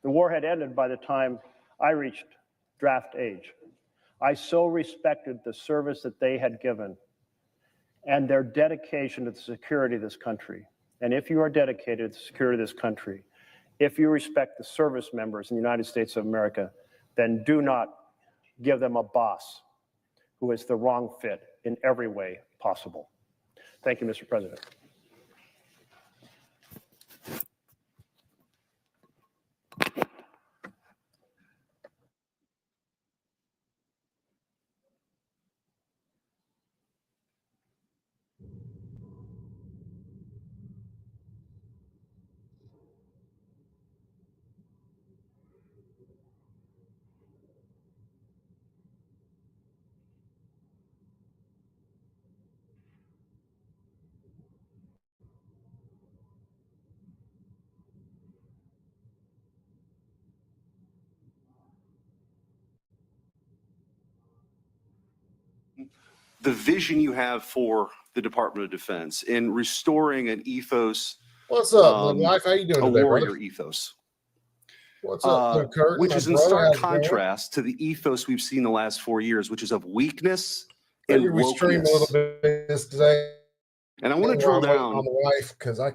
The war had ended by the time I reached draft age. I so respected the service that they had given and their dedication to the security of this country. And if you are dedicated to the security of this country, if you respect the service members in the United States of America, then do not give them a boss who is the wrong fit in every way possible. Thank you, Mr. President. The vision you have for the Department of Defense in restoring an ethos. What's up, little wife? How you doing today, warrior brother? ethos. What's up, Luke Curtin? Which is in stark contrast to the ethos we've seen the last 4 years, which is of weakness and Maybe we stream a little bit this today. And I want to drill down on the wife because I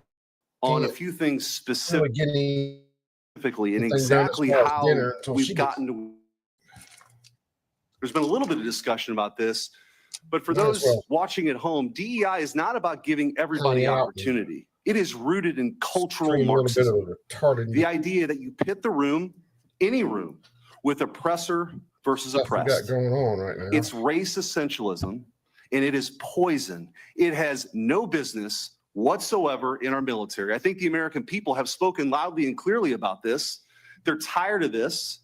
on a few things specifically and exactly how we've gotten to. There's been a little bit of discussion about this, but for those watching at home, DEI is not about giving everybody opportunity. It is rooted in cultural Marxism. The idea that you pit the room, any room, with oppressor versus oppressed. Going on right now. It's race essentialism, and it is poison. It has no business whatsoever in our military. I think the American people have spoken loudly and clearly about this. They're tired of this.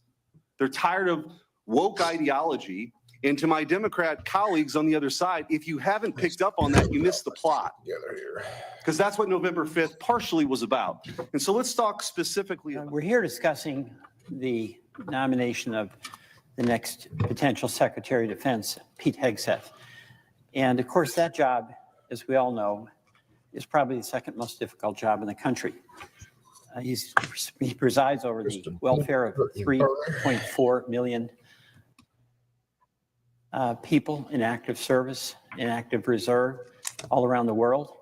They're tired of woke ideology. And to my Democrat colleagues on the other side, if you haven't picked up on that, you missed the plot. Because that's what November 5th partially was about. And so let's talk specifically. We're here discussing the nomination of the next potential Secretary of Defense, Pete Hegseth. And of course, that job, as we all know, is probably the second most difficult job in the country. He presides over the welfare of 3.4 million people in active service, in active reserve, all around the world.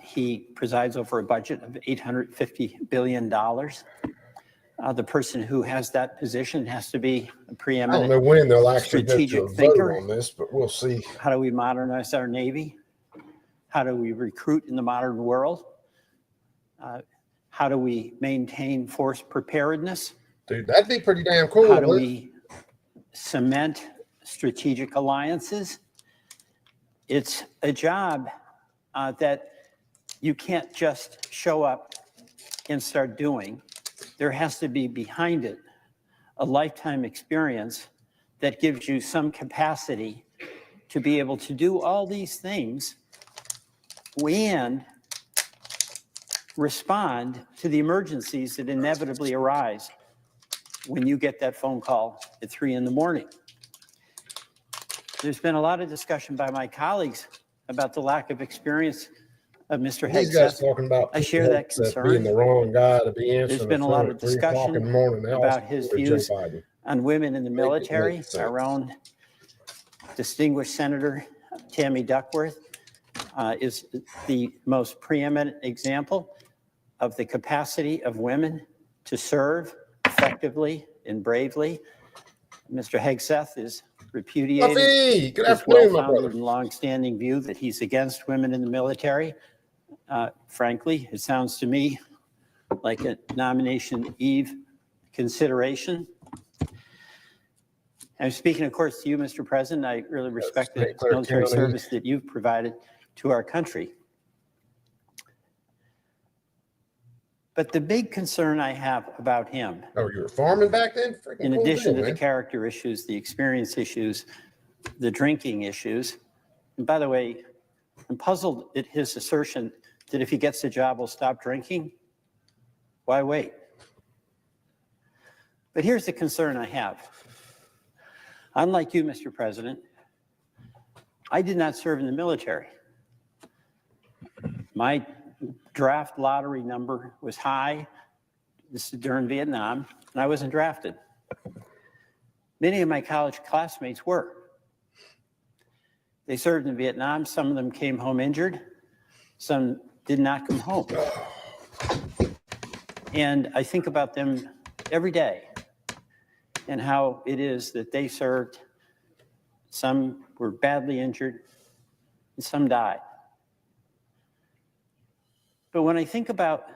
He presides over a budget of $850 billion. The person who has that position has to be a preeminent I don't know when they'll actually strategic get to thinker vote on this, but we'll see. How do we modernize our Navy? How do we recruit in the modern world? How do we maintain force preparedness? Dude, that'd be pretty damn cool. How do we cement strategic alliances? It's a job that you can't just show up and start doing. There has to be behind it a lifetime experience that gives you some capacity to be able to do all these things and respond to the emergencies that inevitably arise when you get that phone call at 3 in the morning. There's been a lot of discussion by my colleagues about the lack of experience of Mr. Hegseth. These guys talking about I share that concern. Being the wrong guy to be answering. There's been a lot of discussion about his views on women in the military. Our own distinguished Senator Tammy Duckworth is the most preeminent example of the capacity of women to serve effectively and bravely. Mr. Hegseth is repudiated his well-founded and long-standing view that he's against women in the military. Frankly, it sounds to me like a nomination eve consideration. I'm speaking, of course, to you, Mr. President. I really respect the military service that you've provided to our country. But the big concern I have about him, oh, you were farming back then? in addition to the character issues, the experience issues, the drinking issues, and by the way, I'm puzzled at his assertion that if he gets the job, he'll stop drinking. Why wait? But here's the concern I have. Unlike you, Mr. President, I did not serve in the military. My draft lottery number was high. This is during Vietnam, and I wasn't drafted. Many of my college classmates were. They served in Vietnam. Some of them came home injured. Some did not come home. And I think about them every day and how it is that they served. Some were badly injured, and some died. But when I think about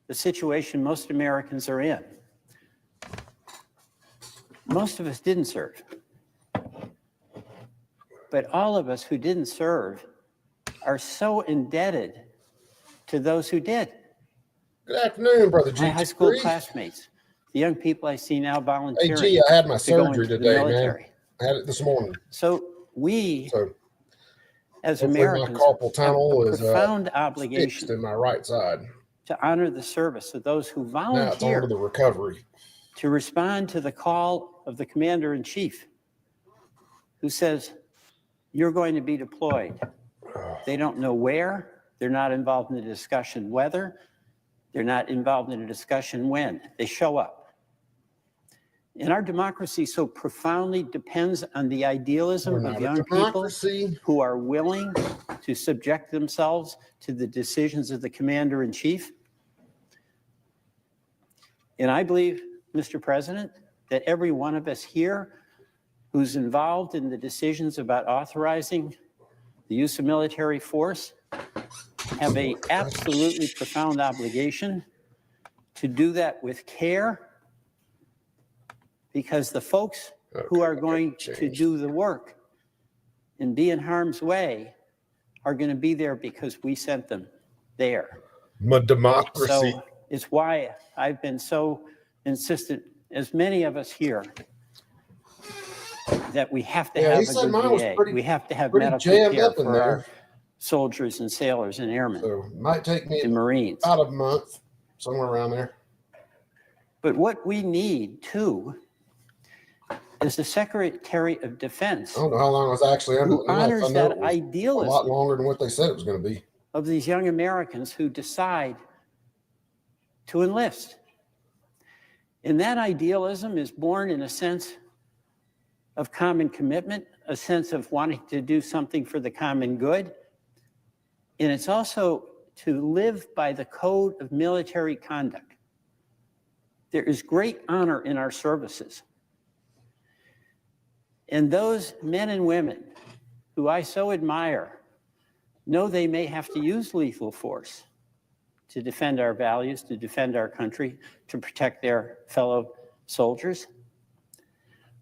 the situation most Americans are in, most of us didn't serve. But all of us who didn't serve are so indebted to those who did. Good afternoon, Brother G. My high school classmates, the young people I see now volunteering. Hey, G, I had my to go surgery into the today, man. military. I had it this morning. So we, as hopefully Americans, my carpal tunnel have a is profound fixed obligation in my right side. to honor the service of those who Now it's on volunteer to the recovery. to respond to the call of the commander-in-chief, who says, you're going to be deployed. They don't know where. They're not involved in the discussion whether. They're not involved in a discussion when. They show up. And our democracy so profoundly depends on the idealism of young people who are willing to subject themselves to the decisions of the commander-in-chief. And I believe, Mr. President, that every one of us here who's involved in the decisions about authorizing the use of military force have an absolutely profound obligation to do that with care, because the folks who are going to do the work and be in harm's way are going to be there because we sent them there. My democracy. So it's why I've been so insistent, as many of us here, that we have to have a good VA. We have to have medical care for our soldiers and sailors and airmen. So it might take me and Marines. about a month, somewhere around there. But what we need too is the Secretary of Defense. I don't know how long I was actually under. Who honors that idealism. A lot longer than what they said it was going to be. Of these young Americans who decide to enlist. And that idealism is born in a sense of common commitment, a sense of wanting to do something for the common good. And it's also to live by the code of military conduct. There is great honor in our services. And those men and women who I so admire know they may have to use lethal force to defend our values, to defend our country, to protect their fellow soldiers.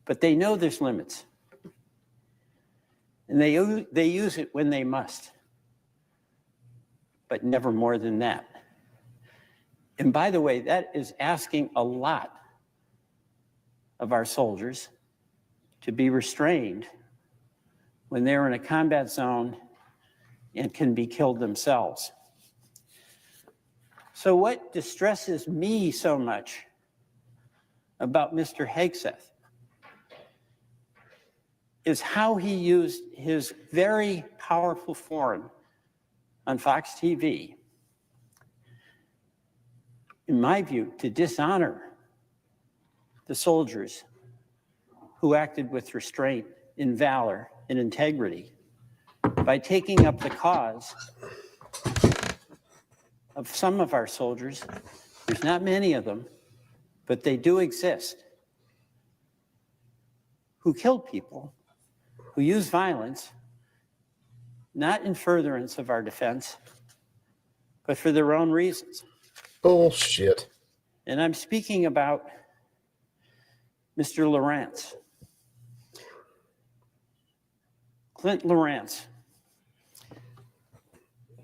But they know there's limits. And they use it when they must, but never more than that. And by the way, that is asking a lot of our soldiers to be restrained when they're in a combat zone and can be killed themselves. So what distresses me so much about Mr. Hegseth is how he used his very powerful forum on Fox TV, in my view, to dishonor the soldiers who acted with restraint and valor and integrity by taking up the cause of some of our soldiers. There's not many of them, but they do exist, who killed people, who use violence, not in furtherance of our defense, but for their own reasons. Bullshit. And I'm speaking about Mr. Lawrence. Clint Lawrence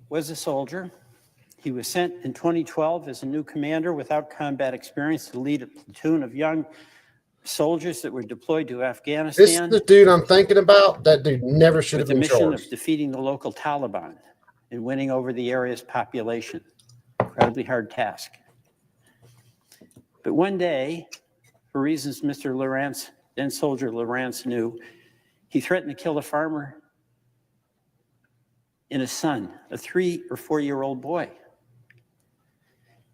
was a soldier. He was sent in 2012 as a new commander without combat experience to lead a platoon of young soldiers that were deployed to Afghanistan. This is the dude I'm thinking about. That dude never should have been charged. With the mission of defeating the local Taliban and winning over the area's population. Incredibly hard task. But one day, for reasons Mr. Lawrence, then soldier Lawrence knew, he threatened to kill a farmer and his son, a 3 or 4 year old boy.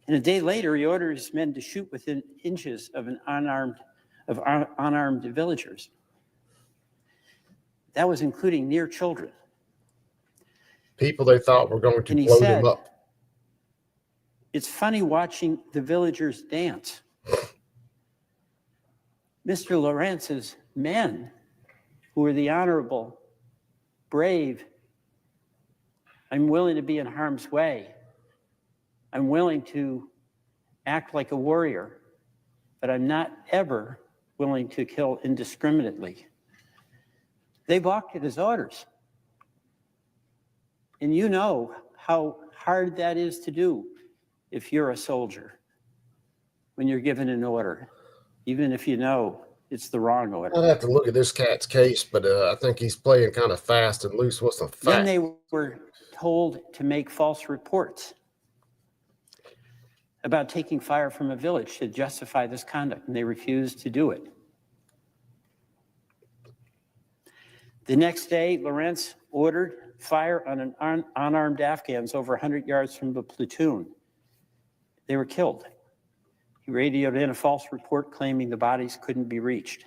And a day later, he orders his men to shoot within inches of unarmed villagers. That was including near children. People they thought were going to And he blow said, them up. "It's funny watching the villagers dance." Mr. Lawrence's men, who were the honorable, brave, I'm willing to be in harm's way. I'm willing to act like a warrior, but I'm not ever willing to kill indiscriminately. They balked at his orders. And you know how hard that is to do if you're a soldier, when you're given an order, even if you know it's the wrong order. I'd have to look at this cat's case, but I think he's playing kind of fast and loose with some facts. Then they were told to make false reports about taking fire from a village to justify this conduct, and they refused to do it. The next day, Lawrence ordered fire on an unarmed Afghans over 100 yards from the platoon. They were killed. He radioed in a false report claiming the bodies couldn't be reached.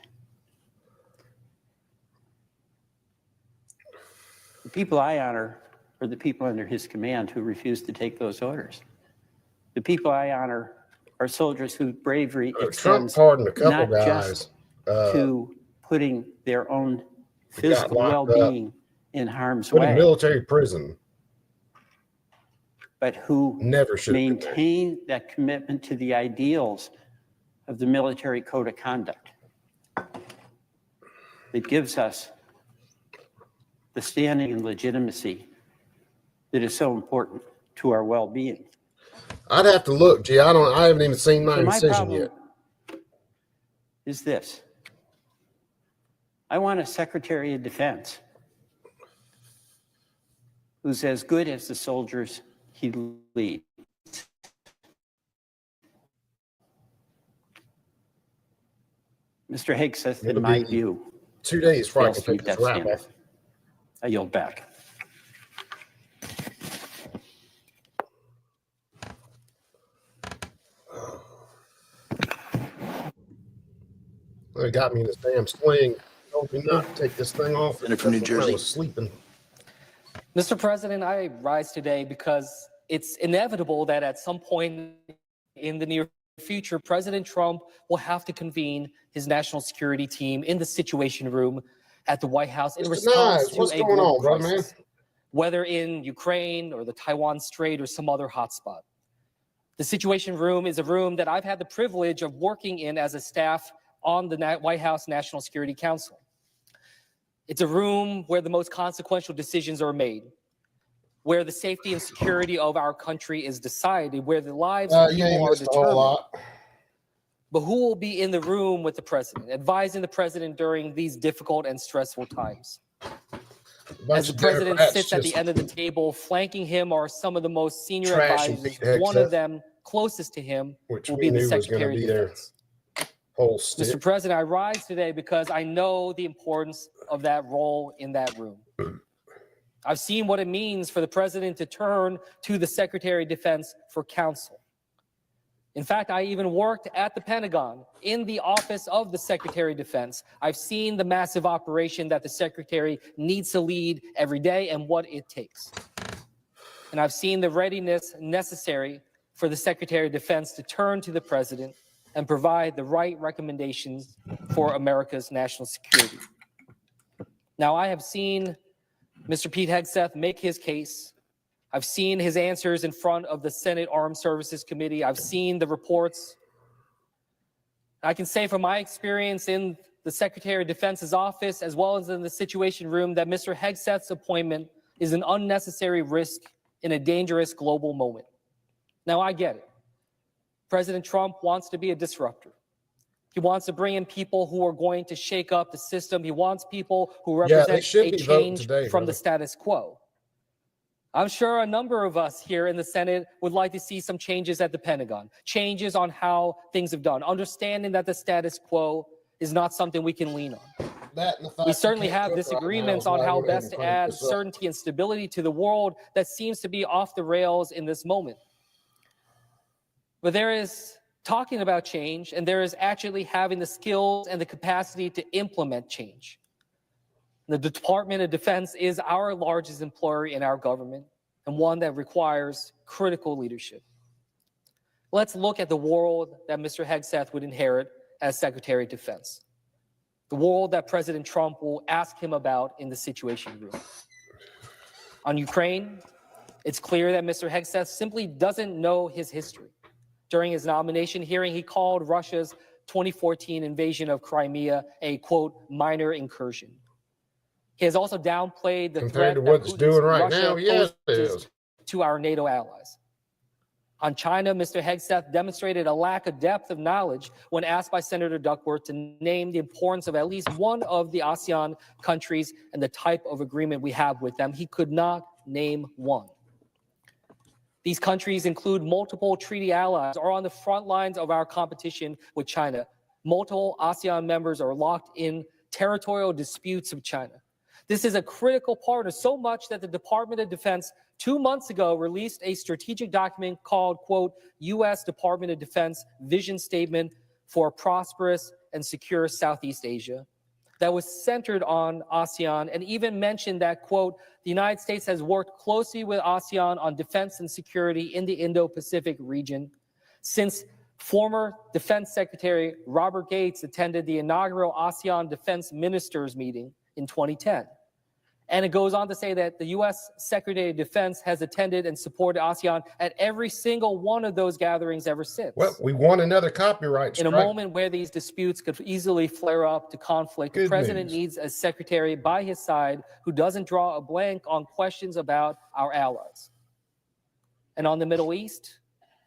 The people I honor are the people under his command who refused to take those orders. The people I honor are soldiers whose bravery extends pardoned a couple not guys just to putting their own physical well-being in harm's put in way, military prison. but who Never should have been there. maintain that commitment to the ideals of the military code of conduct that gives us the standing and legitimacy that is so important to our well-being. I'd have to look, G. I haven't even seen my So my decision problem yet. is this. I want a Secretary of Defense who's as good as the soldiers he leads. Mr. Hegseth, in It'll my be view, 2 days before I fails can to meet take that this wrap standard. off. I yield back. They got me in this damn sling. Told me not to take this thing off. Senator from New That's when I Jersey. was sleeping. Mr. President, I rise today because it's inevitable that at some point in the near future, President Trump will have to convene his national security team in the Situation Room at the White House in Mr. response Knives, what's to a going global on, brother, crisis, whether in Ukraine or the Taiwan Strait or some other hotspot. The Situation Room is a room that I've had the privilege of working in as a staff on the White House National Security Council. It's a room where the most consequential decisions are made, where the safety and security of our country is decided, where the lives of You ain't people are missed a whole determined. lot. But who will be in the room with the president, advising the president during these difficult and stressful times? As the president sits at the end of the table, flanking him are some of the most senior trashing advisors. Pete Hegseth, One of them closest to him which will we be the knew was gonna Secretary be of there. Defense. Whole stick. Mr. President, I rise today because I know the importance of that role in that room. I've seen what it means for the president to turn to the Secretary of Defense for counsel. In fact, I even worked at the Pentagon in the office of the Secretary of Defense. I've seen the massive operation that the Secretary needs to lead every day and what it takes. And I've seen the readiness necessary for the Secretary of Defense to turn to the president and provide the right recommendations for America's national security. Now, I have seen Mr. Pete Hegseth make his case. I've seen his answers in front of the Senate Armed Services Committee. I've seen the reports. I can say from my experience in the Secretary of Defense's office, as well as in the Situation Room, that Mr. Hegseth's appointment is an unnecessary risk in a dangerous global moment. Now, I get it. President Trump wants to be a disruptor. He wants to bring in people who are going to shake up the system. He wants people who represent a change from the status quo. I'm sure a number of us here in the Senate would like to see some changes at the Pentagon, changes on how things have done, understanding that the status quo is not something we can lean on. We certainly have disagreements on how best to add certainty and stability to the world that seems to be off the rails in this moment. But there is talking about change, and there is actually having the skills and the capacity to implement change. The Department of Defense is our largest employer in our government, and one that requires critical leadership. Let's look at the world that Mr. Hegseth would inherit as Secretary of Defense. The world that President Trump will ask him about in the Situation Room. On Ukraine, it's clear that Mr. Hegseth simply doesn't know his history. During his nomination hearing, he called Russia's 2014 invasion of Crimea a, quote, minor incursion. He has also downplayed the threat Compared to what it's doing right now, yes, it is. To our NATO allies. On China, Mr. Hegseth demonstrated a lack of depth of knowledge when asked by Senator Duckworth to name the importance of at least one of the ASEAN countries and the type of agreement we have with them. He could not name one. These countries include multiple treaty allies, are on the front lines of our competition with China. Multiple ASEAN members are locked in territorial disputes with China. This is a critical part of so much that the Department of Defense 2 months ago released a strategic document called, quote, U.S. Department of Defense Vision Statement for a Prosperous and Secure Southeast Asia that was centered on ASEAN and even mentioned that, quote, the United States has worked closely with ASEAN on defense and security in the Indo-Pacific region since former Defense Secretary Robert Gates attended the inaugural ASEAN Defense Ministers meeting in 2010. And it goes on to say that the U.S. Secretary of Defense has attended and supported ASEAN at every single one of those gatherings ever since. Well, we won another copyright strike. In a moment where these disputes could easily flare up to conflict, the president needs a secretary by his side who doesn't draw a blank on questions about our allies. And on the Middle East,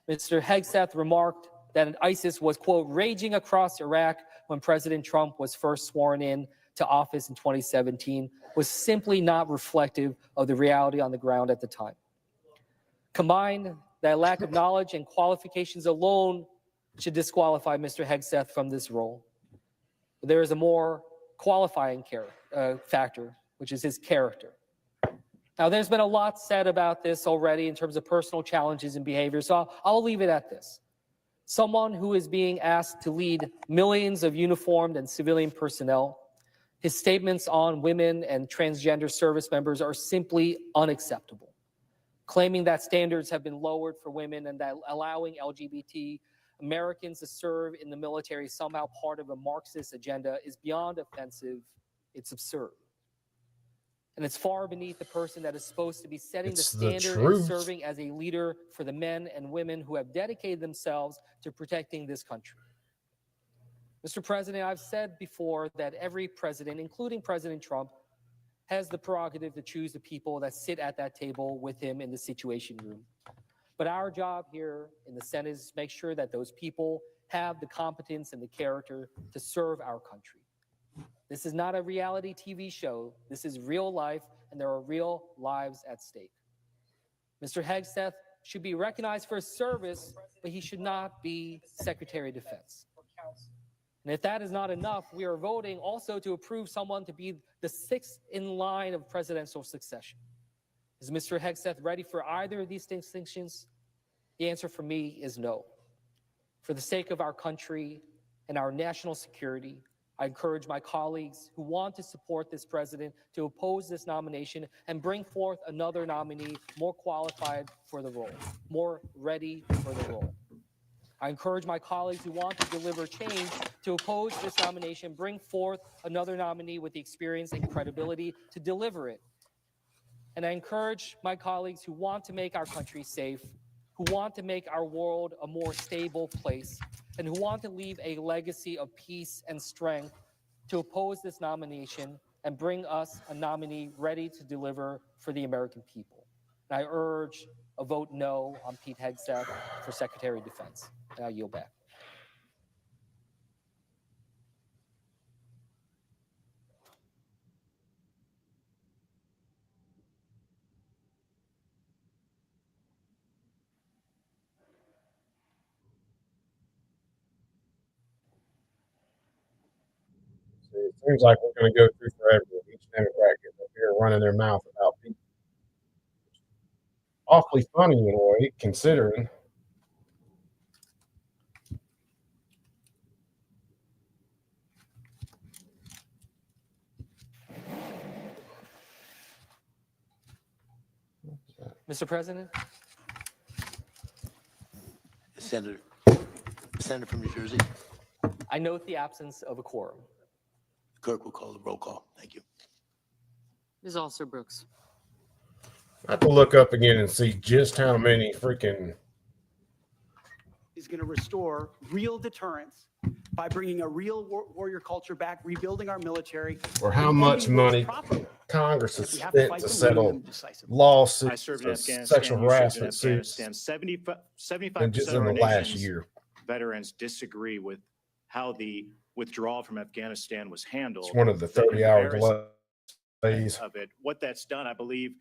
Mr. Hegseth remarked that ISIS was, quote, raging across Iraq when President Trump was first sworn in to office in 2017 was simply not reflective of the reality on the ground at the time. Combined, that lack of knowledge and qualifications alone should disqualify Mr. Hegseth from this role. But there is a more qualifying factor, which is his character. Now, there's been a lot said about this already in terms of personal challenges and behavior, so I'll leave it at this. Someone who is being asked to lead millions of uniformed and civilian personnel, his statements on women and transgender service members are simply unacceptable. Claiming that standards have been lowered for women and that allowing LGBT Americans to serve in the military is somehow part of a Marxist agenda is beyond offensive. It's absurd. And it's far beneath the person that is supposed to be setting the standard and serving as a leader for the men and women who have dedicated themselves to protecting this country. Mr. President, I've said before that every president, including President Trump, has the prerogative to choose the people that sit at that table with him in the Situation Room. But our job here in the Senate is to make sure that those people have the competence and the character to serve our country. This is not a reality TV show. This is real life, and there are real lives at stake. Mr. Hegseth should be recognized for his service, but he should not be Secretary of Defense. And if that is not enough, we are voting also to approve someone to be the sixth in line of presidential succession. Is Mr. Hegseth ready for either of these distinctions? The answer for me is no. For the sake of our country and our national security, I encourage my colleagues who want to support this president to oppose this nomination and bring forth another nominee more qualified for the role, more ready for the role. I encourage my colleagues who want to deliver change to oppose this nomination, bring forth another nominee with the experience and credibility to deliver it. And I encourage my colleagues who want to make our country safe, who want to make our world a more stable place, and who want to leave a legacy of peace and strength to oppose this nomination and bring us a nominee ready to deliver for the American people. And I urge a vote no on Pete Hegseth for Secretary of Defense. And I'll yield back. It seems like we're going to go through forever with each Democrat getting up here running their mouth about people. Awfully funny in a way, considering Mr. President? Senator from New Jersey. I note the absence of a quorum. Clerk will call the roll call. Thank you. Ms. Alster-Brooks. I have to look up again and see just how many freaking. Is going to restore real deterrence by bringing a real warrior culture back, rebuilding our military. Or how much money Congress has spent to settle lawsuits, sexual harassment suits, 75% and just of in our the last nation's year. veterans disagree with how the withdrawal from Afghanistan was handled. It's one of the 30-hour delays of it. What that's done, I believe,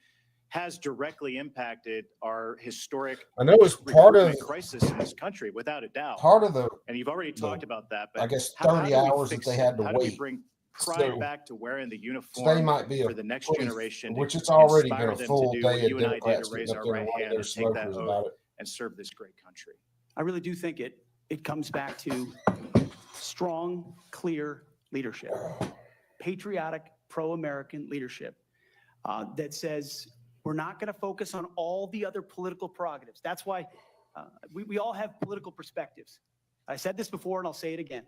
has directly impacted our historic I know it's part of crisis in this country, without a doubt. part of the And you've already talked about that. But I guess how 30 do we hours that fix they it? had to How do we wait. bring pride So- back to wearing the Today uniform might be for a the next pretty- generation, which to it's already inspire been a them full to do what day you of and I did, Democrats to raise getting our up there right and wanting hand their and take that smokers oath about it. and serve this great country. I really do think it comes back to strong, clear leadership, patriotic, pro-American leadership that says we're not going to focus on all the other political prerogatives. That's why we all have political perspectives. I said this before and I'll say it again.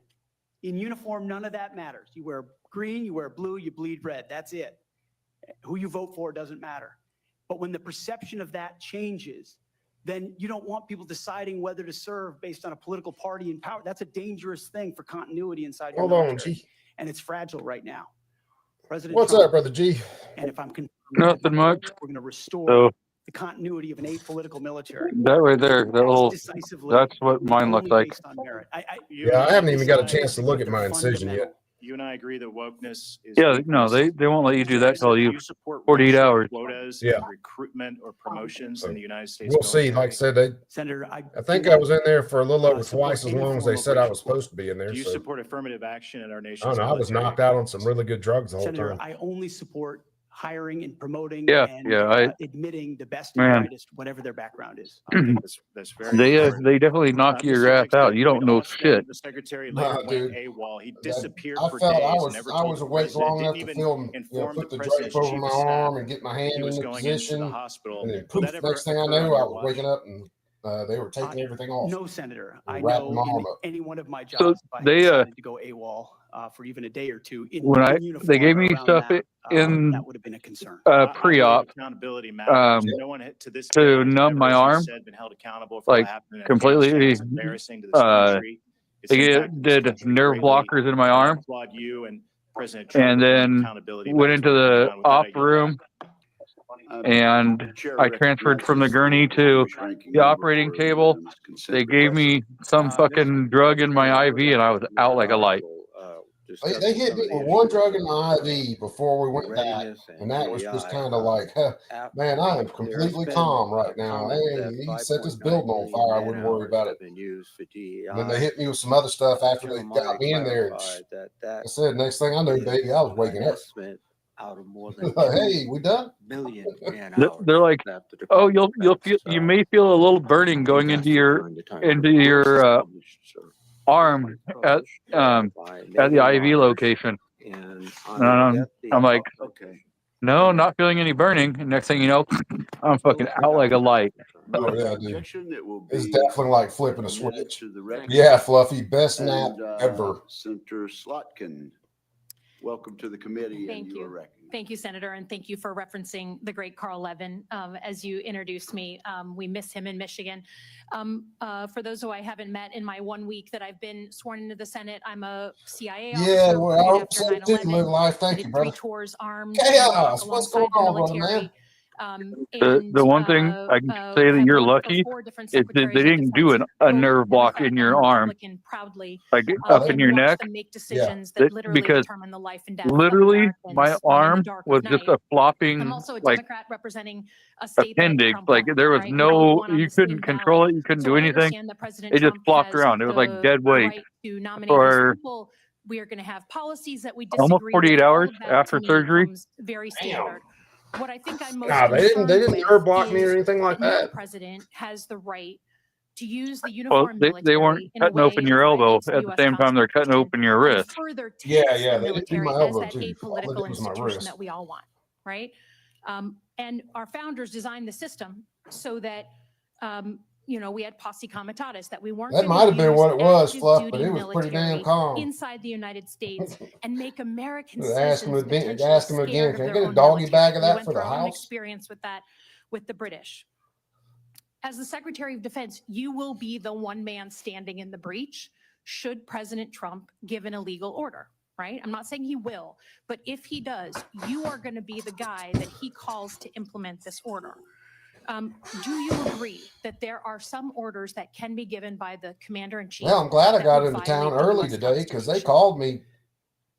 In uniform, none of that matters. You wear green, you wear blue, you bleed red. That's it. Who you vote for doesn't matter. But when the perception of that changes, then you don't want people deciding whether to serve based on a political party in power. That's a dangerous thing for continuity inside your Hold on, military. G. And it's fragile right now. President What's Trump, up, brother G? and if I'm confirmed, Nothing much. we're going to restore So the continuity of an apolitical military. that right there, that little, Decisively, that's what mine looks only like. based on merit. Yeah, I haven't even got a chance to look at my incision yet. You and I agree that wokeness is. Yeah, no, they won't let you do that till Do you support 48 racial hours. quotas Yeah. in recruitment or promotions in the United States. We'll see. Like I said, Senator, I think I was in there for a little over support twice as any long as form they of said I racial was supposed to be in there. Do you So support affirmative action in our I nation's don't know. I was military? knocked out on some really good drugs the whole Senator, time. I only support hiring and promoting Yeah, and yeah, admitting the best Man. and brightest, whatever their background is. I think that's very They important. they definitely knock your Mr. ass out. Hegseth, You don't we know lost shit. The secretary Nah, later went dude. AWOL. He That- disappeared I for felt days I and was never I told was the awake president, long enough didn't to even film, inform put the the drape president's over chief my of staff arm and get my hand he in was the going into position. the hospital. And then Will poof, that ever next thing I occur knew, on I your was watch? waking up and they were taking everything off. No, Senator. I Wrapping know my arm in up. any one of my So jobs, if I had they, decided to go AWOL for even a day or two in, When in uniform they gave me around stuff that, in that would have been a concern. I believe pre-op, accountability matters. No one to this day to has numb ever, my as you arm, said, been held accountable for like, what happened in completely, Afghanistan. It's embarrassing to this country. It's they impacted this did country nerve greatly. blockers in my I arm, applaud you and President Trump and for bringing then accountability went back to into what's going the on. With that, I op yield room, and I transferred from the gurney to the operating table. They gave me some fucking drug in my IV, and I was out like a light. They hit me with one drug in my IV before we went back, and that was just kind of like, man, I am completely calm right now. Hey, you set this building on fire, I wouldn't worry about it. And then they hit me with some other stuff after they got me in there. And I said, next thing I knew, baby, I was waking up. Out of more than Hey, we done? million man They're hours like, that the oh, Department you'll of feel, Defense, you may feel a little burning going into your arm at the IV location. And I'm like, okay. no, not feeling any burning. And next thing you know, I'm fucking out like a light. Oh, yeah, dude. That will It's be definitely like flipping a submitted switch. to the record. Yeah, Fluffy, best nap And, ever. Senator Slotkin, welcome to the committee. Thank and you. are recognized. Thank you, Senator, and thank you for referencing the great Carl Levin as you introduced me. We miss him in Michigan. For those who I haven't met in my 1 week that I've been sworn into the Senate, I'm a CIA officer. Yeah, well, right I after said to 9/11. live life. I Thank did you, 3 brother. tours armed. Chaos. What's going alongside the on, brother, military. man? The one thing I can say that you're lucky is that they didn't do a nerve block in your arm, like up in your neck. Make decisions that literally because determine the life and death of literally Americans, my in the arm dark of was just a night. flopping I'm also a like Democrat representing a state that appendix. Trump Like won, there was right? no, Won on you the couldn't Swing control ballot. it. You couldn't So do I anything. understand that President It just Trump flopped has around. It was like the dead weight. right to nominate For those people. We are going to have policies that we almost disagree 48 with. All hours of that, after to me, surgery. comes very standard. What I think I'm most Nah, they didn't concerned nerve block with me or is anything like that no that. president has the right to use the Well, uniform they weren't military in a cutting way open your that elbow violates the at the US same time they're cutting Constitution open your and wrist. further Yeah, takes yeah, the they did do military my as elbow that too. All they apolitical did was my institution wrist. that we all want, right? And our founders designed the system so that, we had posse comitatus, that we weren't. That might have been what it was, Fluff, but it was pretty damn calm. Inside the United States and make American Ask him citizens again. potentially Ask him again. scared Can I of get their a own doggy military. bag of We that went for through the our own house? experience with that with the British. As the Secretary of Defense, you will be the one man standing in the breach should President Trump give an illegal order, right? I'm not saying he will, but if he does, you are going to be the guy that he calls to implement this order. Do you agree that there are some orders that can be given by the commander-in-chief? Well, I'm glad I that got would into town violate the early US today because they Constitution? called me.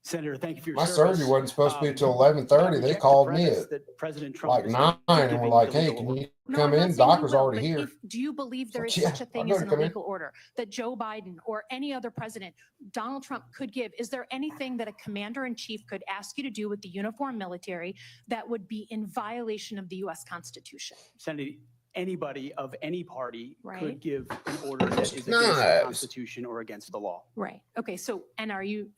Senator, thank you for your My service. surgery wasn't supposed to be until I 11:30. They reject the called me premise at that President Trump like is 9 and were giving like, "Hey, illegal can orders. you No, come I'm not in? saying he Doctor's will, already but here." do you believe there is Yeah, such a thing I'm as gonna an come in. illegal order that Joe Biden or any other president, Donald Trump, could give? Is there anything that a commander-in-chief could ask you to do with the uniformed military that would be in violation of the U.S. Constitution? Senator, anybody of any party Right. could give an order that is against the Knives. Constitution or against the law. Right. Okay. So are you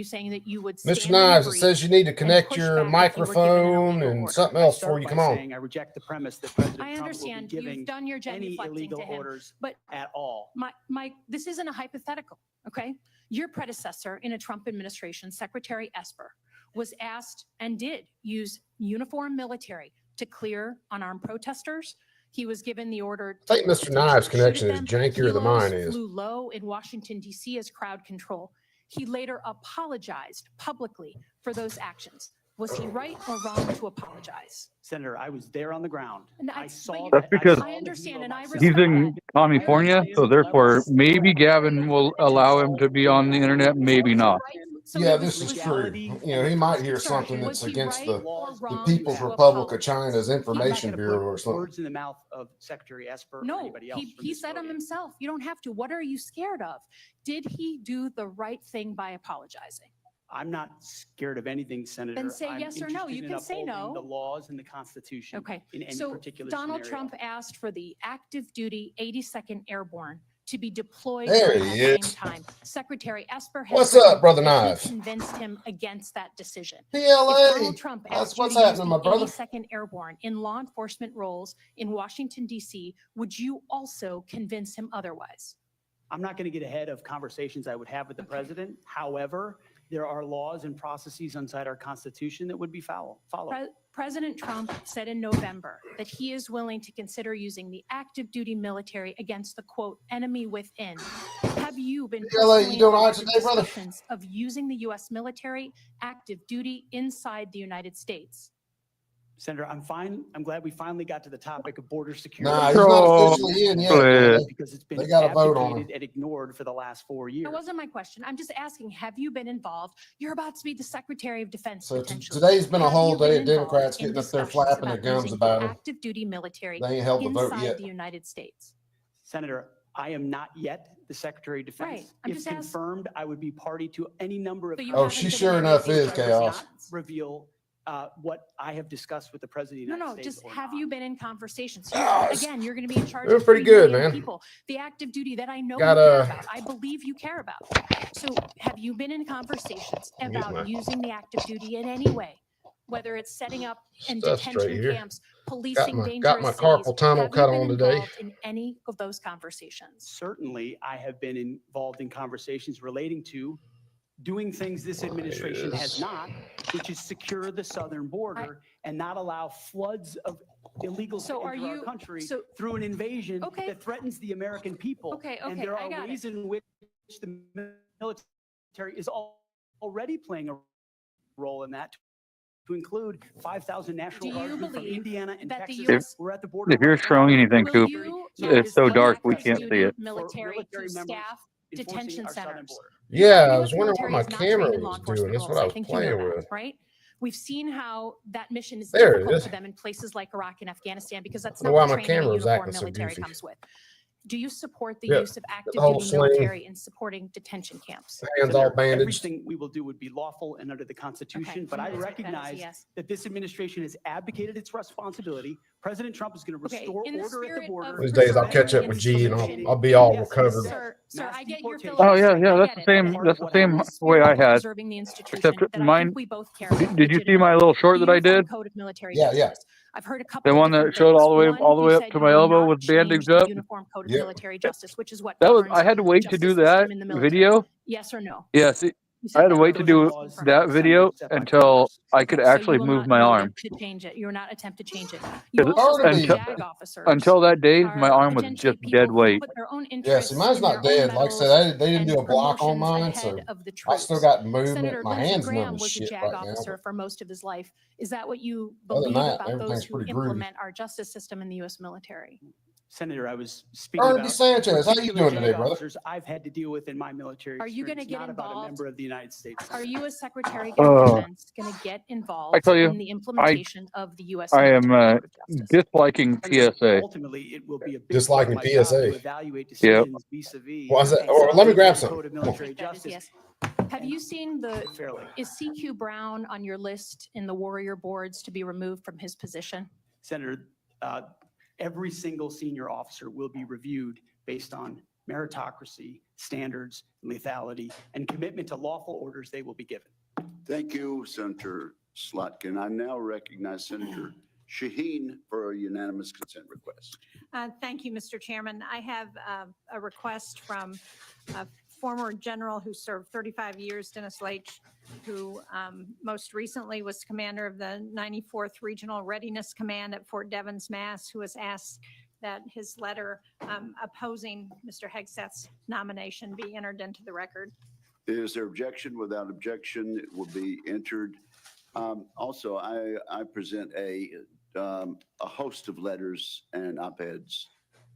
saying that you would Mr. stand in Knives, the it breach says you need to and connect push your back if you were given an microphone illegal and order? something I else start before you by come on. saying I reject the premise that President I Trump will be understand giving you've done your any genuflecting illegal to him, orders but at all. my this isn't a hypothetical. Okay. Your predecessor in a Trump administration, Secretary Esper, was asked and did use uniformed military to clear unarmed protesters. He was given the order. I think Mr. Knives' connection is jankier than mine is. Flew low in Washington, D.C. as crowd control. He later apologized publicly for those actions. Was he right or wrong to apologize? Senator, I was there on the ground. And I saw That's because I understand and I he's respect in that. California, so therefore maybe Gavin will allow him to be on the internet, maybe not. So Yeah, it was- this is was- true. He might hear Sorry, something was that's he against right the or wrong People's to Republic of apologize? China's I'm not Information gonna Bureau put or something. words in the mouth of Secretary Esper or No, anybody else. from he this said them podium. himself. You don't have to. What are you scared of? Did he do the right thing by apologizing? I'm not scared of anything, Senator. Then say I'm yes or no. interested You in can say upholding no. The laws and the Constitution. Okay. In any So particular Donald scenario. Trump asked for the active duty 82nd Airborne to be deployed There during he that is. same time. Secretary Esper has What's written up, Brother that he Knives? convinced him against that decision. PLA. If Donald Trump That's asked you what's to use happening, my the brother. 82nd Airborne in law enforcement roles in Washington, D.C., would you also convince him otherwise? I'm not going to get ahead of conversations I would have with the president. However, there are laws and processes inside our Constitution that would be followed. President Trump said in November that he is willing to consider using the active duty military against the quote enemy within. Have you been PLA, you personally doing all right involved in today, brother? discussions of using the U.S. military active duty inside the United States? Senator, I'm fine. I'm glad we finally got to the topic of border security. Nah, he's not officially in yet. PLA. Because it's been They got to vote on him. abdicated and ignored for the last 4 years. That wasn't my question. I'm just asking, have you been involved? You're about to be the Secretary of Defense So potentially. today's been a Have whole you day been of Democrats involved in getting up there discussions flapping their about gums using about the him. active duty military They ain't held the vote inside yet. the United States? Senator, I am not yet the Secretary of Defense. Right. I'm If just asking. confirmed, I would be party to any number of. But you Oh, haven't she been sure in enough anything is that does chaos. not reveal what I have discussed with the President of the United States. Just or have not. you been in conversations? Ah, Again, you're going to be in charge doing of pretty 3 good, million man. people. The active duty that I know Got you care a- about, I believe you care about. So have you been in conversations Use about my- using the active duty in any way? Whether it's setting up in Stuff straight detention here. camps, policing got dangerous my cities. carpal tunnel Have you cut been on today. involved in any of those conversations? Certainly, I have been involved in conversations relating to doing things this administration has Yes. not, which is secure the southern border and not allow floods of illegals So to are enter our you- country so- through an invasion Okay. that threatens the American people. Okay, And okay, there I are got it. ways in which the military is already playing a role in that, to include 5,000 National Do you Guardsmen from believe Indiana and that the Texas. US We're at the border. If you're right now. showing anything Will to, you it's use so the dark we active can't see duty it. military to members staff enforcing detention our southern centers? border. Yeah, I US was wondering what military my is not trained camera in law was doing. enforcement That's what roles. I I was think you know playing that, with. right? We've seen how that mission is There it difficult is. for them in places like Iraq and Afghanistan because that's I not wonder what why my training a camera was uniformed acting so military goofy. comes with. Do you support the Yeah, use of active the whole duty sling. military in supporting detention camps? Hands all Senator, bandaged. everything we will do would be lawful and under the Constitution, but I That is a recognize yes. that this administration has abdicated its responsibility. President Trump is going to Okay, restore in the order at spirit the border. of These days I'll catch up with G and I'll be all Yes, recovered. Sir, I get your Oh yeah, filibuster. yeah. I That's get the it. same. Okay. That's the same In the way spirit I of had. preserving the institution Except that I mine. think we both care about. Did you see my little short the that I Uniform did? Code of Military Yeah, yeah. Justice. I've heard a couple The of one that different showed things. all the way One, you up said to you my will elbow not with bandage change the up. Uniform Code of Yep. Military Justice, which is what That was. governs I had to the wait to do justice that system in the military. video. Yes or no? Yeah. See, You I said had to that. wait to Those are do laws that video set by until Congress. I could Okay, so actually you will move not my vote arm. to change it. You will not attempt to change it. You Because also said Until- JAG officers Until that day, my are arm was potentially just people dead who weight. put their own Yeah, interests see, mine's in not their own dead. Like I medals said, they didn't and do a block on promotions mine, ahead so of the I troops. still got movement. Senator My Lindsey hands numb Graham as was a shit JAG right now. officer for most of his life. Is that what you Other than believe that, about those everything's who pretty groovy. implement our justice system in the U.S. military? Senator, I was speaking Ernie about Sanchez, how you particular doing today, JAG brother? officers I've had to deal with in my military Are you gonna experience, get not about a involved? member of the United States. Are you as Secretary of Uh, Defense going to get I involved tell you, in the implementation of the U.S. I am military code of justice? disliking Senator, PSA. ultimately, it will be a big Disliking part of my job PSA. to evaluate Yep. decisions vis-a-vis. Why is that? Okay, Oh, so- let me grab the some. Code of Military That is Justice. yes. Have you seen Fairly. is CQ Brown on your list in the Warrior boards to be removed from his position? Senator, every single senior officer will be reviewed based on meritocracy, standards, lethality, and commitment to lawful orders they will be given. Thank you, Senator Slotkin. I now recognize Senator Shaheen for a unanimous consent request. Thank you, Mr. Chairman. I have a request from a former general who served 35 years, Dennis Leitch, who most recently was commander of the 94th Regional Readiness Command at Fort Devens, Mass., who has asked that his letter opposing Mr. Hegseth's nomination be entered into the record. Is there objection? Without objection, it will be entered. Also, I present a host of letters and op-eds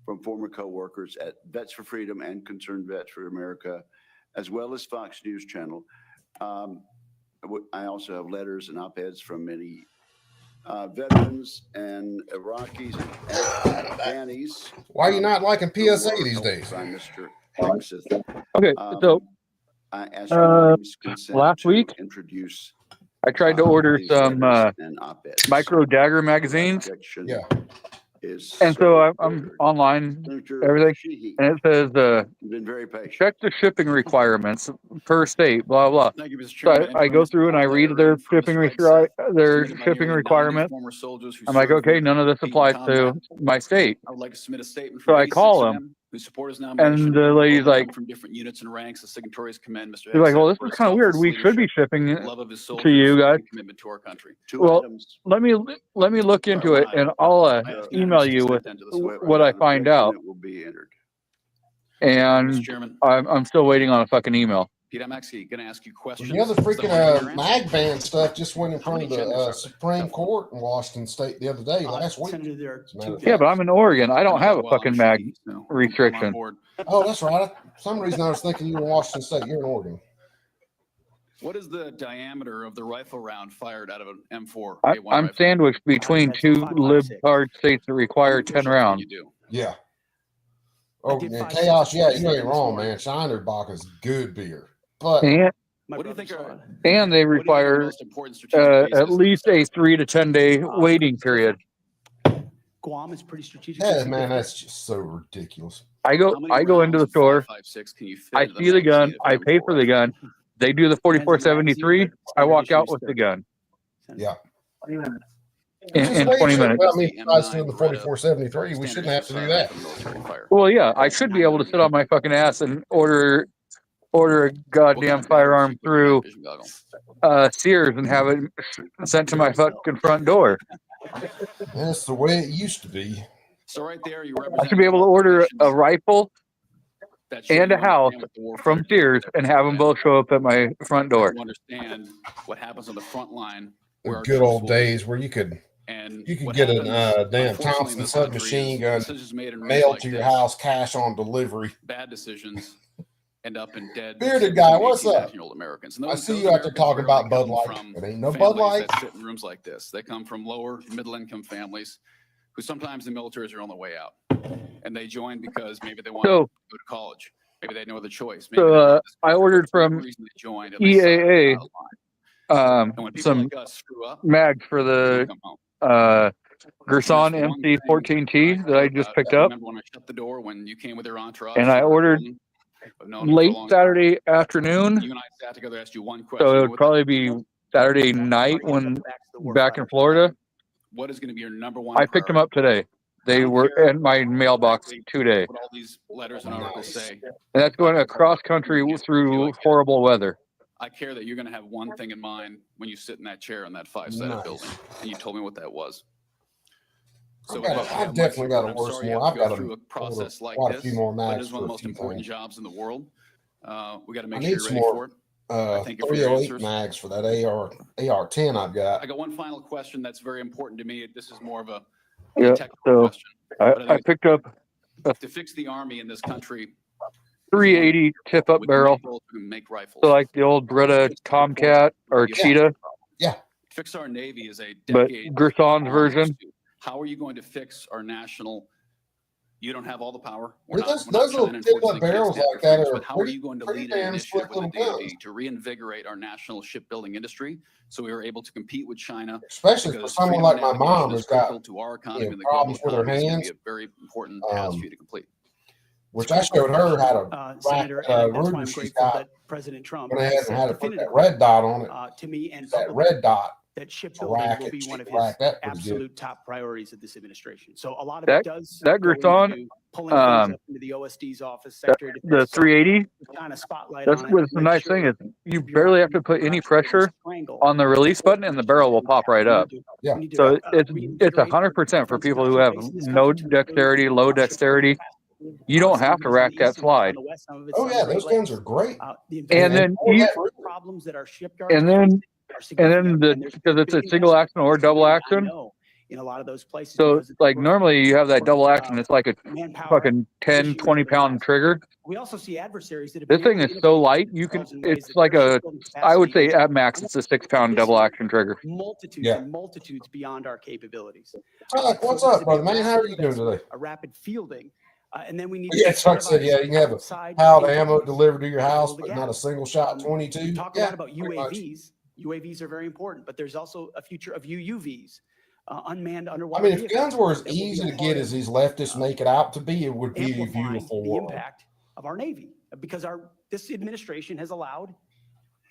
from former coworkers at Vets for Freedom and Concerned Vets for America, as well as Fox News Channel. I also have letters and op-eds from many veterans and Iraqis and Afghanis. Why are you not liking who PSA were these helped days? By Mr. Hegseth. Okay, so I ask unanimous consent last to week, introduce I tried to order these some letters and op-eds. micro dagger magazines, Objection Yeah. is and so I'm ordered. online, Senator everything, Sheehy, and it says you've been very patient. check the shipping requirements per state, blah blah. Thank you, Mr. So Chairman. I go through and I read their shipping requirements. I'm like, okay, none of this applies to my state. I would like to submit a statement So from I 86 call of them, who support his and nomination. the lady's All like, come from different units and ranks. The signatories commend Mr. she's like, well, Hegseth this for is his kind of weird. selfless We should be leadership, shipping it love of his to soldiers, you guys. and commitment to our country. Two Well, items. let me look into it, and I'll email you with what I find out. It will be entered. And Mr. Chairman, I'm still waiting on a fucking email. Pete, I'm actually going to ask you questions. You know, the freaking mag ban stuff just went in How front of many the genders are there? Supreme Court in Washington State the other day, last week. Senator, there are two Yeah, but I'm in Oregon. I don't have a Well, I'm fucking mag Shaheen, so I'm on restriction. board. Oh, that's right. For some reason I was thinking you were in Washington State. You're in Oregon. What is the diameter of the rifle round fired out of an M4? I'm rifle? sandwiched between That's two 5.56. libtard states that require How many 10 push-ups can rounds. you do? Yeah. I Oh, did yeah, 5, Chaos. 6, Yeah, you 47 ain't this wrong, morning. man. Shinerbach is good beer. But And My What do you think brother are- saw it. they What do you think are the require most important strategic pieces at least a 3 to 10 day waiting period. Guam is pretty strategic. yeah, man, that's just so ridiculous. I How go many into the rounds of store. 5.56 can you fit I into see the gun. magazine of an I pay M4 for the rifle? gun. They do the Depends on the magazine, 4473. but I walk standard out issue with is the 30. gun Yeah. in Just 20 wait, minutes. well, I mean, The besides doing M9 the Beretta 4473, we standard shouldn't have to issue do firearm that. for military fire. Well, yeah, I should be able to sit on my fucking ass and order a What goddamn kind of batteries firearm you put in your through night vision goggles? Sears and have it sent to my fucking front door. That's the way it used to be. So right there, you I represent should be able to order a populations rifle that show and you a house understand what the war from fighter Sears is. and have them both show up at my front door. You understand what happens on the front line. The where our good troops old will be. days where you could And get what an happens, damn unfortunately, in Thompson this country submachine is gun decisions made in rooms mailed like to your this, house, cash on delivery. bad decisions end up in dead Bearded guy, 17, what's 18, up? 19-year-old Americans. And I those, see those you out there Americans talking rarely about Bud come Light. from It ain't no Bud families Light. that sit in rooms like this. They come from lower middle income families who sometimes the military is their only way out. and they joined because maybe they want to So, go to college. Maybe they had no other choice. Maybe so they love this I country, ordered but for whatever from reason they joined and they signed on the EAA dotted line. And when people some like us screw up, mags for they don't the come home. Gerson And that's one MC14T that I just picked I up, remember when I shut the door when you came with your entourage. and I you're a ordered woman. I've known you for a late long time. Saturday afternoon. You and I sat together, asked you one question. So it You know would what probably that be was? Saturday night when back in Florida. What is going to be your number one I picked them priority? up today. They don't were care in my mailbox today. what all these letters and articles say. And that's going across country through horrible weather. I care that you're going to have one thing in mind when you sit in that chair in that five-sided building, and you told me what that was. So I've definitely got to order some more. I've got through a process like quite a this, few more but it mags is one of the for a most few important things. jobs in the world. We got to I make need sure you're some ready more for it. I thank you for your 308 answers. mags for that AR-10 I've got. I got one final question that's very important to me. This is more of a Yeah. technical So question. But I picked up a to fix the Army in this country, 380 tip-up barrel. Make rifles. So like the old Beretta Tomcat or Cheetah, Yeah. Fix our Navy is a but decade. Gerson's version. How are you going to fix our national? You don't have all the power. Those little tip-up barrels like that are but how are you going to lead an damn initiative slick with the little DoD guns. to reinvigorate our national shipbuilding industry so we are able to compete with China? Especially for because someone freedom like of my navigation mom is who's got critical to our economy and the problems global with her economy. It's going to hands. be a very important task for you to complete. Which I showed her how to Senator, wrap and that's why Ruger I'm she's grateful got. that President Trump Went ahead has and said had to put that definitively red dot on it. to me and That publicly red dot that shipbuilding rack will it, be one of his rack that pretty good. absolute top priorities of this administration. So a lot of That it does that go Gerson, into pulling things up into the OSD's office, Secretary of the Defense, 380. shine a spotlight That's on it. what's the make nice sure thing is you the barely have to bureaucracy put any perhaps doesn't pressure strangle on the release button, and the barrel will pop right up. Yeah. We need to, So it's reinvigorate our 100% for defense people who have industrial base in this no country to ensure dexterity, low our shipbuilding dexterity. capacity. You don't Some have of to it is in rack the that east, some of it's slide. on the west, some of it's Oh on yeah, the Great those guns Lakes. are great. The And then you, problems that our shipyards and are then facing are and significant. then And there's because it's a big single investment action or that's double made, I action. know, in a lot of those places So because of the like growth normally you have that double action. It's like a manpower fucking 10, issues 20 that we pound have. trigger. We also see adversaries that have This been able thing to is so innovate light. You can, themselves in ways it's that like their a, shipbuilding I would capacity say is at max, it's a 6-pound double action trigger. multitudes and multitudes beyond our capabilities. Chuck, what's So up, this brother is a man? How are you doing investment, today? a rapid fielding, and then we need Yeah, to Chuck said, yeah, you can have a outside pallet of ammo entities delivered to your to house, fill the but gap. not a single shot 22. Talk a Yeah, lot about pretty much. UAVs. UAVs are very important, but there's also a future of UUVs, unmanned I underwater mean, if vehicles. guns were as that will be easy a to part get of, as these leftists make it out to be, it would be a amplifying beautiful the world. impact of our Navy, because this administration has allowed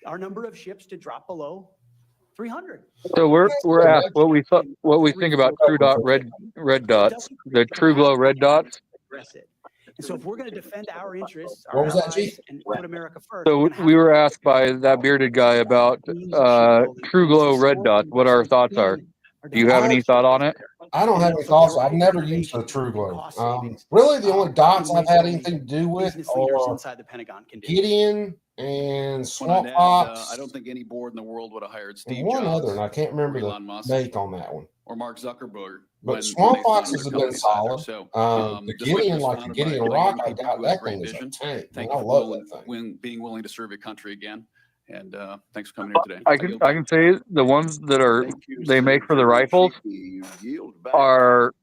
our number of ships to drop below 300. So we're asked what we think about true dot red dots, the true glow red dots. Address it. And so if we're going to defend our interests, What our was that, allies, Chief? and put America first, So we were asked by that bearded guy about true glow red dots. What our thoughts are. Do you have any thought on it? I don't have any thoughts. I've never used a True Glow. Really, the only dots I've had anything to do with are inside the Pentagon can do. Gideon and Swamp Add, Fox. I don't think any board in the world would have hired Steve and one Jobs other, and I can't remember or the Elon Musk make on that one. or Mark Zuckerberg. But Swamp they Foxes founded have been companies either. solid. So, The this company Gideon, was like the founded by Gideon young Rock, I people got who have that great thing is a vision. tank. Thank Man, you I for love that thing. being willing to serve your country again. And thanks for coming here today. I can say the ones that are they make for the rifles are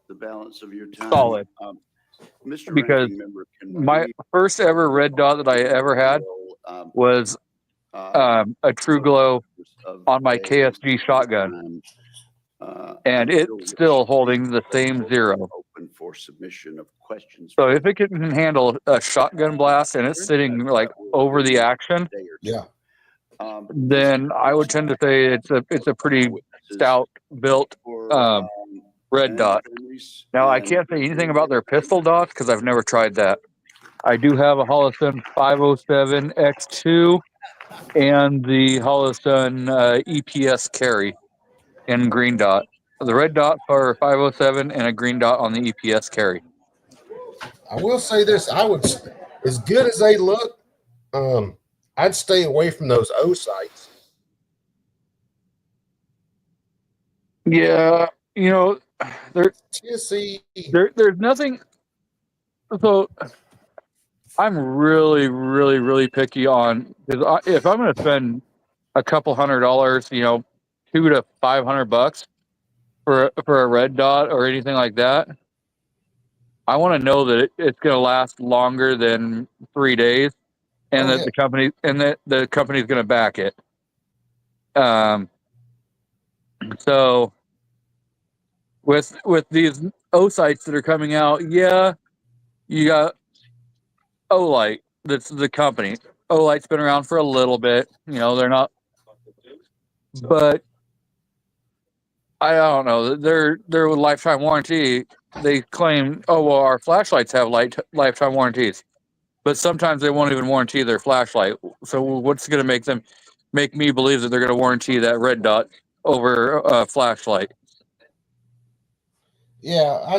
the balance of your time. solid. Mr. Because Ranking Member, can my first ever red dot that I ever had was a true glow on my KSG shotgun, and it's still holding the same 0. Open for submission of questions. So if it can handle a shotgun blast and it's sitting like over the action, yeah, then I would tend to say it's a pretty stout built red dot. Now I can't say anything about their pistol dots because I've never tried that. I do have a Holosun 507 X2 and the Holosun EPS carry in green dot. The red dot for 507 and a green dot on the EPS carry. I will say this: I would, as good as they look, I'd stay away from those O sights. Yeah, you know, there's nothing. So I'm really, really, really picky on because if I'm going to spend a couple $100, you know, $200 to $500 for a red dot or anything like that, I want to know that it's going to last longer than 3 days, and that the company's going to back it. So with these O sites that are coming out, yeah, you got Olight. That's the company. Olight's been around for a little bit. You know, they're not, but I don't know. They're with lifetime warranty. They claim, oh well, our flashlights have lifetime warranties, but sometimes they won't even warranty their flashlight. So what's going to make me believe that they're going to warranty that red dot over a flashlight? Yeah,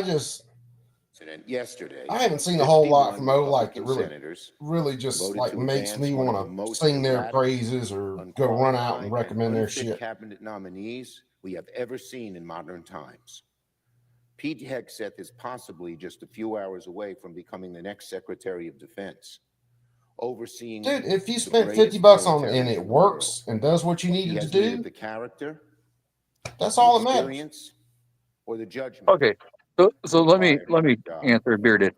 yesterday, I haven't seen a whole lot from Olight that really just like makes me want to sing their praises or go run out and recommend their shit. Cabinet nominees we have ever seen in modern times. Pete Hegseth is possibly just a few hours away from becoming the next Secretary of Defense, overseeing. Dude, if you spent $50 on it and it works and does what you needed to do, the character, that's all that matters. Or the judgment. Okay, so let me answer, Bearded.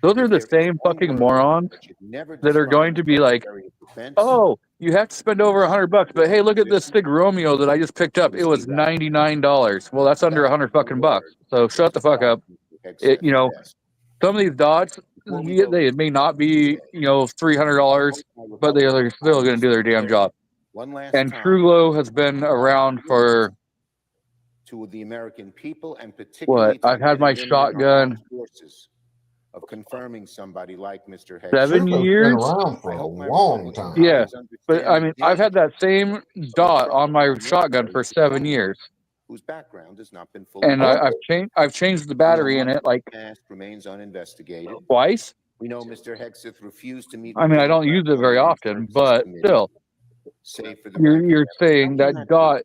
Those are the same fucking morons that are going to be like, oh, you have to spend over $100, but hey, look at this Sig Romeo that I just picked up. It was $99. Well, that's under $100 fucking bucks. So shut the fuck up. You know, some of these dots, they may not be, you know, $300, but they are still going to do their damn job. And TrueGlow has been around for to the American people and particularly what? I've had my shotgun of confirming somebody like Mr. Hegseth. 7 years. Been around for a long time. Yeah, but I mean, I've had that same dot on my shotgun for 7 years. Whose background has not been fully. And I've changed the battery in it like remains uninvestigated. Twice. We know Mr. Hegseth refused to meet. I mean, I don't use it very often, but still, you're saying that dot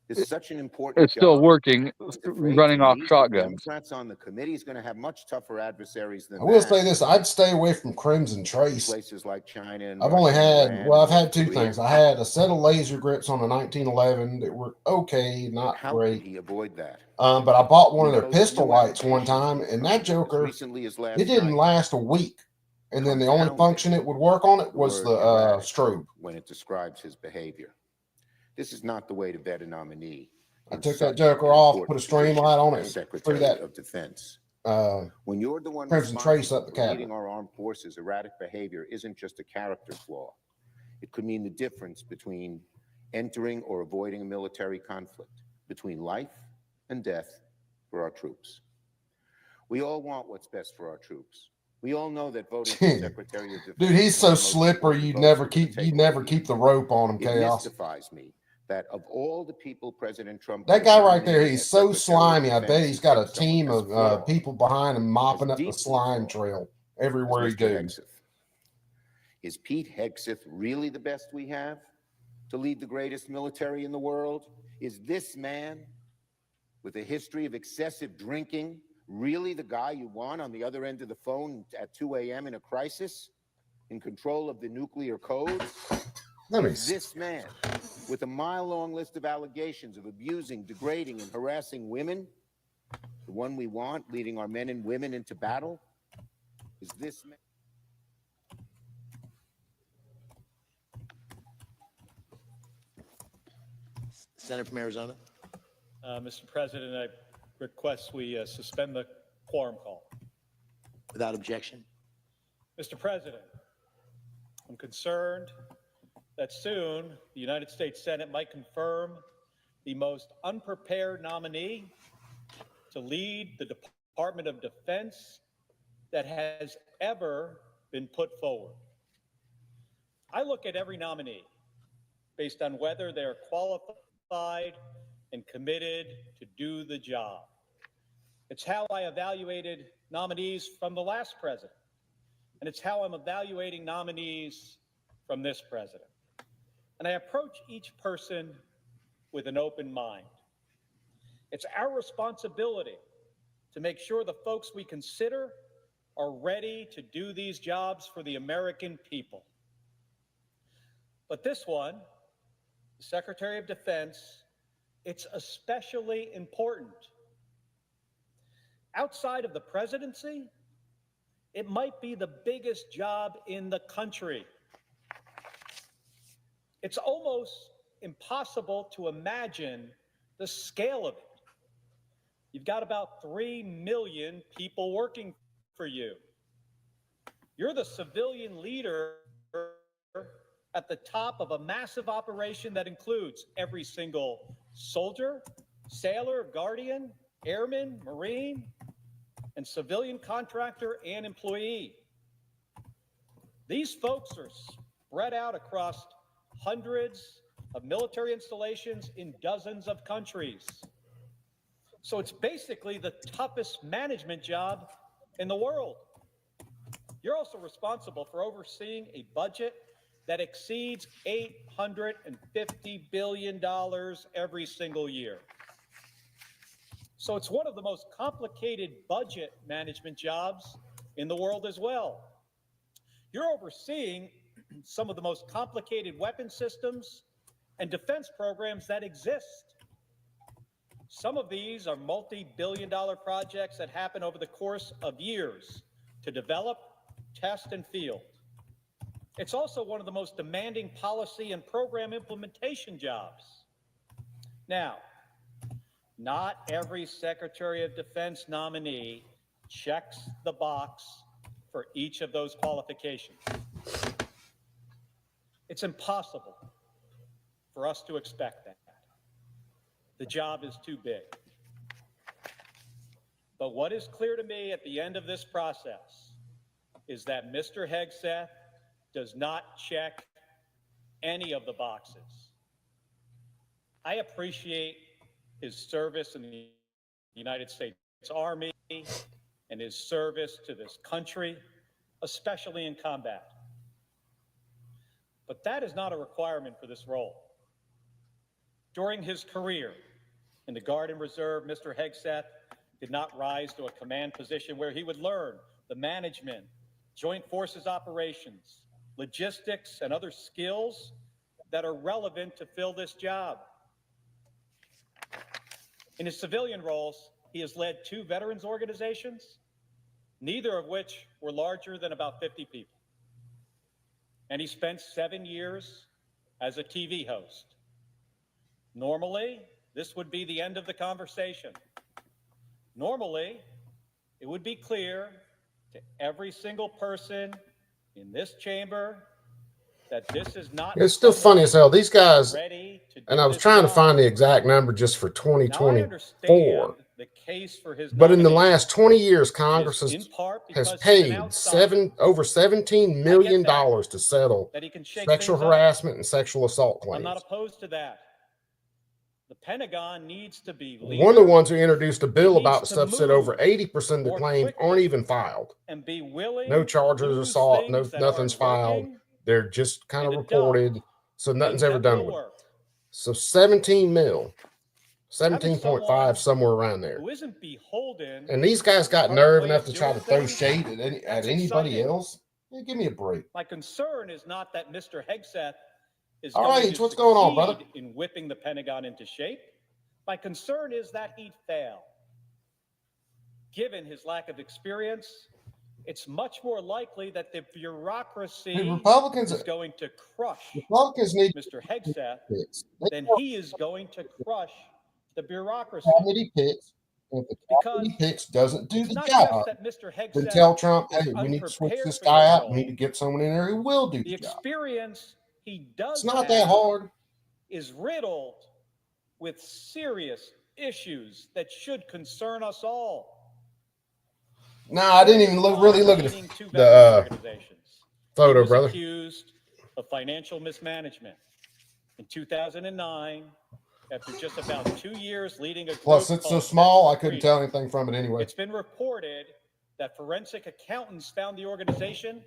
is such an important. It's still working, running off shotguns. Democrats on the committee is going to have much tougher adversaries than. I will say this: I'd stay away from Crimson Trace. Places like China and I've only had, well, I've had two things. I had a set of laser grips on the 1911 that were okay, not great. He avoid that. But I bought one of their pistol lights one time, and that joker, it didn't last a week. And then the only function it would work on it was the strobe. When it describes his behavior. This is not the way to vet a nominee. I took that joker off, put a stream light on it, threw that of Defense. When you're the one Crimson Trace up the cabinet. Leading our armed forces, erratic behavior isn't just a character flaw. It could mean the difference between entering or avoiding a military conflict, between life and death for our troops. We all want what's best for our troops. We all know that voting for Secretary of Defense. Dude, he's so slippery. You'd never keep the rope on him. Chaos. It mystifies me that of all the people President Trump. That guy right there, he's so slimy. I bet he's got a team of people behind him mopping up the slime trail everywhere he goes. Is Pete Hegseth really the best we have to lead the greatest military in the world? Is this man with a history of excessive drinking really the guy you want on the other end of the phone at 2 a.m. in a crisis, in control of the nuclear codes? This man, with a mile-long list of allegations of abusing, degrading, and harassing women, the one we want leading our men and women into battle, is this man. Senator from Arizona. Mr. President, I request we suspend the quorum call. Without objection. Mr. President, I'm concerned that soon the United States Senate might confirm the most unprepared nominee to lead the Department of Defense that has ever been put forward. I look at every nominee based on whether they're qualified and committed to do the job. It's how I evaluated nominees from the last president, and it's how I'm evaluating nominees from this president. And I approach each person with an open mind. It's our responsibility to make sure the folks we consider are ready to do these jobs for the American people. But this one, the Secretary of Defense, it's especially important. Outside of the presidency, It might be the biggest job in the country. It's almost impossible to imagine the scale of it. You've got about 3 million people working for you. You're the civilian leader at the top of a massive operation that includes every single soldier, sailor, guardian, airman, Marine, and civilian contractor and employee. These folks are spread out across hundreds of military installations in dozens of countries. So it's basically the toughest management job in the world. You're also responsible for overseeing a budget that exceeds $850 billion every single year. So it's one of the most complicated budget management jobs in the world as well. You're overseeing some of the most complicated weapon systems and defense programs that exist. Some of these are multi-billion-dollar projects that happen over the course of years to develop, test, and field. It's also one of the most demanding policy and program implementation jobs. Now, not every Secretary of Defense nominee checks the box for each of those qualifications. It's impossible for us to expect that. The job is too big. But what is clear to me at the end of this process is that Mr. Hegseth does not check any of the boxes. I appreciate his service in the United States Army and his service to this country, especially in combat. But that is not a requirement for this role. During his career in the Guard and Reserve, Mr. Hegseth did not rise to a command position where he would learn the management, joint forces operations, logistics, and other skills that are relevant to fill this job. In his civilian roles, he has led 2 veterans organizations, neither of which were larger than about 50 people. And he spent 7 years as a TV host. Normally, this would be the end of the conversation. Normally, it would be clear to every single person in this chamber that this is not. It's still funny as hell. These guys, and I was trying to find the exact number just for 2024. The case for his but in the last 20 years, Congress has paid over $17 million to settle sexual harassment and sexual assault claims. I'm not opposed to that. The Pentagon needs to be one of the ones who introduced a bill about the stuff said over 80% of the claims aren't even filed. And be willing. No charges are sought. No, nothing's filed. They're just kind of reported. So nothing's ever done with it. So 17 mil, 17.5, somewhere around there. Who isn't beholden. And these guys got nerve enough to try to throw shade at anybody else. Hey, give me a break. My concern is not that Mr. Hegseth is all right, what's going on, brother? In whipping the Pentagon into shape. My concern is that he'd fail. Given his lack of experience, it's much more likely that the bureaucracy is going to crush Mr. Hegseth than he is going to crush the bureaucracy. Committee picks. If the committee picks doesn't do the job, then tell Trump, hey, we need to switch this guy out. We need to get someone in there who will do the job. Experience he does it's not that hard. Is riddled with serious issues that should concern us all. No, I didn't even really look at the photo, brother. Accused of financial mismanagement. In 2009, after just about 2 years leading a plus it's so small I couldn't tell anything from it anyway. It's been reported that forensic accountants found the organization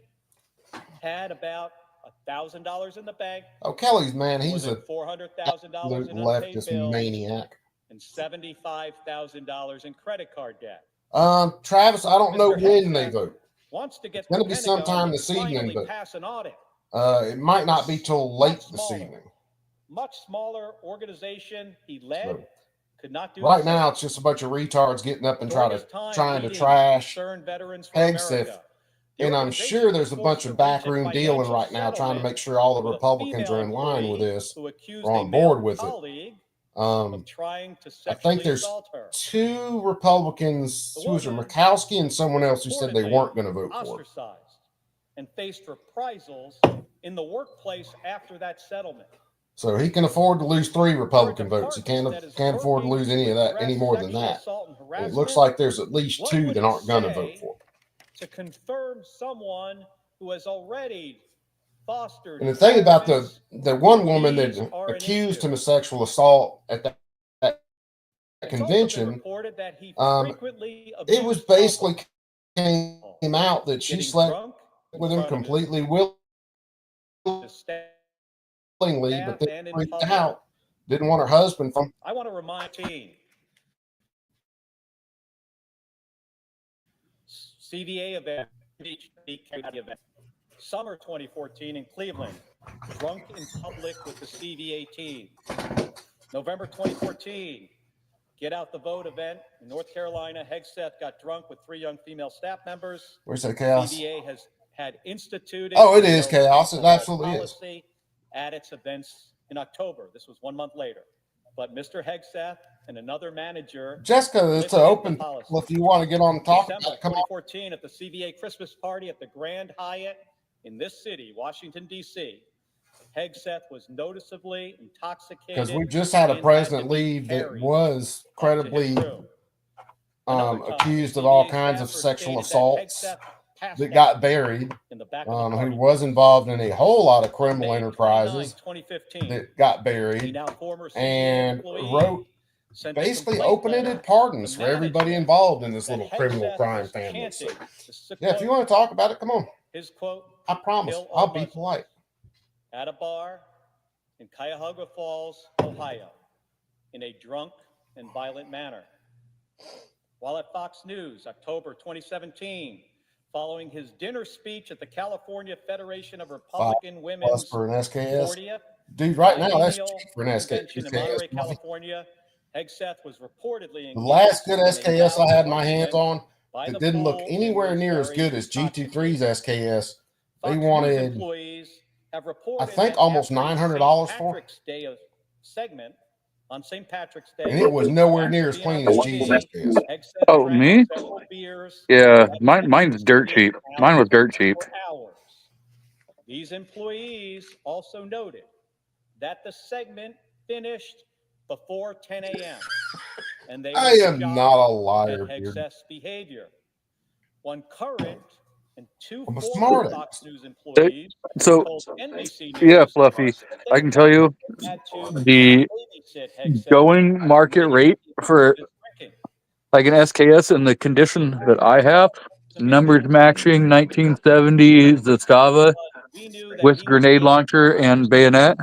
had about $1,000 in the bank. Oh, Kelly's man, he's a $400,000 in leftist maniac. And $75,000 in credit card debt. Travis, I don't know when they vote. Wants to get it's going to be sometime this evening, but it might not be till late this evening. Much smaller organization he led could not do right now. It's just a bunch of retards getting up and trying to trash Hegseth And I'm sure there's a bunch of backroom dealing right now, trying to make sure all the Republicans are in line with this, or on board with it. I think there's 2 Republicans, who was it, Murkowski and someone else, who said they weren't going to vote for it. And faced reprisals in the workplace after that settlement. So he can afford to lose 3 Republican votes. He can't afford to lose any of that, any more than that. And it looks like there's at least 2 that aren't going to vote for it. To confirm someone who has already fostered. And the thing about the one woman that accused him of sexual assault at that convention, it was basically came out that she slept with him completely willingly, but then freaked out, didn't want her husband from. I want to remind team. CVA event, summer 2014 in Cleveland, drunk in public with the CVA team. November 2014, Get Out the Vote event in North Carolina. Hegseth got drunk with 3 young female staff members. Where's that chaos? CVA has had instituted. Oh, it is chaos. It absolutely is. At its events in October. This was 1 month later. But Mr. Hegseth and another manager. Jessica, it's open. Well, if you want to get on talk about it, come on. 2014 at the CVA Christmas party at the Grand Hyatt in this city, Washington, D.C. Hegseth was noticeably intoxicated. Because we just had a president leave that was credibly accused of all kinds of sexual assaults that got buried, who was involved in a whole lot of criminal enterprises that got buried, and wrote basically open-ended pardons for everybody involved in this little criminal crime family. So, yeah, if you want to talk about it, come on. His quote, I promise, I'll be polite. At a bar in Cuyahoga Falls, Ohio, in a drunk and violent manner. While at Fox News, October 2017, following his dinner speech at the California Federation of Republican Women's for an SKS. 40th Dude, right now that's cheap for an convention in Monterey, SKS. California. Hegseth was reportedly The last good SKS I had my hands on that didn't look anywhere near as good as G23's SKS. They wanted, I think, almost $900 for it. Day of segment on St. Patrick's Day. And it was nowhere near as clean as G's SKS. Oh, me? Yeah, mine's dirt cheap. Mine was dirt cheap. These employees also noted that the segment finished before 10 a.m. and they I am not a liar, dude. Hegseth's behavior. One current and 2 I'm a former smart Fox News employees So, told NBC News yeah, Fluffy, I can tell you the going market rate for like an SKS in the condition that I have, numbers matching 1970s Zastava with grenade launcher and bayonet,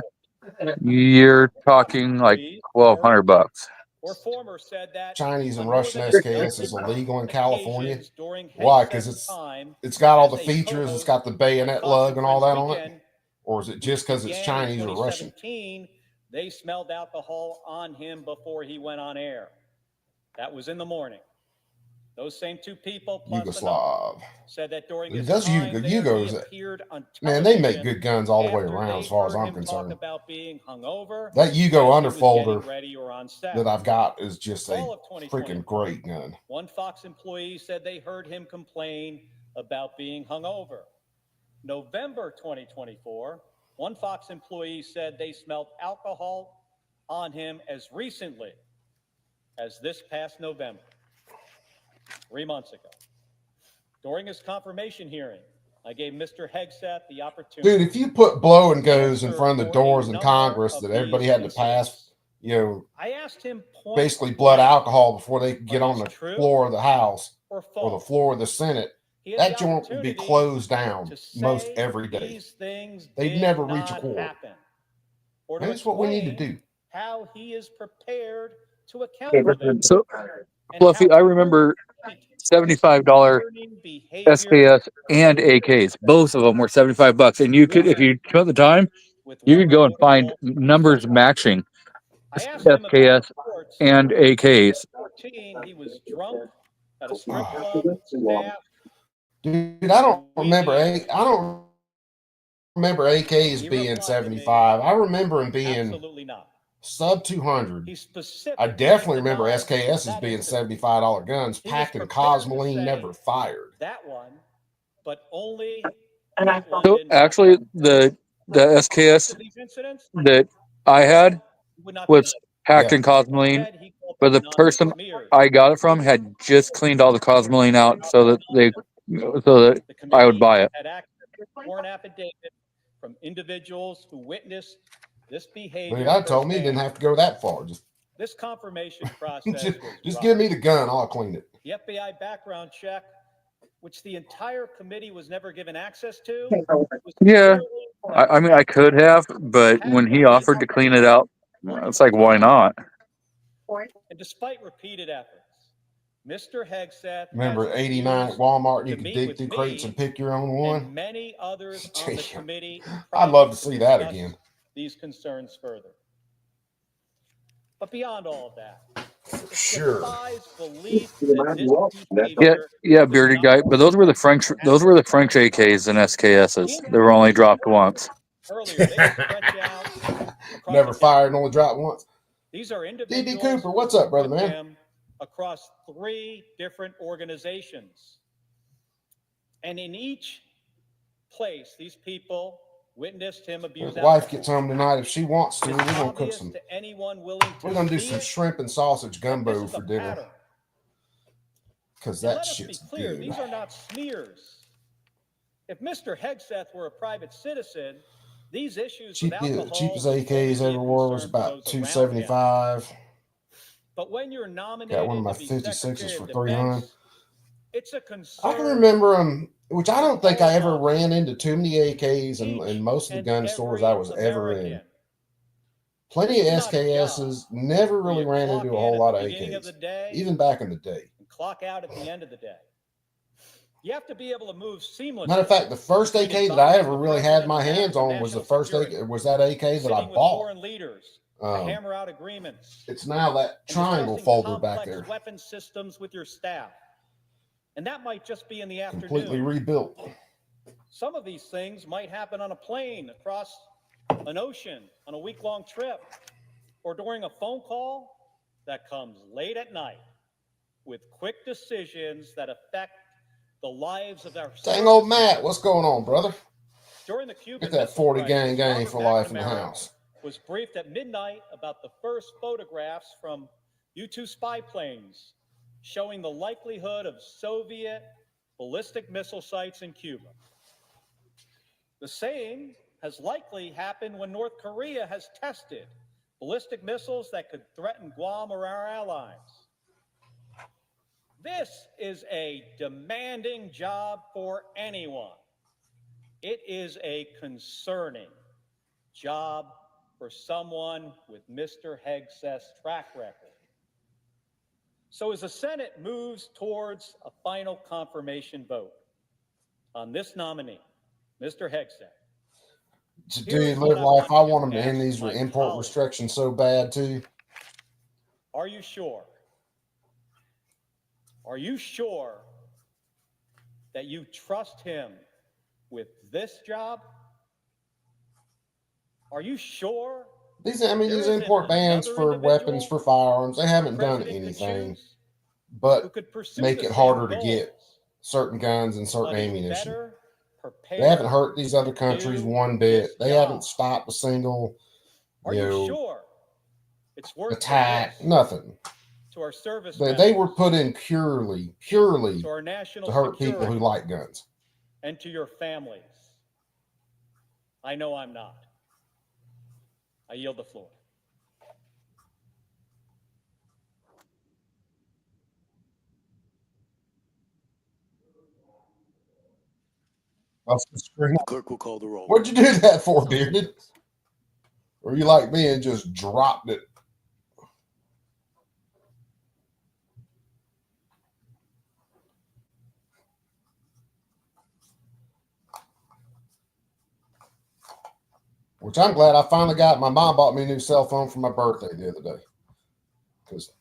you're talking like $1,200. or former said that Chinese and Russian SKS is illegal in California. Why? Because it's got all the features. It's got the bayonet lug and all that on it. Or is it just because it's Chinese or Russian? They smelled alcohol on him before he went on air. That was in the morning. Those same 2 people plus Yugoslav said that during his those time Yugos, there, he appeared on man, they make television good guns all the way after around they as far as heard I'm him concerned. talk about being hungover, That Yugo as he was underfolder getting ready or on set. that I've got is just a Fall of 2020. freaking great gun. One Fox employee said they heard him complain about being hungover. November 2024, one Fox employee said they smelled alcohol on him as recently as this past November, 3 months ago. During his confirmation hearing, I gave Mr. Hegseth the opportunity. Dude, if you put blow and goes in front of the doors in Congress that everybody had to pass, you know, I asked him basically blood alcohol before they could get on the floor of the House or the floor of the Senate, that joint would be closed down most every day. They'd never reach a quorum. That's what we need to do. How he is prepared to account for them. So, Fluffy, I remember $75 SKS and AKs. Both of them were $75, and you could, if you took the time, you could go and find numbers matching SKS and AKs. He was drunk at a strip club with staff Dude, I don't remember AKs being 75. I remember them being Absolutely not. sub 200. He specifically I definitely remember denied SKSs that being incident. $75 guns He was packed in prepared to Cosmoline, say never fired. that one, but only that one So didn't happen. actually, the Most SKS of these incidents that I had would not be was packed Yeah. in Cosmoline, said. He called but the them person non-smears. I got it from had just cleaned all the Cosmoline out so that The I would committee buy it. had access to a sworn affidavit from individuals who witnessed this behavior. Dude, I told me you didn't firsthand. have to go that far. This confirmation process Just was give me rushed. the gun. I'll clean it. The FBI background check, which the entire committee was never given access to, was Yeah, clearly I mean, I could have, but when he offered to clean it out, it's like, why not? And despite repeated efforts, Mr. Hegseth Remember has 89 at refused Walmart and you to could meet dig with through crates me and pick your own one? and many others on the committee in I'd love private to see that discuss again. these concerns further. But beyond all of that, Sure. defies belief that this Yeah, behavior yeah, was bearded not guy. But those were the French AKs and SKSs. They were only dropped once. earlier. They stretch out across Never the fired and only dropped once. These are DD individuals Cooper, what's up, brother, with man? him across 3 different organizations. And in each place, these people witnessed him abuse Wife alcohol. gets home tonight if she wants to. It's We're gonna cook obvious some. to anyone willing to We're gonna do see some it shrimp and sausage that this gumbo is for a dinner pattern. because And that let us be shit's clear, good. these are not smears. If Mr. Hegseth were a private citizen, these issues with alcohol Cheapest would AKs only be ever a were was concern for about those around him. $275. But when you're Got nominated one of my to be 56s Secretary for of $300. Defense, it's a concern. I can remember them, which I don't think all I ever of us, ran into too many AKs in each most of the and gun stores every I was ever in. American. Plenty of This is not a job SKSs, never where really you ran clock into a in whole at lot the of beginning of AKs, the day even back in the day. and clock out at the end of the day. You have to be able to move seamlessly. Matter of fact, the first AK between that I advising ever the really had president my on matters hands of on was the national first security, AK, was that AK that I sitting with bought. foreign leaders to hammer out agreements, It's now that and triangle discussing folder back complex there, weapon systems with your staff. And that might just be in the completely afternoon. rebuilt. Some of these things might happen on a plane across an ocean on a week-long trip, or during a phone call that comes late at night with quick decisions that affect the lives of our Dang old service Matt, members. what's going on, brother? During the Cuban Get that Missile 40 Crisis, gang Robert for life in the McNamara house. was briefed at midnight about the first photographs from U-2 spy planes showing the likelihood of Soviet ballistic missile sites in Cuba. The same has likely happened when North Korea has tested ballistic missiles that could threaten Guam or our allies. This is a demanding job for anyone. It is a concerning job for someone with Mr. Hegseth's track record. So as the Senate moves towards a final confirmation vote on this nominee, Mr. Hegseth, Dude, live life. I want them to end these import restrictions so bad, too. are you sure? Are you sure that you trust him with this job? Are you sure? These import bans for weapons, for firearms, they haven't done anything but make it harder to get certain guns and certain ammunition. They haven't hurt these other countries one bit. They haven't stopped a single, attack, nothing. To our service They were put in purely to our national to hurt people security who like guns. and to your families. I know I'm not. I yield the floor. The clerk will call the roll. What'd you do that for, Bearded? Or you like me and just dropped it? Which I'm glad I finally got. My mom bought me a new cell phone for my birthday the other day. Because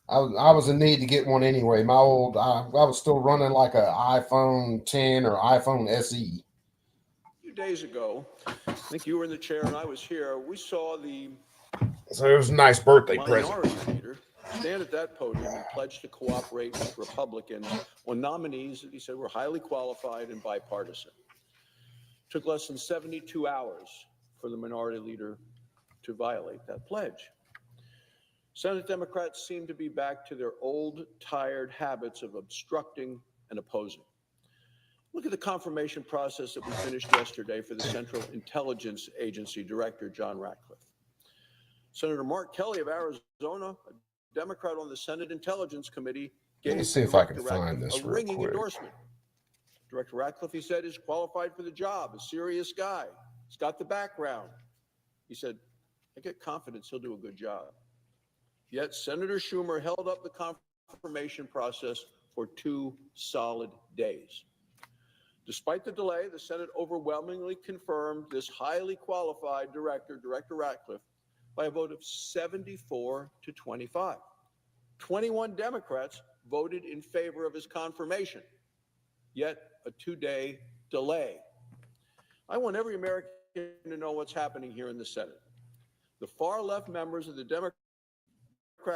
I was in need to get one anyway. My old, I was still running like an iPhone 10 or iPhone SE. A few days ago, I think you were in the chair and I was here. We saw the So it was a nice birthday minority present. leader stand at that podium and pledge to cooperate with Republicans on nominees that he said were highly qualified and bipartisan. It took less than 72 hours for the minority leader to violate that pledge. Senate Democrats seem to be back to their old, tired habits of obstructing and opposing. Look at the confirmation process that we finished yesterday for the Central Intelligence Agency Director, John Ratcliffe. Senator Mark Kelly of Arizona, a Democrat on the Senate Intelligence Committee, Let me gave see if I can Director find Ratcliffe this a real ringing quick. endorsement. Director Ratcliffe, he said, is qualified for the job, a serious guy. He's got the background. He said, I get confidence he'll do a good job. Yet Senator Schumer held up the confirmation process for 2 solid days. Despite the delay, the Senate overwhelmingly confirmed this highly qualified director, Director Ratcliffe, by a vote of 74 to 25. 21 Democrats voted in favor of his confirmation, yet a 2-day delay. I want every American to know what's happening here in the Senate. The far left members of the Democrat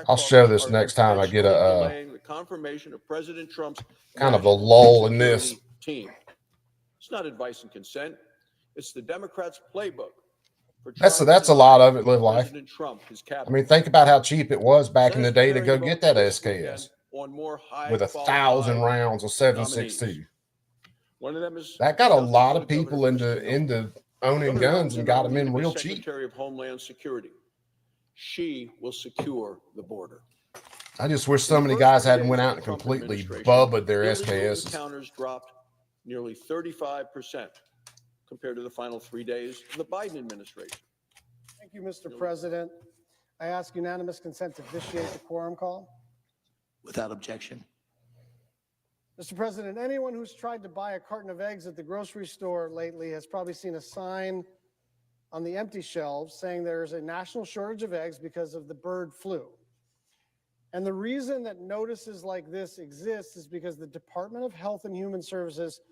I'll show this next time I get a delaying the confirmation of President Trump's kind of a lull in this. Team. It's not advice and consent. It's the Democrats' playbook. That's a lot of it. Live life. President Trump, his cabinet. I mean, think about how cheap it was back in the day to go get that SKS with 1,000 rounds of 7.62. One of them is that got a lot of people into owning guns and got them in real cheap. Secretary of Homeland Security. She will secure the border. I just wish so many guys hadn't went out and completely bubbled their SKSs. Counters dropped nearly 35% compared to the final 3 days of the Biden administration. Thank you, Mr. President. I ask unanimous consent to vitiate the quorum call. Without objection. Mr. President, anyone who's tried to buy a carton of eggs at the grocery store lately has probably seen a sign on the empty shelves saying there is a national shortage of eggs because of the bird flu. And the reason that notices like this exist is because the Department of Health and Human Services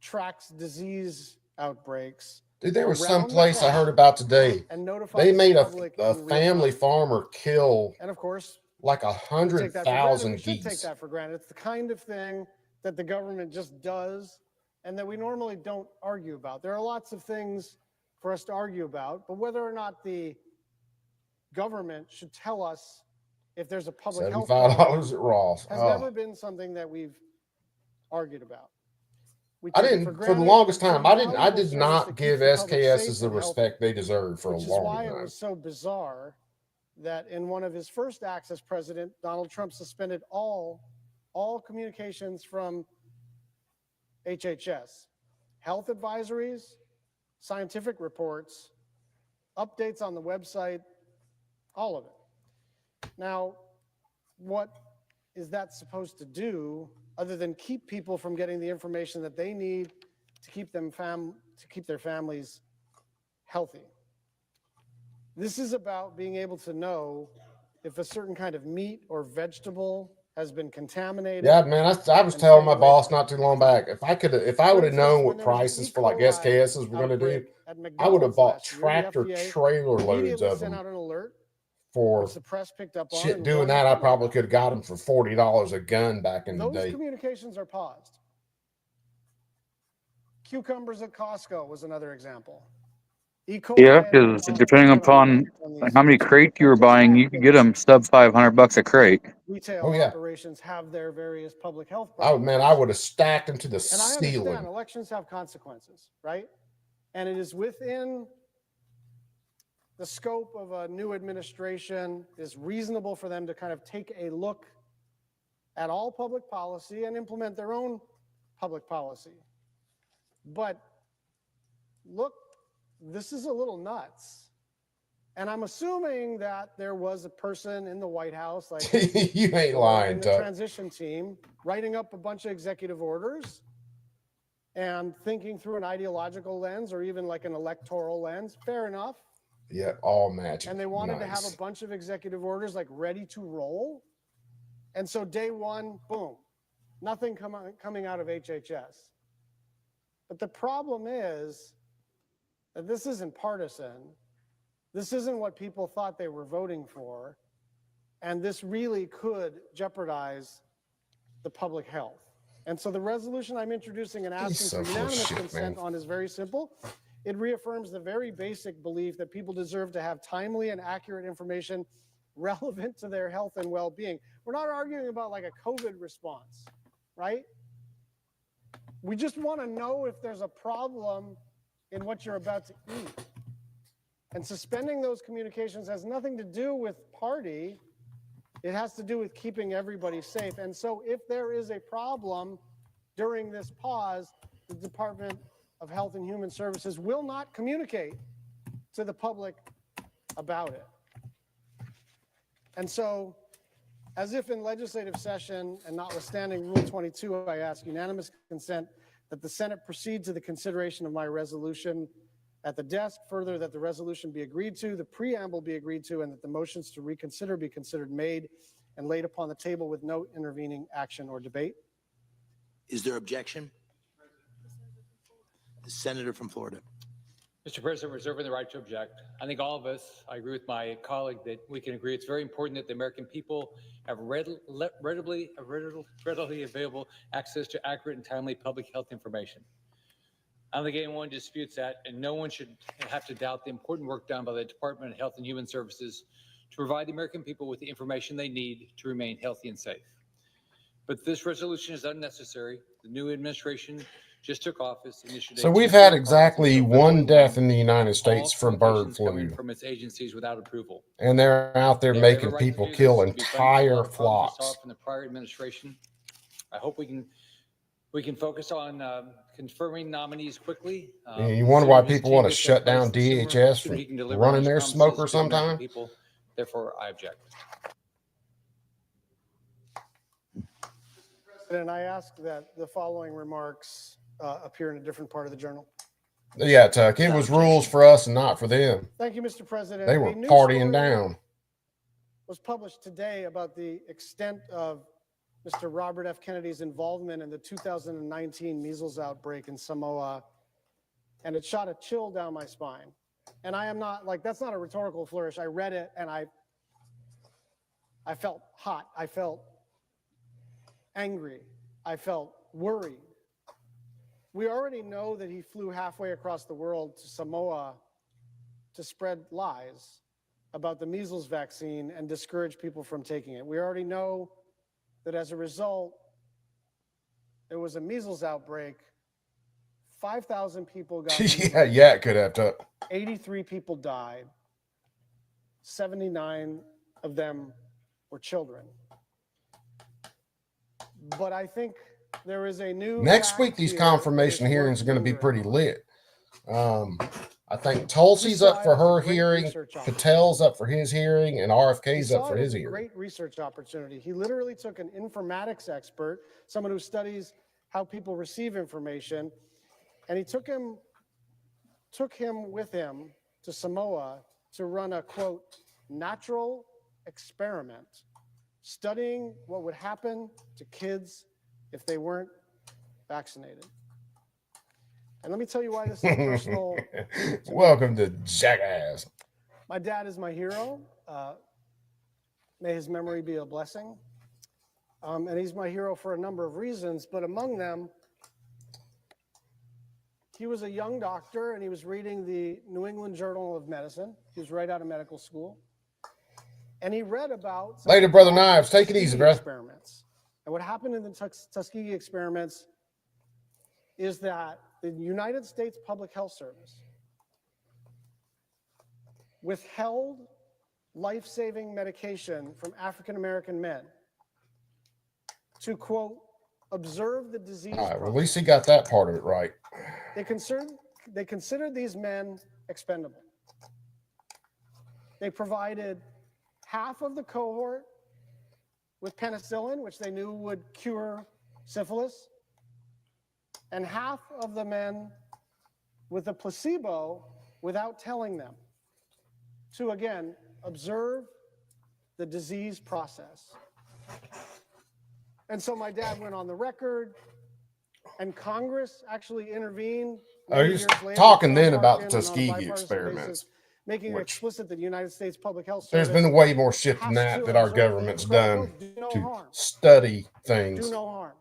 tracks disease outbreaks. Dude, there was some place I heard about today. They made a family farmer kill, and of course, like 100,000 geese. We should take that for granted. It's the kind of thing that the government just does and that we normally don't argue about. There are lots of things for us to argue about, but whether or not the government should tell us if there's a public health $75 at Ross has never been something that we've argued about. I didn't, for the longest time, I did not give SKSs the respect they deserve for a long time. Which is why it was so bizarre that in one of his first acts as president, Donald Trump suspended all communications from HHS, health advisories, scientific reports, updates on the website, all of it. Now, what is that supposed to do other than keep people from getting the information that they need to keep their families healthy? This is about being able to know if a certain kind of meat or vegetable has been contaminated. Yeah, man, I was telling my boss not too long back, if I would have known what prices for like SKSs were going to do, I would have bought tractor trailer loads of them. For the press picked up on shit doing that, I probably could have got them for $40 a gun back in the day. Those communications are paused. Cucumbers at Costco was another example. Yeah, because depending upon how many crates you were buying, you could get them sub $500 a crate. Retail operations have their various public health problems. Oh man, I would have stacked them to the ceiling. And I understand elections have consequences, right? And it is within the scope of a new administration. Is reasonable for them to kind of take a look at all public policy and implement their own public policy. But look, this is a little nuts. And I'm assuming that there was a person in the White House, like you ain't lying, the transition team, writing up a bunch of executive orders and thinking through an ideological lens or even like an electoral lens. Fair enough. Yeah, all matching. And they wanted to have a bunch of executive orders like ready to roll. And so day one, boom, nothing coming out of HHS. But the problem is that this isn't partisan. This isn't what people thought they were voting for. And this really could jeopardize the public health. And so the resolution I'm introducing and asking for unanimous consent on is very simple. It reaffirms the very basic belief that people deserve to have timely and accurate information relevant to their health and well-being. We're not arguing about like a COVID response, right? We just want to know if there's a problem in what you're about to eat. And suspending those communications has nothing to do with party. It has to do with keeping everybody safe. And so if there is a problem during this pause, the Department of Health and Human Services will not communicate to the public about it. And so, as if in legislative session and notwithstanding Rule 22, I ask unanimous consent that the Senate proceed to the consideration of my resolution at the desk. Further, that the resolution be agreed to, the preamble be agreed to, and that the motions to reconsider be considered made and laid upon the table with no intervening action or debate. Is there objection? The senator from Florida. Mr. President, reserving the right to object. I think all of us, I agree with my colleague that we can agree it's very important that the American people have readily available access to accurate and timely public health information. I don't think anyone disputes that, and no one should have to doubt the important work done by the Department of Health and Human Services to provide the American people with the information they need to remain healthy and safe. But this resolution is unnecessary. The new administration just took office. So we've had exactly one death in the United States from bird flu. From its agencies without approval. And they're out there making people kill entire flocks. From the prior administration. I hope we can focus on confirming nominees quickly. You wonder why people want to shut down DHS for running their smoker sometime? Therefore, I object. And I ask that the following remarks appear in a different part of the journal. Yeah, Tuck, it was rules for us and not for them. Thank you, Mr. President. They were partying down. Was published today about the extent of Mr. Robert F. Kennedy's involvement in the 2019 measles outbreak in Samoa, and it shot a chill down my spine. And I am not, like, that's not a rhetorical flourish. I read it and I felt hot. I felt angry. I felt worried. We already know that he flew halfway across the world to Samoa to spread lies about the measles vaccine and discourage people from taking it. We already know that as a result, there was a measles outbreak. 5,000 people got yeah, it could have to. 83 people died. 79 of them were children. But I think there is a new. Next week, these confirmation hearings are going to be pretty lit. I think Tulsi's up for her hearing, Patel's up for his hearing, and RFK's up for his hearing. Great research opportunity. He literally took an informatics expert, someone who studies how people receive information, and he took him with him to Samoa to run a, quote, natural experiment, studying what would happen to kids if they weren't vaccinated. And let me tell you why this is personal. Welcome to Jackass. My dad is my hero. May his memory be a blessing. And he's my hero for a number of reasons, but among them, he was a young doctor and he was reading the New England Journal of Medicine. He was right out of medical school. And he read about Later, Brother Knives. Take it easy, bro. Experiments. And what happened in the Tuskegee experiments is that the United States Public Health Service withheld life-saving medication from African-American men to, quote, observe the disease. All right, well, at least he got that part of it right. They considered these men expendable. They provided half of the cohort with penicillin, which they knew would cure syphilis, and half of the men with a placebo without telling them to, again, observe the disease process. And so my dad went on the record, and Congress actually intervened. Oh, he was talking then about the Tuskegee experiments, making it explicit that the United States Public Health there's Service been way more shit than that our government's done to harm. study things. Do no harm.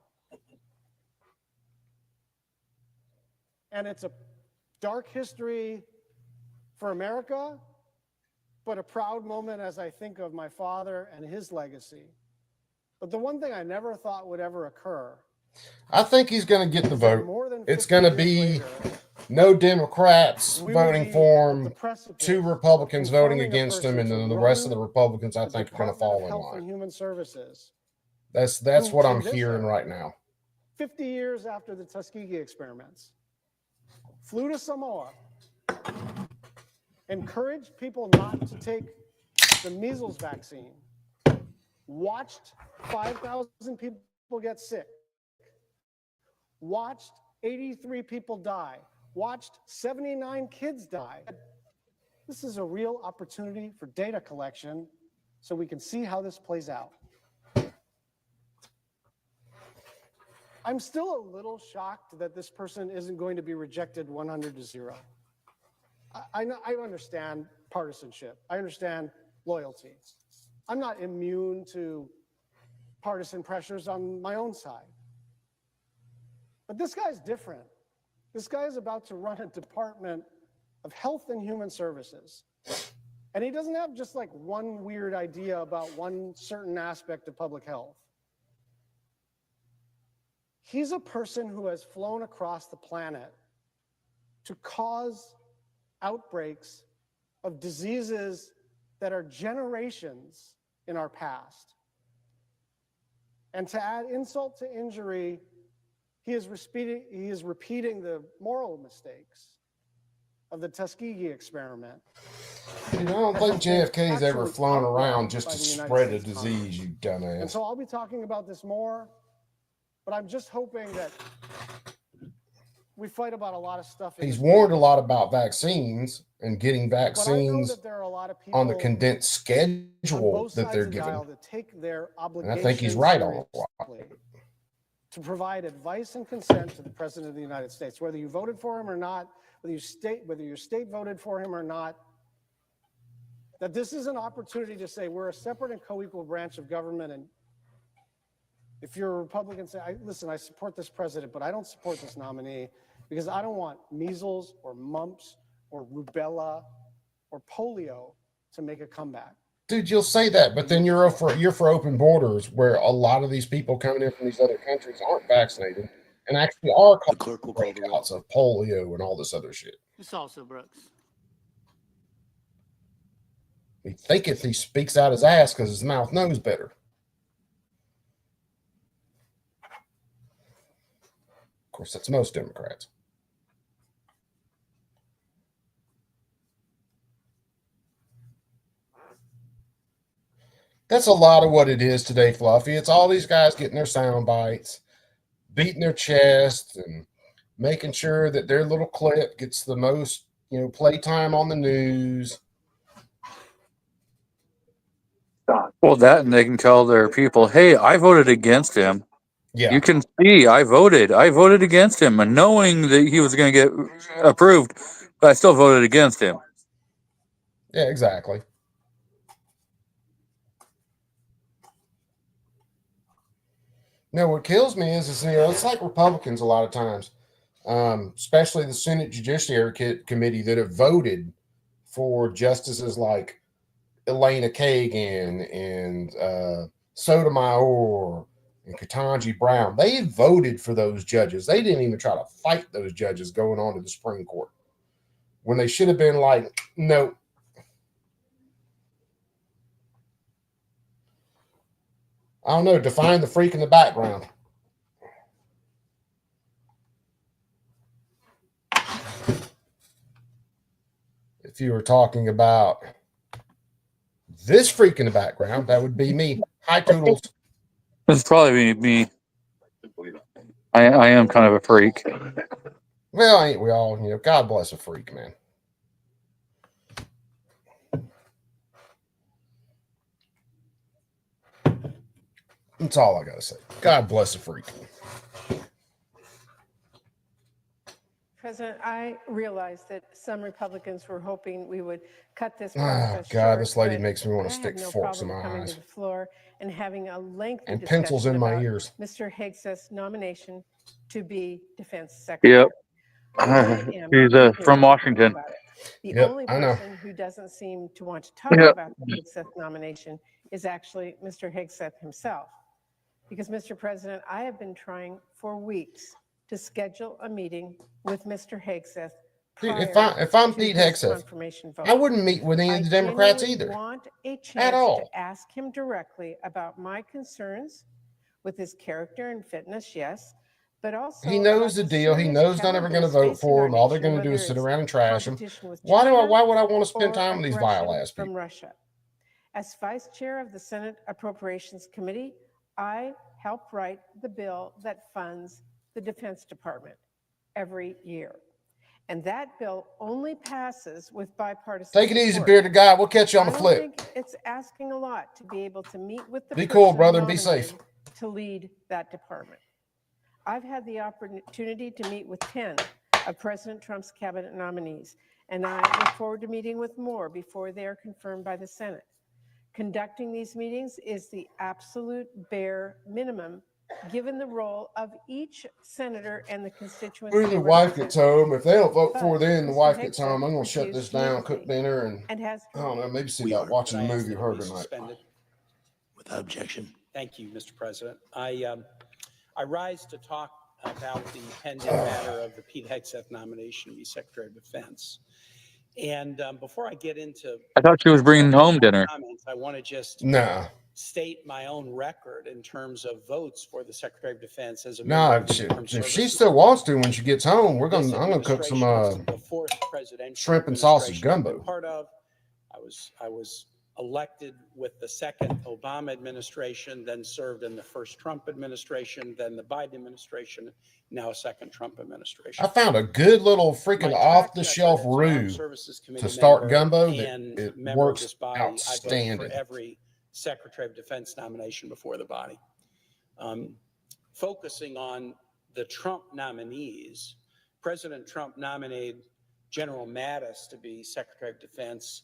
And it's a dark history for America, but a proud moment as I think of my father and his legacy. But the one thing I never thought would ever occur. I think he's going to get the vote. It's going to be no Democrats voting for him, 2 Republicans voting against him, and then the rest of the Republicans, I think, are going to fall in line. Human Services. That's what I'm hearing right now. 50 years after the Tuskegee experiments, flew to Samoa, encouraged people not to take the measles vaccine, watched 5,000 people get sick, watched 83 people die, watched 79 kids die. This is a real opportunity for data collection so we can see how this plays out. I'm still a little shocked that this person isn't going to be rejected 100-0. I understand partisanship. I understand loyalty. I'm not immune to partisan pressures on my own side. But this guy's different. This guy is about to run a Department of Health and Human Services. And he doesn't have just like one weird idea about one certain aspect of public health. He's a person who has flown across the planet to cause outbreaks of diseases that are generations in our past. And to add insult to injury, he is repeating the moral mistakes of the Tuskegee experiment. I don't think JFK's ever flown around just to spread a disease, you dumbass. And so I'll be talking about this more, but I'm just hoping that we fight about a lot of stuff. He's warned a lot about vaccines and getting vaccines on the condensed schedule that they're giving. And I think he's right on a lot. To provide advice and consent to the President of the United States, whether you voted for him or not, whether your state voted for him or not, that this is an opportunity to say we're a separate and co-equal branch of government. And if you're a Republican, say, listen, I support this president, but I don't support this nominee because I don't want measles or mumps or rubella or polio to make a comeback. Dude, you'll say that, but then you're for open borders, where a lot of these people coming in from these other countries aren't vaccinated and actually are causing breakouts of polio and all this other shit. It's also Brooks. He thinketh he speaks out his ass because his mouth knows better. Of course, that's most Democrats. That's a lot of what it is today, Fluffy. It's all these guys getting their sound bites, beating their chest, and making sure that their little clip gets the most, playtime on the news. Well, that, and they can tell their people, hey, I voted against him. Yeah. You can see I voted against him, and knowing that he was going to get approved, but I still voted against him. Yeah, exactly. No, what kills me is it's like Republicans a lot of times, especially the Senate Judiciary Committee that have voted for justices like Elena Kagan and Sotomayor and Ketanji Brown. They voted for those judges. They didn't even try to fight those judges going on to the Supreme Court when they should have been like, no. I don't know. Define the freak in the background. If you were talking about this freak in the background, that would be me. Hi, Toodles. This probably me. I am kind of a freak. Well, ain't we all? God bless a freak, man. That's all I got to say. God bless the freak. President, I realize that some Republicans were hoping we would cut this Oh, process God, short, this lady but makes me want to I stick have no forks in problem my coming eyes to the floor and having a lengthy and pencils discussion in my about ears. Mr. Hegseth's nomination to be Defense Yep. Secretary. I am He's eager from to talk Washington. about it. The Yep, only I know. person who doesn't seem to want to talk Yep. about the Hegseth nomination is actually Mr. Hegseth himself. Because, Mr. President, I have been trying for weeks to schedule a meeting with Mr. Hegseth. Dude, prior if I'm to Pete this Hegseth, confirmation vote. I wouldn't meet with any of the Democrats genuinely either. want a At chance all. to ask him directly about my concerns with his character and fitness, yes, but also He knows about the deal. He serious knows not ever going to challenges vote facing for our him. All they're nation, going to do is whether sit it's around and trash him. competition with Why China would I want to spend or time with these vile aggression ass people? from Russia. As vice chair of the Senate Appropriations Committee, I help write the bill that funds the Defense Department every year. And that bill only passes with bipartisan Take it easy, support. bearded guy. We'll catch you on the I don't flip. think it's asking a lot to be able to meet with the Be cool, person brother, and be safe. nominated to lead that department. I've had the opportunity to meet with 10 of President Trump's cabinet nominees, and I look forward to meeting with more before they are confirmed by the Senate. Conducting these meetings is the absolute bare minimum, given the role of each senator and the constituency. When they the wife represent. gets home, if they don't vote But for then the Mr. wife gets Hegseth home, I'm going to shut this refused to meet down, with cook me dinner, and has I don't know, maybe see We about are. watching Could the I movie ask with that her it be tonight. suspended? Without objection. Thank you, Mr. President. I rise to talk about the pending matter of the Pete Hegseth nomination to be Secretary of Defense. And before I get into I thought she was bringing home dinner. comments, I want to just Nah. state my own record in terms of votes for the Secretary of Defense as a Nah, member of the Armed if she Services. still wants to when she gets home, I'm This gonna cook some administration was the fourth presidential shrimp and sausage administration I've been gumbo. part of. I was elected with the second Obama administration, then served in the first Trump administration, then the Biden administration, now a second Trump administration. I found a good little freaking My off the track shelf record as an Armed roux Services to Committee start member gumbo and that it member of works this body, I vote outstanding. for every Secretary of Defense nomination before the body. Focusing on the Trump nominees, President Trump nominated General Mattis to be Secretary of Defense.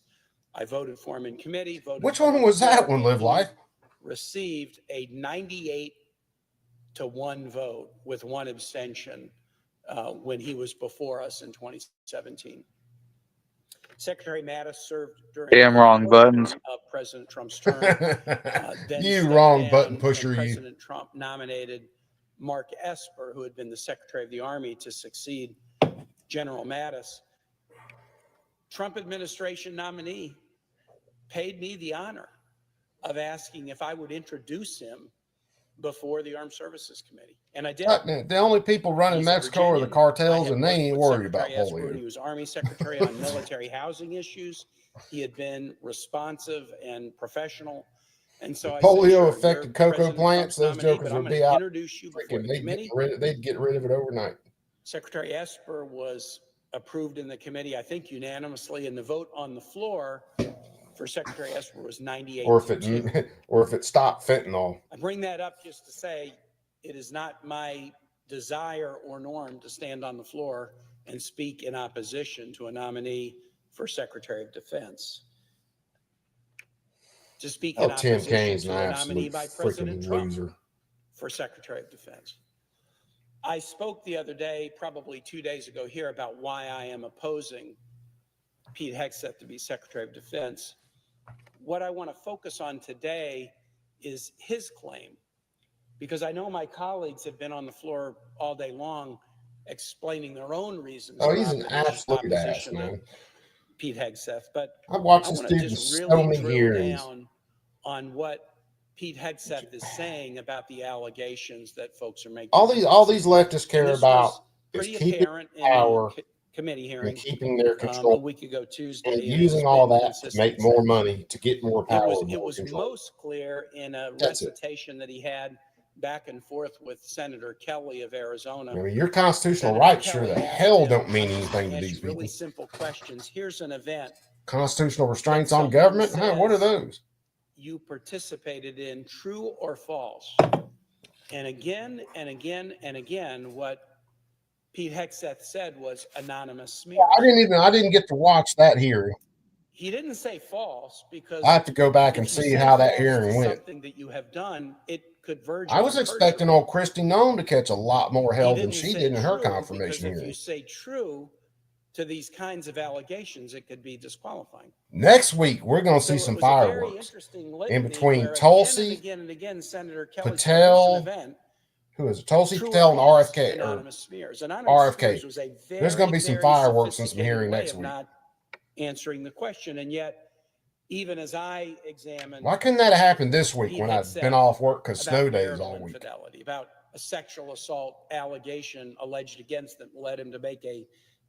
I voted for him in committee. Which one was that one, Live Life? Received a 98-1 vote with one abstention when he was before us in 2017. Secretary Mattis served during Damn wrong buttons. of President Trump's term. Then You stepped wrong down, button and pusher, you. President Trump nominated Mark Esper, who had been the Secretary of the Army, to succeed General Mattis. Trump administration nominee paid me the honor of asking if I would introduce him before the Armed Services Committee. And I did. The only people running He's a Mexico are the Virginian. cartels, I had and they worked ain't with worried about Secretary Esper when he polio. was Army Secretary on military housing issues. He had been responsive and professional. And so I said, Polio "Sure, affected you're cocoa President plants. Trump's Those nominee, jokers but I'm would going be to out. introduce you before the committee." They'd get rid of it overnight. Secretary Esper was approved in the committee, I think unanimously, and the vote on the floor for Secretary Esper was 98-2. Or if it stopped fentanyl. I bring that up just to say it is not my desire or norm to stand on the floor and speak in opposition to a nominee for Secretary of Defense. To speak in Tim opposition Kaine's an to a nominee absolute by President freaking Trump loser. for Secretary of Defense. I spoke the other day, probably 2 days ago here, about why I am opposing Pete Hegseth to be Secretary of Defense. What I want to focus on today is his claim, because I know my colleagues have been on the floor all day long explaining their own reasons. Oh, for he's an absolute ass, opposition to man. Pete Hegseth, but I've watched I this want to dude in just so really many drill hearings. down on what Pete Hegseth is saying about the allegations that folks are making. All these leftists care about is Pretty keeping apparent in power the committee and hearing keeping their a control week ago Tuesday, and and it has using all been that to consistent make more since. money, to get more power and It more was control. most clear in a That's it. recitation that he had back and forth with Senator Kelly of Arizona. I mean, your constitutional Senator rights sure Kelly the asked hell him, don't mean "I'm anything to gonna these ask you really people. simple questions. Here's an event Constitutional restraints that on government? someone Huh, what are says those? you participated in, true or false? And again and again and again, what Pete Hegseth said was anonymous smears. I didn't get to watch that hearing. He didn't say false because I have to go back and if you see said how that false hearing to went. something that you have done, it could verge I was on expecting perjury. old Christy Nome to catch a lot more He hell than didn't she say did in her true, confirmation because if hearing. you say true to these kinds of allegations, it could be disqualifying. Next week, we're going to see So some it was a very fireworks interesting in litany between where Tulsi, again and again, Senator Kelly said, "Here's an Patel, event, who is it? Tulsi, true or Patel, and false, RFK. Or anonymous smears." Anonymous RFK. smears was a very, There's going to be some very fireworks and some sophisticated hearing way next of week. not answering the question. And yet, even as I examined, Why couldn't that have happened this week Pete when I've Hegseth been off work because about snow days marital all week? infidelity, about a sexual assault allegation alleged against him, led him to make a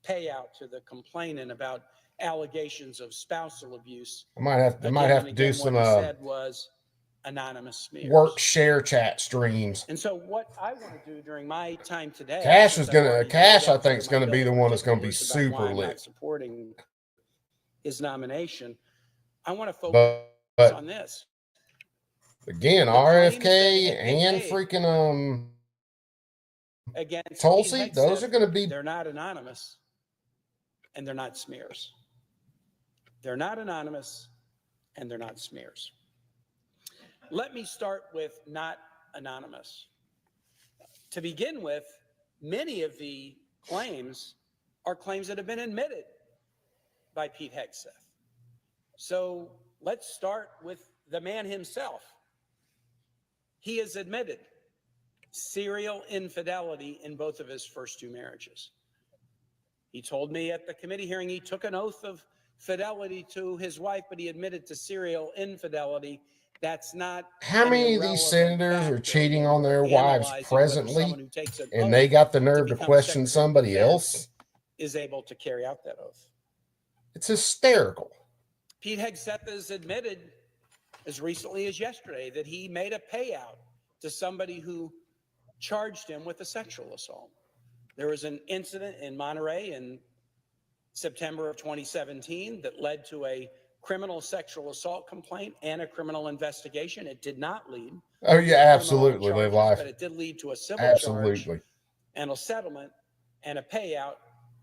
payout to the complainant about allegations of spousal abuse. I might have to do some what he said was anonymous smears. work share chat streams. And so what I want to do during my time today, Cash since I've already laid I out think is some of going to my be the bill one that's going to be particulars about why super I'm not lit. supporting his nomination, I want to focus on this. Again, The claims RFK that have been and made freaking against Tulsi, Pete those Hegseth, are going to be. They're not anonymous, and they're not smears. They're not anonymous, and they're not smears. Let me start with not anonymous. To begin with, many of the claims are claims that have been admitted by Pete Hegseth. So let's start with the man himself. He has admitted serial infidelity in both of his first two marriages. He told me at the committee hearing he took an oath of fidelity to his wife, but he admitted to serial infidelity. That's not. How many of these senators are cheating on their wives presently, and they got the nerve to question somebody else? Is able to carry out that oath. It's hysterical. Pete Hegseth has admitted as recently as yesterday that he made a payout to somebody who charged him with a sexual assault. There was an incident in Monterey in September of 2017 that led to a criminal sexual assault complaint and a criminal investigation. It did not lead. Oh yeah, absolutely, live life. But it did lead to a civil charge and a settlement and a payout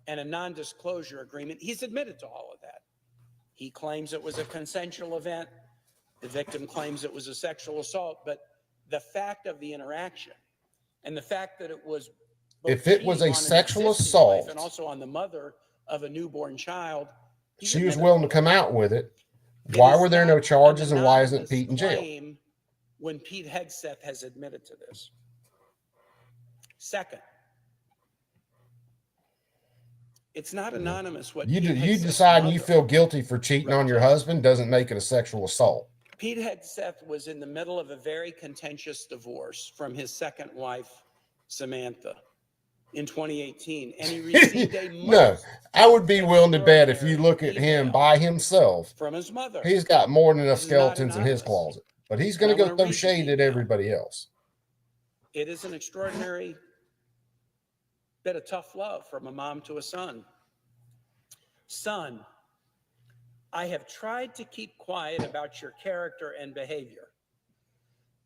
and a non-disclosure agreement. He's admitted to all of that. He claims it was a consensual event. The victim claims it was a sexual assault, but the fact of the interaction and the fact that it was if it was a sexual assault and also on the mother of a newborn child, she was willing to come out with it. Why were there no charges and why isn't Pete in jail? When Pete Hegseth has admitted to this. Second, it's not anonymous what you decide and you feel guilty for cheating on your husband doesn't make it a sexual assault. Pete Hegseth was in the middle of a very contentious divorce from his second wife, Samantha, in 2018, and he received a no, I would be willing to bet if you look at him by himself, from his mother. He's got more than enough skeletons in his closet, but he's going to go throw shade at everybody else. It is an extraordinary bit of tough love from a mom to a son. Son, I have tried to keep quiet about your character and behavior,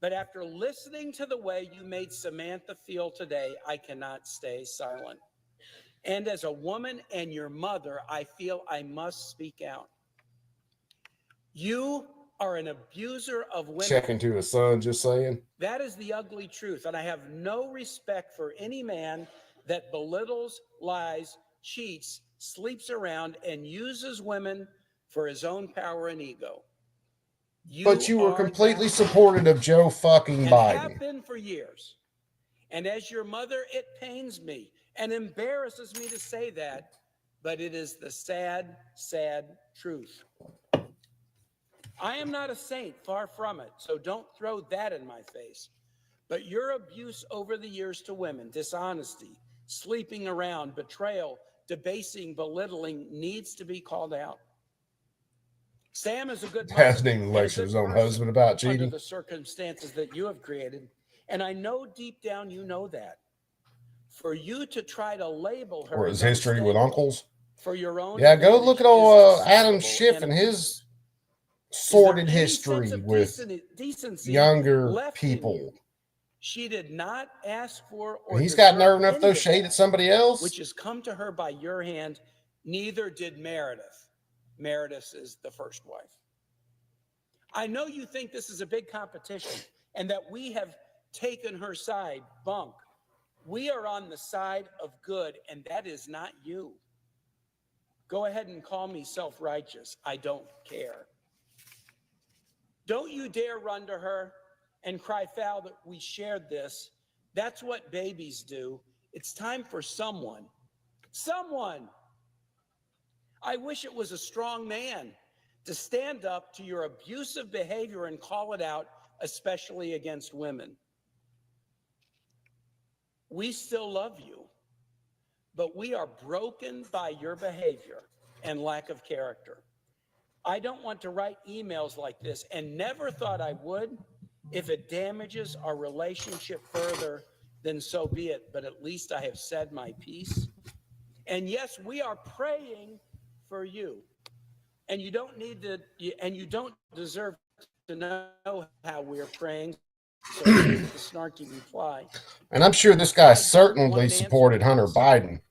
but after listening to the way you made Samantha feel today, I cannot stay silent. And as a woman and your mother, I feel I must speak out. You are an abuser of women. Checking to his son, just saying. That is the ugly truth, and I have no respect for any man that belittles, lies, cheats, sleeps around, and uses women for his own power and ego. But you were completely supportive of Joe fucking Biden. Have been for years. And as your mother, it pains me and embarrasses me to say that, but it is the sad, sad truth. I am not a saint, far from it, so don't throw that in my face. But your abuse over the years to women, dishonesty, sleeping around, betrayal, debasing, belittling, needs to be called out. Sam is a good mother. Hasn't even lectured his own husband about cheating. Under the circumstances that you have created. And I know deep down you know that. For you to try to label her or his history with uncles. For your own. Yeah, go look at old Adam Schiff and his sordid any sense history of with decency younger left in people. you. She did not ask for or And he's got deserve nerve enough to any throw of shade that, at somebody else. which has come to her by your hand. Neither did Meredith. Meredith is the first wife. I know you think this is a big competition and that we have taken her side. Bunk. We are on the side of good, and that is not you. Go ahead and call me self-righteous. I don't care. Don't you dare run to her and cry foul that we shared this. That's what babies do. It's time for someone. I wish it was a strong man to stand up to your abusive behavior and call it out, especially against women. We still love you, but we are broken by your behavior and lack of character. I don't want to write emails like this and never thought I would. If it damages our relationship further, then so be it. But at least I have said my piece. And yes, we are praying for you. And you don't need to, and you don't deserve to know how we are praying. So here's the snarky reply. And I'm sure this guy certainly supported Hunter Biden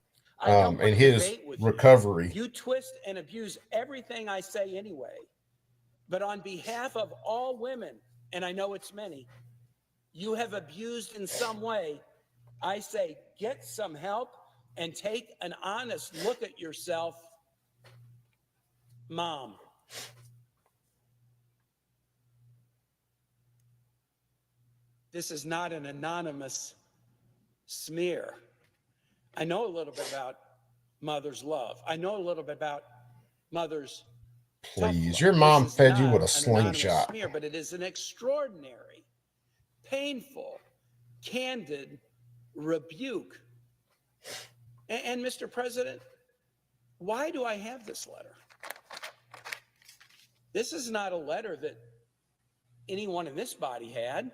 in his recovery. You twist and abuse everything I say anyway. But on behalf of all women, and I know it's many, you have abused in some way. I say, get some help and take an honest look at yourself, Mom. This is not an anonymous smear. I know a little bit about mother's love. I know a little bit about mother's Please, your mom fed you with a slingshot. Smear, but it is an extraordinary, painful, candid rebuke. And Mr. President, why do I have this letter? This is not a letter that anyone in this body had.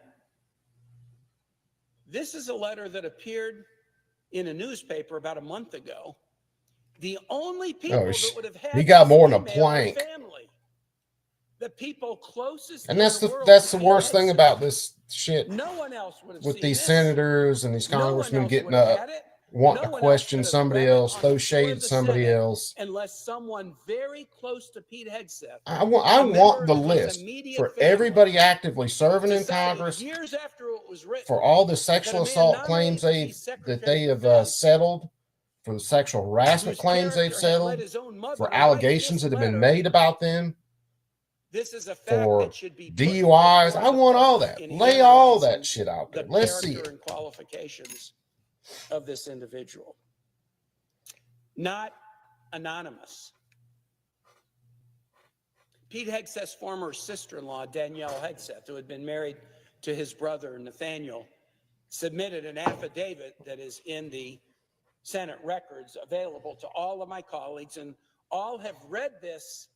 This is a letter that appeared in a newspaper about a month ago. The only people that would have had he got more than a this plank. family, the people closest And in that's the the world to worst thing Hegseth. about this shit No one else would have with seen these this. senators and these No one congressmen else getting would have up, had it. wanting No to one else question could have somebody read it else, on throw the floor shade of at the somebody Senate else. Unless someone very close to Pete Hegseth, I want the of his list immediate for family, everybody actively serving in decided Congress years after it was written for all the that sexual a man assault nominated claims to be that Secretary they of have Defense, settled, for the sexual harassment whose claims they've character had led settled, his own mother for to write allegations this that have been letter. made about them, This is a fact for that should be put DUIs. before I the want all public that. in Lay all analyzing that shit out the there. Let's see character it. and qualifications of this individual. Not anonymous. Pete Hegseth's former sister-in-law, Danielle Hegseth, who had been married to his brother, Nathaniel, submitted an affidavit that is in the Senate records available to all of my colleagues, and all have read this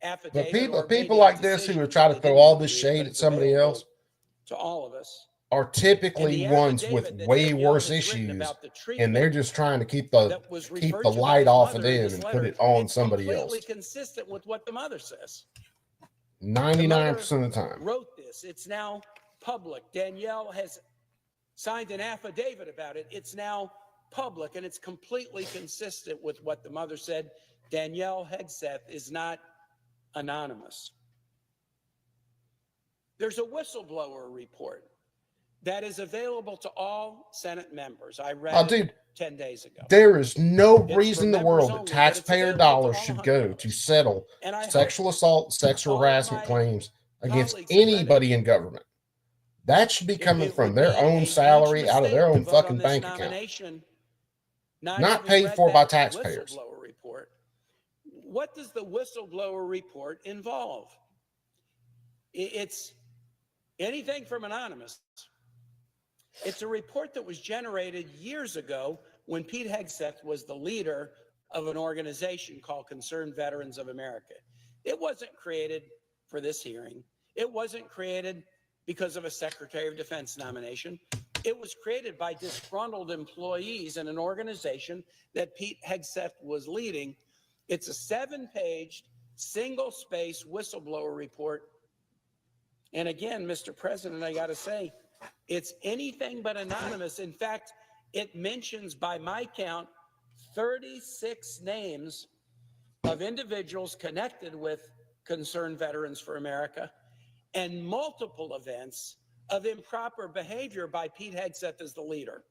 affidavit. But or people made a like this who decision are trying to that they throw didn't all want this to read it, shade but at it's somebody available else to all of us. are typically And the ones with affidavit that way Danielle worse has written issues, about the and they're treatment just trying to keep the that was referred to by light his off of mother in them this and letter, put it on it's somebody completely else. consistent with what the mother says. 99% of the time. Wrote this. It's now public. Danielle has signed an affidavit about it. It's now public, and it's completely consistent with what the mother said. Danielle Hegseth is not anonymous. There's a whistleblower report that is available to all Senate members. I read it 10 days ago. There is no It's reason for in the members world that only, but it's taxpayer available to dollars all should 100 go members. to settle And I hope sexual assault, sexual all of harassment my claims against colleagues have read it. anybody in government. That should be coming It from would their be own a salary, huge out of their mistake to own vote on fucking this bank account, nomination not not having paid read for by that taxpayers. whistleblower report. What does the whistleblower report involve? It's anything from anonymous. It's a report that was generated years ago when Pete Hegseth was the leader of an organization called Concerned Veterans of America. It wasn't created for this hearing. It wasn't created because of a Secretary of Defense nomination. It was created by disgruntled employees in an organization that Pete Hegseth was leading. It's a 7-page single-space whistleblower report. And again, Mr. President, I got to say, it's anything but anonymous. In fact, it mentions, by my count, 36 names of individuals connected with Concerned Veterans for America and multiple events of improper behavior by Pete Hegseth as the leader.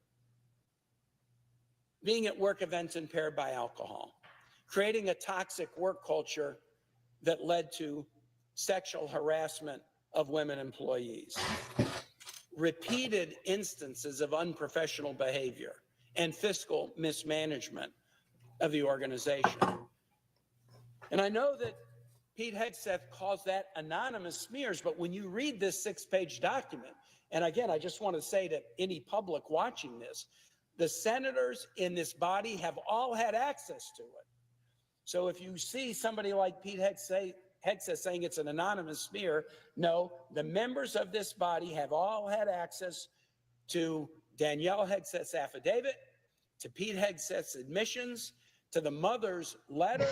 Being at work events impaired by alcohol, creating a toxic work culture that led to sexual harassment of women employees, repeated instances of unprofessional behavior and fiscal mismanagement of the organization. And I know that Pete Hegseth calls that anonymous smears, but when you read this 6-page document, and again, I just want to say to any public watching this, the senators in this body have all had access to it. So if you see somebody like Pete Hegseth saying it's an anonymous smear, no, the members of this body have all had access to Danielle Hegseth's affidavit, to Pete Hegseth's admissions, to the mother's letter,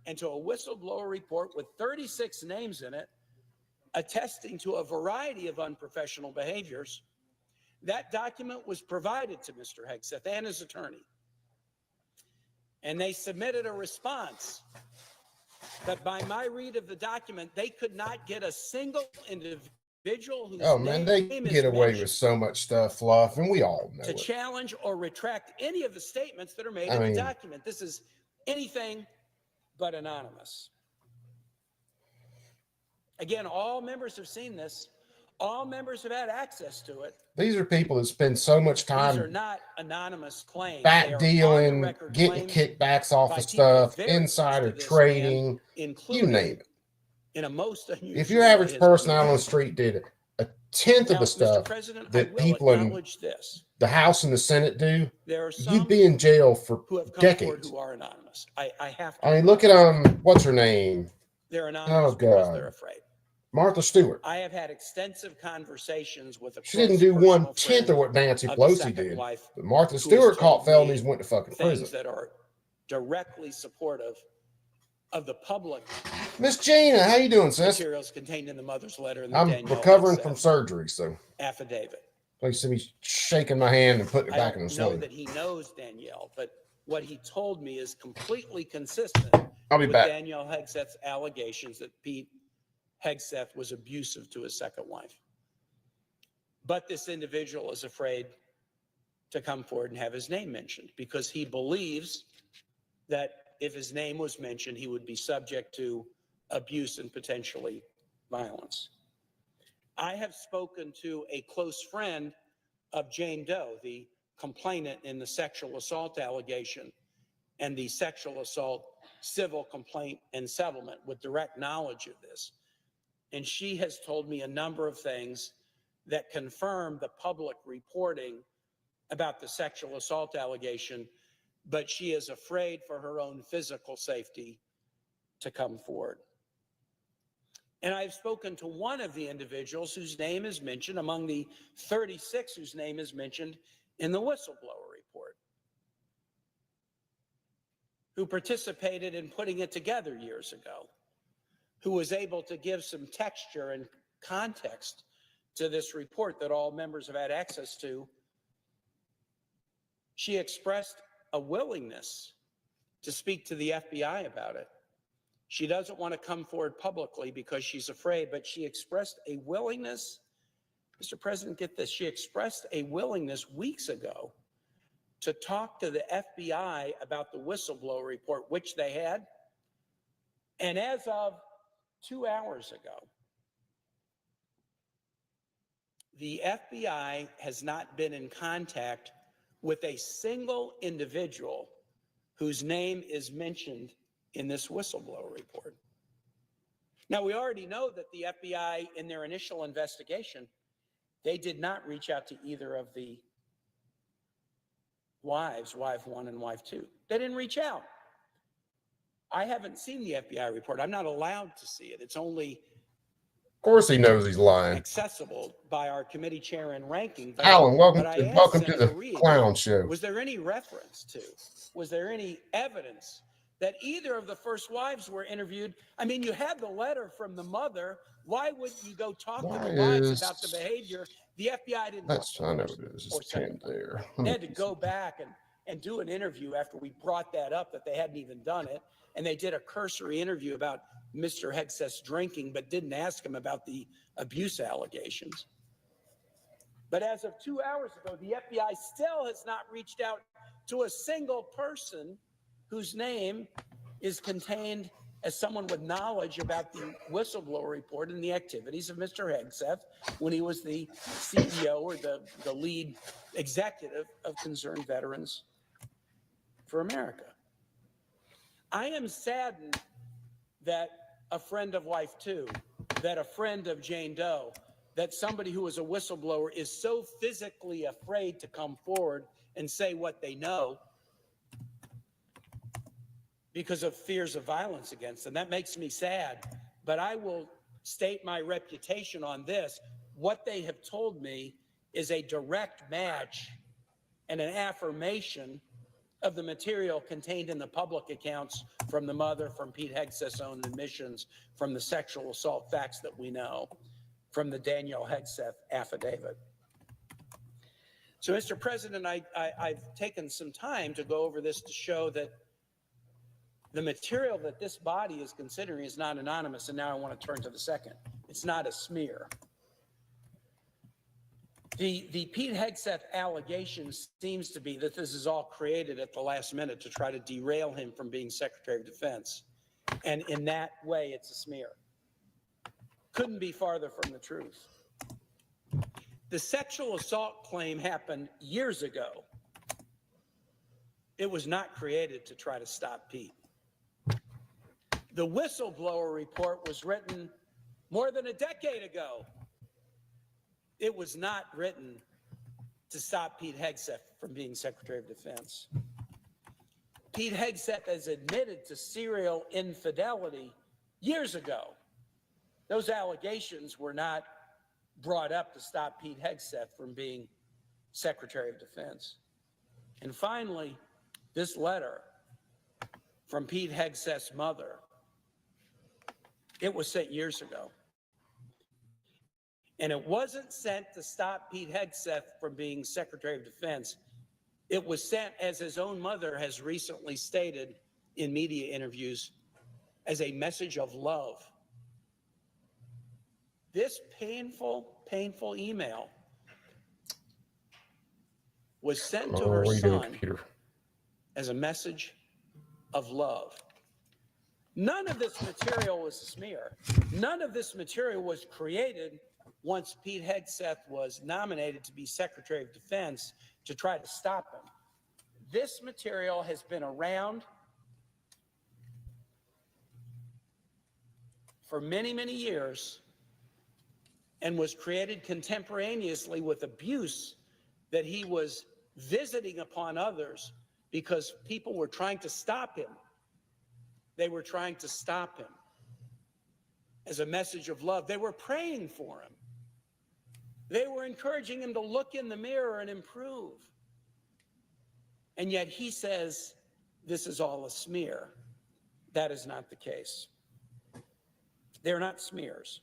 and to a whistleblower report with 36 names in it, attesting to a variety of unprofessional behaviors. That document was provided to Mr. Hegseth and his attorney, and they submitted a response. But by my read of the document, they could not get a single individual whose man, they get away with so much stuff, Fluff, and we all know to it. challenge or retract any of the statements that are made in the document. This is anything but anonymous. Again, all members have seen this. All members have had access to it. These are people that spend so much time. These are not anonymous claims. Back dealing, getting kickbacks off of stuff, insider trading, you name it. In a most unusual if your average person out on the street did a tenth of the stuff that people in the House and the Senate do, you'd be in jail for decades. Who are anonymous. I have to. I mean, look at what's her name? They're anonymous because they're afraid. Martha Stewart. I have had extensive conversations with a She didn't do 1/10 of what Nancy Pelosi did. But Martha Stewart caught felonies and went to fucking prison. Things that are directly supportive of the public. Miss Gina, how you doing, sis? Materials contained in the mother's letter. And I'm recovering from surgery, so. Affidavit. Please see me shaking my hand and putting it back in the sling. I know sling. that he knows Danielle, but what he told me is completely consistent with Danielle Hegseth's allegations that Pete Hegseth was abusive to his second wife. But this individual is afraid to come forward and have his name mentioned because he believes that if his name was mentioned, he would be subject to abuse and potentially violence. I have spoken to a close friend of Jane Doe, the complainant in the sexual assault allegation and the sexual assault civil complaint and settlement with direct knowledge of this. And she has told me a number of things that confirm the public reporting about the sexual assault allegation, but she is afraid for her own physical safety to come forward. And I've spoken to one of the individuals whose name is mentioned among the 36 whose name is mentioned in the whistleblower report, who participated in putting it together years ago, who was able to give some texture and context to this report that all members have had access to. She expressed a willingness to speak to the FBI about it. She doesn't want to come forward publicly because she's afraid, but she expressed a willingness. Mr. President, get this. She expressed a willingness weeks ago to talk to the FBI about the whistleblower report, which they had. And as of 2 hours ago, the FBI has not been in contact with a single individual whose name is mentioned in this whistleblower report. Now, we already know that the FBI, in their initial investigation, they did not reach out to either of the wives, wife one and wife two. They didn't reach out. I haven't seen the FBI report. I'm not allowed to see it. It's only Of course he knows he's lying. accessible by our committee chair and ranking. But, Alan, welcome but to Senator the Reid, clown show. Was there any reference to, was there any evidence that either of the first wives were interviewed. I mean, you had the letter from the mother. Why wouldn't you go talk to the wives about the behavior? The FBI didn't. That's, I know it is. It's pinned there. They had to go back and do an interview after we brought that up, that they hadn't even done it. And they did a cursory interview about Mr. Hegseth's drinking, but didn't ask him about the abuse allegations. But as of 2 hours ago, the FBI still has not reached out to a single person whose name is contained as someone with knowledge about the whistleblower report and the activities of Mr. Hegseth when he was the CEO or the lead executive of Concerned Veterans for America. I am saddened that a friend of Wife 2, that a friend of Jane Doe, that somebody who is a whistleblower is so physically afraid to come forward and say what they know because of fears of violence against them. That makes me sad, but I will state my reputation on this. What they have told me is a direct match and an affirmation of the material contained in the public accounts from the mother, from Pete Hegseth's own admissions, from the sexual assault facts that we know, from the Danielle Hegseth affidavit. So, Mr. President, I've taken some time to go over this to show that the material that this body is considering is not anonymous, and now I want to turn to the second. It's not a smear. The Pete Hegseth allegation seems to be that this is all created at the last minute to try to derail him from being Secretary of Defense. And in that way, it's a smear. Couldn't be farther from the truth. The sexual assault claim happened years ago. It was not created to try to stop Pete. The whistleblower report was written more than a decade ago. It was not written to stop Pete Hegseth from being Secretary of Defense. Pete Hegseth has admitted to serial infidelity years ago. Those allegations were not brought up to stop Pete Hegseth from being Secretary of Defense. And finally, this letter from Pete Hegseth's mother, it was sent years ago. And it wasn't sent to stop Pete Hegseth from being Secretary of Defense. It was sent, as his own mother has recently stated in media interviews, as a message of love. This painful email was sent to her son as a message of love. None of this material was a smear. None of this material was created once Pete Hegseth was nominated to be Secretary of Defense to try to stop him. This material has been around for many, many years and was created contemporaneously with abuse that he was visiting upon others because people were trying to stop him. They were trying to stop him as a message of love. They were praying for him. They were encouraging him to look in the mirror and improve. And yet he says, this is all a smear. That is not the case. They're not smears.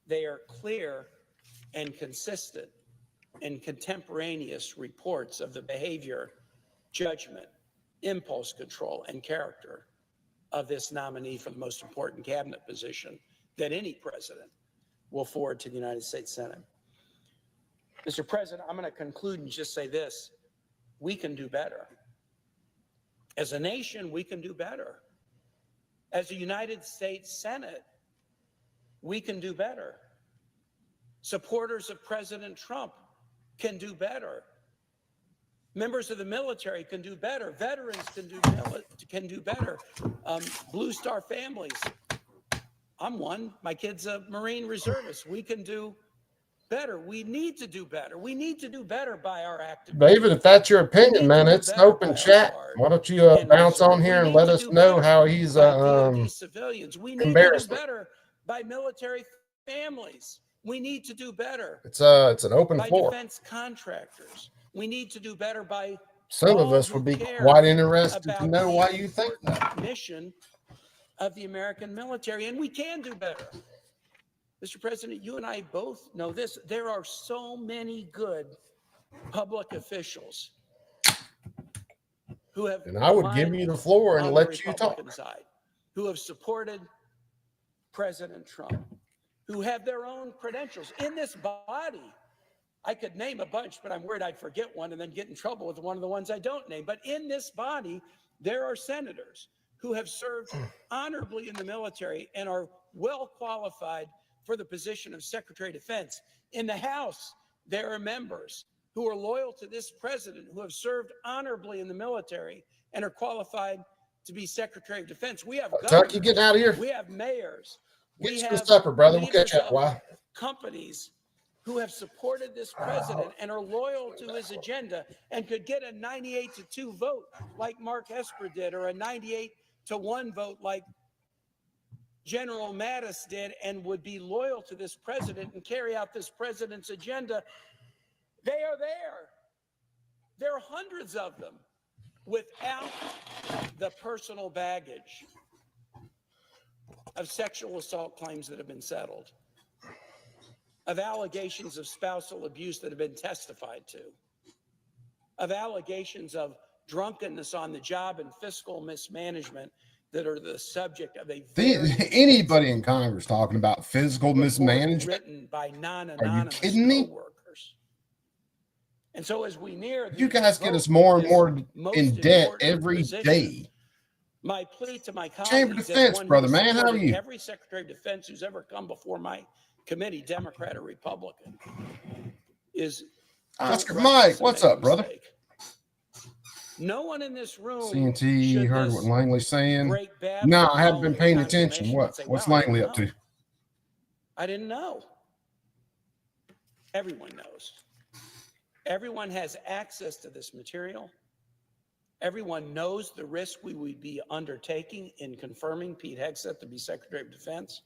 They are clear and consistent and contemporaneous reports of the behavior, judgment, impulse control, and character of this nominee for the most important cabinet position that any president will forward to the United States Senate. Mr. President, I'm going to conclude and just say this. We can do better. As a nation, we can do better. As a United States Senate, we can do better. Supporters of President Trump can do better. Members of the military can do better. Veterans can do better. Blue Star families. I'm one. My kid's a Marine reservist. We can do better. We need to do better. We need to do better by our activities. David, if that's your opinion, man, it's an open chat. Why don't you bounce on here and let us know how he's civilians. We need to do better by military families. We need to do better. It's an open by floor. Defense contractors. We need to do better by some of us would be quite interested to know why you think that. Mission of the American military, and we can do better. Mr. President, you and I both know this. There are so many good public officials who have, and I would give you the floor and let you talk, side, who have supported President Trump, who have their own credentials in this body. I could name a bunch, but I'm worried I'd forget one and then get in trouble with one of the ones I don't name. But in this body, there are senators who have served honorably in the military and are well qualified for the position of Secretary of Defense. In the House, there are members who are loyal to this president, who have served honorably in the military and are qualified to be Secretary of Defense. We have Tuck, you getting out of here? We have mayors. Get some supper, brother. We'll catch up. Why? Companies who have supported this president and are loyal to his agenda and could get a 98-2 vote like Mark Esper did, or a 98-1 vote like General Mattis did, and would be loyal to this president and carry out this president's agenda. They are there. There are hundreds of them without the personal baggage of sexual assault claims that have been settled, of allegations of spousal abuse that have been testified to, of allegations of drunkenness on the job and fiscal mismanagement that are the subject of a anybody in Congress talking about physical mismanagement written by non-anonymous Are you kidding me? coworkers. And so as we near You guys get us more and more in debt every day. My plea to my colleagues, Chamber of as Defense, one who brother, has man, how are supported you? Every Secretary of Defense who's ever come before my committee, Democrat or Republican, is Oscar Mike, what's up, brother? No one in this room. CNT, you heard what Langley's saying? No, I haven't been paying attention. What's Langley up to? I didn't know. Everyone knows. Everyone has access to this material. Everyone knows the risk we would be undertaking in confirming Pete Hegseth to be Secretary of Defense.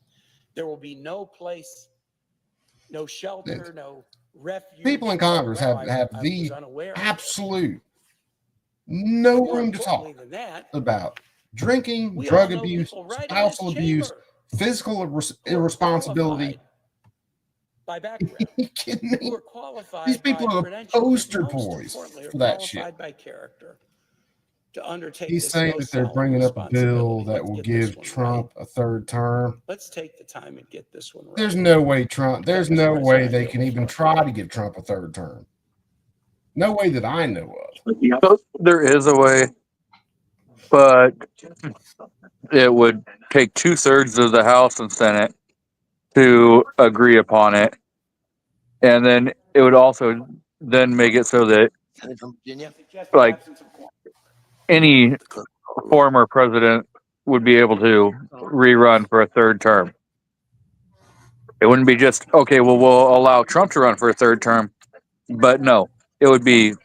There will be no place, no shelter, no refuge. People in Congress have the absolute no room to talk about drinking, drug abuse, spousal abuse, physical irresponsibility. By background, who are qualified. These people by are the poster boys for that shit. By character to undertake. He's saying that they're bringing up a bill that will give Trump a third term. Let's take the time and get this one right. There's no way there's no way they can even try to give Trump a third term. No way that I know of. There is a way, but it would take 2/3 of the House and Senate to agree upon it. And then it would also then make it so that like any former president would be able to rerun for a third term. It wouldn't be just, okay, well, we'll allow Trump to run for a third term, but no, it would be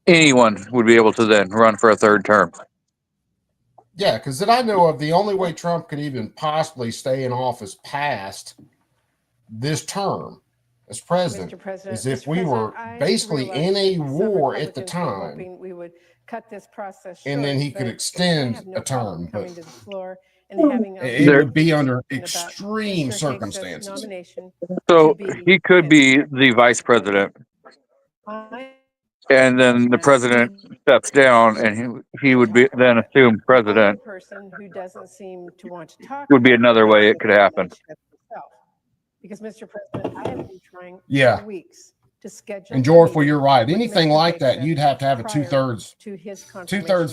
anyone would be able to then run for a third term. Yeah, because that I know of, the only way Trump could even possibly stay in office past this term as president is if we were basically in a war at the time, we would cut this process short, and then he could extend a term. But coming to the floor and having it would be under extreme circumstances. So he could be the vice president. And then the president steps down, and he would be then assumed president. Person who doesn't seem to want to talk would be another way it could happen. Because, Mr. President, I have been trying for weeks to schedule. And George, well, you're right. Anything like that, you'd have to have a 2/3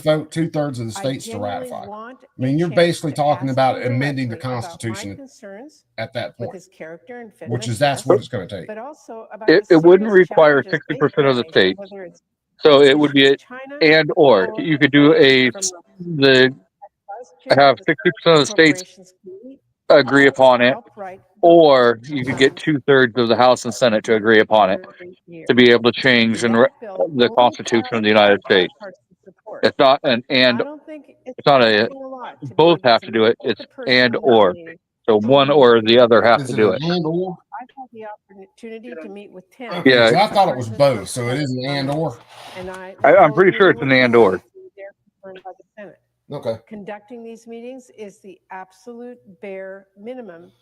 vote, 2/3 of the states to ratify. I mean, you're basically talking about amending the Constitution at that point, which is that's what it's going to take. But also it wouldn't require 60% of the states. So it would be and or you could do have 60% of the states agree upon it, or you could get 2/3 of the House and Senate to agree upon it to be able to change the Constitution of the United States. It's not an and. It's not a. Both have to do it. It's and or. So one or the other has to do it. And or? the opportunity to meet with 10. Yeah. So I thought it was both. So it is an and/or. And I'm pretty sure it's an and/or. They're confirmed by the Senate. Okay. Conducting these meetings is the absolute bare minimum,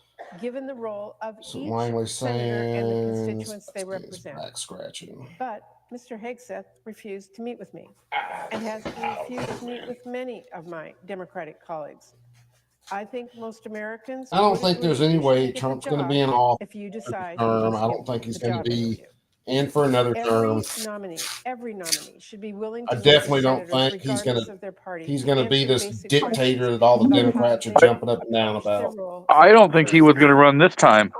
given the role of So each Langley senator and the Sands constituents they represent. back scratching. But Mr. Hegseth refused to meet with me and has refused to meet with many of my Democratic colleagues. I think most Americans. I don't would think agree there's you any should way get the Trump's going to job be in office if you decide term. I he's don't think he's the going to job be interview. in for another term. Every nominee should be willing I to meet definitely with don't senators think he's going regardless to of their party. he's going to be Answer this basic dictator questions that all the about how Democrats are they jumping up and down approach their about. role I don't think he was going to run this time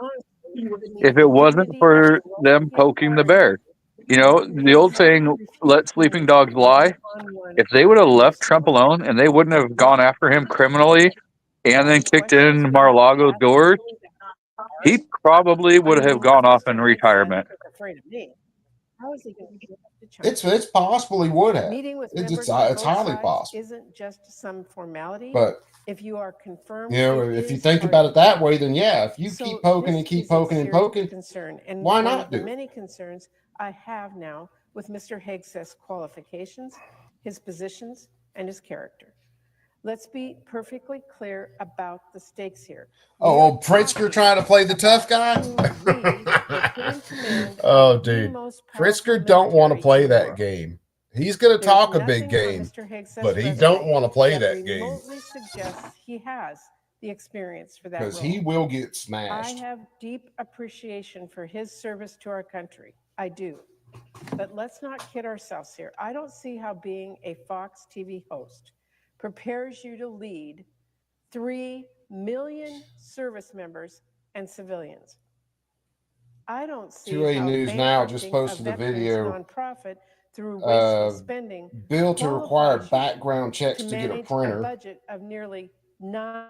if it wasn't for them poking the bear. You know, the old saying, let sleeping dogs lie. If they would have left Trump alone and they wouldn't have gone after him criminally and then kicked in Mar-a-Lago's doors, he probably would have gone off in retirement. Afraid of me. How is he going to get to China? It's possible he would have. Meeting with It's members of both highly sides possible. isn't just some formality. But if you are confirmed, you know, if you think about it that way, then yeah, if you keep poking and keep poking and poking, concern, and why one not of the do it? many concerns I have now with Mr. Hegseth's qualifications, his positions, and his character. Let's be perfectly clear about the stakes here. Oh, Pritzker trying to play the tough guy? Oh, dude. Pritzker don't want to play that game. He's going to talk a big game, but he don't want to play that game. Suggests he has the experience for that Because role. he will get smashed. I have deep appreciation for his service to our country. I do. But let's not kid ourselves here. I don't see how being a Fox TV host prepares you to lead 3 million service members and civilians. I don't see 2A how News Now just posted a video nonprofit through wasteful spending bill to require qualifies you background checks to get a manage printer. budget of nearly $900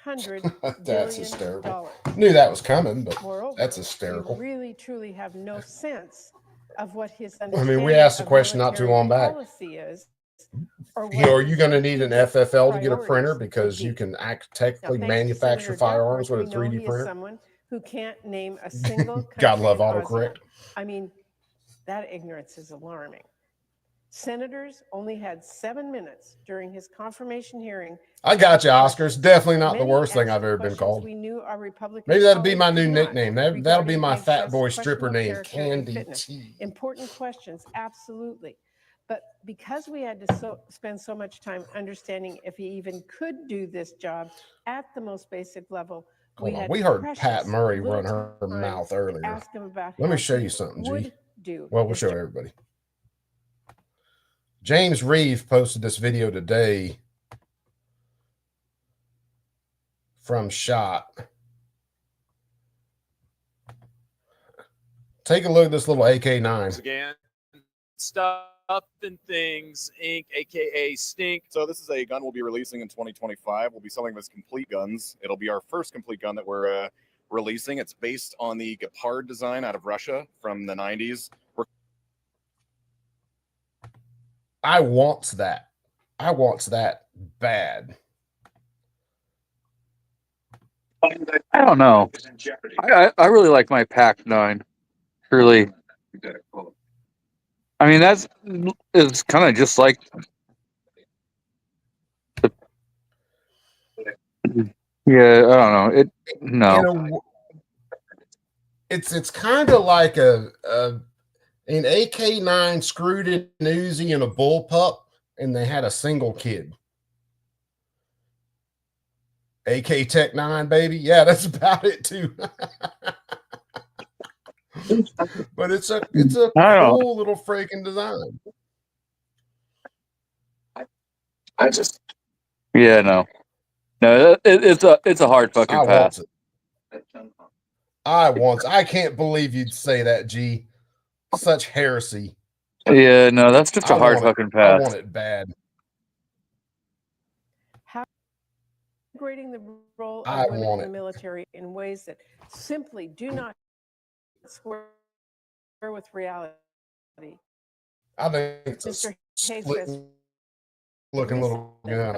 That's billion. hysterical. Knew that was coming, but Moreover, that's hysterical. We really truly have no sense of what his I mean, we asked the question not too long back. Policy is, You know, are you going to need an FFL to get a printer because you can technically manufacture firearms with a 3D printer? Someone who can't name a single God love country in autocorrect. ASEAN. I mean, that ignorance is alarming. Senators only had 7 minutes during his confirmation hearing. I got you, Oscar. It's definitely not the worst thing I've ever been called. We knew our Republican Maybe that'll be my new colleagues nickname. That'll be my fat boy stripper name, Candy T. Important questions, absolutely. But because we had to spend so much time understanding if he even could do this job at the most basic level, We heard Pat Murray run her mouth earlier. Let me show you something, G. Well, we'll show everybody. James Reeve posted this video today from SHOT. Take a look at this little AK-9. Again, Stuff and Things Inc., aka Stink. So this is a gun we'll be releasing in 2025. We'll be selling this complete guns. It'll be our first complete gun that we're releasing. It's based on the Gepard design out of Russia from the 90s. I wants that. I wants that bad. I don't know. I really like my PAC-9. Truly. I mean, it's kind of just like yeah, I don't know. No. You know, it's kind of like an AK-9 screwed in an Uzi and a bullpup, and they had a single kid. AK Tech 9, baby. Yeah, that's about it too. But it's a cool little freaking design. Yeah, no, it's a hard fucking pass. I can't believe you'd say that, G. Such heresy. Yeah, no, that's just a hard fucking pass. I want it bad. Integrating the role of women in the military in ways that simply do not square with reality. I think it's Mr. Hegseth looking little good.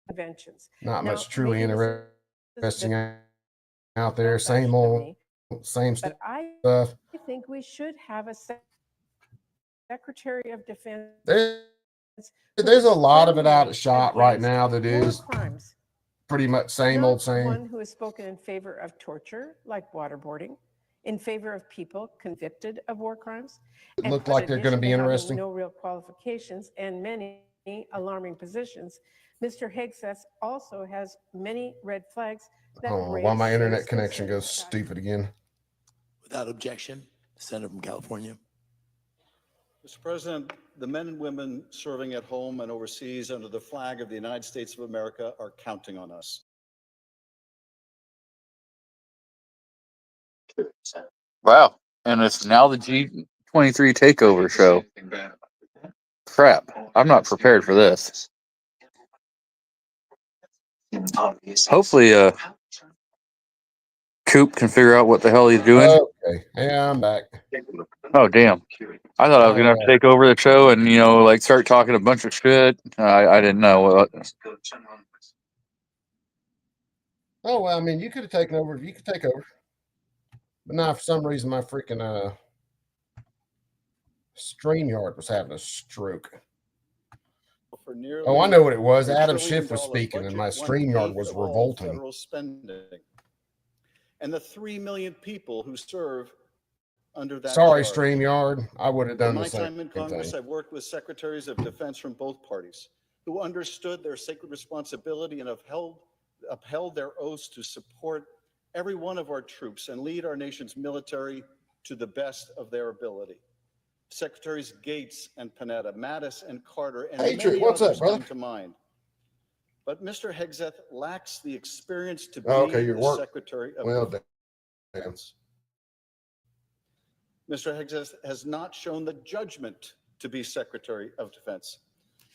Conventions. Not much truly interesting out there, same old, same But I stuff. think we should have a Secretary of Defense. There's a lot of it out at SHOT right now that war is crimes. pretty much same Not old same. one who has spoken in favor of torture, like waterboarding, in favor of people convicted of war crimes. It and looked like they're going to be having interesting. No real qualifications and many alarming positions. Mr. Hegseth also has many red flags that Oh, raise while my internet serious connection goes concerns about stupid again. Without objection, the Senator from California. Mr. President, the men and women serving at home and overseas under the flag of the United States of America are counting on us. Wow. And it's now the G23 takeover show. Crap. I'm not prepared for this. Hopefully, Coop can figure out what the hell he's doing. Okay, yeah, I'm back. Oh, damn. I thought I was going to have to take over the show and, like start talking a bunch of shit. I didn't know. Oh, well, I mean, you could have taken over. You could take over. But now, for some reason, my freaking StreamYard was having a stroke. Oh, I know what it was. Adam Schiff was speaking, and my StreamYard was revolting. Federal spending. And the 3 million people who serve under that. Sorry, charge. StreamYard. I would have done In the my same time in Congress, thing. I've worked with secretaries of defense from both parties who understood their sacred responsibility and upheld their oaths to support every one of our troops and lead our nation's military to the best of their ability. Secretaries Gates and Panetta, Mattis and Carter, and Patriot, many what's up, others brother? come to mind. But Mr. Hegseth lacks the experience to be Okay, your the work. Secretary of Well, Defense. Mr. Hegseth has not shown the judgment to be Secretary of Defense.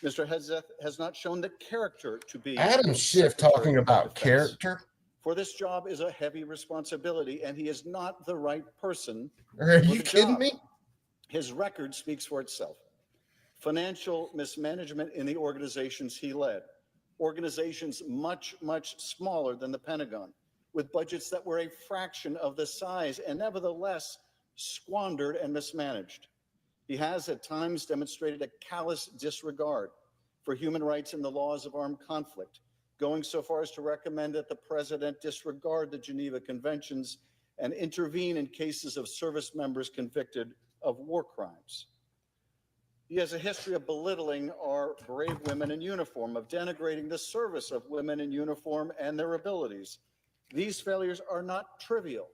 Mr. Hegseth has not shown the character to be Adam Schiff Secretary talking of about Defense. character. For this job is a heavy responsibility, and he is not the right person. Are for you the kidding job. me? His record speaks for itself. Financial mismanagement in the organizations he led, organizations much, much smaller than the Pentagon, with budgets that were a fraction of the size and nevertheless squandered and mismanaged. He has at times demonstrated a callous disregard for human rights and the laws of armed conflict, going so far as to recommend that the president disregard the Geneva Conventions and intervene in cases of service members convicted of war crimes. He has a history of belittling our brave women in uniform, of denigrating the service of women in uniform and their abilities. These failures are not trivial.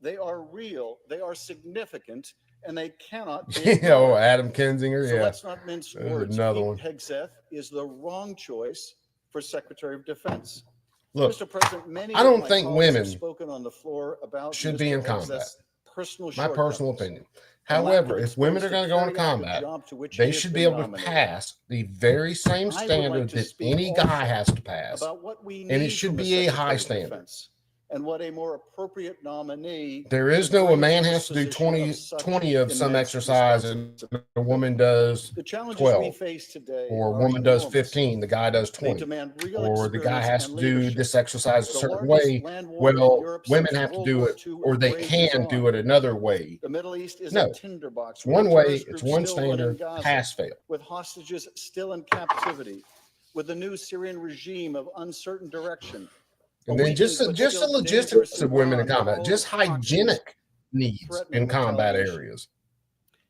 They are real, they are significant, and they cannot be ignored. Oh, Adam Kinzinger, So yeah. let's not mince There's words. another Pete one. Hegseth is the wrong choice for Secretary of Defense. Look, Mr. President, many I of don't my think colleagues have women spoken on the floor about should be Mr. in combat. Hegseth's personal My personal shortcomings. opinion. A lack However, of if women are experience going to go into carry out the combat, job to which they he has should been be able to nominated. pass the very same I would like standard to that speak any guy also has to pass. about what we And it need should from be a Secretary high of standard. Defense, and what a more appropriate nominee There is should no a bring man to has this to do position 20 of some immense exercise and a woman does The challenges 12, we face today or a are woman does enormous. 15, the guy does They 20, demand real or the guy experience has and to do leadership. this exercise a The certain largest way. land war in Well, Europe women since have to World do War it, II or they rages can do on. it another way. The Middle East is No, a tinderbox. it's with one the way, terrorist it's group one still running standard, Gaza, pass fail. with hostages still in captivity, with the new Syrian regime of uncertain direction. And then just the still logistics dangerous of women in Iran, combat, all just hygienic needs threatening in combat retaliation. areas.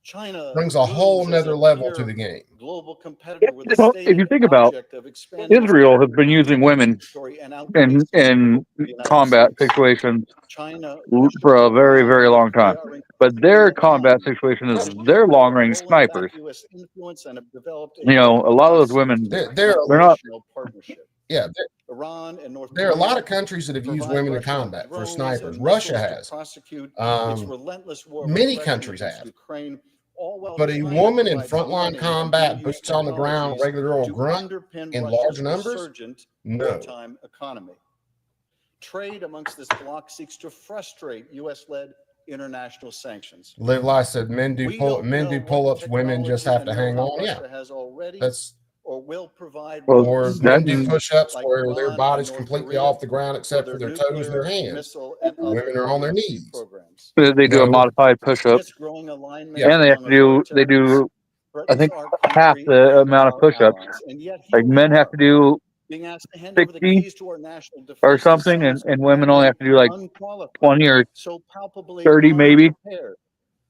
China Brings a whole looms as nother a level peer to the game. global competitor with a Well, if you stated think about object of expanding Israel has been using women territory and in outpacing the United combat States. situations China, for a Russia, very, Iran, very and long North Korea time. are But their increasingly combat aligned situation is with their China, long range rolling back snipers. U.S. influence and have developed a A lot of those constant women, They're they're not. operational partnership. Yeah, Iran and North there are a lot Korea of countries that have used provide women in Russia combat for drones snipers. and Russia missiles to has. prosecute its relentless war of Many aggression countries against have. Ukraine, all while But a China woman in provides frontline money and combat, dual-use boots on the ground, technologies regular old to grunt underpin in Russia's large numbers? resurgent No. wartime economy. Trade amongst this bloc seeks to frustrate U.S.-led international sanctions. Live Life said men do We don't know what pull-ups, women just have to technology and hang know-how on. Yeah, Russia has already that's or will provide Well, or weapons them that do to push-ups like where their Iran and body's North completely Korea off the ground for except for their their toes and their nuclear, hands. missile, and other Women are on their advanced knees. programs. they do a No, modified push-up, This growing alignment yeah. and they have among to do authoritarians I threatens think our half country the and amount of our push-ups. allies. And yet Like here we men have are, to do being asked to hand over the 60 keys to our national or defense to something, someone and so women only have to do like unqualified, 20 or so palpably 30 maybe. unprepared.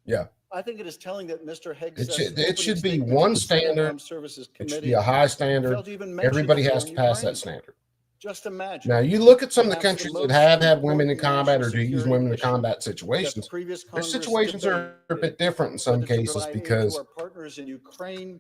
Yeah. I think it is telling that Mr. It Hegseth's should, it opening should be statement to one the Senate standard. Armed Services It should be Committee a high standard. failed to even mention Everybody the war has in to pass Ukraine. that standard. Just imagine. Now, you look at some of the Perhaps countries that most have had women in important combat national or do use security women in issue combat that the situations. previous Their Congress situations are a debated bit different in some whether to cases provide aid to because our partners in Ukraine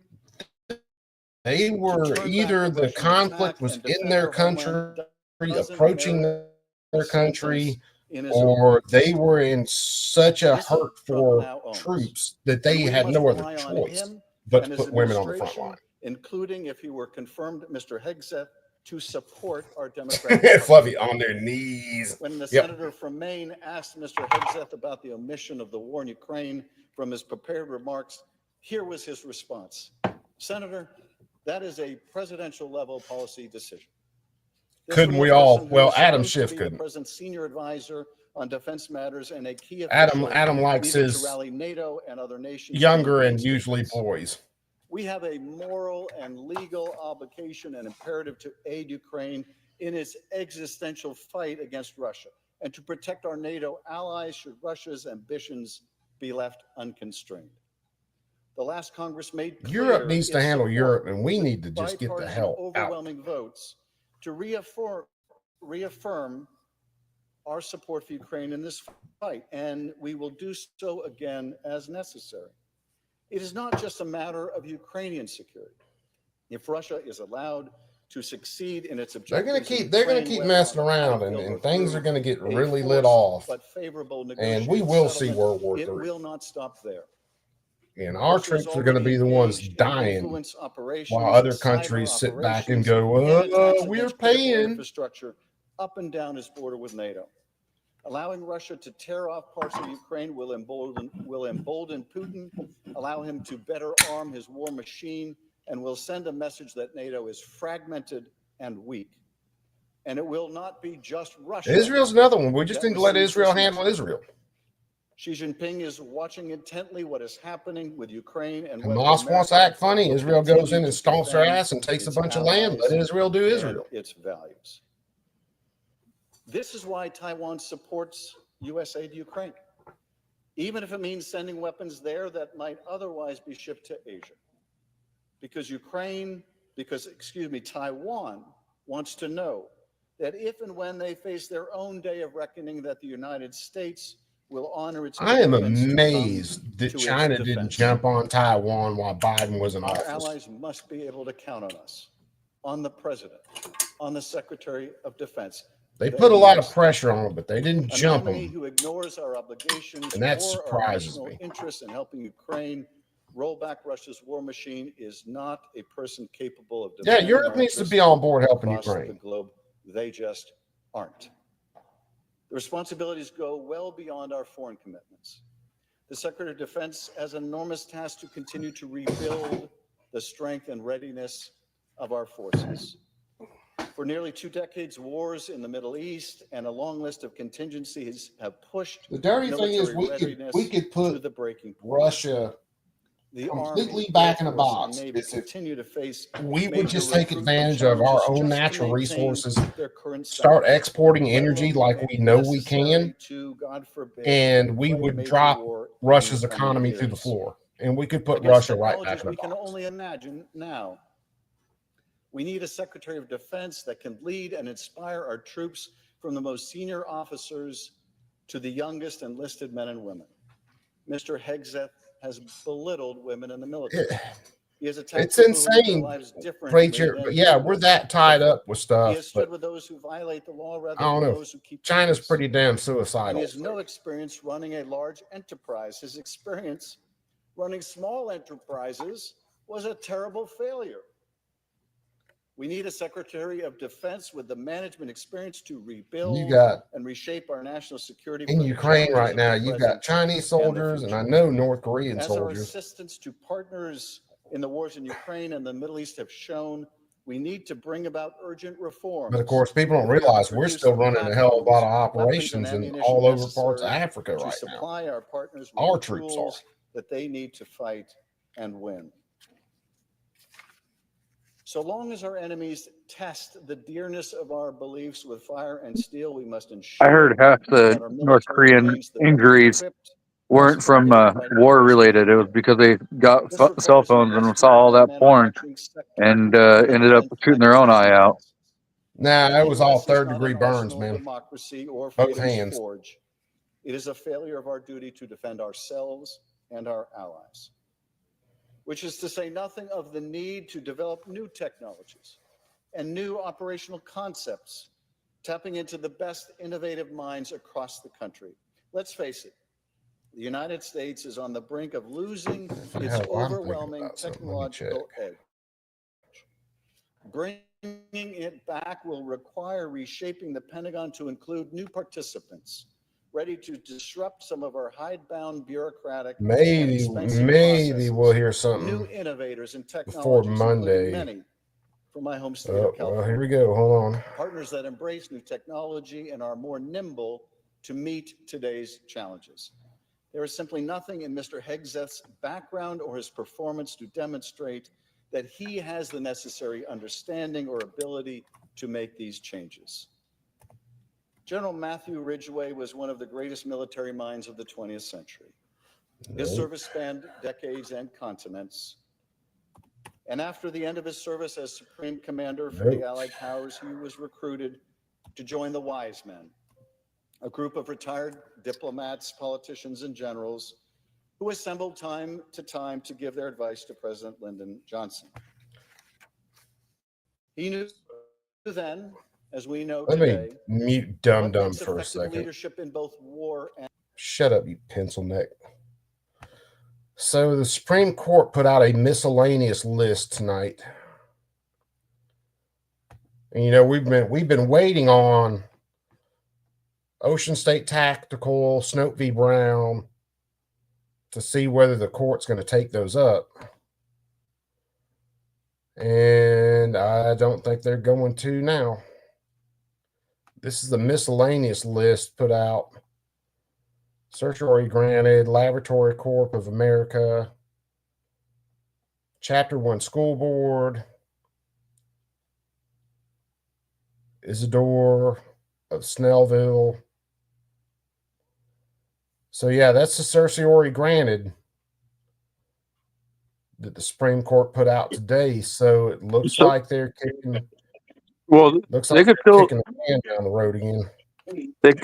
they to were turn back either the the Russian conflict attack was and in defend their our homeland country, doesn't approaching merit their a sentence country, in his or they were in such a Mr. hurt Trump for now owns. troops that And they we had must no other rely on choice him but and to his put women on the front line. administration, including if he were confirmed, Mr. Hegseth, to support our Democratic Fluffy on their knees. When the Yep. senator from Maine asked Mr. Hegseth about the omission of the war in Ukraine from his prepared remarks, here was his response. Senator, that is a presidential level policy decision. This Couldn't from the we all? person who Well, is Adam supposed to Schiff be the couldn't. president's senior advisor on defense matters and a key official Adam likes needed to his rally NATO and other nations. younger and usually boys. We have a moral and legal obligation and imperative to aid Ukraine in its existential fight against Russia and to protect our NATO allies should Russia's ambitions be left unconstrained. The last Congress made clear Europe needs to its handle support Europe, and we with need to just get the bipartisan hell out. overwhelming votes to reaffirm our support for Ukraine in this fight, and we will do so again as necessary. It is not just a matter of Ukrainian security. If Russia is allowed to succeed in its objectives, They're going to keep messing around, and things are going to get really lit off, and we will see World War III. It will not stop there. And our troops are going to be the ones dying while other countries sit back and go, we're paying. Infrastructure up and down its border with NATO. Allowing Russia to tear off parts of Ukraine will embolden Putin, allow him to better arm his war machine, and will send a message that NATO is fragmented and weak. And it will not be just Russia. Israel's another one. We just need to let Israel handle Israel. Xi Jinping is watching intently what is happening with Ukraine and Hamas wants to act funny. Israel goes in and stomps their ass and takes a bunch of land. Let Israel do Israel. Its values. This is why Taiwan supports U.S. aid to Ukraine, even if it means sending weapons there that might otherwise be shipped to Asia. Taiwan wants to know that if and when they face their own day of reckoning, that the United States will honor its I am commitments to come amazed that to its China didn't defense. jump on Taiwan while Biden was in Our office. allies must be able to count on us, on the president, on the Secretary of Defense. They put a lot of pressure on them, but they didn't A jump nominee them. who ignores our obligations And that or surprises our national me. interests in helping Ukraine roll back Russia's war machine is not a person capable of Yeah, defending Europe our needs to interests be on board helping across Ukraine. the globe. They just aren't. The responsibilities go well beyond our foreign commitments. The Secretary of Defense has an enormous task to continue to rebuild the strength and readiness of our forces. For nearly 2 decades, wars in the Middle East and a long list of contingencies have pushed The dirty thing is military we could put to the breaking point. Russia The completely Army, back Air in a Force, box. and Navy continue to face We would major just take recruitment advantage of our challenges own just to natural maintain resources, their current start status, exporting let energy alone like we know we necessary can, to, God forbid, and we fight a would major drop war in Russia's the coming economy through the years. floor, and we could put Against Russia right back technologies in a we can box. only imagine now. We need a Secretary of Defense that can lead and inspire our troops from the most senior officers to the youngest enlisted men and women. Mr. Hegseth has belittled women in the military. He has attacked It's people who live their insane, lives differently Preacher. than But he yeah, we're does. that tied up with He stuff. has stood But with those who violate the law rather I don't than know. those who keep the China's peace. pretty damn And suicidal. he has no experience running a large enterprise. His experience running small enterprises was a terrible failure. We need a Secretary of Defense with the management experience to rebuild You got and reshape our national security in for the Ukraine challenges right of now, the you present got Chinese and the soldiers, and I future. know North Korean As our soldiers. assistance to partners in the wars in Ukraine and the Middle East have shown we need to bring about urgent reforms. But of course, people don't realize we're still running a hell of a lot of operations in all over parts of Africa right now. To supply our partners with Our the troops tools that they need to fight and win. So long as our enemies test the dearness of our beliefs with fire and steel, we must ensure I heard half that the our North military Korean remains the best injuries equipped, weren't from stimulated by war diverse related. It was because they got This report cell is phones and invested saw all in the that porn manufacturing sector and and the ended up defense shooting their own practices eye and out. policies. Nah, that The was all US is not third-degree an burns, arsenal man. democracy or Both freedom's hands. forge. It is a failure of our duty to defend ourselves and our allies, which is to say nothing of the need to develop new technologies and new operational concepts, tapping into the best innovative minds across the country. Let's face it, the United States is on the brink of losing its overwhelming technological edge. Bringing it back will require reshaping the Pentagon to include new participants, ready to disrupt some of our hidebound bureaucratic and Maybe expensive we'll hear processes, something new innovators and before technologies, including Monday. many from my home state of California. Well, here we go. Hold on. Partners that embrace new technology and are more nimble to meet today's challenges. There is simply nothing in Mr. Hegseth's background or his performance to demonstrate that he has the necessary understanding or ability to make these changes. General Matthew Ridgway was one of the greatest military minds of the 20th century. His service spanned decades and continents. And after the end of his service as Supreme Commander for the Allied Powers, he was recruited to join the Wise Men, a group of retired diplomats, politicians, and generals who assembled time to give their advice to President Lyndon Johnson. He knew then, as we know today, Let me mute Dum what Dum makes for a effective second. leadership in both war and Shut up, you pencil neck. So the Supreme Court put out a miscellaneous list tonight. And, you know, we've been waiting on Ocean State Tactical, Snope v. Brown, to see whether the court's going to take those up. And I don't think they're going to now. This is the miscellaneous list put out. Certiorari granted, Laboratory Corp of America, Chapter 1 School Board, Isidore of Snellville. So yeah, that's the certiorari granted that the Supreme Court put out today. So it looks like they're kicking. Well, Looks they like could they're still kicking the can down the road again.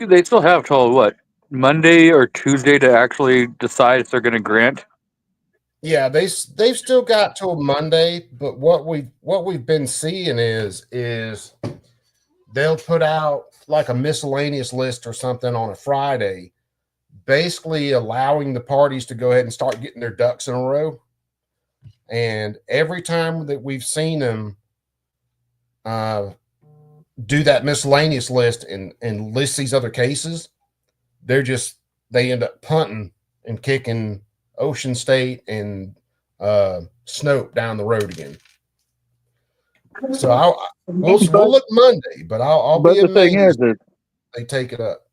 they still have till what, Monday or Tuesday to actually decide if they're going to grant. Yeah, they've still got till Monday, but what we've been seeing is they'll put out like a miscellaneous list or something on a Friday, basically allowing the parties to go ahead and start getting their ducks in a row. And every time that we've seen them do that miscellaneous list and list these other cases, they end up punting and kicking Ocean State and Snope down the road again. So we'll look Monday, but I'll be amazed if they take it up.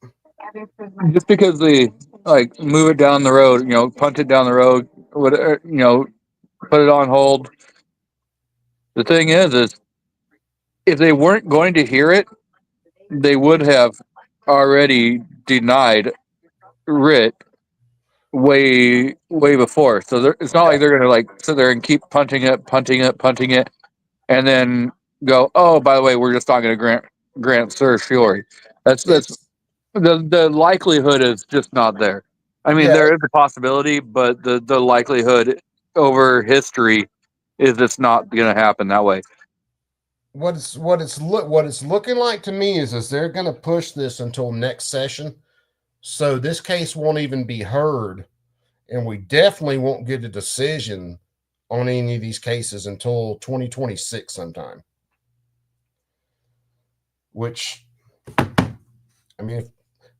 Just because they like move it down the road, you know, punt it down the road, whatever, you know, put it on hold. The thing is if they weren't going to hear it, they would have already denied writ way before. So it's not like they're going to like sit there and keep punting it, and then go, oh, by the way, we're just not going to grant certiorari. That's the likelihood is just not there. I mean, there is a possibility, but the likelihood over history is it's not going to happen that way. What it's looking like to me is they're going to push this until next session, so this case won't even be heard, and we definitely won't get a decision on any of these cases until 2026 sometime. Which, I mean, as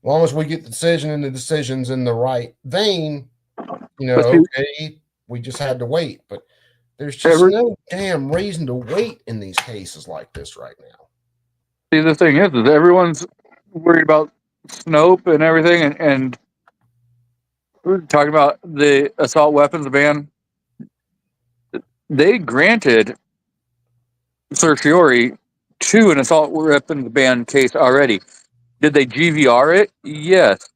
long as we get the decision and the decisions in the right vein, you know, okay, we just had to wait. But There's just no damn reason to wait in these cases like this right now. See, the thing is everyone's worried about Snope and everything, and we're talking about the assault weapons ban. They granted certiorari to an assault weapons ban case already. Did they GVR it? Yes.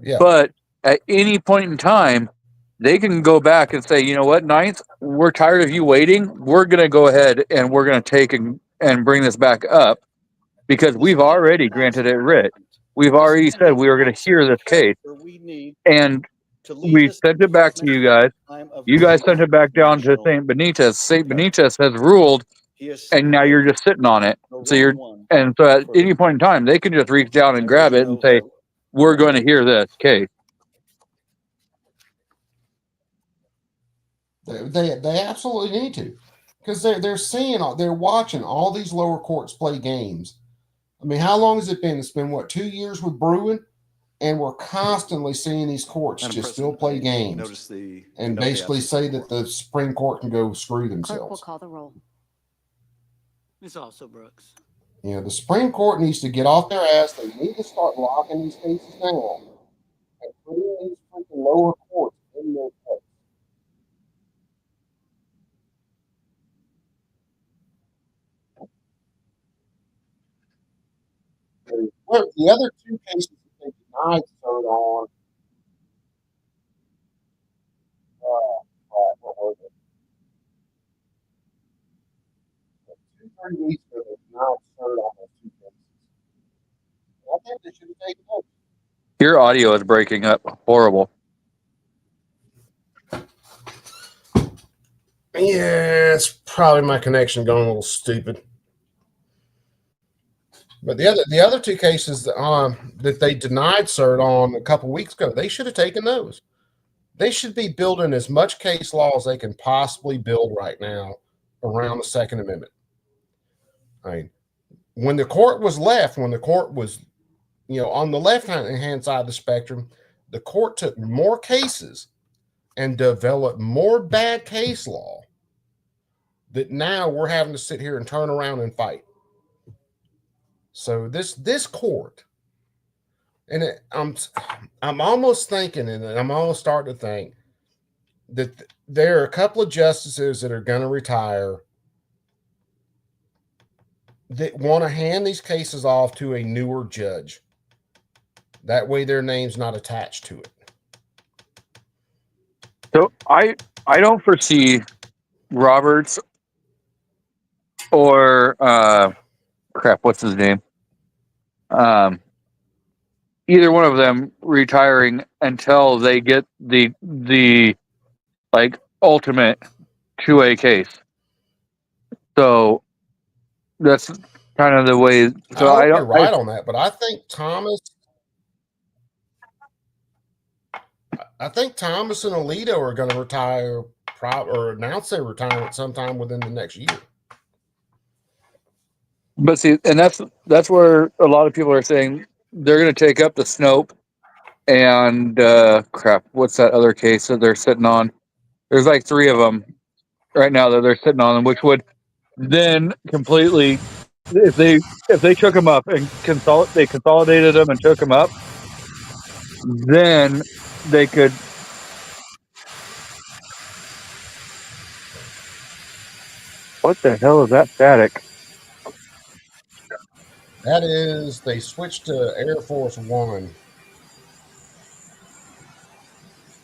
Yeah. But at any point in time, they can go back and say, you know what, Ninth, we're tired of you waiting. We're going to go ahead and we're going to take and bring this back up because we've already granted it writ. We've already said we were going to hear this case. And we sent it back to you guys. You guys sent it back down to St. Benitez. St. Benitez has ruled, and now you're just sitting on it. So at any point in time, they can just reach down and grab it and say, we're going to hear this case. They absolutely need to, because they're watching all these lower courts play games. I mean, how long has it been? It's been what, 2 years with Bruin, and we're constantly seeing these courts just still play games and basically say that the Supreme Court can go screw themselves. Clerk will call the roll. Ms. Also Brooks. You know, the Supreme Court needs to get off their ass. They need to start locking these cases down and putting these freaking lower courts in their place. Well, the other two cases that they denied cert on, what was it? 2-3 weeks ago, they denied cert on those two cases. I think they should have taken those. Your audio is breaking up. Horrible. Yeah, it's probably my connection going a little stupid. But the other two cases that they denied cert on a couple weeks ago, they should have taken those. They should be building as much case law as they can possibly build right now around the Second Amendment. I mean, when the court was, on the left-hand side of the spectrum, the court took more cases and developed more bad case law that now we're having to sit here and turn around and fight. So this court, and I'm almost thinking, and I'm almost starting to think that there are a couple of justices that are going to retire that want to hand these cases off to a newer judge. That way their name's not attached to it. So I don't foresee Roberts or what's his name? Either one of them retiring until they get the ultimate 2A case. So that's kind of the way. So I hope you're right on that, but I think Thomas and Alito are going to retire or announce their retirement sometime within the next year. But see, and that's where a lot of people are saying they're going to take up the Snope and what's that other case that they're sitting on? There's like 3 of them right now that they're sitting on, which would then completely, if they took them up and they consolidated them and took them up, then they could. What the hell is that static? That is, they switched to Air Force One.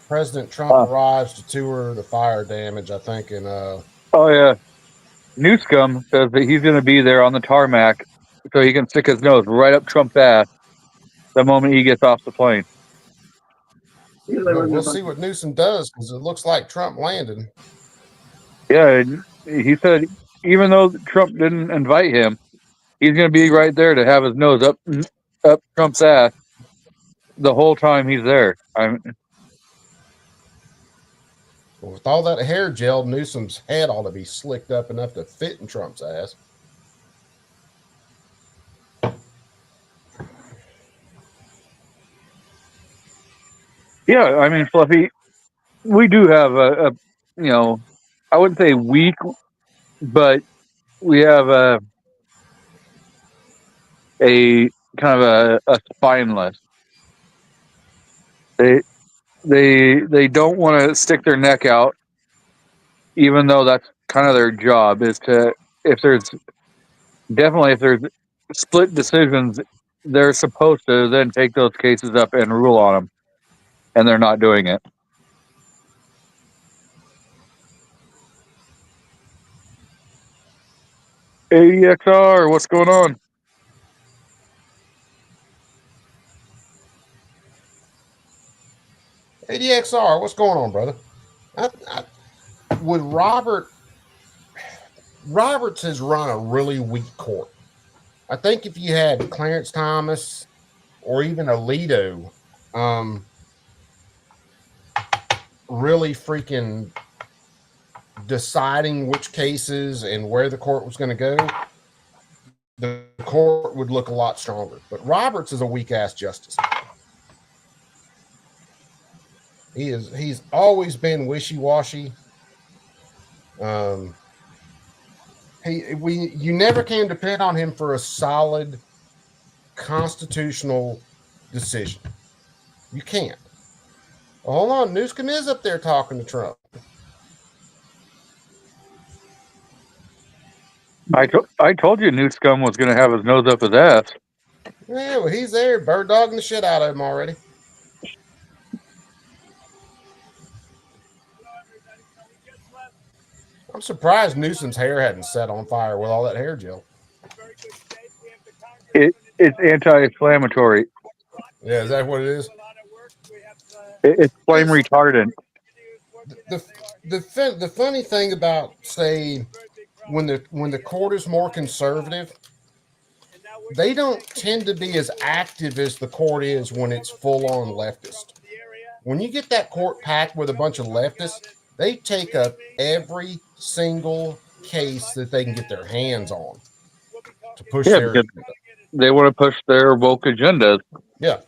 President Trump arrives to tour the fire damage, I think, in Oh yeah, Newscomb says that he's going to be there on the tarmac so he can stick his nose right up Trump's ass the moment he gets off the plane. We'll see what Newsom does, because it looks like Trump landed. Yeah, he said even though Trump didn't invite him, he's going to be right there to have his nose up Trump's ass the whole time he's there. With all that hair gel, Newsom's head ought to be slicked up enough to fit in Trump's ass. Yeah, I mean, Fluffy, we do have a I wouldn't say weak, but we have a kind of a spineless. They don't want to stick their neck out, even though that's kind of their job. Is to if there's split decisions, they're supposed to then take those cases up and rule on them, and they're not doing it. ADXR, what's going on? ADXR, what's going on, brother? Would Roberts has run a really weak court. I think if you had Clarence Thomas or even Alito, really freaking deciding which cases and where the court was going to go, the court would look a lot stronger. But Roberts is a weak ass justice. He's always been wishy-washy. You never can depend on him for a solid constitutional decision. You can't. Well, hold on, Newsom is up there talking to Trump. I told you Newsom was going to have his nose up his ass. Yeah, well, he's there, bird dogging the shit out of him already. I'm surprised Newsom's hair hadn't set on fire with all that hair gel. It's anti-inflammatory. Yeah, is that what it is? It's flame retardant. The funny thing about, say, when the court is more conservative, they don't tend to be as active as the court is when it's full-on leftist. When you get that court packed with a bunch of leftists, they take up every single case that they can get their hands on to push their agenda. They want to push their woke agendas. Yeah.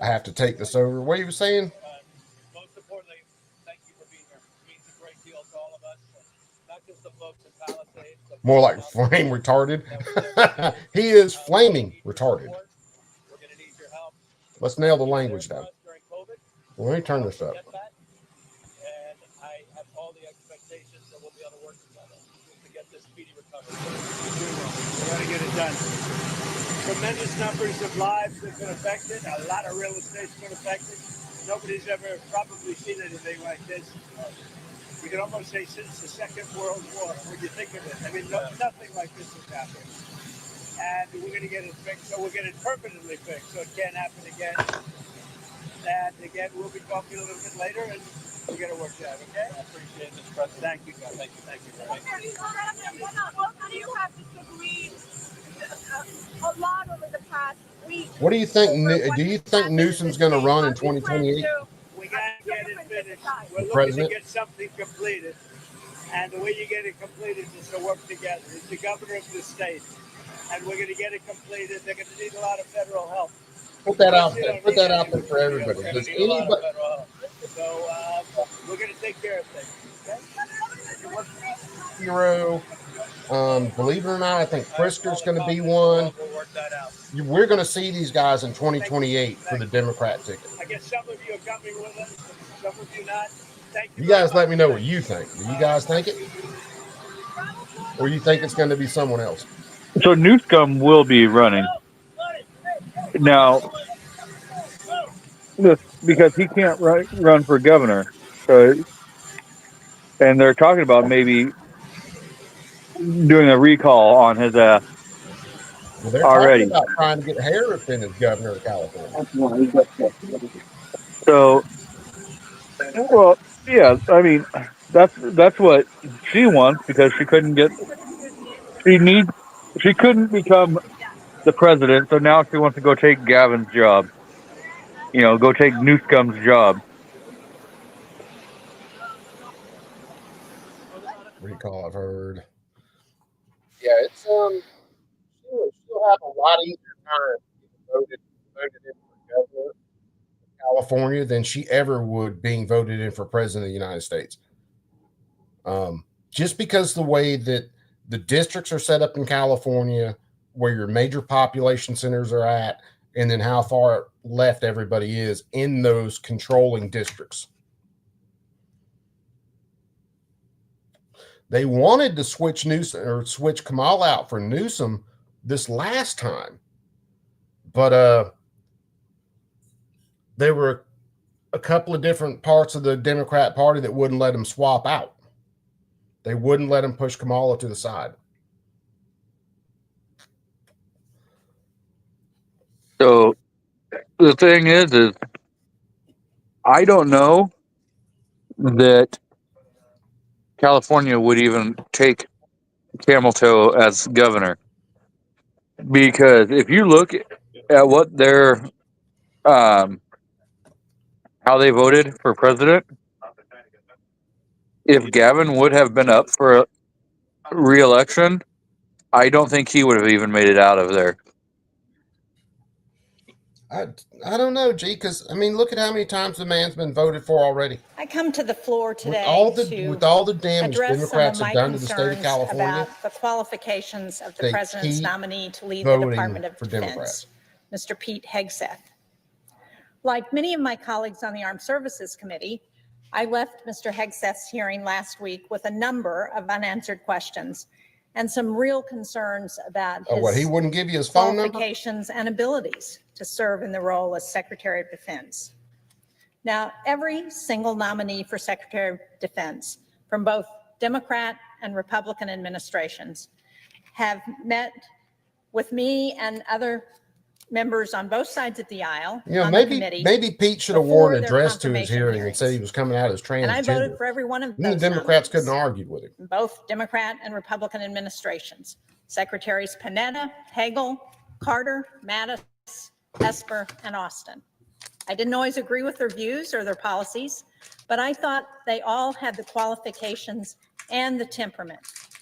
I have to take this over. What you were saying? Most importantly, thank you for being here. It means a great deal to all of us, not just the folks in Palisades. More like flame retarded. He is flaming retarded. Let's nail the language down. Well, let me turn this up. And I have all the expectations that we'll be able to work together to get this speedy recovery. We're going to get it done. Tremendous numbers of lives have been affected. A lot of real estate's been affected. Nobody's ever probably seen anything like this. You can almost say since the Second World War, when you think of it. I mean, nothing like this has happened. And we're going to get it fixed, so we'll get it permanently fixed, so it can't happen again. And again, we'll be talking a little bit later, and we'll get it worked out, okay? I appreciate it, Mr. President. Thank you, guys. Thank you very much. You have disagreed a lot over the past week. What do you think? Do you think Newsom's going to run in 2028? We got to get it finished. We're looking to get something completed. And the way you get it completed is to work together. He's the governor of the state. And we're going to get it completed. They're going to need a lot of federal help. Put that out there. Put that out there for everybody. Does anybody? So we're going to take care of things. Okay? Hero. Believe it or not, I think Prisker's going to be one. We're going to see these guys in 2028 for the Democrat ticket. I guess some of you are coming with us, some of you not. Thank you. You guys let me know what you think. Do you guys think it? Or you think it's going to be someone else? So Newsom will be running. Now, because he can't run for governor. So, and they're talking about maybe doing a recall on his ass. Well, they're already talking about trying to get Harris in as governor of California. So, well, yeah, I mean, that's what she wants because she couldn't become the president. So now she wants to go take Gavin's job. Go take Newsom's job. Recall, I've heard. Yeah, it's she'll have a lot easier time voted in for governor of California than she ever would being voted in for president of the United States. Just because the way that the districts are set up in California, where your major population centers are at, and then how far left everybody is in those controlling districts. They wanted to switch Newsom or switch Kamala out for Newsom this last time, but there were a couple of different parts of the Democrat Party that wouldn't let him swap out. They wouldn't let him push Kamala to the side. So the thing is I don't know that California would even take Camel Toe as governor, because if you look at what their how they voted for president, if Gavin would have been up for re-election, I don't think he would have even made it out of there. I don't know, G, because I mean, look at how many times the man's been voted for already. I come to the floor today with all the damage address Democrats some of have my done to the state of concerns California. about the qualifications of the They president's keep nominee to lead the voting Department of for Defense, Democrats. Mr. Pete Hegseth. Like many of my colleagues on the Armed Services Committee, I left Mr. Hegseth's hearing last week with a number of unanswered questions and some real concerns about his He wouldn't give you his phone number? qualifications and abilities to serve in the role as Secretary of Defense. Now, every single nominee for Secretary of Defense from both Democrat and Republican administrations have met with me and other members on both sides of the aisle on the committee. Maybe Pete should have before worn a their dress to his confirmation hearing hearings. and said he was coming out as transgender. And I voted for every one of Then the those Democrats nominees. couldn't argue with him. Both Democrat and Republican administrations. Secretaries Panetta, Hagel, Carter, Mattis, Esper, and Austin. I didn't always agree with their views or their policies, but I thought they all had the qualifications and the temperament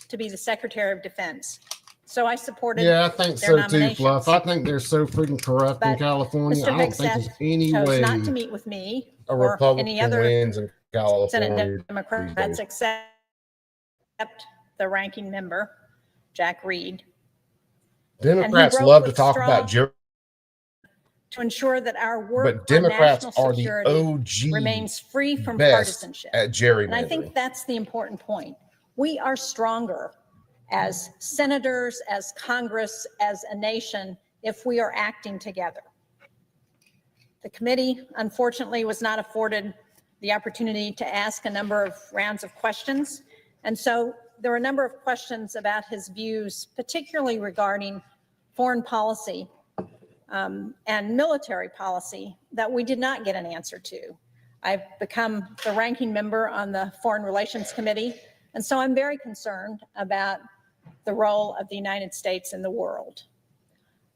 to be the Secretary of Defense. So I supported Yeah, I think their so nominations. too, Fluff. I think they're so freaking corrupt in But California. Mr. I don't think there's Hegseth any chose way not to meet with me a or Republican any other wins in California Senate Democrats these days. except the ranking member, Jack Reed. Democrats broke love to with talk strong about Joe, to ensure that our work but on Democrats national are the security OG remains free from best partisanship. at And I gerrymandering. think that's the important point. We are stronger as senators, as Congress, as a nation, if we are acting together. The committee, unfortunately, was not afforded the opportunity to ask a number of rounds of questions. And so there were a number of questions about his views, particularly regarding foreign policy and military policy, that we did not get an answer to. I've become the ranking member on the Foreign Relations Committee, and so I'm very concerned about the role of the United States in the world.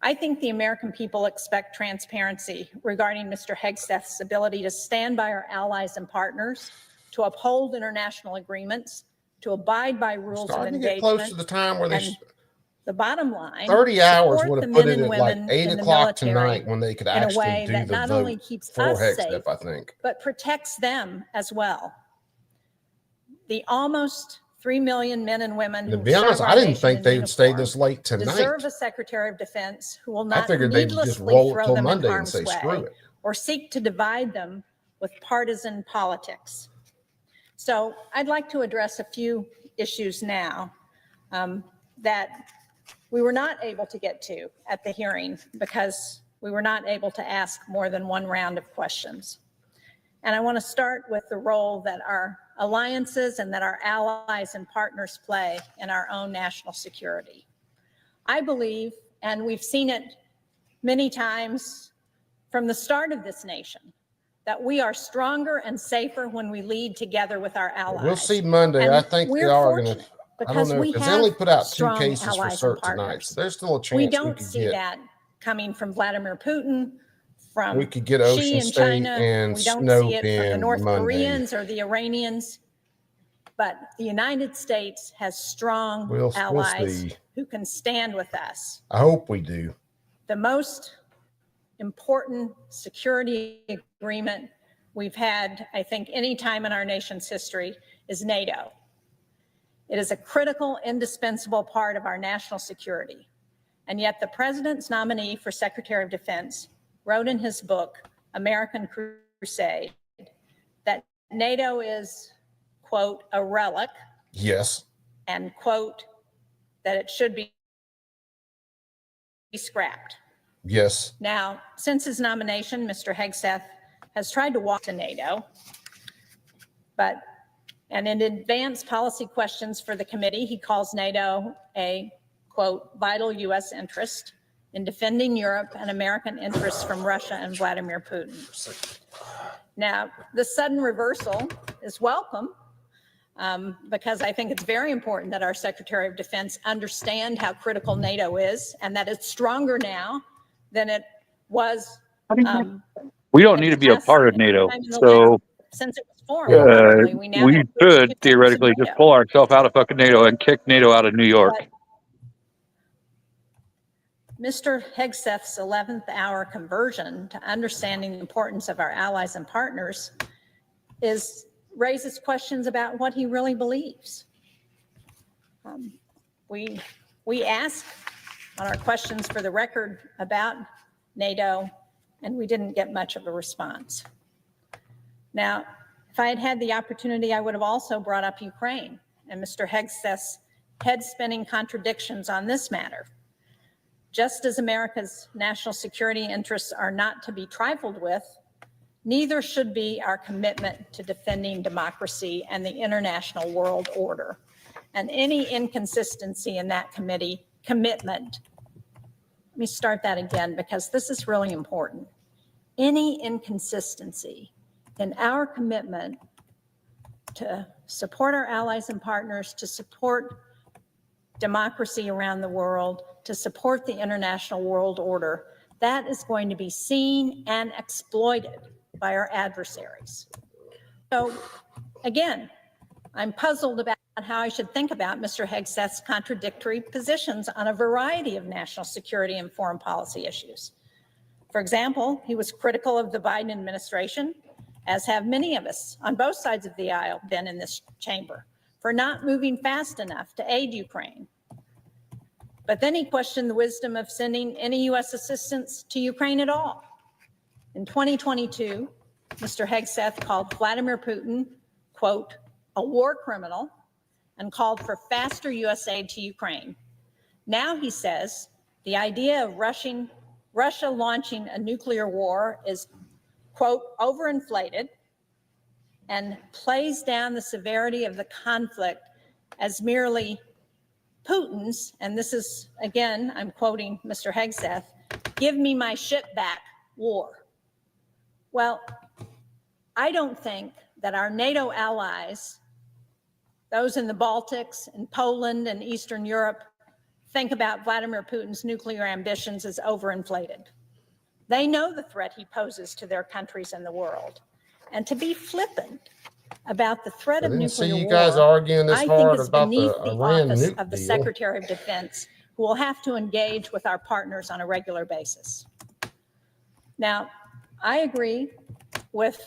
I think the American people expect transparency regarding Mr. Hegseth's ability to stand by our allies and partners, to uphold international agreements, to abide by rules of Starting to get engagement. close to the time where they and the bottom line, 30 hours support would the have put men it and at like women 8 in the o'clock military tonight when they could in a actually way do that the not only vote keeps for us Hegseth, safe, I think. but protects them as well. The almost 3 million men and women To who be honest, serve I our didn't nation think in they would stay uniform this late tonight. deserve a Secretary of Defense who will not figured they'd just needlessly roll it throw till them Monday in and harm's say, "Screw way it." or seek to divide them with partisan politics. So I'd like to address a few issues now that we were not able to get to at the hearing because we were not able to ask more than one round of questions. And I want to start with the role that our alliances and that our allies and partners play in our own national security. I believe, and we've seen it many times from the start of this nation, that we are stronger and safer when we lead together with our allies. We'll see Monday. And I think they we're are going to. fortunate I don't because know we because they have only put out 2 strong cases for allies and cert tonight, partners. so there's still a chance We we don't could see get that coming from Vladimir Putin, from we could get Xi Ocean in State China. and We don't Snoke see it from the in North Monday. Koreans or the Iranians. But the United States has strong We'll allies see. who can stand with us. I hope we do. The most important security agreement we've had, I think, any time in our nation's history is NATO. It is a critical, indispensable part of our national security. And yet the president's nominee for Secretary of Defense wrote in his book, American Crusade, that NATO is, quote, a relic. Yes. And, quote, that it should be scrapped. Yes. Now, since his nomination, Mr. Hegseth has tried to walk to NATO, and in advanced policy questions for the committee, he calls NATO a, quote, vital U.S. interest in defending Europe and American interests from Russia and Vladimir Putin. Now, the sudden reversal is welcome because I think it's very important that our Secretary of Defense understand how critical NATO is and that it's stronger now than it was. We don't need to be a part of NATO, so since it was formed, probably. We now have could theoretically just pull ourselves out of fucking NATO and kick NATO out of New York. But Mr. Hegseth's 11th hour conversion to understanding the importance of our allies and partners raises questions about what he really believes. We asked on our questions for the record about NATO, and we didn't get much of a response. Now, if I had had the opportunity, I would have also brought up Ukraine and Mr. Hegseth's head-spinning contradictions on this matter. Just as America's national security interests are not to be trifled with, neither should be our commitment to defending democracy and the international world order. And any inconsistency in that commitment, let me start that again because this is really important. Any inconsistency in our commitment to support our allies and partners, to support democracy around the world, to support the international world order, that is going to be seen and exploited by our adversaries. So again, I'm puzzled about how I should think about Mr. Hegseth's contradictory positions on a variety of national security and foreign policy issues. For example, he was critical of the Biden administration, as have many of us on both sides of the aisle been in this chamber, for not moving fast enough to aid Ukraine. But then he questioned the wisdom of sending any U.S. assistance to Ukraine at all. In 2022, Mr. Hegseth called Vladimir Putin, quote, a war criminal, and called for faster U.S. aid to Ukraine. Now he says the idea of Russia launching a nuclear war is, quote, overinflated and plays down the severity of the conflict as merely Putin's, and this is, again, I'm quoting Mr. Hegseth, give me my shit back war. Well, I don't think that our NATO allies, those in the Baltics and Poland and Eastern Europe, think about Vladimir Putin's nuclear ambitions as overinflated. They know the threat he poses to their countries and the world. And to be flippant about the threat of nuclear war, you guys arguing this I think hard is about beneath the the Iran office nuke of the deal. Secretary of Defense, who will have to engage with our partners on a regular basis. Now, I agree with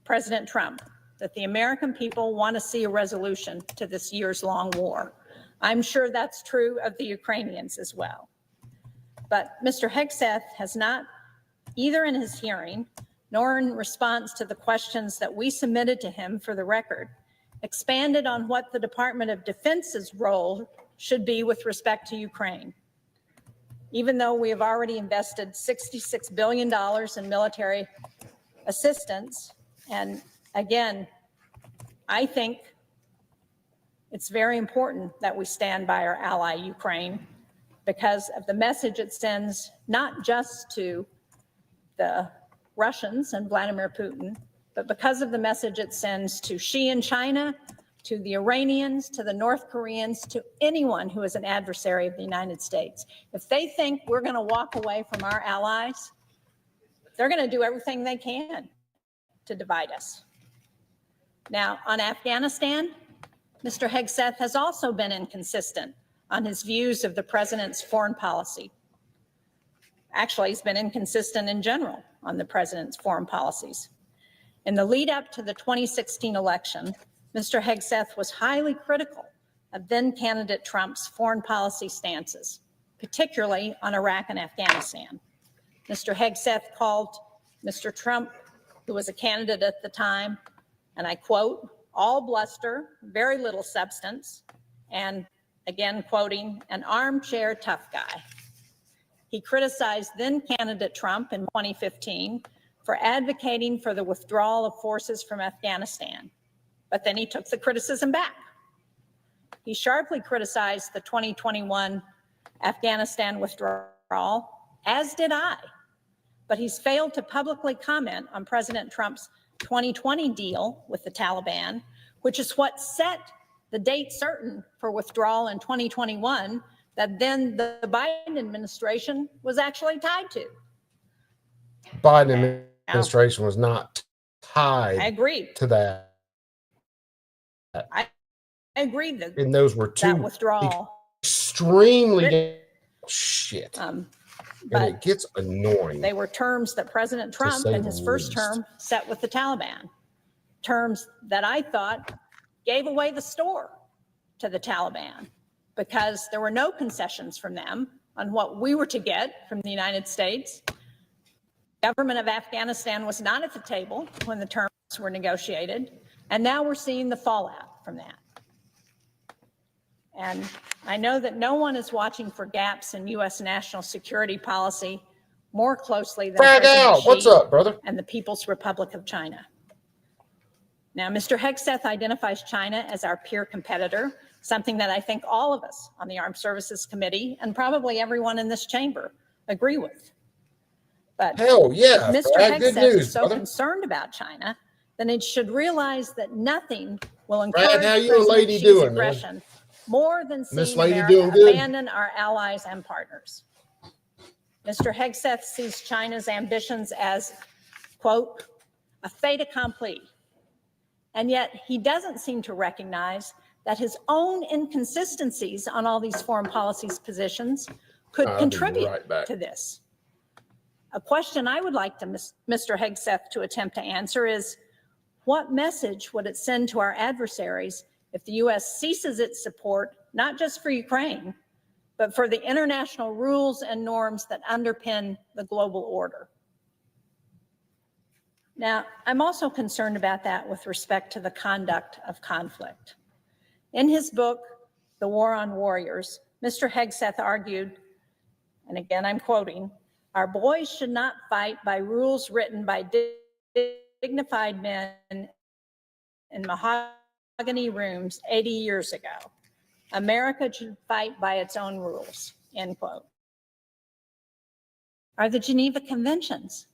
President Trump that the American people want to see a resolution to this years-long war. I'm sure that's true of the Ukrainians as well. But Mr. Hegseth has not, either in his hearing nor in response to the questions that we submitted to him for the record, expanded on what the Department of Defense's role should be with respect to Ukraine. Even though we have already invested $66 billion in military assistance, and again, I think it's very important that we stand by our ally Ukraine because of the message it sends, not just to the Russians and Vladimir Putin, but because of the message it sends to Xi in China, to the Iranians, to the North Koreans, to anyone who is an adversary of the United States. If they think we're going to walk away from our allies, they're going to do everything they can to divide us. Now, on Afghanistan, Mr. Hegseth has also been inconsistent on his views of the president's foreign policy. Actually, he's been inconsistent in general on the president's foreign policies. In the lead up to the 2016 election, Mr. Hegseth was highly critical of then candidate Trump's foreign policy stances, particularly on Iraq and Afghanistan. Mr. Hegseth called Mr. Trump, who was a candidate at the time, and I quote, all bluster, very little substance, and again quoting, an armchair tough guy. He criticized then candidate Trump in 2015 for advocating for the withdrawal of forces from Afghanistan, but then he took the criticism back. He sharply criticized the 2021 Afghanistan withdrawal, as did I, but he's failed to publicly comment on President Trump's 2020 deal with the Taliban, which is what set the date certain for withdrawal in 2021 that then the Biden administration was actually tied to. Biden administration was not tied I agree to that. I agree that, And those were two that withdrawal extremely shit. And but it gets annoying. they were terms that President Trump in his first term set with the Taliban. Terms that I thought gave away the store to the Taliban because there were no concessions from them on what we were to get from the United States. The government of Afghanistan was not at the table when the terms were negotiated, and now we're seeing the fallout from that. And I know that no one is watching for gaps in U.S. national security policy more closely than President Xi What's up, brother? and the People's Republic of China. Now, Mr. Hegseth identifies China as our peer competitor, something that I think all of us on the Armed Services Committee and probably everyone in this chamber agree with. But hell yeah, if Mr. Brad, good Hegseth news, is so brother. concerned about China, then it should realize that nothing will Brad, encourage how you and President lady Xi's doing, man? aggression more than Miss seeing Lady America doing good? abandon our allies and partners. Mr. Hegseth sees China's ambitions as, quote, a fait accompli. And yet he doesn't seem to recognize that his own inconsistencies on all these foreign policies positions could I'll be contribute right back. to this. A question I would like to Mr. Hegseth to attempt to answer is, what message would it send to our adversaries if the U.S. ceases its support, not just for Ukraine, but for the international rules and norms that underpin the global order? Now, I'm also concerned about that with respect to the conduct of conflict. In his book, The War on Warriors, Mr. Hegseth argued, and again I'm quoting, our boys should not fight by rules written by dignified men in mahogany rooms 80 years ago. America should fight by its own rules, end quote. Are the Geneva Conventions,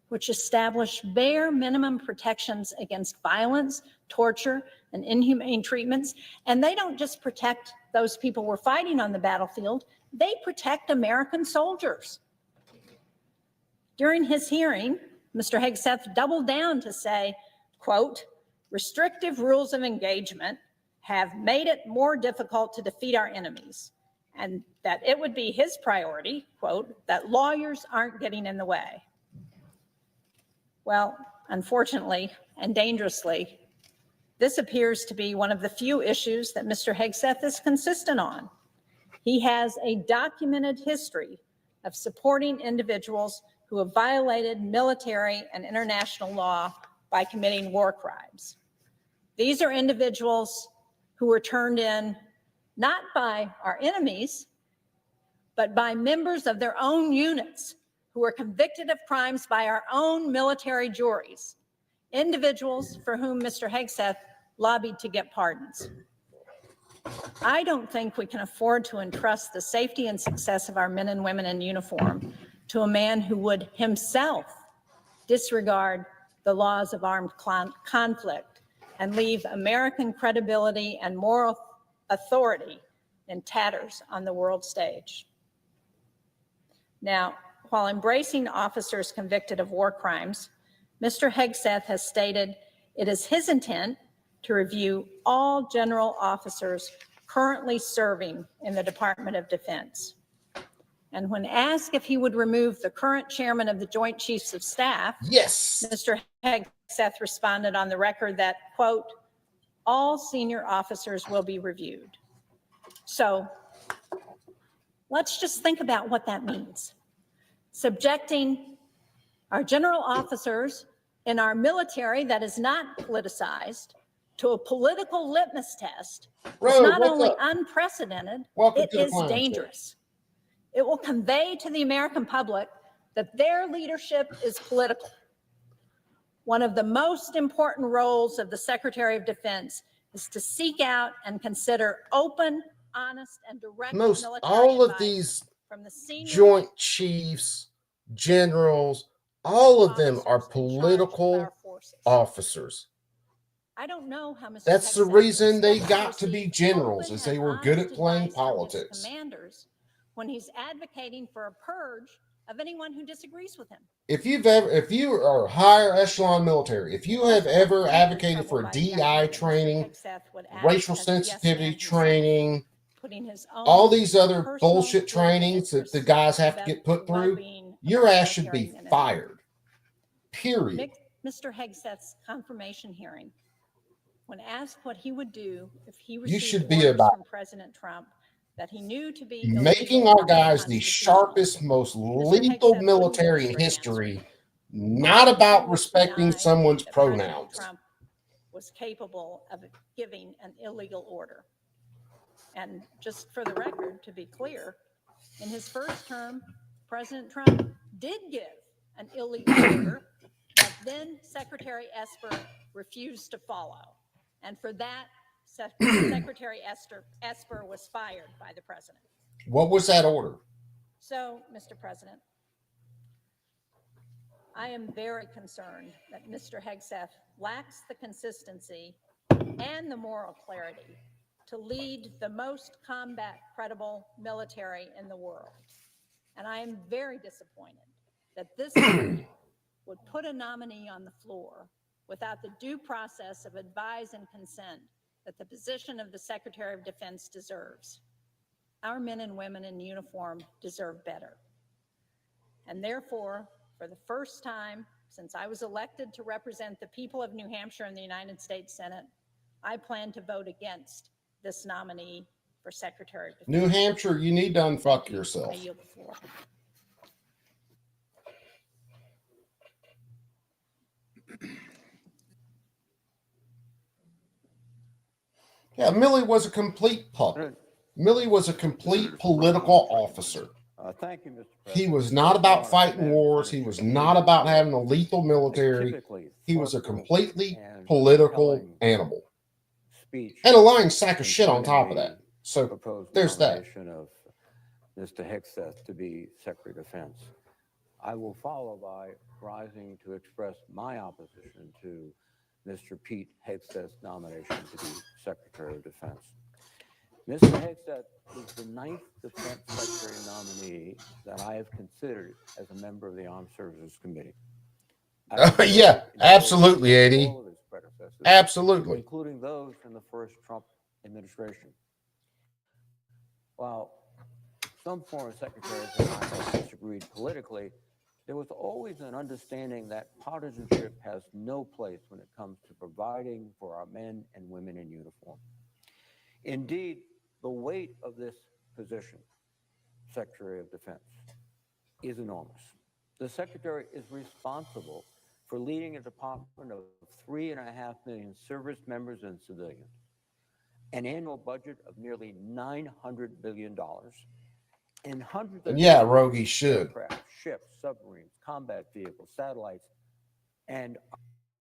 which establish bare minimum protections against violence, torture, and inhumane treatments. And they don't just protect those people we're fighting on the battlefield, they protect American soldiers. During his hearing, Mr. Hegseth doubled down to say, quote, restrictive rules of engagement have made it more difficult to defeat our enemies, and that it would be his priority, quote, that lawyers aren't getting in the way. Well, unfortunately and dangerously, this appears to be one of the few issues that Mr. Hegseth is consistent on. He has a documented history of supporting individuals who have violated military and international law by committing war crimes. These are individuals who were turned in not by our enemies, but by members of their own units who were convicted of crimes by our own military juries, individuals for whom Mr. Hegseth lobbied to get pardons. I don't think we can afford to entrust the safety and success of our men and women in uniform to a man who would himself disregard the laws of armed conflict and leave American credibility and moral authority in tatters on the world stage. Now, while embracing officers convicted of war crimes, Mr. Hegseth has stated it is his intent to review all general officers currently serving in the Department of Defense. And when asked if he would remove the current chairman of the Joint Chiefs of Staff, Yes. Mr. Hegseth responded on the record that, quote, all senior officers will be reviewed. So let's just think about what that means. Subjecting our general officers in our military that is not politicized to a political litmus test is not only unprecedented, it is dangerous. It will convey to the American public that their leadership is political. One of the most important roles of the Secretary of Defense is to seek out and consider open, honest, and direct military all of advice these from the senior Joint Chiefs, generals, all of them are political officers. I don't know how Mr. That's the Hegseth reason they expects to got to be receive generals, open is they and were good honest at playing advice from his politics. commanders when he's advocating for a purge of anyone who disagrees with him. If you are higher echelon military, if you have ever advocated for DI training, racial sensitivity training, putting his all own these other personal bullshit trainings that the guys have to get put through, your ass should be fired. Period. Mr. Hegseth's confirmation hearing, when asked what he would do if he You received should be orders about from President Trump that he knew to be making illegal our or guys the unconstitutional, sharpest, most lethal Hegseth military in wouldn't give a history, straight not about respecting denied someone's that President pronouns. Trump was capable of giving an illegal order. And just for the record, to be clear, in his first term, President Trump did give an illegal order that then Secretary Esper refused to follow. And for that, Secretary Esper was fired by the president. What was that order? So, Mr. President, I am very concerned that Mr. Hegseth lacks the consistency and the moral clarity to lead the most combat credible military in the world. And I am very disappointed that this committee would put a nominee on the floor without the due process of advise and consent that the position of the Secretary of Defense deserves. Our men and women in uniform deserve better. And therefore, for the first time since I was elected to represent the people of New Hampshire in the United States Senate, I plan to vote against this nominee for Secretary of Defense. New Hampshire, you need to unfuck yourself. I yield the floor. Yeah, Millie was a complete puppet. Millie was a complete political officer. Thank you, Mr. President. He was not about fighting wars. He was not about having a lethal military. He was a completely political animal. And a lying sack of shit on top of that. So there's that. Of Mr. Hegseth to be Secretary of Defense. I will follow by rising to express my opposition to Mr. Pete Hegseth's nomination to be Secretary of Defense. Mr. Hegseth is the 9th Defense Secretary nominee that I have considered as a member of the Armed Services Committee. Yeah, absolutely, Eddie. Absolutely. Including those from the first Trump administration. While some foreign secretaries and I have disagreed politically, there was always an understanding that partisanship has no place when it comes to providing for our men and women in uniform. Indeed, the weight of this position, Secretary of Defense, is enormous. The Secretary is responsible for leading a department of 3.5 million service members and civilians, an annual budget of nearly $900 billion, and hundreds of Rogie should. aircraft, ships, submarines, combat vehicles, satellites, and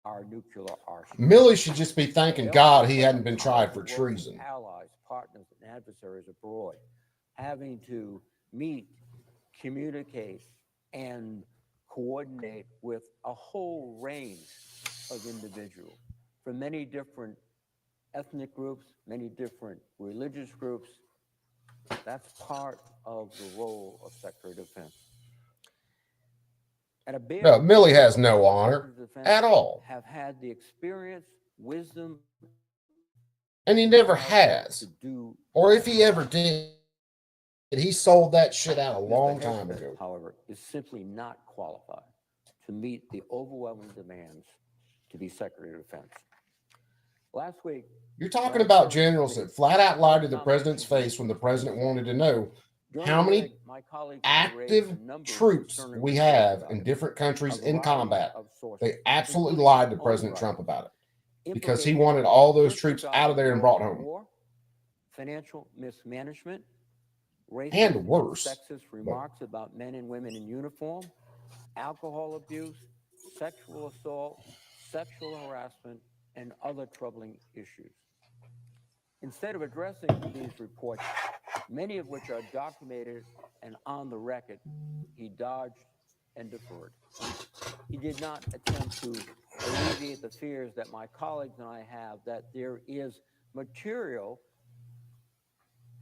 our nuclear arsenal. Millie should just be thanking God he hadn't been tried for treason. Allies, partners, and adversaries abroad, having to meet, communicate, and coordinate with a whole range of individuals from many different ethnic groups, many different religious groups. That's part of the role of Secretary of Defense. No, Millie has no honor at all. Have had the experience, wisdom, and he never has. Or if he ever did, He sold that shit out a long Mr. time Hegseth, ago. however, is simply not qualified to meet the overwhelming demands to be Secretary of Defense. Last week, You're talking about generals that flat out lied to the president's face when the president wanted to know how many active troops we have in different countries in combat. They absolutely lied to President Trump about it because he wanted all those troops out of there and brought home. Financial mismanagement, And racist worse. sexist remarks about men and women in uniform, alcohol abuse, sexual assault, sexual harassment, and other troubling issues. Instead of addressing these reports, many of which are documented and on the record, he dodged and deferred. He did not attempt to alleviate the fears that my colleagues and I have that there is material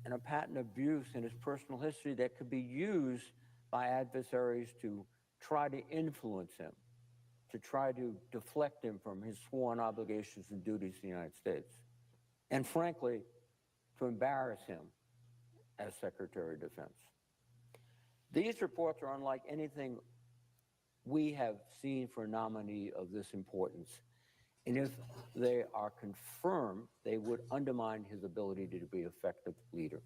and a patent abuse in his personal history that could be used by adversaries to try to influence him, to try to deflect him from his sworn obligations and duties to the United States, and frankly, to embarrass him as Secretary of Defense. These reports are unlike anything we have seen for a nominee of this importance. And if they are confirmed, they would undermine his ability to be an effective leader.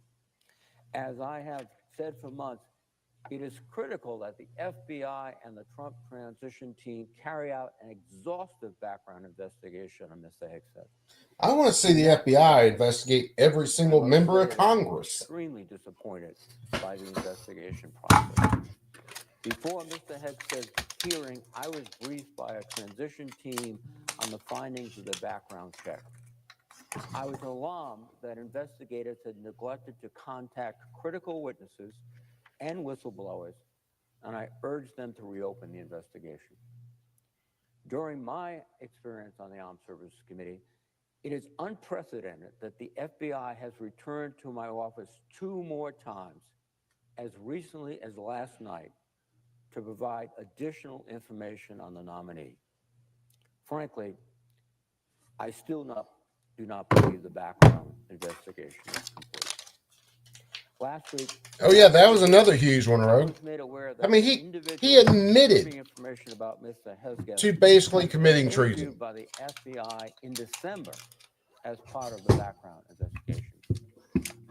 As I have said for months, it is critical that the FBI and the Trump transition team carry out an exhaustive background investigation on Mr. Hegseth. I want to see the FBI investigate every single member of Congress. Extremely disappointed by the investigation process. Before Mr. Hegseth's hearing, I was briefed by a transition team on the findings of the background check. I was alarmed that investigators had neglected to contact critical witnesses and whistleblowers, and I urged them to reopen the investigation. During my experience on the Armed Services Committee, it is unprecedented that the FBI has returned to my office 2 more times, as recently as last night, to provide additional information on the nominee. Frankly, I still do not believe the background investigation is complete. Last week, Oh yeah, that was another huge one, Rogue. I mean, he admitted information about Mr. Hegseth to basically committing treason. interviewed by the FBI in December as part of the background investigation.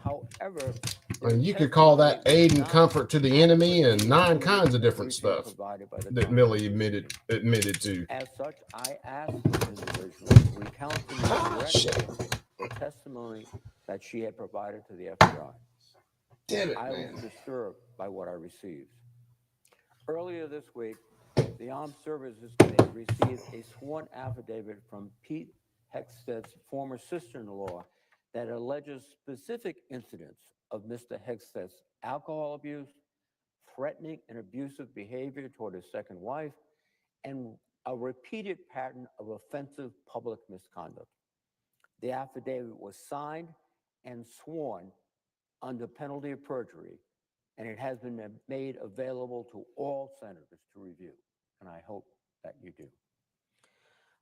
However, And you could call that aid and comfort to the enemy and 9 kinds of different stuff that Millie admitted to. As such, I asked this individual to recount to me directly the testimony that she had provided to the FBI. Damn it, I man. was disturbed by what I received. Earlier this week, the Armed Services Committee received a sworn affidavit from Pete Hegseth's former sister-in-law that alleges specific incidents of Mr. Hegseth's alcohol abuse, threatening and abusive behavior toward his second wife, and a repeated pattern of offensive public misconduct. The affidavit was signed and sworn under penalty of perjury, and it has been made available to all senators to review, and I hope that you do.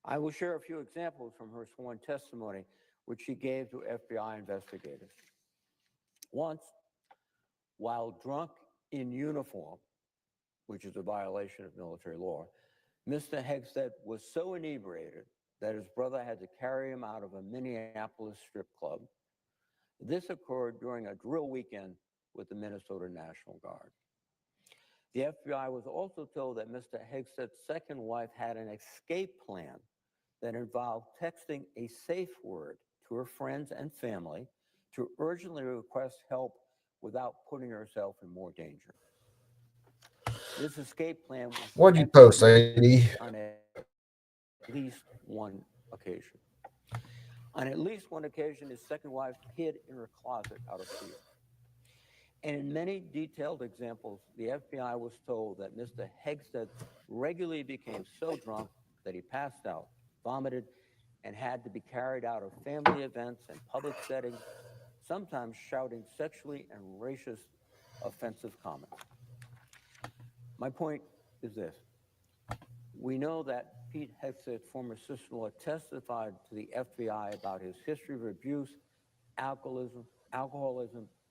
I will share a few examples from her sworn testimony, which she gave to FBI investigators. Once, while drunk in uniform, which is a violation of military law, Mr. Hegseth was so inebriated that his brother had to carry him out of a Minneapolis strip club. This occurred during a drill weekend with the Minnesota National Guard. The FBI was also told that Mr. Hegseth's second wife had an escape plan that involved texting a safe word to her friends and family to urgently request help without putting herself in more danger. This escape plan was What'd you post, AD? on at least one occasion. On at least one occasion, his second wife hid in her closet out of fear. And in many detailed examples, the FBI was told that Mr. Hegseth regularly became so drunk that he passed out, vomited, and had to be carried out of family events and public settings, sometimes shouting sexually and racist offensive comments. My point is this. We know that Pete Hegseth, former sister-in-law, testified to the FBI about his history of abuse, alcoholism,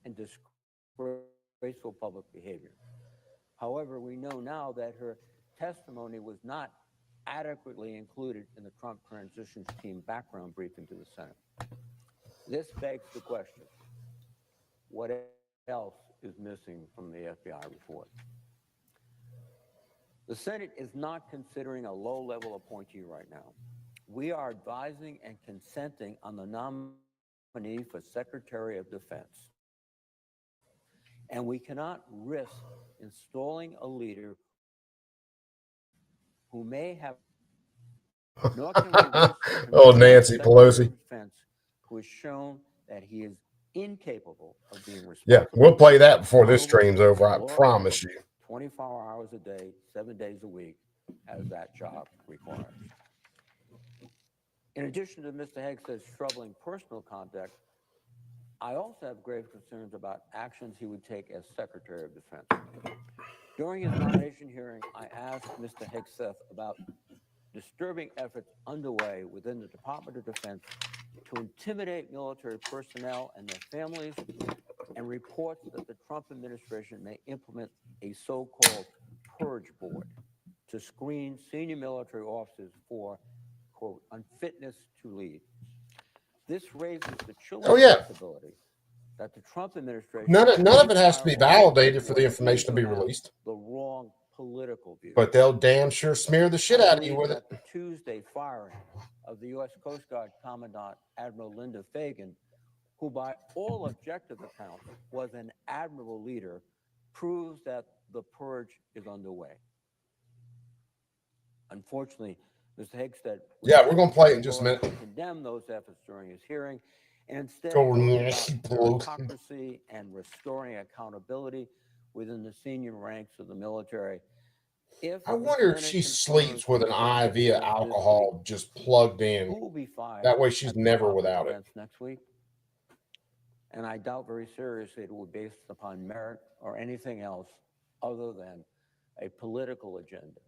and disgrace disgraceful public behavior. However, we know now that her testimony was not adequately included in the Trump transition team background briefing to the Senate. This begs the question, what else is missing from the FBI report? The Senate is not considering a low-level appointee right now. We are advising and consenting on the nominee for Secretary of Defense. And we cannot risk installing a leader who may have, nor can we risk Oh, Nancy Pelosi. Defense, who has shown that he is incapable of being responsible. Yeah, we'll play that before this stream's over. I promise you. 24 hours a day, 7 days a week, as that job requires. In addition to Mr. Hegseth's troubling personal conduct, I also have grave concerns about actions he would take as Secretary of Defense. During his nomination hearing, I asked Mr. Hegseth about disturbing efforts underway within the Department of Defense to intimidate military personnel and their families, and reports that the Trump administration may implement a so-called purge board to screen senior military officers for, quote, unfitness to lead. This raises the chilling possibility that the Trump administration... None of it has to be validated for the information to be released. The wrong political view. But they'll damn sure smear the shit out of you with it. The Tuesday firing of the U.S. Coast Guard Commandant Admiral Linda Fagan, who by all objective accounts was an admirable leader, proves that the purge is underway. Unfortunately, Mr. Hegseth... Yeah, we're going to play it in just a minute. ...condemned those efforts during his hearing, and instead democracy and restoring accountability within the senior ranks of the military. I wonder if she sleeps with an IV of alcohol just plugged in. That way she's never without it. Next week. And I doubt very seriously it will be based upon merit or anything else other than a political agenda.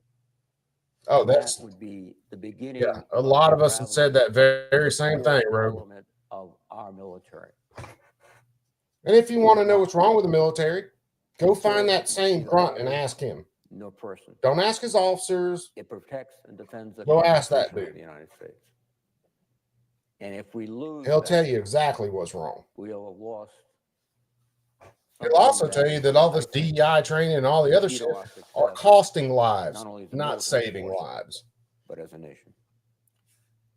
Oh, that would be the beginning. Yeah, a lot of us have said that very same thing, Rogue. Of our military. And if you want to know what's wrong with the military, go find that same grunt and ask him. No person. Don't ask his officers. It protects and defends the Go ask that Constitution of dude. the United States. And if we lose, He'll tell you exactly what's wrong. we'll have lost. He'll also tell you that all this DEI training and all the other shit are costing lives, not saving lives. But as a nation.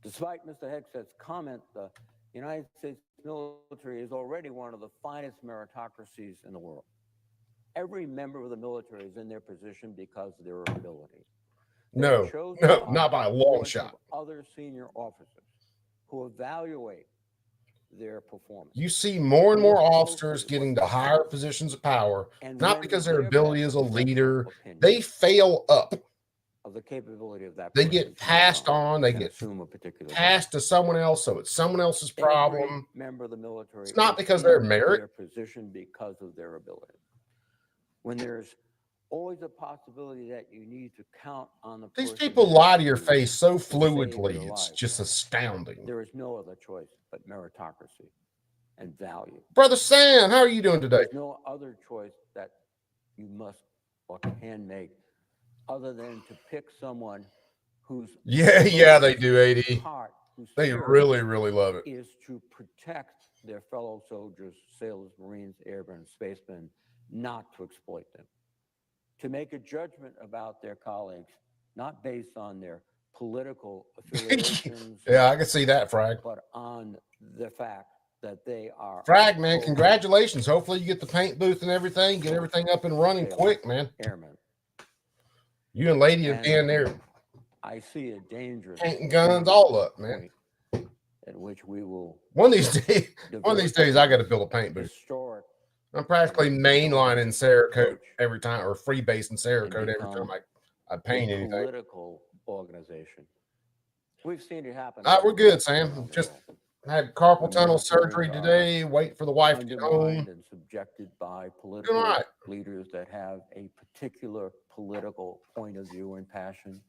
Despite Mr. Hegseth's comment, the United States military is already one of the finest meritocracies in the world. Every member of the military is in their position because of their ability. No, not by a long shot. Other senior officers who evaluate their performance. You see more and more officers getting to higher positions of power, not because their ability as a leader. They fail up. Of the capability of that they get passed on, they get passed to someone else, so it's someone else's problem. Member of the military, it's not because they're merit. Their position because of their ability. When there's always a possibility that you need to count on the these people lie to your face so fluidly, it's just astounding. There is no other choice but meritocracy and value. Brother Sam, how are you doing today? There's no other choice that you must or can make other than to pick someone who's yeah they do, AD. They really love it. Is to protect their fellow soldiers, sailors, Marines, airmen, spacemen, not to exploit them. To make a judgment about their colleagues, not based on their political affiliations. Yeah, I can see that, Frag. But on the fact that they are... Frag, man, congratulations. Hopefully you get the paint booth and everything, get everything up and running quick, man. Airmen. You and Lady have been there. I see a dangerous painting guns all up, man. At which we will one of these days I got to build a paint booth. I'm practically mainlining Cerakote every time, or freebasing Cerakote every time I paint anything. Political organization. We've seen it happen. We're good, Sam. Just had carpal tunnel surgery today. Wait for the wife to get home. And subjected by political leaders that have a particular political point of view and passion,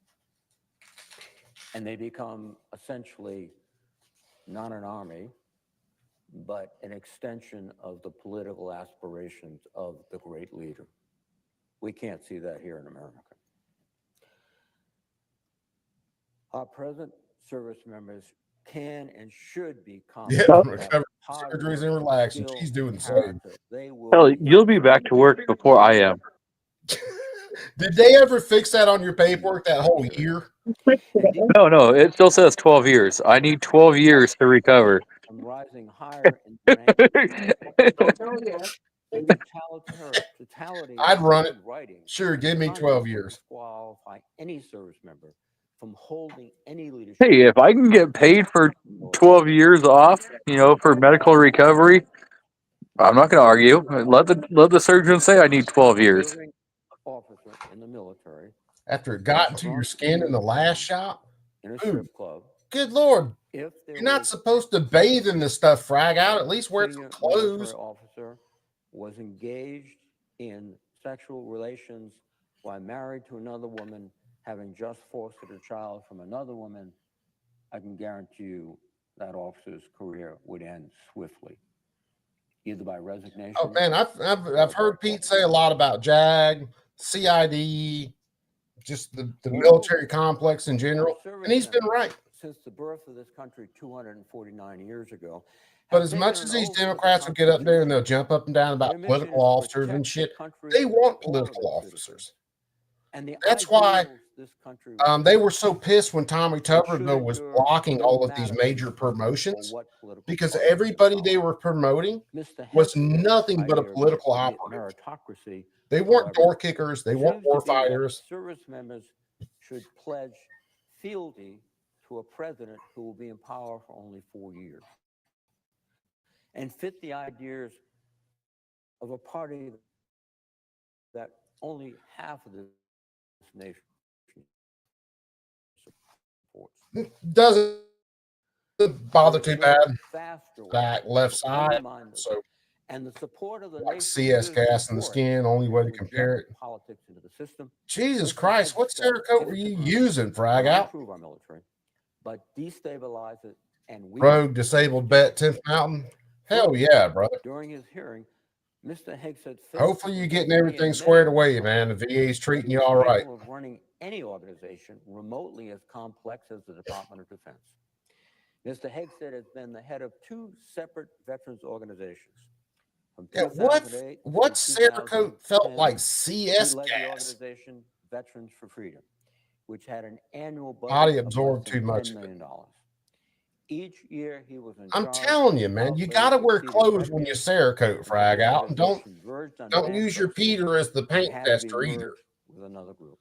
and they become essentially not an army, but an extension of the political aspirations of the great leader. We can't see that here in America. Our present service members can and should be Yeah, confident that recovery positive, surgeries and relaxing. skilled She's doing the same. character they will Hell, be you'll be back to work before I am. Did they ever fix that on your paperwork that whole year? No, it still says 12 years. I need 12 years to recover. and rising higher in the totality I'd of run it. good writing. Sure, give me Congress 12 will years. disqualify any service member from holding any leadership. Hey, if I can get paid for 12 years off, for medical recovery, I'm not going to argue. Let the surgeon say I need 12 years. Serving officer in the military After it got into your skin in the last shot? in a Ooh, strip club. good Lord. If there You're not was supposed to bathe in this stuff, frag out. At least wear some senior clothes. military officer was engaged in sexual relations while married to another woman, having just fostered a child from another woman, I can guarantee you that officer's career would end swiftly, either by resignation. Oh man, I've heard Pete say a lot about JAG, CID, just the military complex in general, and he's been right. Since the birth of this country 249 years ago. But as much as these Democrats will get up there and they'll jump up and down about political officers and shit, they want political officers. And that's why they were so pissed when Tommy Tuberville was blocking all of these major promotions, because everybody they were promoting was nothing but a political operative. They weren't door kickers. They weren't war fighters. Service members should pledge fealty to a president who will be in power for only 4 years and fit the ideas of a party that only half of this nation supports. Doesn't bother too bad. Back left side. So and the support of the like CS gas in the skin, only way to compare it. Politics into the system. Jesus Christ, what Cerakote were you using, frag out? Improve our military, but destabilize it and Rogue disabled bet 10th Mountain. Hell yeah, brother. During his hearing, Mr. Hegseth. Hopefully you're getting everything squared away, man. The VA's treating you all right. Of running any organization remotely as complex as the Department of Defense. Mr. Hegseth has been the head of 2 separate veterans organizations. Yeah, what Cerakote felt like CS he led gas? the organization Veterans for Freedom, which had an annual budget Body of absorbed less too than much. $10 million. Each year he was in I'm charge telling you, man, you got to wear clothes when you Cerakote, frag out, and don't use your Peter as the paint tester either. with another group.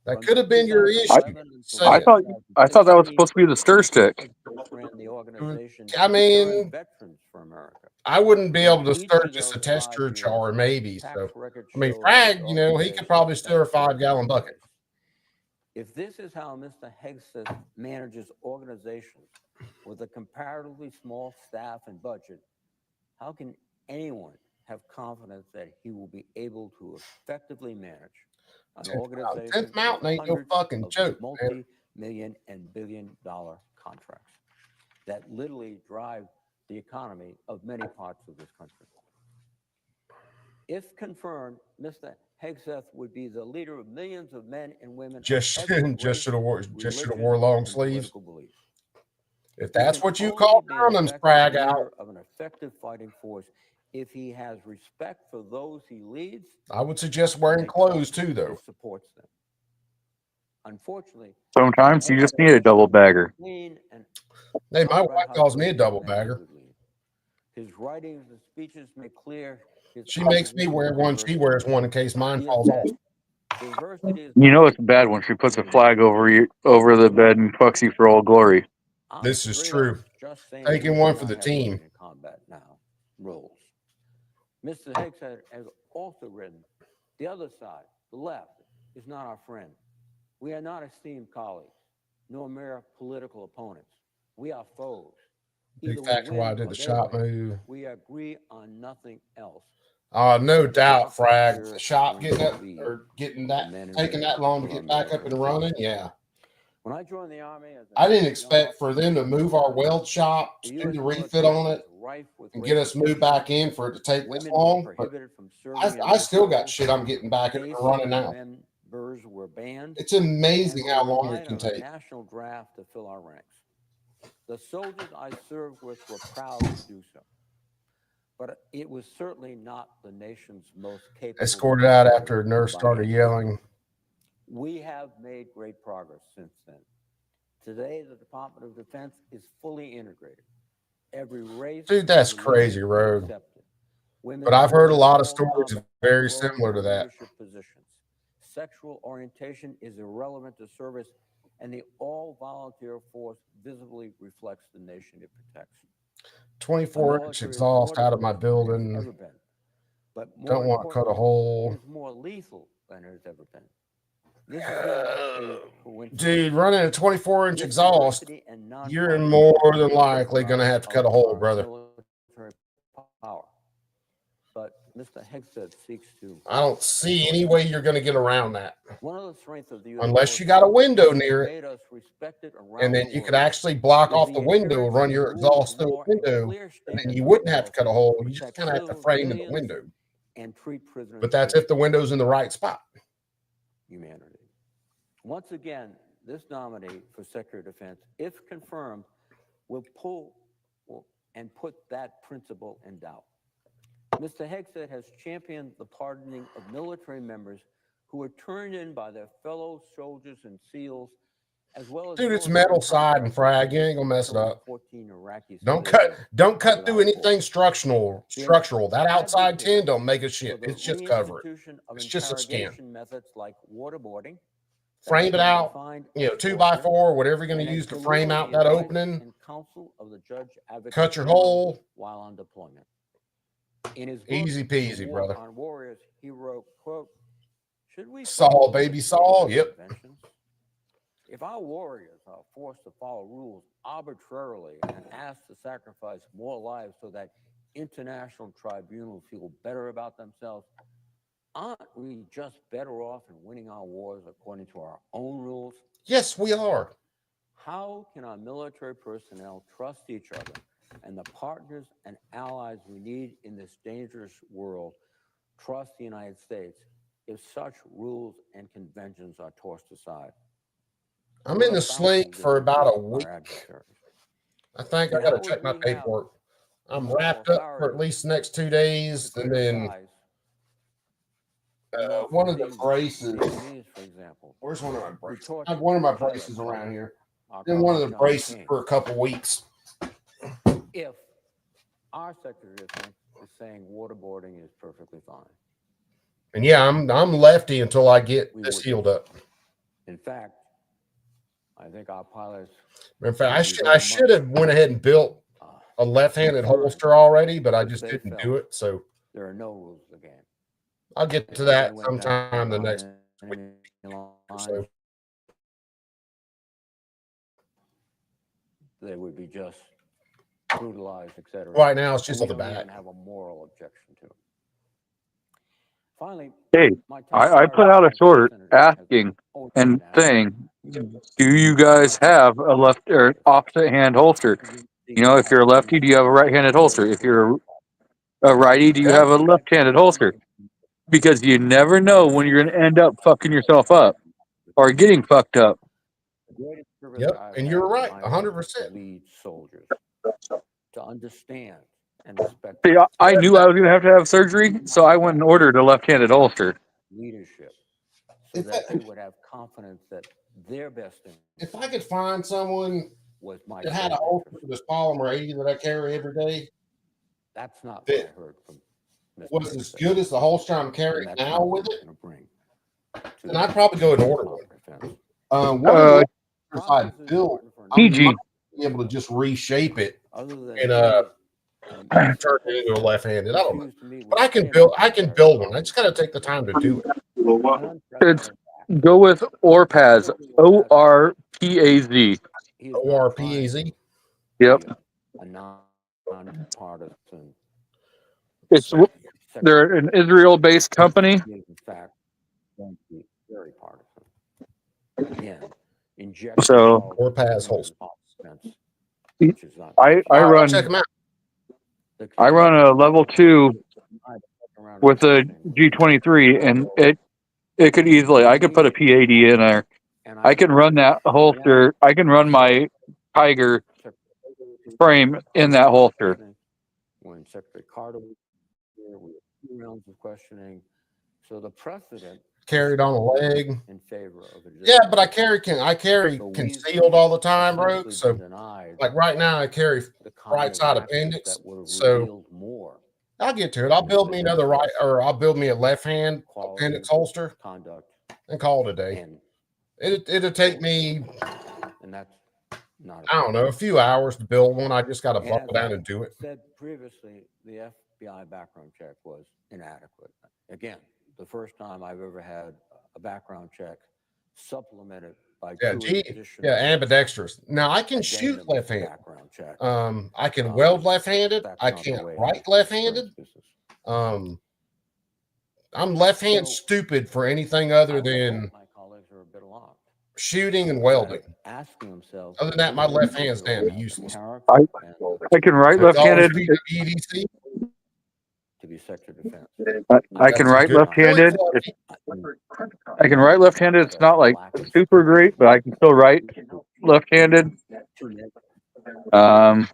That could have been your issue. I thought that was supposed to be the stir stick. Ran the organization I mean, Veterans for America. I wouldn't be able to stir just a tester jar, maybe. So, I mean, frag, he could probably stir a 5-gallon bucket. If this is how Mr. Hegseth manages organizations with a comparatively small staff and budget, how can anyone have confidence that he will be able to effectively manage an organization 10th Mountain ain't no fucking joke, man. Multi-million and billion-dollar contracts that literally drive the economy of many parts of this country? If confirmed, Mr. Hegseth would be the leader of millions of men and women. Just should have wore long sleeves. If that's what you call condoms, frag out. Of an effective fighting force, if he has respect for those he leads, I would suggest wearing clothes too, though. Supports them. Unfortunately, Sometimes you just need a double bagger. Hey, my wife calls me a double bagger. His writings and speeches make clear. She makes me wear one. She wears one in case mine falls off. It's bad when she puts a flag over the bed and fucks you for all glory. This is true. Taking one for the team. Combat now rules. Mr. Hegseth has also written, the other side, the left, is not our friend. We are not esteemed colleagues, nor mere political opponents. We are foes. Big factor why I did the shot move. We agree on nothing else. No doubt, frag. The shot getting that long to get back up and running, yeah. When I joined the Army, as I didn't expect for them to move our weld shop, do the refit on it, and get us moved back in for it to take this long. But I still got shit I'm getting back and running now. Members were banned. It's amazing how long it can take. National draft to fill our ranks. The soldiers I served with were proud to do so. But it was certainly not the nation's most capable. Escorted out after a nurse started yelling. We have made great progress since then. Today, the Department of Defense is fully integrated. Every race. Dude, that's crazy, Road. But I've heard a lot of stories very similar to that. Positions. Sexual orientation is irrelevant to service, and the all-volunteer force visibly reflects the nation it protects. 24-inch exhaust out of my building. Don't want to cut a hole. It's more lethal than it's ever been. This is dude, running a 24-inch exhaust, you're more than likely going to have to cut a hole, brother. Power. But Mr. Hegseth seeks to. I don't see any way you're going to get around that. One of the strengths of the unless you got a window near it, and then you could actually block off the window and run your exhaust through a window, and then you wouldn't have to cut a hole. You just kind of have to frame in the window. But that's if the window's in the right spot. Humanity. Once again, this nominee for Secretary of Defense, if confirmed, will put that principle in doubt. Mr. Hegseth has championed the pardoning of military members who were turned in by their fellow soldiers and SEALs, as well as. Dude, it's metal side and frag. You ain't gonna mess it up. Don't cut through anything structural. That outside tin don't make a shit. It's just covering. It's just a skin. Methods like waterboarding. Frame it out, 2x4, whatever you're going to use to frame out that opening. Cut your hole. While on deployment. In his book, easy peasy, brother. On Warriors, he wrote, quote, "Should we Saul, baby Saul, yep. If our warriors are forced to follow rules arbitrarily and asked to sacrifice more lives so that international tribunals feel better about themselves, aren't we just better off in winning our wars according to our own rules?" Yes, we are. How can our military personnel trust each other and the partners and allies we need in this dangerous world trust the United States if such rules and conventions are tossed aside? I'm in the sling for about a week. I think I got to check my paperwork. I'm wrapped up for at least the next 2 days, and then one of the braces. Where's one of my braces? I have one of my braces around here. Then one of the braces for a couple weeks. If our Secretary of Defense is saying waterboarding is perfectly fine. And yeah, I'm lefty until I get this healed up. In fact, I think our pilots. In fact, I should have went ahead and built a left-handed holster already, but I just didn't do it. So there are no rules of the game. I'll get to that sometime the next week or so. They would be just brutalized, etc. Right now, it's just on the back. Have a moral objection to. Finally, hey, I put out a short asking and saying, do you guys have a left or opposite hand holster? You know, if you're a lefty, do you have a right-handed holster? If you're a righty, do you have a left-handed holster? Because you never know when you're going to end up fucking yourself up or getting fucked up. Yep, and you're right, 100%. Lead soldiers to understand and respect. See, I knew I was going to have surgery, so I went and ordered a left-handed holster. Leadership, so that they would have confidence that their best interest. If I could find someone that had a holster for this polymer 80 that I carry every day, that's not what I heard from. Was as good as the holster I'm carrying now with it, then I'd probably go and order one. One of the I built, PG. I'm be able to just reshape it and turn it into a left-handed. I don't know, but I can build one. I just got to take the time to do it. It's go with ORPAZ, ORPAZ. ORPAZ. Yep. A non-partisan. They're an Israel-based company. In fact, going to be very partisan. Again, inject So or pass holster. I I'll run check them out. I run a level 2 with a G23, and it could easily, I could put a P80 in there. I can run that holster. I can run my Tiger frame in that holster. When Secretary Carter was here, we had 2 rounds of questioning. So the precedent Carried on a leg. in favor of it. Yeah, but I carry concealed all the time, bro. So like right now I carry right side appendix. So I'll get to it. I'll build me another I'll build me a left hand appendix holster and call it a day. It'll take me, and that's not I don't know, a few hours to build one. I just got to buckle down and do it. Said previously, the FBI background check was inadequate. Again, the first time I've ever had a background check supplemented by ambidextrous. Now I can shoot left-handed. I can weld left-handed. I can't write left-handed. I'm left-hand stupid for anything other than shooting and welding. Other than that, my left hand's damn useless. I can write left-handed. To be Secretary of Defense. I can write left-handed. I can write left-handed. It's not like super great, but I can still write left-handed. When I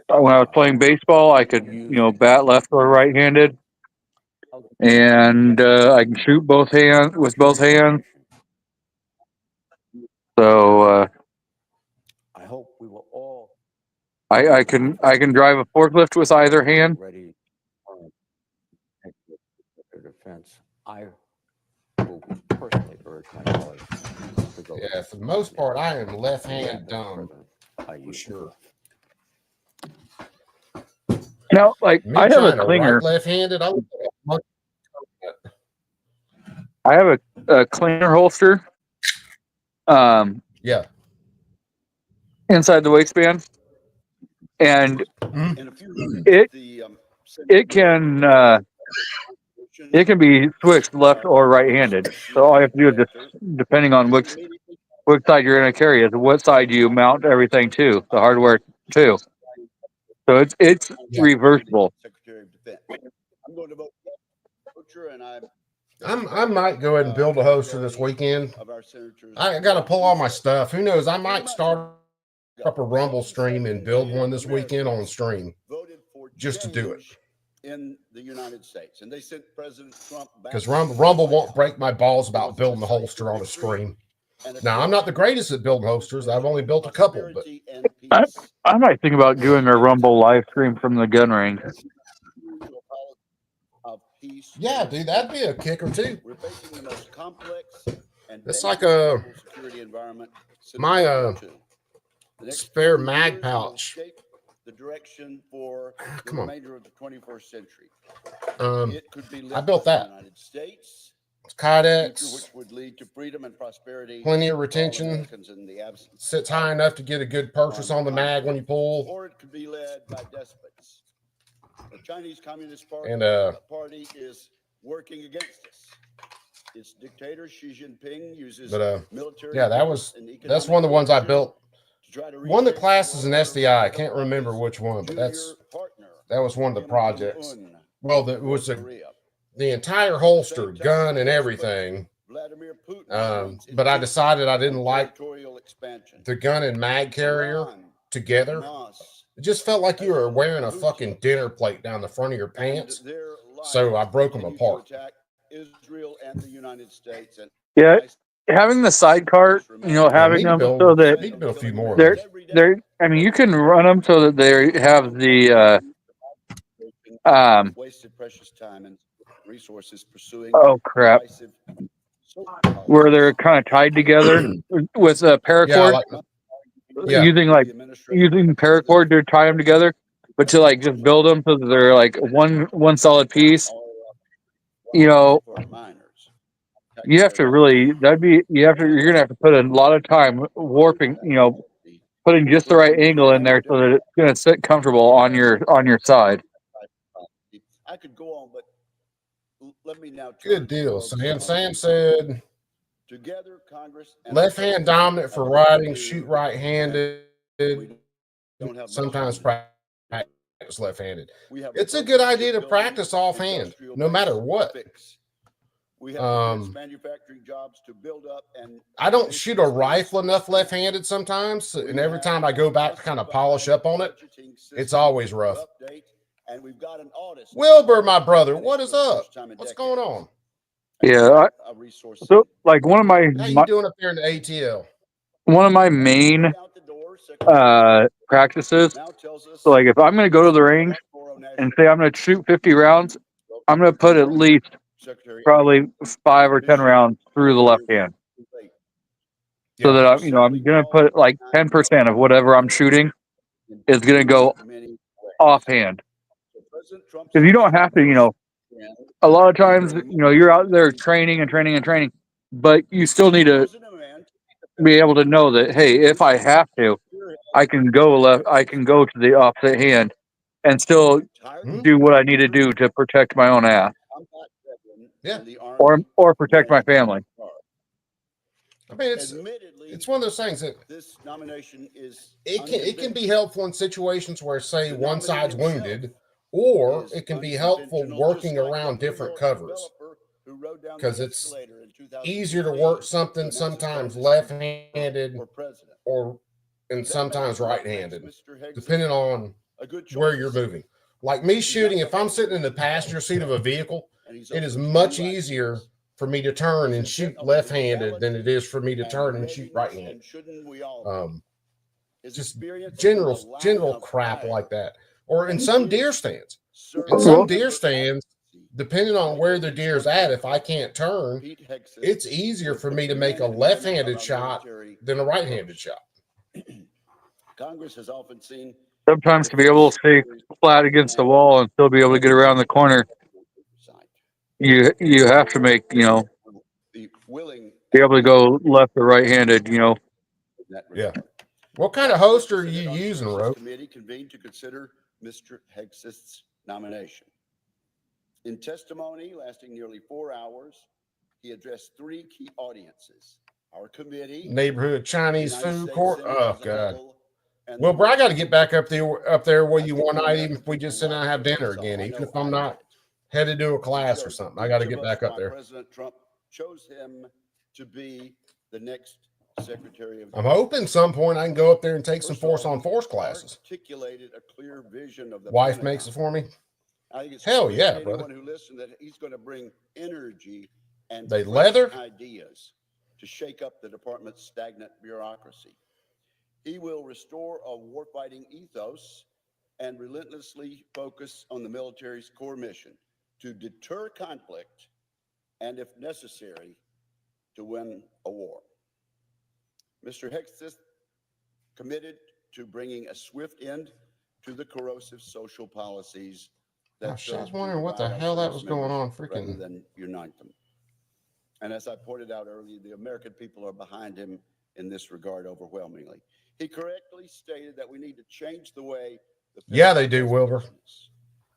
was playing baseball, I could, bat left or right-handed, and I can shoot both hands with both hands. So I hope we will all. I can drive a forklift with either hand. Defense. I will personally urge my colleagues to go. Yeah, for the most part, I am left-hand dumb. For sure. Now, like I have a clinger. Left-handed. I have a clinger holster. Yeah. Inside the waistband, and it can be switched left or right-handed. So all you have to do is just, depending on which side you're going to carry, is what side you mount everything to, the hardware to. So it's reversible. Secretary of Defense. I'm going to vote for and I might go ahead and build a holster this weekend. I got to pull all my stuff. Who knows? I might start up a Rumble stream and build one this weekend on stream just to do it. In the United States, and they sent President Trump back because Rumble won't break my balls about building a holster on a stream. Now I'm not the greatest at building holsters. I've only built a couple, but I might think about doing a Rumble live stream from the gun range. Yeah, dude, that'd be a kicker too. We're facing the most complex and it's like a security environment. My spare mag pouch. The direction for the remainder of the 21st century. It could be I built that. United States. It's Kydex, which would lead to freedom and prosperity. Plenty of retention. Sits high enough to get a good purchase on the mag when you pull. Or it could be led by despots. The Chinese Communist Party, party is working against us. Its dictator Xi Jinping uses military. Yeah, that's one of the ones I built. One of the classes in SDI, I can't remember which one, but that was one of the projects. Well, it was the entire holster, gun and everything. But I decided I didn't like the gun and mag carrier together. It just felt like you were wearing a fucking dinner plate down the front of your pants. So I broke them apart. Israel and the United States. Yeah. Having the sidecar, having them so that a few more. They're. I mean, you can run them so that they have the wasted precious time and resources pursuing. Oh crap! Where they're kind of tied together with paracord. Using paracord to tie them together, but to just build them so that they're like one solid piece. You have to really, you're going to have to put a lot of time warping, putting just the right angle in there so that it's going to sit comfortable on your side. I could go on, but let me now. Good deal. Sam said Together, Congress and Left hand dominant for writing, shoot right-handed, don't have sometimes practice left-handed. It's a good idea to practice offhand, no matter what. We have manufacturing jobs to build up, and I don't shoot a rifle enough left-handed sometimes, and every time I go back to kind of polish up on it, it's always rough. And we've got an audit. Wilbur, my brother, what is up? What's going on? Yeah. So like one of my, How you doing up there in the ATL? one of my main practices. So like if I'm going to go to the range and say I'm going to shoot 50 rounds, I'm going to put at least probably 5 or 10 rounds through the left hand. So that I'm going to put like 10% of whatever I'm shooting is going to go offhand. Because you don't have to, a lot of times, you're out there training and training and training, but you still need to be able to know that, hey, if I have to, I can go left, I can go to the opposite hand and still do what I need to do to protect my own ass. Yeah. Or protect my family. I mean, it's one of those things that this nomination is it can be helpful in situations where, say, one side's wounded, or it can be helpful working around different covers, because it's easier to work something sometimes left-handed and sometimes right-handed, depending on where you're moving. Like me shooting, if I'm sitting in the passenger seat of a vehicle, it is much easier for me to turn and shoot left-handed than it is for me to turn and shoot right-handed. Just general crap like that. Or in some deer stands. In some deer stands, depending on where the deer's at, if I can't turn, it's easier for me to make a left-handed shot than a right-handed shot. Congress has often seen Sometimes to be able to stay flat against the wall and still be able to get around the corner, you have to make, be able to go left or right-handed, Yeah. What kind of host are you using, Ro? Committee convened to consider Mr. Hegseth's nomination. In testimony lasting nearly 4 hours, he addressed 3 key audiences: our committee, neighborhood Chinese food court. Oh God. Well, bro, I got to get back up there where you one night, even if we just sit down and have dinner again, even if I'm not headed to a class or something. I got to get back up there. President Trump chose him to be the next Secretary of I'm hoping some point I can go up there and take some force-on-force classes. Articulated a clear vision of the wife Pentagon. makes it for me. I think it's hell clear yeah, to anyone brother. who listened that he's going to bring energy and They fresh leather ideas to shake up the department's stagnant bureaucracy. He will restore a warfighting ethos and relentlessly focus on the military's core mission to deter conflict and, if necessary, to win a war. Mr. Hegseth committed to bringing a swift end to the corrosive social policies that I was wondering what the hell that was going on. rather Freaking than unite them. And as I pointed out earlier, the American people are behind him in this regard overwhelmingly. He correctly stated that we need to change the way yeah, they do, Wilbur.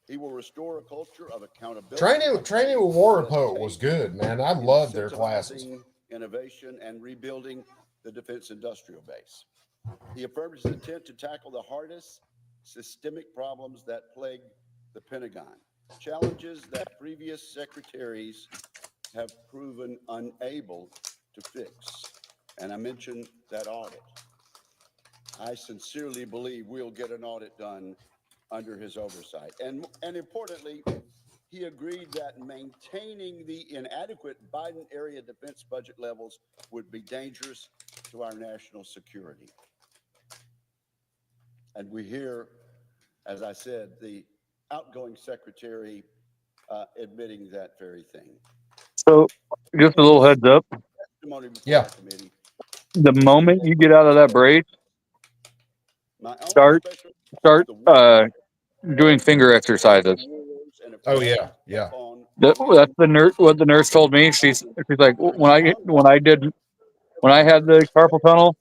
He will restore a culture of accountability. Training with War Poet was good, man. I loved their classes. Innovation and rebuilding the defense industrial base. He affirmed his intent to tackle the hardest systemic problems that plague the Pentagon, challenges that previous secretaries have proven unable to fix. And I mentioned that audit. I sincerely believe we'll get an audit done under his oversight. And importantly, he agreed that maintaining the inadequate Biden area defense budget levels would be dangerous to our national security. And we hear, as I said, the outgoing secretary admitting that very thing. So, just a little heads up. Yeah. The moment you get out of that brace, start doing finger exercises. Oh yeah, yeah. That's the nurse. What the nurse told me. She's like, when I had the carpal tunnel,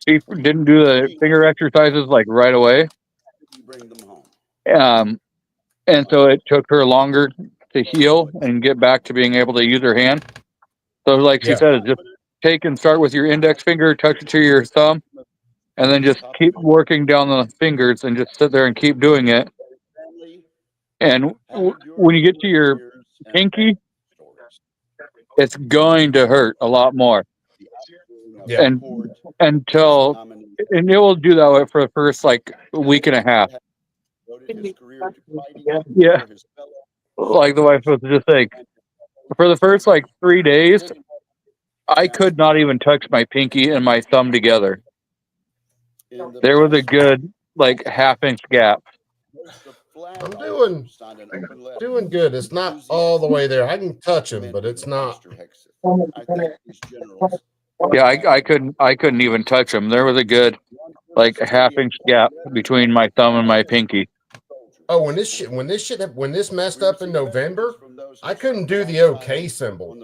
she didn't do the finger exercises like right away. And so it took her longer to heal and get back to being able to use her hand. So like she said, just take and start with your index finger, touch it to your thumb, and then just keep working down the fingers and just sit there and keep doing it. And when you get to your pinky, it's going to hurt a lot more. Yeah. And it will do that way for the first like week and a half. Yeah. Like the wife was just saying, for the first like 3 days, I could not even touch my pinky and my thumb together. There was a good like half-inch gap. I'm doing good. It's not all the way there. I can touch him, but it's not. Yeah, I couldn't even touch him. There was a good like half-inch gap between my thumb and my pinky. Oh, when this messed up in November, I couldn't do the OK symbol.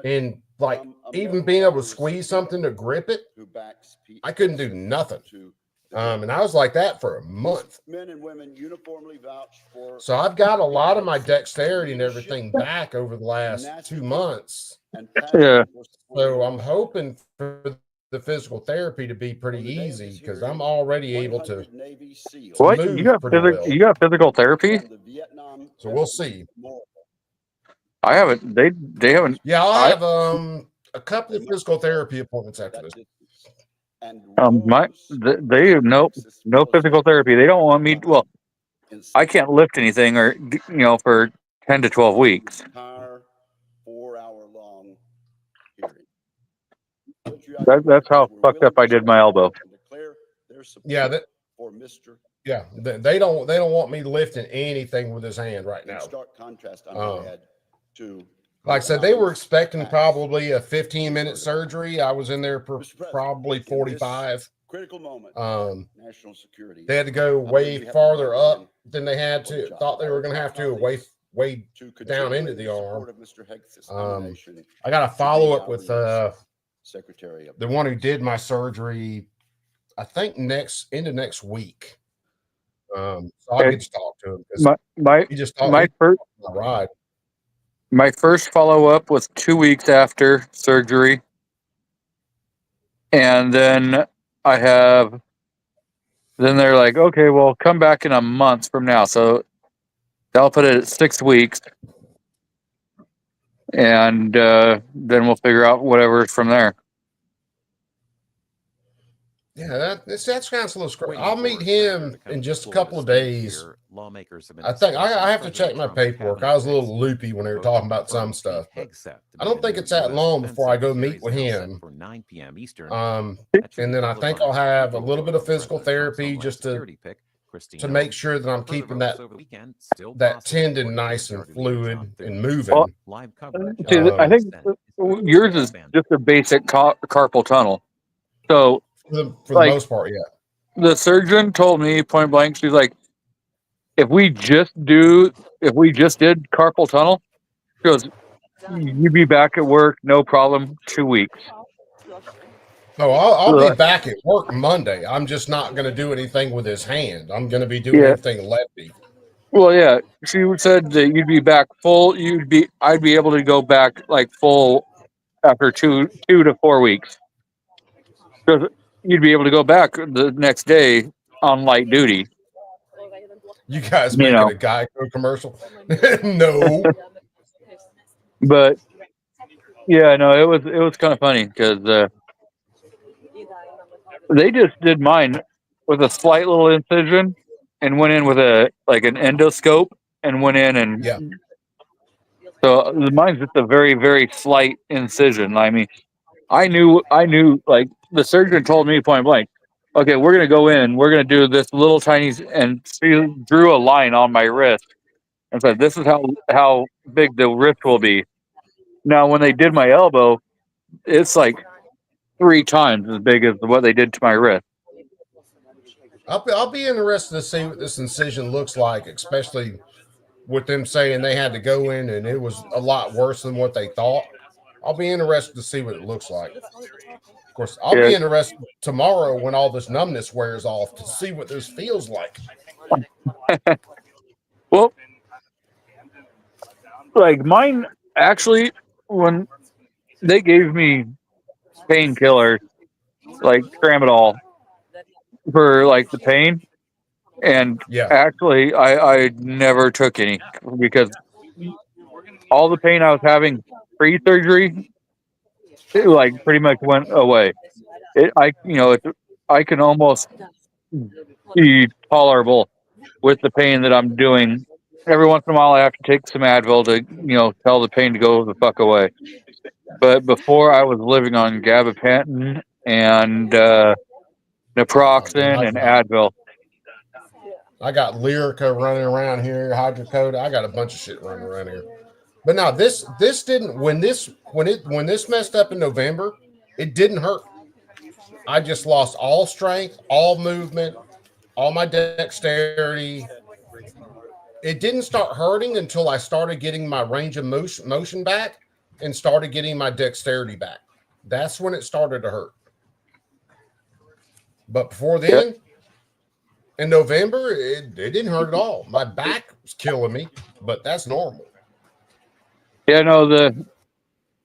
And like even being able to squeeze something to grip it, I couldn't do nothing. And I was like that for a month. So I've got a lot of my dexterity and everything back over the last 2 months. Yeah. So I'm hoping for the physical therapy to be pretty easy because I'm already able to What? move You got pretty well. you got physical therapy? So we'll see. I haven't. They haven't. Yeah, I'll have a couple of physical therapy appointments after this. They no physical therapy. They don't want me. Well, I can't lift anything or for 10 to 12 weeks. 4-hour-long That's how fucked up I did my elbow. Yeah, they don't want me lifting anything with his hand right now. Like I said, they were expecting probably a 15-minute surgery. I was in there for probably 45. Critical moment. National security. They had to go way farther up than they had to. Thought they were going to have to way down into the arm. I got a follow up with Secretary of the one who did my surgery. I think into next week. So I'll get to talk to him. He just thought my first follow up was 2 weeks after surgery, and then then they're like, okay, well, come back in a month from now. So they'll put it at 6 weeks, and then we'll figure out whatever from there. Yeah, that's kind of a little scary. I'll meet him in just a couple of days. I think I have to check my paperwork. I was a little loopy when they were talking about some stuff. But I don't think it's that long before I go meet with him. And then I think I'll have a little bit of physical therapy just to make sure that I'm keeping that tendon nice and fluid and moving. I think yours is just a basic carpal tunnel. So for the most part, yeah. The surgeon told me point blank, she's like, if we just did carpal tunnel, she goes, you'd be back at work, no problem, 2 weeks. Oh, I'll be back at work Monday. I'm just not going to do anything with his hand. I'm going to be doing everything lefty. Well, yeah, she said that you'd be back full. I'd be able to go back like full after 2 to 4 weeks. Because you'd be able to go back the next day on light duty. You guys making a Geico commercial? No. But yeah, no, it was kind of funny because they just did mine with a slight little incision and went in with an endoscope and went in and so mine's just a very, very slight incision. I mean, I knew like the surgeon told me point blank, okay, we're gonna go in, we're gonna do this little tiny, and she drew a line on my wrist and said, this is how big the wrist will be. Now, when they did my elbow, it's like 3 times as big as what they did to my wrist. I'll be interested to see what this incision looks like, especially with them saying they had to go in and it was a lot worse than what they thought. I'll be interested to see what it looks like. Of course, I'll be interested tomorrow when all this numbness wears off to see what this feels like. Well, like mine actually, when they gave me painkillers like tramadol for like the pain, and Yeah. actually I never took any because all the pain I was having pre-surgery, it like pretty much went away. I can almost be tolerable with the pain that I'm doing. Every once in a while, I have to take some Advil to, tell the pain to go the fuck away. But before, I was living on gabapentin and Oh, dude, naproxen and Advil. I got Lyrica running around here, hydrocodone. I got a bunch of shit running around here. But now this didn't when this messed up in November, it didn't hurt. I just lost all strength, all movement, all my dexterity. It didn't start hurting until I started getting my range of motion back and started getting my dexterity back. That's when it started to hurt. But before then, in November, it didn't hurt at all. My back was killing me, but that's normal. Yeah, no,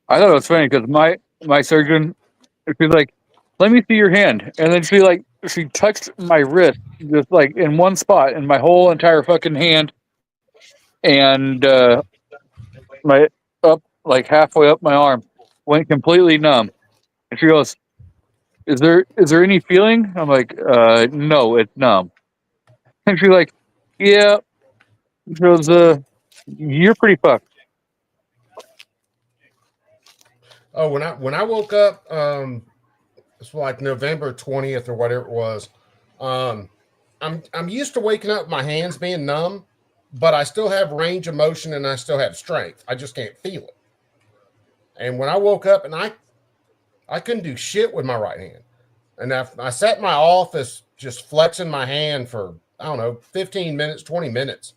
I thought it was funny because my surgeon, she's like, "Let me see your hand," and then she touched my wrist just like in one spot in my whole entire fucking hand, and my up like halfway up my arm went completely numb. And she goes, "Is there any feeling?" I'm like, "No, it's numb." And she's like, "Yeah." She goes, "You're pretty fucked." Oh, when I woke up, it's like November 20th or whatever it was. I'm used to waking up my hands being numb, but I still have range of motion and I still have strength. I just can't feel it. And when I woke up and I couldn't do shit with my right hand. And I sat in my office just flexing my hand for, I don't know, 15 minutes, 20 minutes.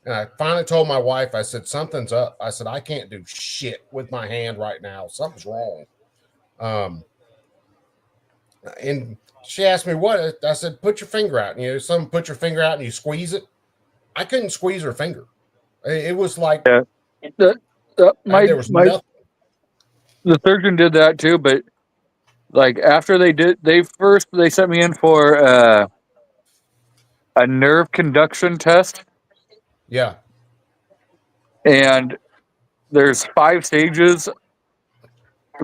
And I finally told my wife, I said, something's up. I said, I can't do shit with my hand right now. Something's wrong. And she asked me what. I said, put your finger out. Someone put your finger out and you squeeze it. I couldn't squeeze her finger. It was like there was nothing. The surgeon did that too, but like after they sent me in for a nerve conduction test. Yeah. And there's 5 stages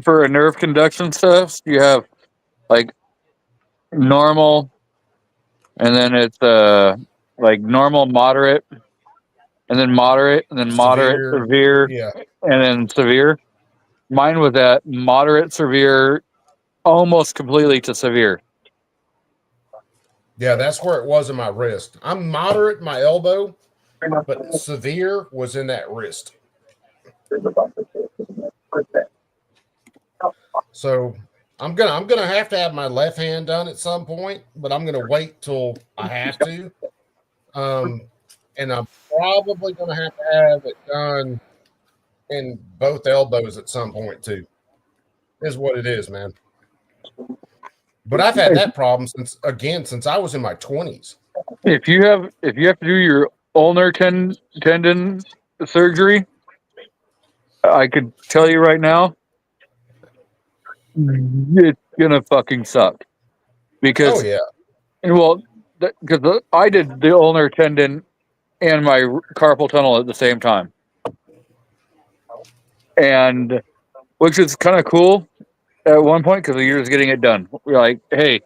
for a nerve conduction test. You have like normal, and then it's like normal, moderate, and then moderate, and then moderate, severe, yeah, and then severe. Mine was at moderate, severe, almost completely to severe. Yeah, that's where it was in my wrist. I'm moderate in my elbow, but severe was in that wrist. So I'm gonna have to have my left hand done at some point, but I'm gonna wait till I have to. And I'm probably gonna have to have it done in both elbows at some point too. Is what it is, man. But I've had that problem since I was in my 20s. If you have to do your ulnar tendon surgery, I could tell you right now, it's gonna fucking suck. Because because I did the ulnar tendon and my carpal tunnel at the same time, and which is kind of cool at one point because you're just getting it done. We're like, hey,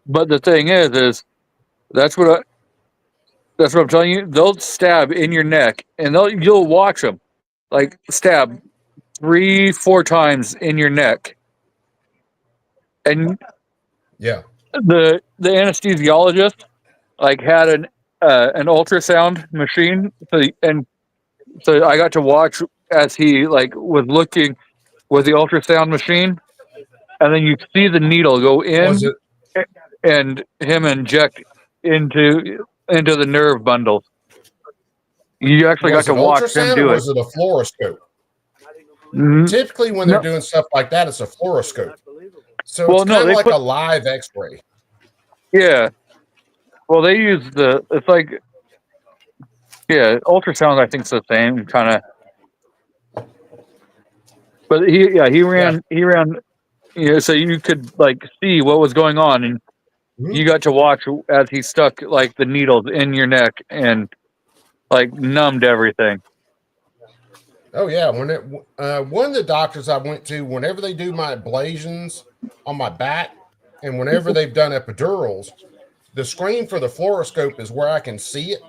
but the thing is that's what I'm telling you. They'll stab in your neck, and you'll watch them like stab 3-4 times in your neck, and the anesthesiologist like had an ultrasound machine, so I got to watch as he like was looking with the ultrasound machine, and then you see the needle go in and him inject into the nerve bundles. You actually got to watch him do or it. was it a fluoroscope? Typically, when they're doing stuff like that, it's a fluoroscope. So it's kind of like a live X-ray. Yeah. Well, they use it's like, ultrasound, I think, is the same kind of. But he ran, so you could like see what was going on, and you got to watch as he stuck like the needles in your neck and like numbed everything. Oh yeah, one of the doctors I went to, whenever they do my ablations on my back, and whenever they've done epidurals, the screen for the fluoroscope is where I can see it.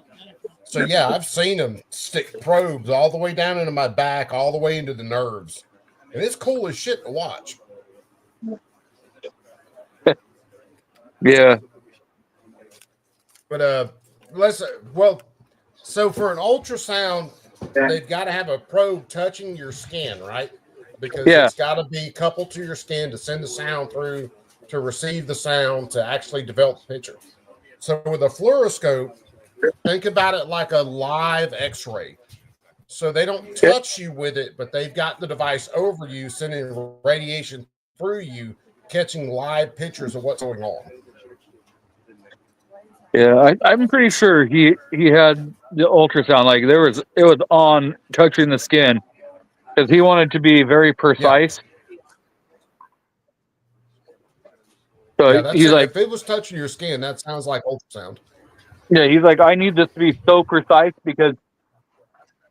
So yeah, I've seen them stick probes all the way down into my back, all the way into the nerves, and it's cool as shit to watch. Yeah. But so for an ultrasound, they've got to have a probe touching your skin, right? Because it's got to be coupled to your skin to send the sound through, to receive the sound, to actually develop the picture. So with a fluoroscope, think about it like a live X-ray. So they don't touch you with it, but they've got the device over you, sending radiation through you, catching live pictures of what's going on. Yeah, I'm pretty sure he had the ultrasound, like it was on touching the skin because he wanted to be very precise. So Yeah, that's he's it. like, If it was touching your skin, that sounds like ultrasound. yeah, he's like, I need this to be so precise because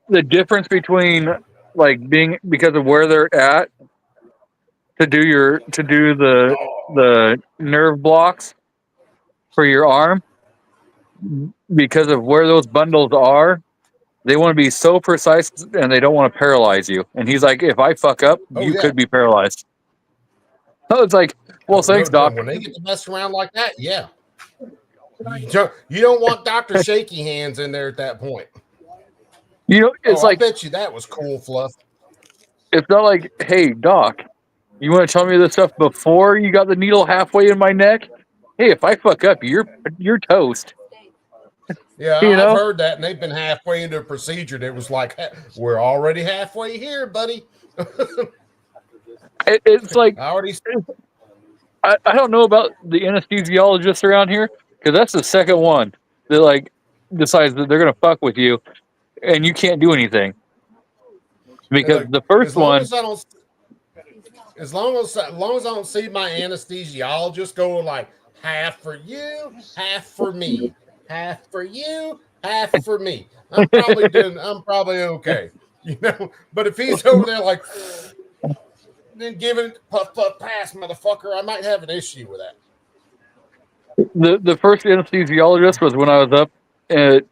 the difference between like being because of where they're at to do the nerve blocks for your arm, because of where those bundles are, they want to be so precise and they don't want to paralyze you. And he's like, if I fuck up, you could be paralyzed. So it's like, well, thanks, doc. When they get to mess around like that, yeah. You don't want Dr. Shaky Hands in there at that point. It's like, I bet you that was cool, Fluff. It's not like, hey, doc, you want to tell me this stuff before you got the needle halfway in my neck? Hey, if I fuck up, you're toast. Yeah, I've heard that, and they've been halfway into a procedure. That was like, we're already halfway here, buddy. It's like, I don't know about the anesthesiologists around here, because that's the second one that like decides that they're gonna fuck with you, and you can't do anything because the first one. As long as I don't see my anesthesiologist going like half for you, half for me, half for you, half for me, I'm probably okay, But if he's over there like then giving puff pass, motherfucker, I might have an issue with that. The first anesthesiologist was when I was up at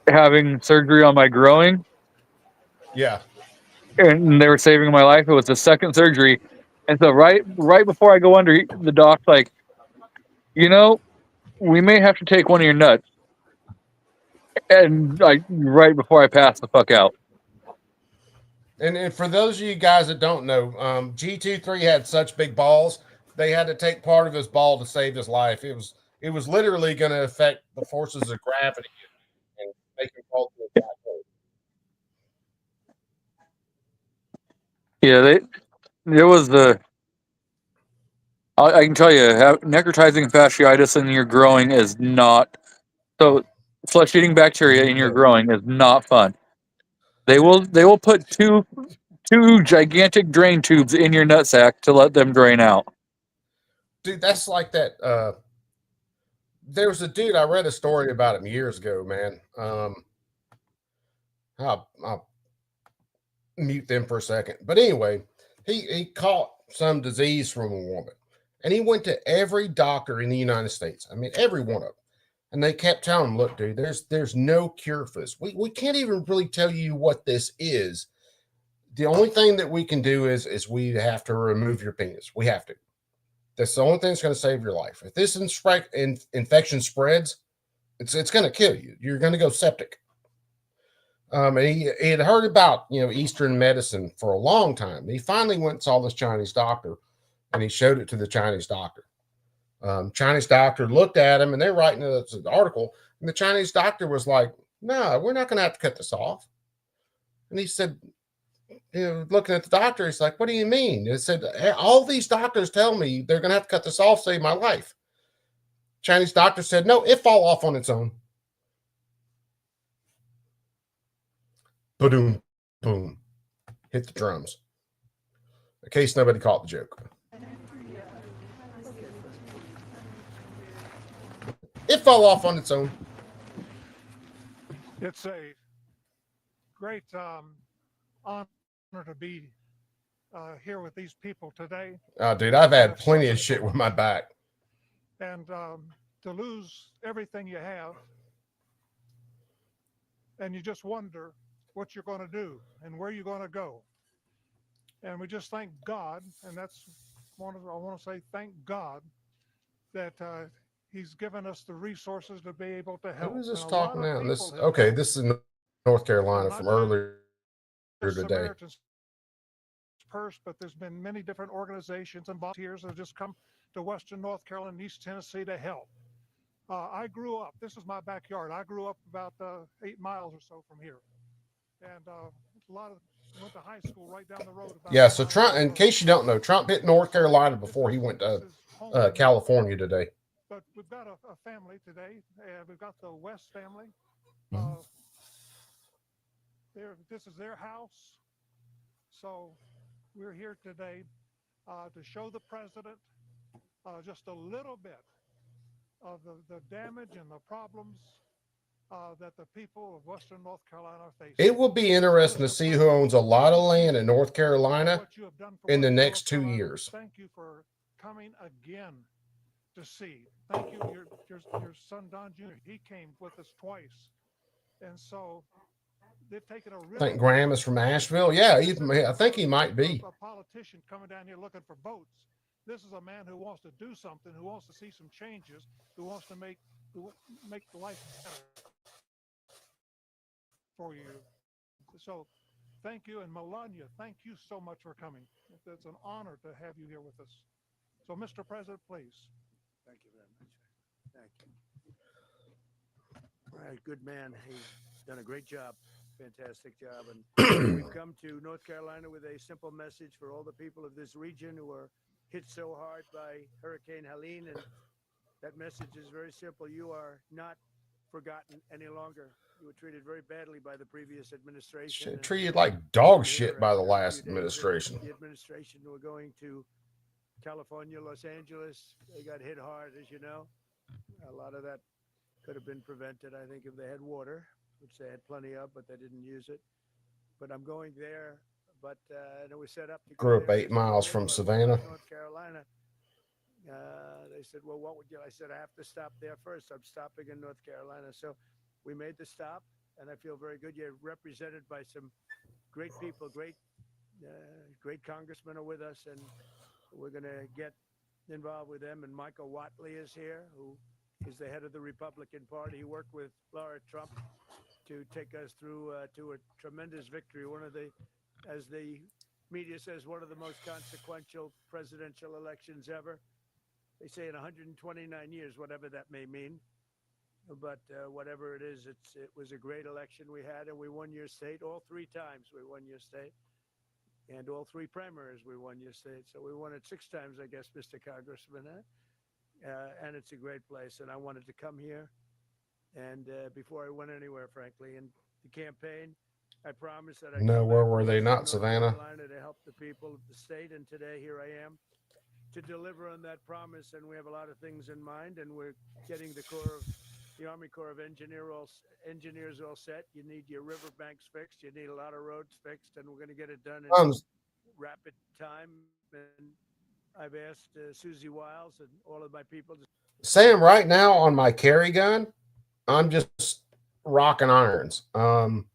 having surgery on my groin. Yeah. And they were saving my life. It was the second surgery. And so right before I go under, the doc's like, we may have to take one of your nuts. And like right before I pass the fuck out. And for those of you guys that don't know, G23 had such big balls, they had to take part of his ball to save his life. It was literally going to affect the forces of gravity and make him fall to a black hole. Yeah, there was I can tell you, necrotizing fasciitis in your groin is not so. Flesh-eating bacteria in your groin is not fun. They will put two gigantic drain tubes in your nutsack to let them drain out. Dude, that's like that. There was a dude, I read a story about him years ago, man. I'll mute them for a second. But anyway, he caught some disease from a woman, and he went to every doctor in the United States. I mean, every one of them. And they kept telling him, look, dude, there's no cure for this. We can't even really tell you what this is. The only thing that we can do is we have to remove your penis. We have to. That's the only thing that's going to save your life. If this infection spreads, it's going to kill you. You're going to go septic. And he had heard about Eastern medicine for a long time. He finally went and saw this Chinese doctor, and he showed it to the Chinese doctor. Chinese doctor looked at him, and they're writing an article, and the Chinese doctor was like, no, we're not going to have to cut this off. And he said, looking at the doctor, he's like, what do you mean? He said, all these doctors tell me they're going to have to cut this off, save my life. Chinese doctor said, no, it fall off on its own. Boom, boom. hit the drums. In case nobody caught the joke. It fell off on its own. It's a great honor to be here with these people today. Oh, dude, I've had plenty of shit with my back. And to lose everything you have, and you just wonder what you're going to do and where you're going to go. And we just thank God, and I want to say thank God that He's given us the resources to be able to help. Who is this And a talking lot of now? This people have okay, helped. this is North Carolina Not from earlier just today. Samaritan's Purse, but there's been many different organizations and volunteers that have just come to Western North Carolina and East Tennessee to help. I grew up, this is my backyard. I grew up about 8 miles or so from here. And a lot of, went to high school right down the road. Yeah, so Trump, in case you don't know, Trump hit North Carolina before he went to California today. But we've got a family today. We've got the West family. This is their house. So we're here today to show the president just a little bit of the damage and the problems that the people of Western North Carolina are facing. It will be interesting to see who owns a lot of land in North Carolina in the next 2 years. Thank you for coming again to see. Thank you, your son Don Jr. He came with us twice, and so they've taken a real. I think Graham is from Asheville. Yeah, I think he might be. A politician coming down here looking for votes. This is a man who wants to do something, who wants to see some changes, who wants to make life better for you. So thank you. And Melania, thank you so much for coming. It's an honor to have you here with us. So, Mr. President, please. Thank you very much. Thank you. All right, good man. He's done a great job, fantastic job. And we've come to North Carolina with a simple message for all the people of this region who are hit so hard by Hurricane Helene. And that message is very simple. You are not forgotten any longer. You were treated very badly by the previous administration. Shit, treated like dog shit by the last administration. The administration were going to California, Los Angeles. They got hit hard, as you know. A lot of that could have been prevented, I think, if they had water, which they had plenty of, but they didn't use it. But I'm going there. But and it was set up to Grew up 8 miles from Savannah. North Carolina. They said, well, what would you? I said, I have to stop there first. I'm stopping in North Carolina. So we made the stop, and I feel very good. You're represented by some great people, great congressmen are with us, and we're going to get involved with them. And Michael Whatley is here, who is the head of the Republican Party. He worked with Laura Trump to take us through to a tremendous victory. One of the, as the media says, one of the most consequential presidential elections ever. They say in 129 years, whatever that may mean. But whatever it is, it was a great election we had, and we won your state all 3 times. We won your state, and all 3 primaries we won your state. So we won it 6 times, I guess, Mr. Congressman. And it's a great place, and I wanted to come here. And before I went anywhere, frankly, in the campaign, I promised that I No, where were they not, Savannah? to help the people of the state, and today here I am to deliver on that promise. And we have a lot of things in mind, and we're getting the Army Corps of Engineers all set. You need your riverbanks fixed. You need a lot of roads fixed, and we're going to get it done in rapid time. And I've asked Susie Wiles and all of my people to. Sam, right now on my carry gun, I'm just rocking irons. Am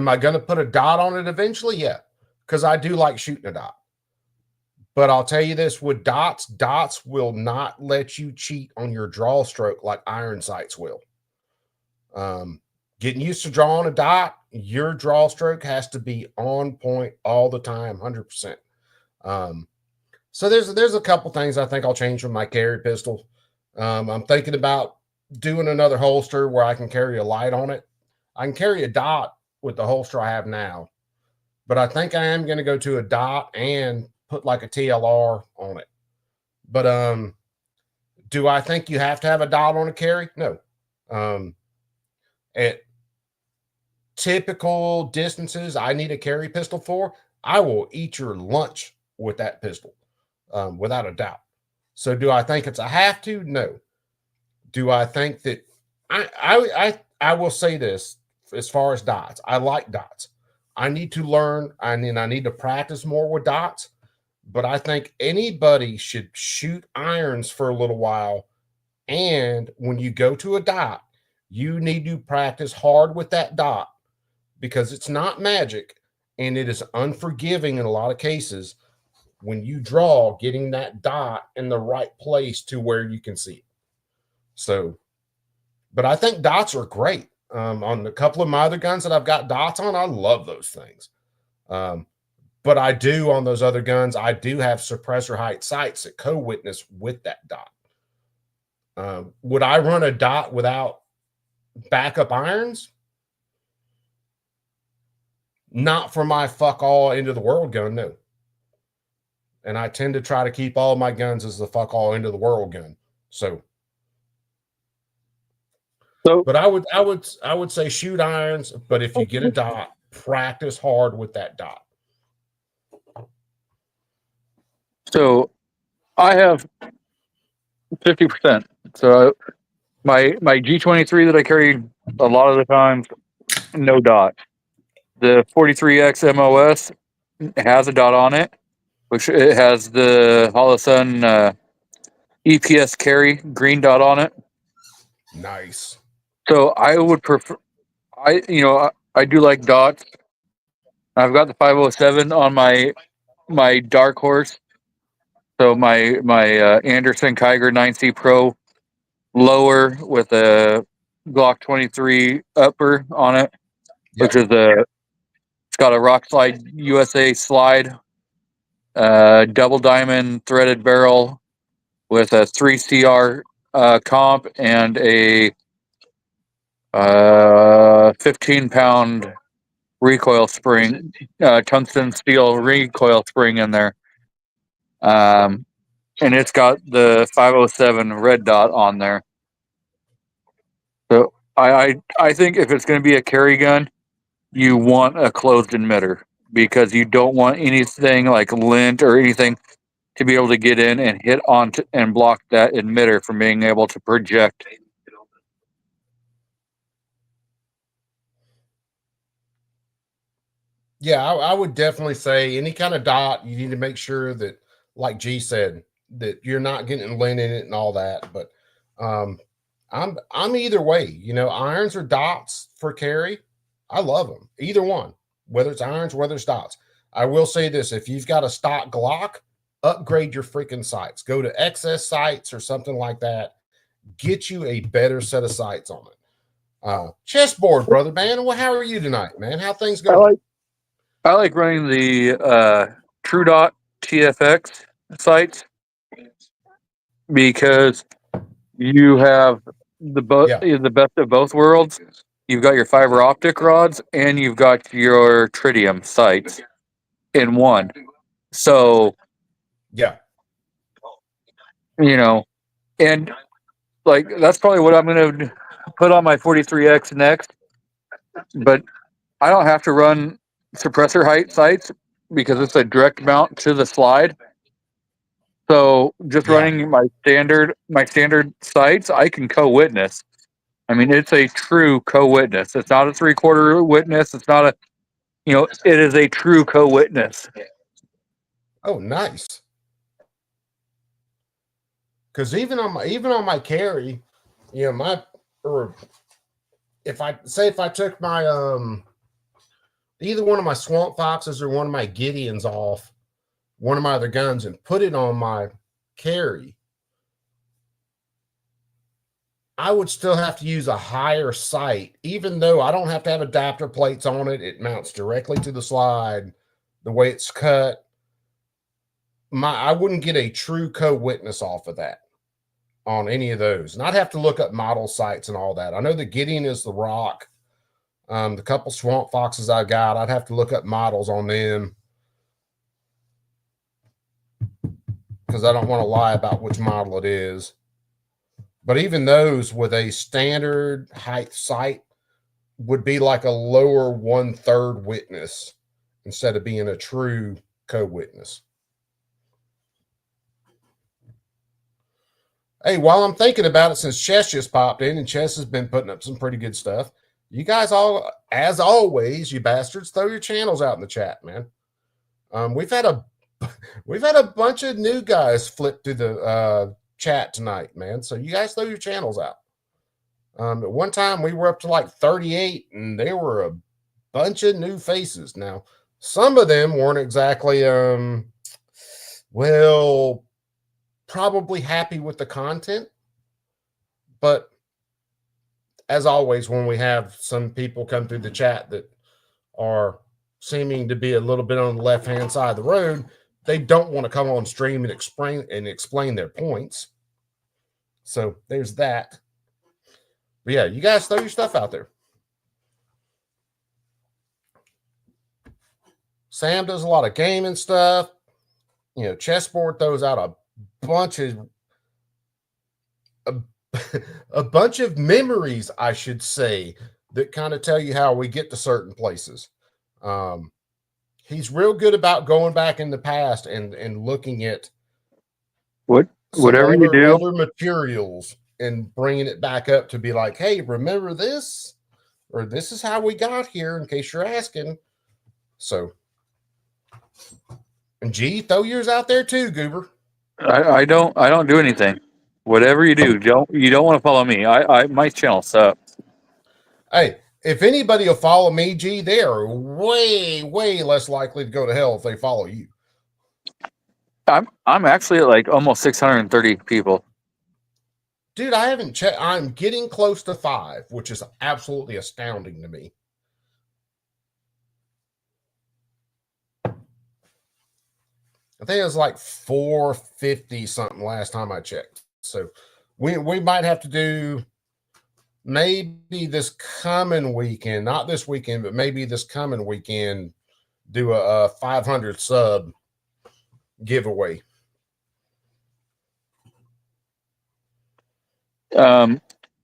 I going to put a dot on it eventually? Yeah, because I do like shooting a dot. But I'll tell you this, with dots will not let you cheat on your draw stroke like iron sights will. Getting used to drawing a dot, your draw stroke has to be on point all the time, 100%. So there's a couple things I think I'll change with my carry pistol. I'm thinking about doing another holster where I can carry a light on it. I can carry a dot with the holster I have now, but I think I am going to go to a dot and put like a TLR on it. But do I think you have to have a dot on a carry? No. typical distances I need a carry pistol for, I will eat your lunch with that pistol, without a doubt. So do I think it's a have to? No. Do I think that I will say this as far as dots. I like dots. I need to learn. I need to practice more with dots. But I think anybody should shoot irons for a little while. And when you go to a dot, you need to practice hard with that dot because it's not magic and it is unforgiving in a lot of cases when you draw, getting that dot in the right place to where you can see it. So, but I think dots are great. On a couple of my other guns that I've got dots on, I love those things. But I do on those other guns, I do have suppressor height sights that co-witness with that dot. Would I run a dot without backup irons? Not for my fuck all into the world gun, no. And I tend to try to keep all my guns as the fuck all into the world gun. So, but I would say shoot irons, but if you get a dot, practice hard with that dot. So I have 50%. So my G23 that I carry a lot of the times, no dot. The 43X MOS has a dot on it, which it has the Holosun EPS carry green dot on it. Nice. So I would prefer. I do like dots. I've got the 507 on my dark horse. So my Anderson Kiger 9C Pro lower with a Glock 23 upper on it, which is it's got a Rock Slide USA slide, double diamond threaded barrel with a 3CR comp and a 15-pound recoil spring, tungsten steel recoil spring in there. And it's got the 507 red dot on there. So I think if it's going to be a carry gun, you want a closed emitter because you don't want anything like lint or anything to be able to get in and hit on and block that emitter from being able to project. Yeah, I would definitely say any kind of dot, you need to make sure that, like G said, that you're not getting lint in it and all that. But I'm either way. You know, irons or dots for carry, I love them. Either one, whether it's irons, whether it's dots. I will say this: if you've got a stock Glock, upgrade your freaking sights. Go to XS sights or something like that. Get you a better set of sights on it. Chessboard, brother man. Well, how are you tonight, man? How things going? I like running the True Dot TFX sights because you have the best of both worlds. You've got your fiber optic rods and you've got your tritium sights in one. So, yeah, and like that's probably what I'm going to put on my 43X next. But I don't have to run suppressor height sights because it's a direct mount to the slide. So just running my standard sights, I can co-witness. I mean, it's a true co-witness. It's not a 3/4 witness. It's not it is a true co-witness. Oh, nice. Because even on my carry, if I took my either one of my Swamp Foxes or one of my Gideons off one of my other guns and put it on my carry, I would still have to use a higher sight, even though I don't have to have adapter plates on it. It mounts directly to the slide, the way it's cut. I wouldn't get a true co-witness off of that on any of those. And I'd have to look up model sights and all that. I know the Gideon is the Rock. The couple Swamp Foxes I got, I'd have to look up models on them because I don't want to lie about which model it is. But even those with a standard height sight would be like a lower 1/3 witness instead of being a true co-witness. Hey, while I'm thinking about it, since Chess just popped in and Chess has been putting up some pretty good stuff, you guys all, as always, you bastards, throw your channels out in the chat, man. We've had a bunch of new guys flip through the chat tonight, man. So you guys throw your channels out. At one time we were up to like 38, and there were a bunch of new faces. Now, some of them weren't exactly well, probably happy with the content, but as always, when we have some people come through the chat that are seeming to be a little bit on the left-hand side of the road, they don't want to come on stream and explain their points. So there's that. But yeah, you guys throw your stuff out there. Sam does a lot of gaming stuff. You know, Chessboard throws out a bunch of memories, I should say, that kind of tell you how we get to certain places. He's real good about going back in the past and looking at whatever you do, older materials and bringing it back up to be like, hey, remember this? Or this is how we got here, in case you're asking. So, and G, throw yours out there too, Goober. I don't do anything. Whatever you do, you don't want to follow me. My channel sucks. Hey, if anybody will follow me, G, they are way, way less likely to go to hell if they follow you. I'm actually at like almost 630 people. Dude, I haven't checked. I'm getting close to 5, which is absolutely astounding to me. I think it was like 450 something last time I checked. So we might have to do maybe this coming weekend, not this weekend, but maybe this coming weekend, do a 500 sub giveaway.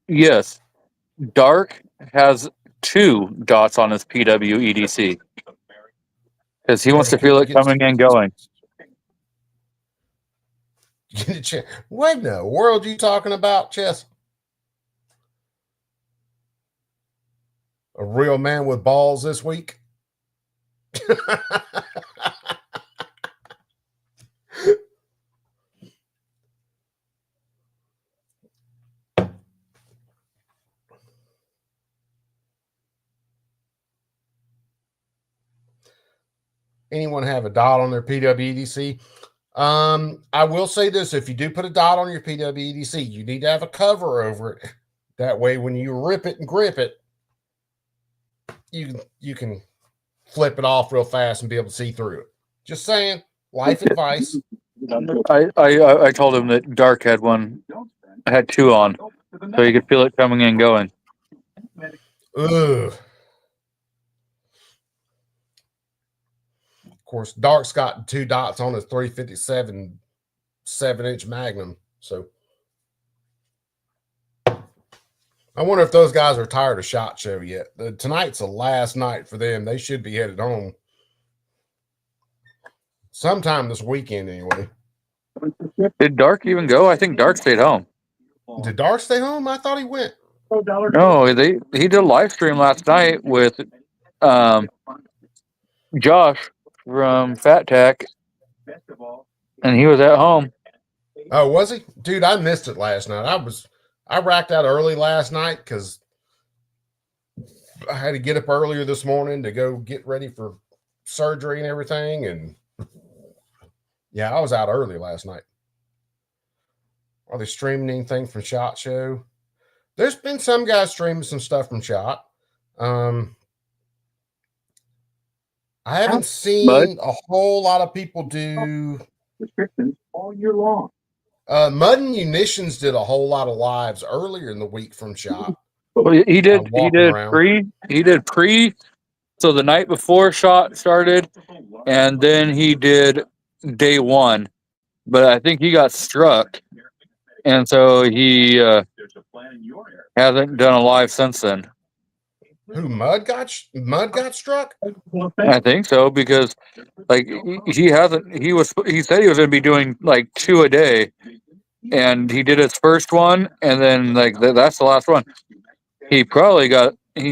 Yes, Dark has 2 dots on his PWEDC because he wants to feel it coming and going. What in the world are you talking about, Chess? A real man with balls this week? Anyone have a dot on their PWEDC? I will say this: if you do put a dot on your PWEDC, you need to have a cover over it. That way, when you rip it and grip it, you can flip it off real fast and be able to see through it. Just saying, life advice. I told him that Dark had one. I had 2 on, so you could feel it coming and going. Ugh. Of course, Dark's got 2 dots on his 357 7-inch Magnum. So I wonder if those guys are tired of SHOT Show yet. Tonight's the last night for them. They should be headed home sometime this weekend anyway. Did Dark even go? I think Dark stayed home. Did Dark stay home? I thought he went. No, he did a live stream last night with Josh from Fat Tech, and he was at home. Oh, was he? Dude, I missed it last night. I racked out early last night because I had to get up earlier this morning to go get ready for surgery and everything. And yeah, I was out early last night. Are they streaming anything from SHOT Show? There's been some guys streaming some stuff from SHOT. I haven't seen a whole lot of people do restrictions all year long. Mud and Munitions did a whole lot of lives earlier in the week from SHOT. Well, he did pre. So the night before SHOT started, and then he did day 1. But I think he got struck, and so he hasn't done a live since then. Who, Mud got struck? I think so because like he hasn't. He said he was going to be doing like 2 a day, and he did his first one, and then like that's the last one. He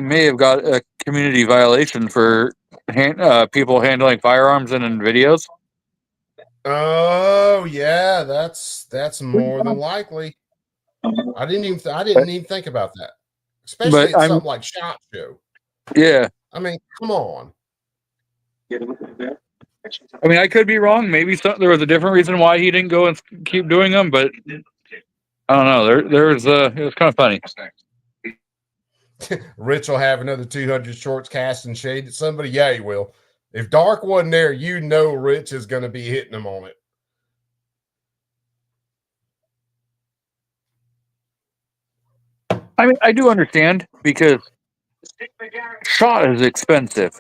may have got a community violation for people handling firearms in videos. Oh yeah, that's more than likely. I didn't even think about that. Especially But at something like SHOT Show. Yeah. I mean, come on. I mean, I could be wrong. Maybe there was a different reason why he didn't go and keep doing them, but I don't know. It was kind of funny. Rich will have another 200 shorts casting shade at somebody. Yeah, he will. If Dark wasn't there, you know Rich is going to be hitting him on it. I mean, I do understand because shot is expensive.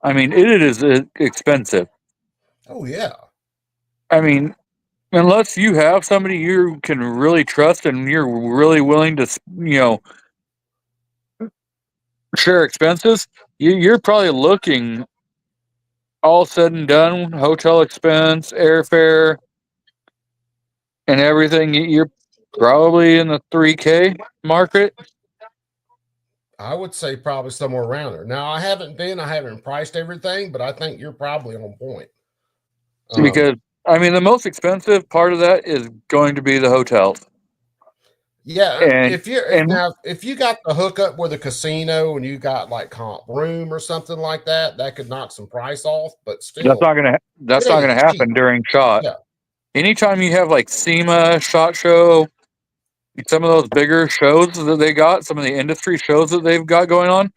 I mean, it is expensive. Oh, yeah. I mean, unless you have somebody you can really trust and you're really willing to, share expenses, you're probably looking all said and done, hotel expense, airfare, and everything. You're probably in the $3K market. I would say probably somewhere around there. Now, I haven't priced everything, but I think you're probably on point. Because, I mean, the most expensive part of that is going to be the hotels. Yeah, And, if you got the hookup with a casino and you got like comp room or something like that, that could knock some price off. But still, that's not gonna happen during SHOT. Yeah. Anytime you have like SEMA, SHOT Show, some of those bigger shows that they got, some of the industry shows that they've got going on,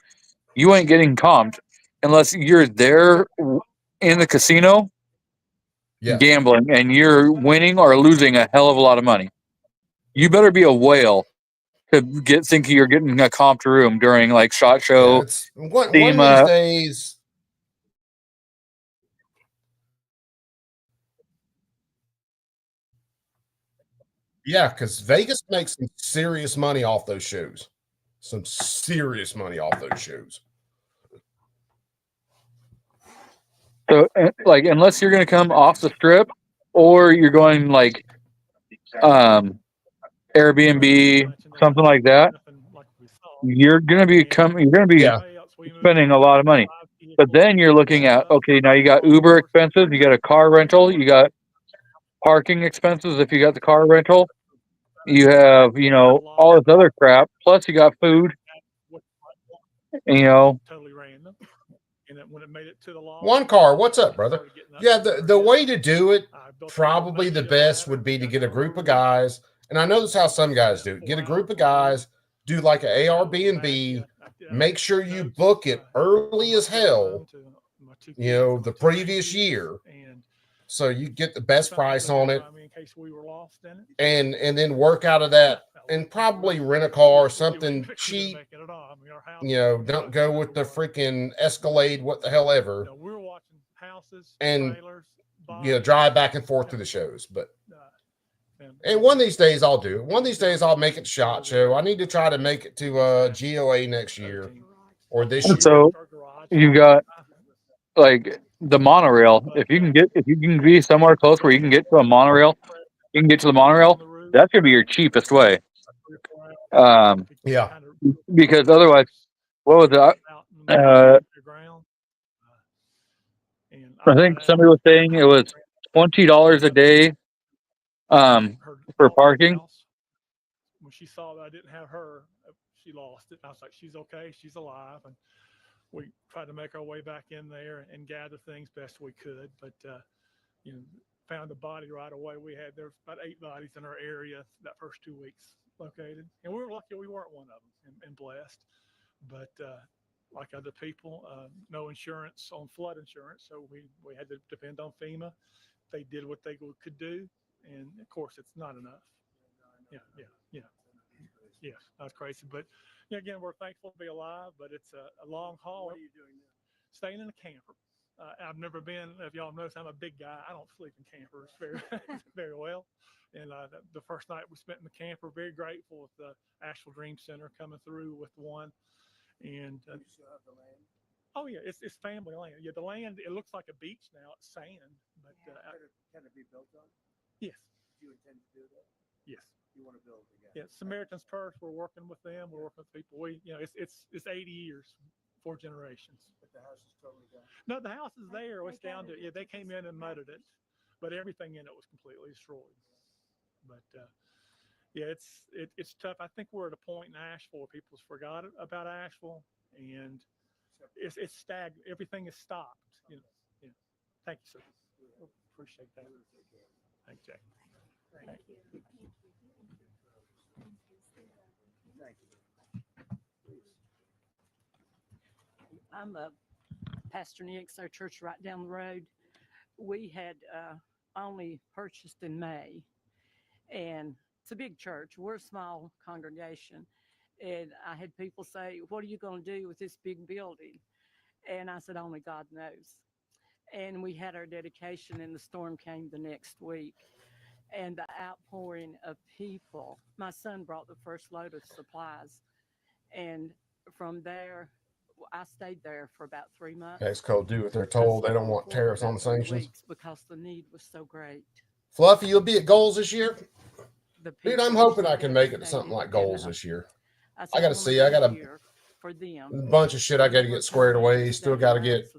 you ain't getting comped unless you're there in the casino gambling and you're winning or losing a hell of a lot of money. You better be a whale to get thinking you're getting a comped room during like SHOT Show. Yeah, it's one of these days. Yeah, because Vegas makes some serious money off those shows. Some serious money off those shows. So, like, unless you're going to come off the strip, or you're going like Airbnb, something like that, you're going to be spending a lot of money. But then you're looking at, okay, now you got Uber expenses, you got a car rental, you got parking expenses if you got the car rental, you have all this other crap, plus you got food. Totally random. And when it made it to the law, One car, what's up, brother? Yeah, the way to do it, probably the best would be to get a group of guys, and I know this is how some guys do it. Get a group of guys, do like an Airbnb, make sure you book it early as hell, the previous year, so you get the best price on it, and then work out of that, and probably rent a car, something cheap. Don't go with the freaking Escalade, what the hell ever. And drive back and forth to the shows. But and one of these days I'll do it. One of these days I'll make it SHOT Show. I need to try to make it to GOA next year or this year. So you got like the monorail. If you can be somewhere close where you can get to a monorail, you can get to the monorail. That could be your cheapest way. Yeah. Because otherwise, what was it? I think somebody was saying it was $20 a day for parking. When she saw that I didn't have her, she lost it. I was like, she's okay, she's alive. And we tried to make our way back in there and gather things best we could. But, found the body right away. There's about 8 bodies in our area that first 2 weeks located. And we were lucky we weren't one of them and blessed. But like other people, no insurance on flood insurance. So we had to depend on FEMA. They did what they could do. And of course, it's not enough. Yeah, that's crazy. But again, we're thankful to be alive, but it's a long haul. What are you doing now? Staying in a camper. I've never been, if y'all notice, I'm a big guy. I don't sleep in campers very well. And the first night we spent in the camper, very grateful with the Asheville Dream Center coming through with one. And You still have the land? oh yeah, it's family land. Yeah, the land, it looks like a beach now. It's sand, but Can it be built on? yes, Do you intend to do that? yes. You want to build again? Yeah, Samaritan's Purse, we're working with them. We're working with people. It's 80 years, 4 generations. But the house is totally gone. No, the house is there. It's down to, they came in and mudded it, but everything in it was completely destroyed. But yeah, it's tough. I think we're at a point in Asheville where people's forgot about Asheville, and it's stagnant. Everything is stopped. Yeah. Thank you, sir. Appreciate that. Thanks, Jack. Thank you. Thank you. I'm Pastor Nick's, our church right down the road. We had only purchased in May, and it's a big church. We're a small congregation, and I had people say, "What are you going to do with this big building?" And I said, "Only God knows." And we had our dedication, and the storm came the next week. And the outpouring of people, my son brought the first load of supplies, and from there, I stayed there for about 3 months. Mexico do what they're told. They don't want tariffs on the sanctions. Because the need was so great. Fluffy, you'll be at goals this year? Dude, I'm hoping I can make it to something like goals this year. I got to see. I got a bunch of shit I got to get squared away. Still got to get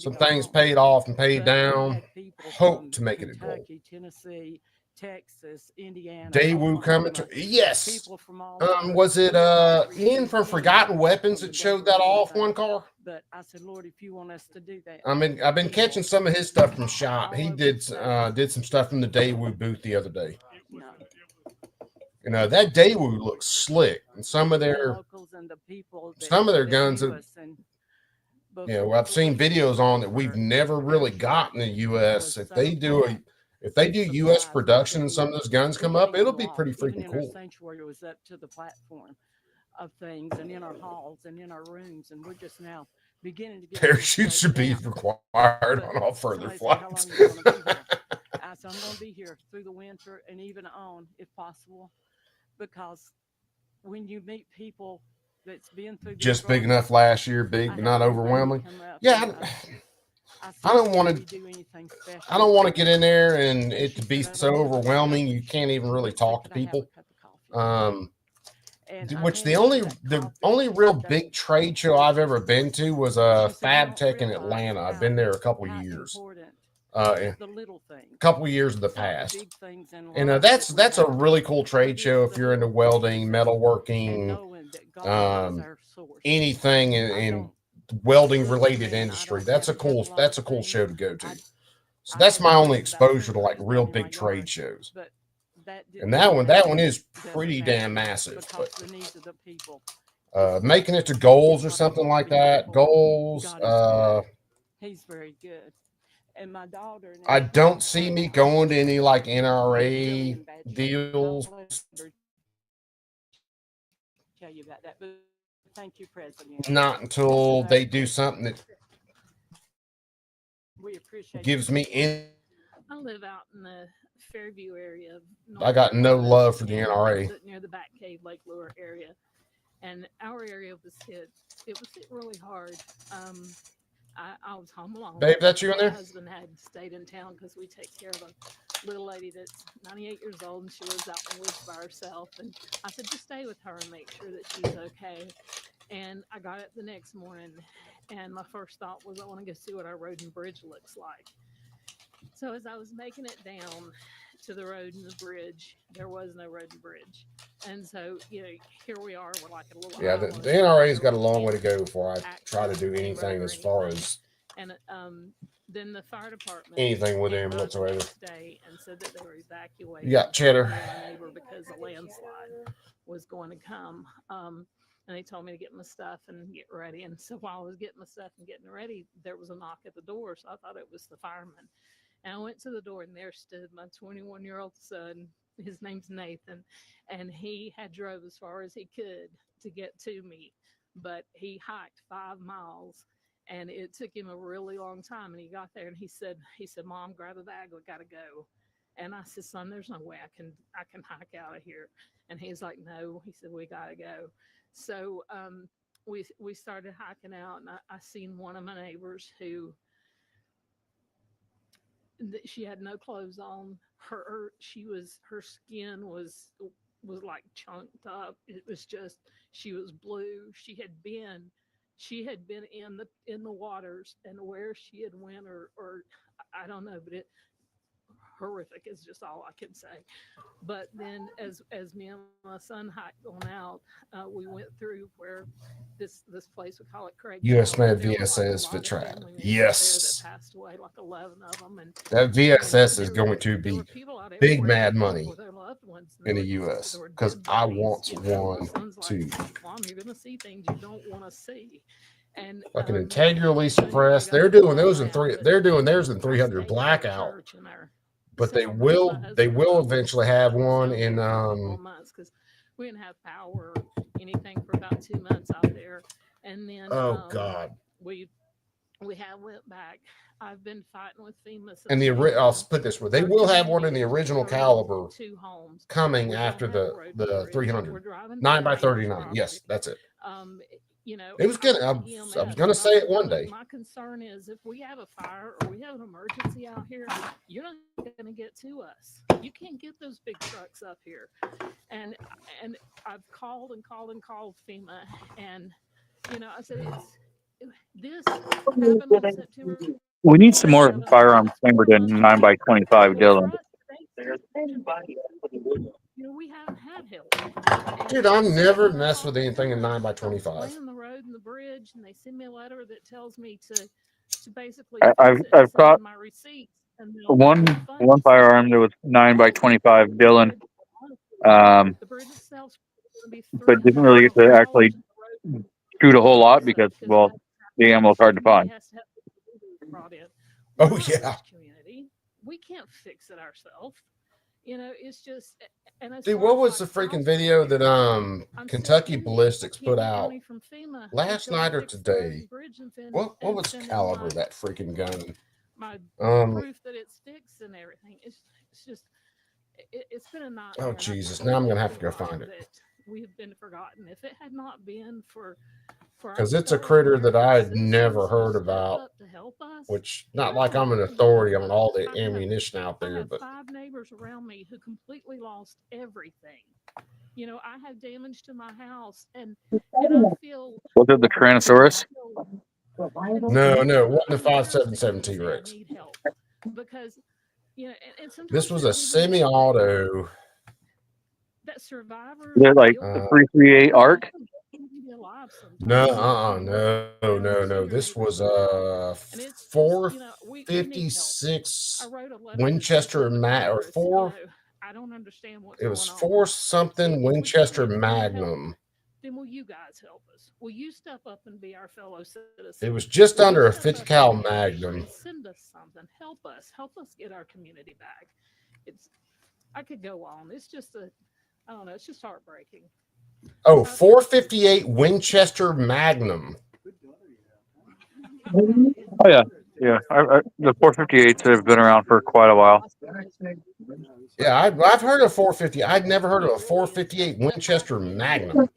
some things paid off and paid down. Hope to make it a goal. Tennessee, Texas, Indiana. Daewoo coming to, yes. Was it Ian from Forgotten Weapons that showed that off one car? But I said, Lord, if you want us to do that. I've been catching some of his stuff from shop. He did some stuff from the Daewoo booth the other day. You know, that Daewoo looks slick, and some of their guns that, I've seen videos on that we've never really got in the U.S. If they do U.S. production and some of those guns come up, it'll be pretty freaking cool. Sanctuary was up to the platform of things, and in our halls and in our rooms, and we're just now beginning to get parachutes should be required on all further flights. I said, I'm going to be here through the winter and even on, if possible, because when you meet people that's been through just big enough last year, big but not overwhelming. Yeah, I don't want to get in there and it to be so overwhelming you can't even really talk to people. Which the only real big trade show I've ever been to was Fab Tech in Atlanta. I've been there a couple of years. A couple of years in the past. And that's a really cool trade show if you're into welding, metalworking, anything in welding related industry. That's a cool show to go to. So that's my only exposure to like real big trade shows. And that one is pretty damn massive. But making it to goals or something like that, goals. He's very good. And my daughter. I don't see me going to any like NRA deals. Tell you about that, but thank you, President. Not until they do something that we appreciate gives me in. I live out in the Fairview area. I got no love for the NRA. Near the Bat Cave, Lake Lure area, and our area was hit. It was hit really hard. I was home alone. Babe, that's you in there? My husband had stayed in town because we take care of a little lady that's 98 years old and she lives out in the woods by herself. And I said, just stay with her and make sure that she's okay. And I got up the next morning and my first thought was, I want to go see what our road and bridge looks like. So as I was making it down to the road and the bridge, there was no road and bridge. And so, here we are. We're like a little. Yeah, the NRA's got a long way to go before I try to do anything as far as. And then the fire department. Anything with them whatsoever. And said that they were evacuating. You got cheddar. My neighbor because a landslide was going to come. And they told me to get my stuff and get ready. And so while I was getting my stuff and getting ready, there was a knock at the door. So I thought it was the fireman. And I went to the door and there stood my 21-year-old son. His name's Nathan. And he had drove as far as he could to get to me. But he hiked 5 miles and it took him a really long time. And he got there and he said, Mom, grab a bag. We got to go. And I said, son, there's no way I can hike out of here. And he's like, no, he said, we got to go. So we started hiking out, and I seen one of my neighbors who she had no clothes on. Her skin was like chunked up. It was just, she was blue. She had been in the waters, and where she had went or I don't know, but it horrific is just all I can say. But then as me and my son hiked on out, we went through where this place, we call it Craig's U.S. Hill. Med There were like a VSS lot for of track. family members there Yes. that passed away, like 11 of them. And That VSS is going to there be were people out big everywhere mad looking money for their loved ones. in the There U.S. were because dead I bodies, want you know. one My son's like, too. Mom, you're going to see things you don't want to see. And Fucking integrally so, you know, I suppressed. got They're to doing all those in that, three. but They're doing theirs in I 300 stayed at blackout. church, and our But they my will husband and I, we eventually stayed have on the one zone in for a couple of months because we didn't have power or anything for about 2 months out there. And then oh God. we have went back. I've been fighting with FEMA And since I'll then. put this way, they Our will have one in community the is original divided caliber into 2 homes. coming We don't after have a road the bridge. 300. We're driving 9 through by our neighbor's 39. Yes, property. that's it. You know, It was I good. went I to was EMS, going to and I say it said, one look, day. my concern is if we have a fire or we have an emergency out here, you're not going to get to us. You can't get those big trucks up here. And I've called and called and called FEMA, and you know, I said this happened on September. We need some more firearms chambered in 9 by 25, Dylan. You know, we haven't had help. Dude, I've never messed with anything in 9 by 25. Laying the road and the bridge, and they send me a letter that tells me to basically I've fix it and send caught in my receipts, and one firearm that was 9 by 25, Dylan, the bridge itself's going to be but didn't really get to actually $300,000. shoot a whole lot because, well, the ammo is hard to find. Has to have the brought in. Oh, We're not yeah. rich community. We can't fix it ourselves. You know, it's just. And as Dude, far what as, was like, the freaking house video that I'm Kentucky self-funded. Ballistics I put can't get out money from FEMA last until I night or fix the road today? and bridge and What and was send in caliber of that freaking gun? my Um, proof that it sticks and everything. It's just it's been a nightmare. oh and I Jesus! truly Now I'm gonna do have to go believe find it that we have been forgotten. If it had not been for our because it's a fellow critter that I American had never citizens who heard stepped about. up to help us, Which not we're like not I'm an here today. authority on all the I have ammunition out I there, have but 5 neighbors around me who completely lost everything. You know, I have damage to my house, and I feel Was it the Tyrannosaurus? no, it wasn't a I'm embarrassed to 577 even say I T-Rex. need help because, you know, and sometimes This was a there's even people semi-auto. that survivors Is it like deal the with. 338 ARC? Be alive sometimes. No. This was a And it's just, 456 I wrote a letter to Winchester Congress, or 4. I don't understand what's It was going on. 4 something If we can't Winchester get them help, Magnum. then will you guys help us? Will you step up and be our fellow citizens? It was just Will you under a step 50 up cal and be our leader Magnum. and send us something. Help us get our community back. I could go on. It's just I don't know. It's just heartbreaking. Oh, 458 Winchester Magnum. Oh, yeah. Yeah. The 458s have been around for quite a while. Yeah, I've heard of 450. I'd never heard of a 458 Winchester Magnum.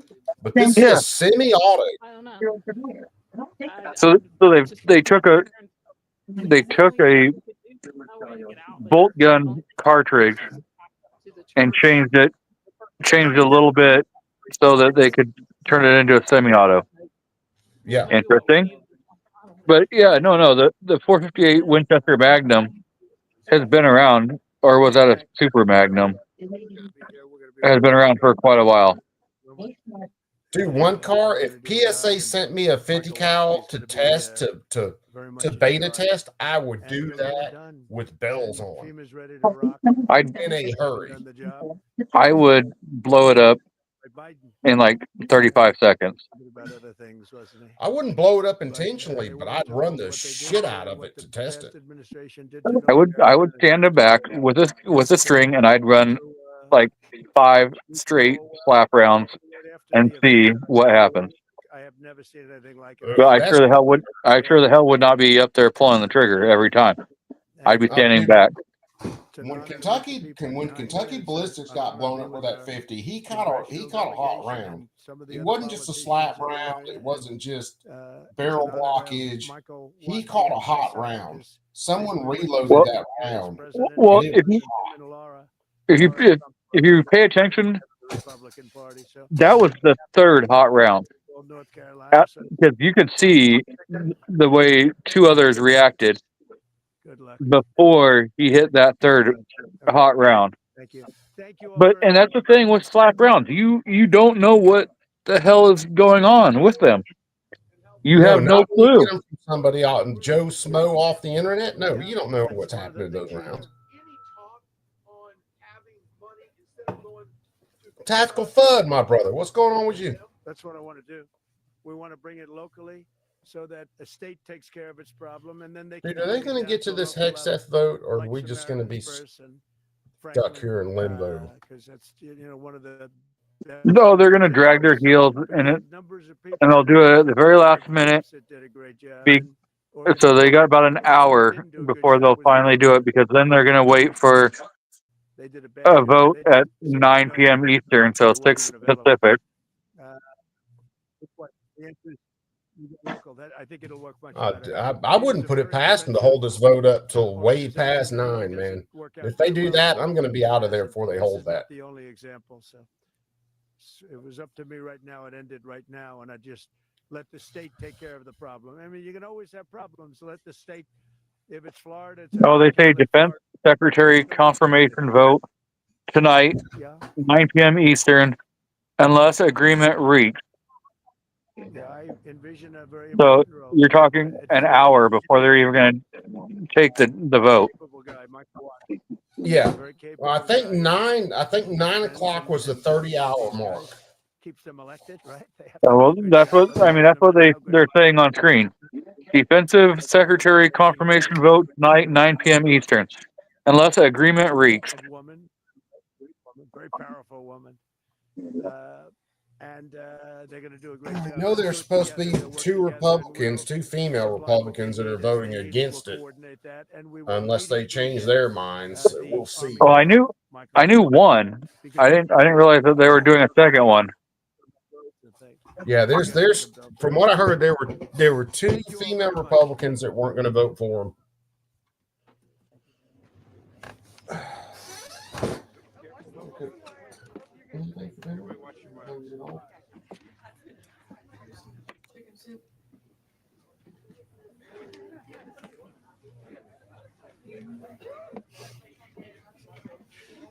But this is Yeah. a semi-auto. I don't know. So they took a bolt gun cartridge and changed it a little bit so that they could turn it into a semi-auto. Yeah. Interesting. But yeah, no, the 458 Winchester Magnum has been around, or was that a Super Magnum? It has been around for quite a while. Dude, one car, if PSA sent me a 50 cal to test, to beta test, I would do that with bells on. In a hurry. I would blow it up in like 35 seconds. I wouldn't blow it up intentionally, but I'd run the shit out of it to test it. I would stand it back with a string, and I'd run like 5 straight slap rounds and see what happens. I have never seen anything like But I sure the hell would not be up there pulling the trigger every time. I'd be standing back. when not to let the people when behind Kentucky this. Ballistics I got wanna blown be up with with that our 50, he caught a congressional hot delegation round. and some of the It other wasn't just a politicians slap that were round. there. It wasn't just It's an barrel honor to have blockage. Michael He Watt caught here a as hot our round. scientist. Someone Basically, reloaded Well, that Vice round. President well, And it if was you hot. and Laura if you if, Trump, if you pay attention, the Republican Party. So that was the third hot round. North Carolina. So Because you could see the way two others reacted good luck. before he hit that third hot round. Thank you. Thank you all But very and that's the thing with slap rounds. You don't know what the hell is going on with them. You No, have no not when you clue. get them from somebody out and Joe Smo off the internet. No, you don't know what's happening in those rounds. Tactical FUD, my brother. What's going on with you? That's what I want to do. We want to bring it locally so that a state takes care of its problem, and then they Dude, can are they bring it going to down get to a this local level, Hegseth vote, or are like we just going to be Samaritan's Purse and stuck Franklin, here in limbo? because that's one of the No, they're gonna drag their heels in it, and they'll do it at the very last minute. that did a great job. Be, so they got about an hour before they'll finally do it, because then they're gonna wait for They did a bad a job. vote They at did 9 p.m. Eastern, so it wasn't 6 available. Pacific. What the answer is, you get local. That I think it'll work much I better. wouldn't put it past them to hold this vote up till way past 9, man. If they do that, I'm going to be out of there before they hold that. The only example, so it was up to me right now. It ended right now, and I just let the state take care of the problem. I mean, you can always have problems. Let the state. If it's Florida, it's No, they say Defense Secretary confirmation vote tonight, 9 p.m. Eastern, unless agreement reached. Yeah, I envision a very So important role. you're talking an hour before they're even going to take the vote. Guy, Michael Watt. Yeah. Very capable Well, I think guy. 9 o'clock was the 30-hour mark. Keeps them elected, right? Well, that's what I mean. That's what they're saying on screen. Defensive Secretary confirmation vote tonight, 9 p.m. Eastern, unless agreement reached. Woman, very powerful woman. And they're going to do a great job. I know there's supposed to be two Republicans, two female Republicans that are voting against it, unless they change their minds. So we'll see. Oh, I knew one. I didn't realize that they were doing a second one. Yeah, there's from what I heard, there were two female Republicans that weren't going to vote for him.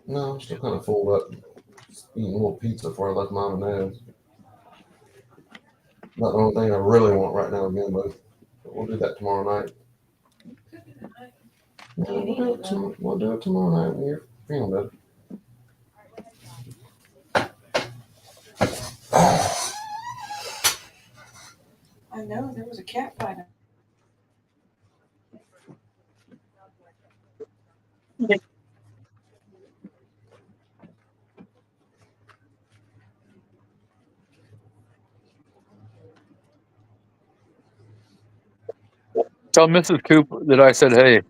No, I'm still kind of full up, eating a little pizza before I left Mom and Dad's. Not the only thing I really want right now again, but we'll do that tomorrow night. Yeah, we'll do it tomorrow night when you're feeling better. I know, there was a cat fight. Tell Mrs. Coop that I said hey.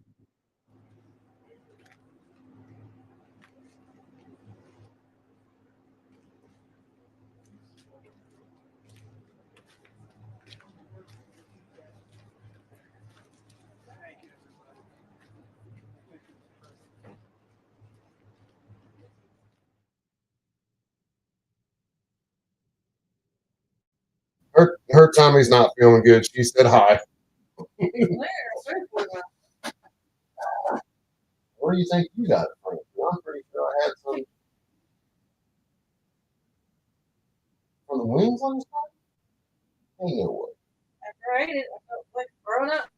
Her tummy's not feeling good. She said hi. Where do you think you got it from? I'm pretty sure I had some from the wings on the side. Ain't no way. After I ate it, I felt like grown up.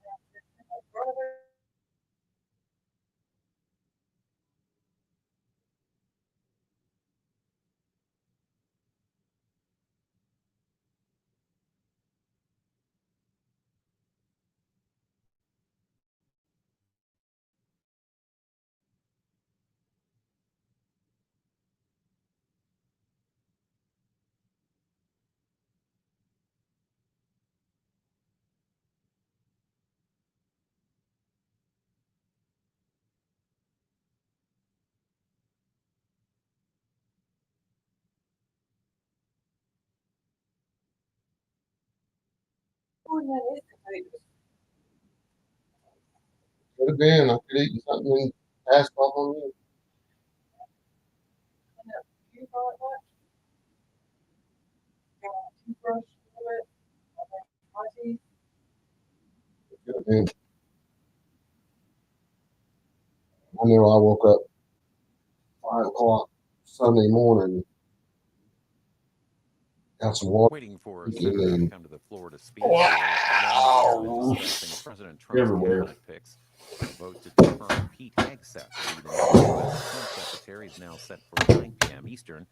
Could have been. I could have eaten something and passed off on you. Could have been. I knew I woke up 5 o'clock Sunday morning, got some water. Waiting for And Senator to then, come to the floor to speak. wow, President Trump's everywhere. cabinet picks. The vote to confirm Pete Hegseth to be the new U.S. Defense Secretary is now set for 9 p.m. Eastern.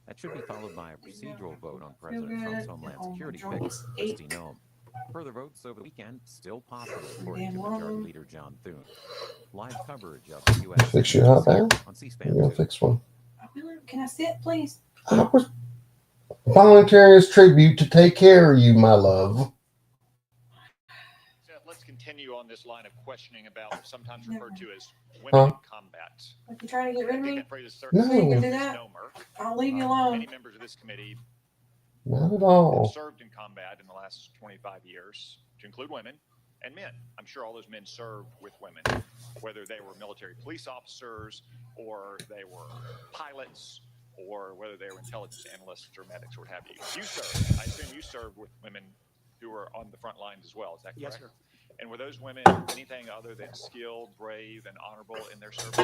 That should be followed by a procedural vote on President Trump's Homeland Security pick, Kristi Noem. Further votes over the weekend still possible, according to Majority Leader John Thune. Live coverage of the U.S. Fix your hot bag? on I'm C-SPAN gonna 2. fix one. Can I sit, please? I was volunteering as tribute to take care of you, my love. Seth, let's continue on this line of questioning about sometimes referred to as women in combat. Are you trying to get rid of me? That phrase is No. certainly You a can do that. misnomer. I'll leave you alone. Many members of this committee Not at have all. served in combat in the last 25 years, to include women and men. I'm sure all those men served with women, whether they were military police officers or they were pilots or whether they were intelligence analysts or medics or what have you. You served. I assume you served with women who were on the front lines as well. Is that correct? Yes, sir. And were those women anything other than skilled, brave, and honorable in their service?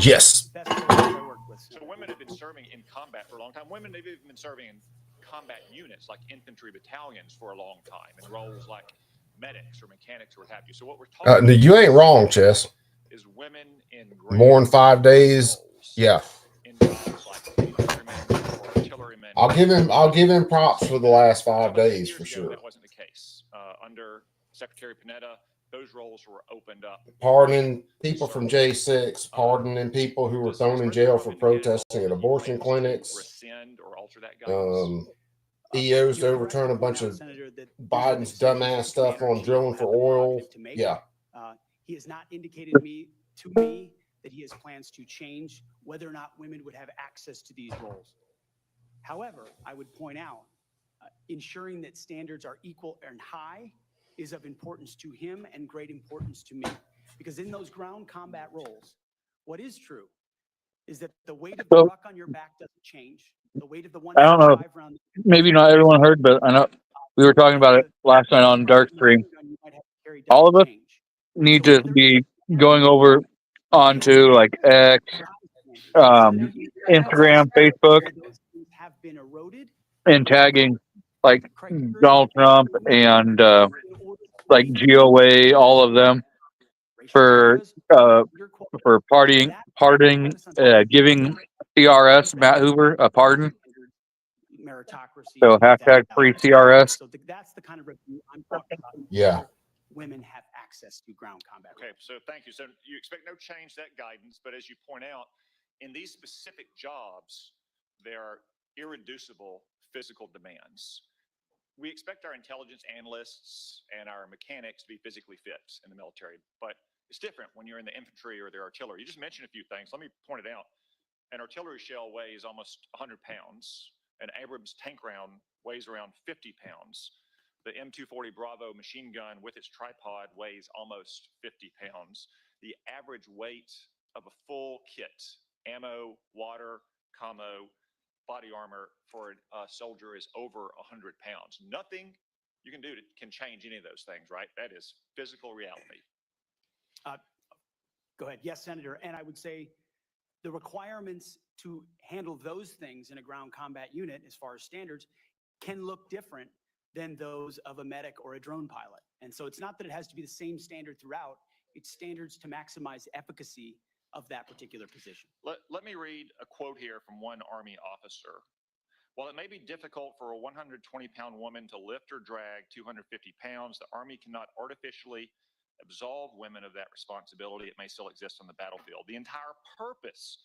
Yes. Best soldiers I worked with. So women have been serving in combat for a long time. Women have even been serving in combat units like infantry battalions for a long time in roles like medics or mechanics or what have you. So what we're talking No, you ain't wrong, Chess. is women in More than 5 days. Yeah. in jobs like infantrymen or artillerymen. I'll give him props for the last 5 days for sure. That wasn't the case. Under Secretary Panetta, those roles were opened up. Pardoning people from J6, pardoning people who were thrown in jail for protesting at abortion clinics. Rescind or alter that guidance. EOs to overturn a bunch of Biden's dumbass stuff on drilling for oil. Yeah. He has not indicated to me that he has plans to change whether or not women would have access to these roles. However, I would point out, ensuring that standards are equal and high is of importance to him and great importance to me. Because in those ground combat roles, what is true is that the weight of the ruck on your back doesn't change. The weight of the I don't know. 175 round. Maybe not everyone heard, but I know we were talking about it last night on Dark Stream. All of us need to be going over onto like X, Instagram, Facebook, Have been eroded. and tagging like Donald Trump and like GOA, all of them for pardoning, giving CRS Matt Hoover a pardon. Meritocracy. So hashtag free CRS. So that's the kind of review I'm talking about. Yeah. Women have access to ground combat. Okay, so thank you. So you expect no change to that guidance, but as you point out, in these specific jobs, there are irreducible physical demands. We expect our intelligence analysts and our mechanics to be physically fit in the military, but it's different when you're in the infantry or the artillery. You just mentioned a few things. Let me point it out. An artillery shell weighs almost 100 pounds. An Abrams tank round weighs around 50 pounds. The M240 Bravo machine gun with its tripod weighs almost 50 pounds. The average weight of a full kit, ammo, water, commo, body armor for a soldier is over 100 pounds. Nothing you can do can change any of those things, right? That is physical reality. Go ahead. Yes, Senator. And I would say the requirements to handle those things in a ground combat unit, as far as standards, can look different than those of a medic or a drone pilot. And so it's not that it has to be the same standard throughout. It's standards to maximize efficacy of that particular position. Let me read a quote here from one Army officer. While it may be difficult for a 120-pound woman to lift or drag 250 pounds, the Army cannot artificially absolve women of that responsibility. It may still exist on the battlefield. The entire purpose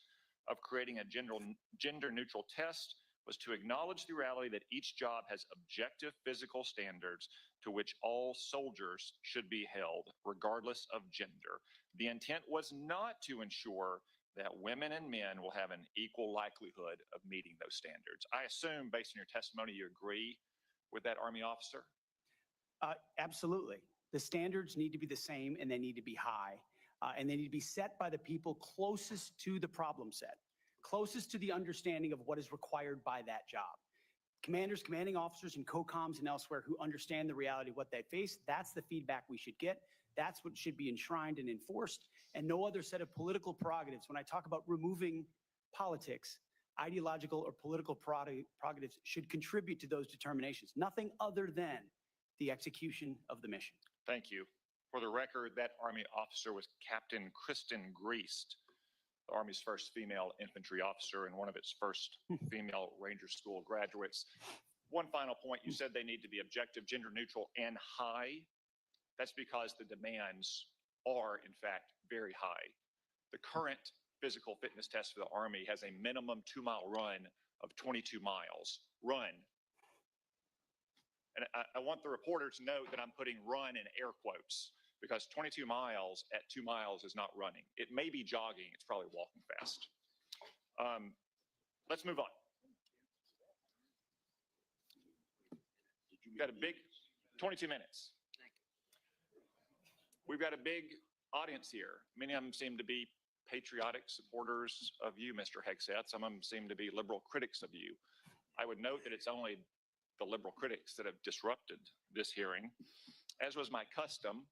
of creating a gender-neutral test was to acknowledge the reality that each job has objective physical standards to which all soldiers should be held, regardless of gender. The intent was not to ensure that women and men will have an equal likelihood of meeting those standards. I assume, based on your testimony, you agree with that Army officer? Absolutely. The standards need to be the same and they need to be high. And they need to be set by the people closest to the problem set, closest to the understanding of what is required by that job. Commanders, commanding officers, and COCOMs and elsewhere who understand the reality of what they face, that's the feedback we should get. That's what should be enshrined and enforced, and no other set of political prerogatives. When I talk about removing politics, ideological or political prerogatives should contribute to those determinations, nothing other than the execution of the mission. Thank you. For the record, that Army officer was Captain Kristen Greast, the Army's first female infantry officer and one of its first female Ranger School graduates. One final point, you said they need to be objective, gender neutral, and high. That's because the demands are, in fact, very high. The current physical fitness test for the Army has a minimum 2-mile run of 22 miles. Run. And I want the reporter to note that I'm putting run in air quotes, because 22 miles at 2 miles is not running. It may be jogging. It's probably walking fast. Let's move on. We've got a big 22 minutes. We've got a big audience here. Many of them seem to be patriotic supporters of you, Mr. Hegseth. Some of them seem to be liberal critics of you. I would note that it's only the liberal critics that have disrupted this hearing. As was my custom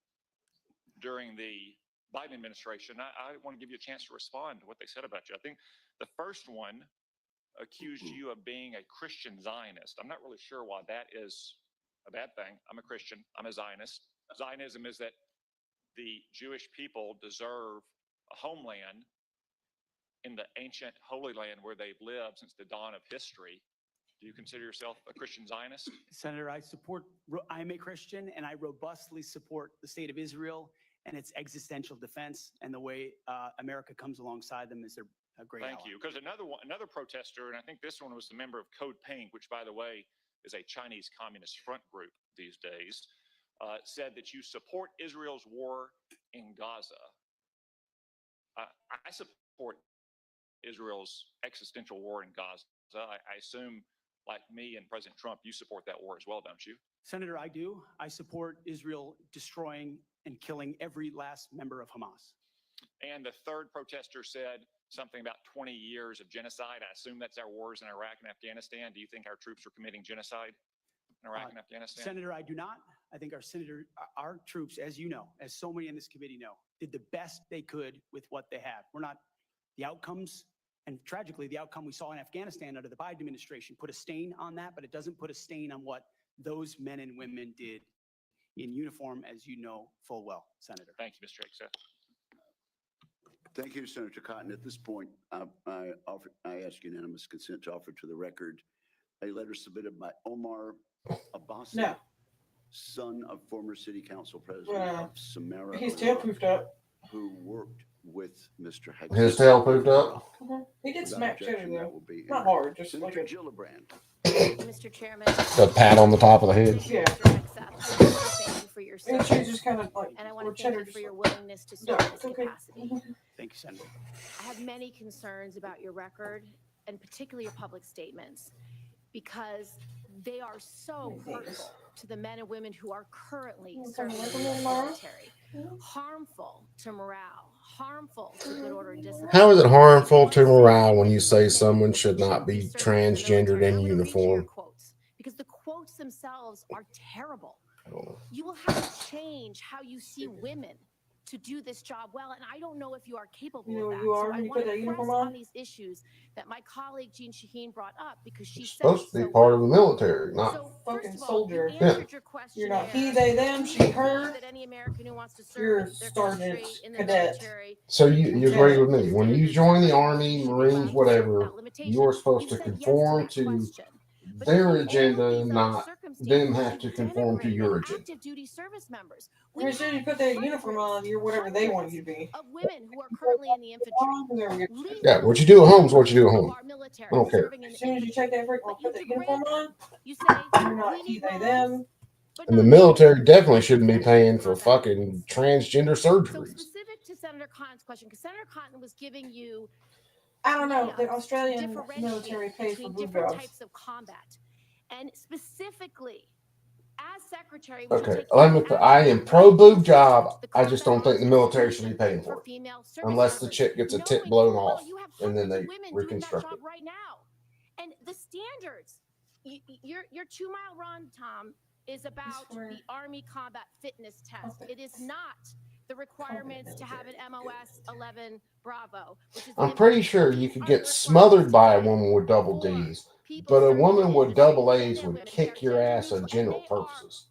during the Biden administration, I want to give you a chance to respond to what they said about you. I think the first one accused you of being a Christian Zionist. I'm not really sure why that is a bad thing. I'm a Christian. I'm a Zionist. Zionism is that the Jewish people deserve a homeland in the ancient Holy Land where they've lived since the dawn of history. Do you consider yourself a Christian Zionist? Senator, I'm a Christian, and I robustly support the state of Israel and its existential defense, and the way America comes alongside them is a great ally. Thank you. Because another protester, and I think this one was the member of Code Pink, which, by the way, is a Chinese Communist front group these days, said that you support Israel's war in Gaza. I support Israel's existential war in Gaza. I assume, like me and President Trump, you support that war as well, don't you? Senator, I do. I support Israel destroying and killing every last member of Hamas. And the third protester said something about 20 years of genocide. I assume that's our wars in Iraq and Afghanistan. Do you think our troops are committing genocide in Iraq and Afghanistan? Senator, I do not. I think our troops, as you know, as so many in this committee know, did the best they could with what they had. We're not the outcomes. And tragically, the outcome we saw in Afghanistan under the Biden administration put a stain on that, but it doesn't put a stain on what those men and women did in uniform, as you know full well, Senator. Thank you, Mr. Hegseth. Thank you, Senator Cotton. At this point, I ask unanimous consent to offer to the record a letter submitted by Omar Abbasi, son of former City Council President of Samara, His tail poofed up. who worked with Mr. Hegseth. His tail poofed up? He did smack Cheddar though. Be Not hard, just Senator like a... Gillibrand. Mr. Chairman. A pat on the top of the head. Yeah. Thank you for your And service. she just kind of like, And I or want to Cheddar thank you just for your like, willingness to no, serve in it's this okay. capacity. Thank you, Senator. I have many concerns about your record, and particularly your public statements, because they are so hurtful to the men and women who are currently serving in the military, harmful to morale, harmful to good order and discipline. How is it harmful to morale when you say someone should not be transgendered in uniform? Because the quotes themselves are terrible. You will have to change how you see women to do this job well, and I don't know if you are capable of that. You are so when I you want put that to press uniform on on? these issues that my colleague Jean Shaheen brought up, because she It's said supposed to be part of the military, not fucking soldier. answered your question. You're not he, they, them, she, her. That any American who wants to serve You're their sergeant, country in the cadet. military. So you agree with me. When you join the Army, Marines, whatever, you're supposed to conform to their agenda, not them have to conform to your agenda. Active duty service members. As soon as you put that uniform on, you're whatever they want you to be. Of women who are currently in the infantry. Yeah, what you do at home is what you do at home. I don't care. As soon as you take that freak or put that uniform on, you're not he, they, them. And the military definitely shouldn't be paying for fucking transgender So surgeries. specific to Senator Cotton's question, because Senator Cotton was giving you I don't know. The Australian military pays for blue different jobs. types of combat, and specifically As secretary, would you Okay, take any I action am pro boob to job. the I just don't think the military should be paying for it, female service unless the members, chick gets a tit knowing blown full well off you have and then hundreds of they women doing that reconstruct job it. right now? And the standards, your 2 mile run, Tom, is about the Army Combat Fitness Test. It is not the requirements to have an MOS 11 Bravo, which is I'm pretty sure you could get smothered by a woman with double D's, but a woman with double A's would kick your ass on general purposes.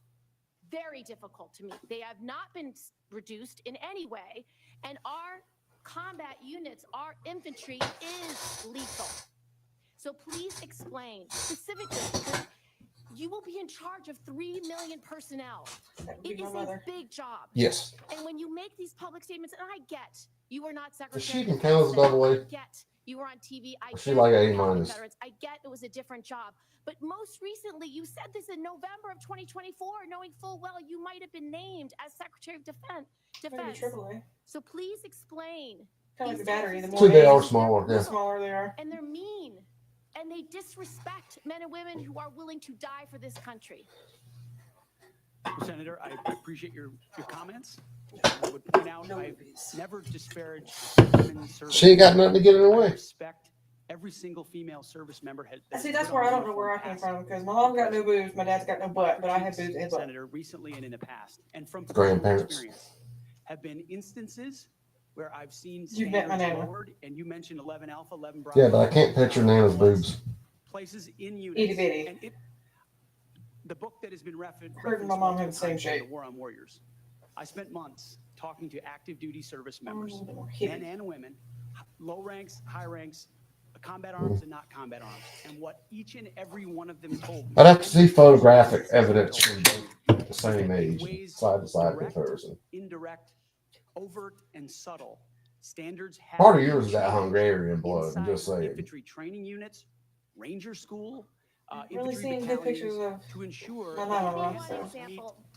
very difficult to meet. They have not been reduced in any way, and our combat units, our infantry is lethal. So please explain specifically. You will be in charge of 3 million personnel. It is a big job. Yes. And when you make these public statements, and I get you were not secretary. Does she even count as double A? I get you were on TV. I She get like you A were helping minus. veterans. I get it was a different job. But most recently, you said this in November of 2024, knowing full well you might have been named as Secretary of Defense. So please explain. Kind of like the battery. The more So they are A's, smaller, the yeah. smaller they are. And they're mean. And they disrespect men and women who are willing to die for this country. Senator, I appreciate your comments. I would point out I've never disparaged women's service. She ain't got nothing to get in her way. I respect every single female service member. See, that's where I don't know where I came from, because my mom got no boobs, my dad's got no butt, but I have boobs and butt. Senator, recently and in the past, and from Grandparents. experience, have been instances where I've seen You bet my standards nana. lowered, and you mentioned 11 Alpha, 11 Bravo. Yeah, but I can't picture Nana's boobs. Places in units. Itty bitty. And the book that has been referenced. Her and my mom have the same multiple times, shape. The War on Warriors. I spent months talking to active duty service Oh, members, hippie. men and women, low ranks, high ranks, combat arms and not combat arms, and what each and every one of them told me. I'd have to see photographic evidence from both the same age, side to side comparison. Indirect, overt, and subtle standards. Have Part of been yours is that changed Hungarian blood, I'm inside just saying. Infantry training units, Ranger School, Really infantry seeing good pictures battalions of to ensure my that mama, these so. standards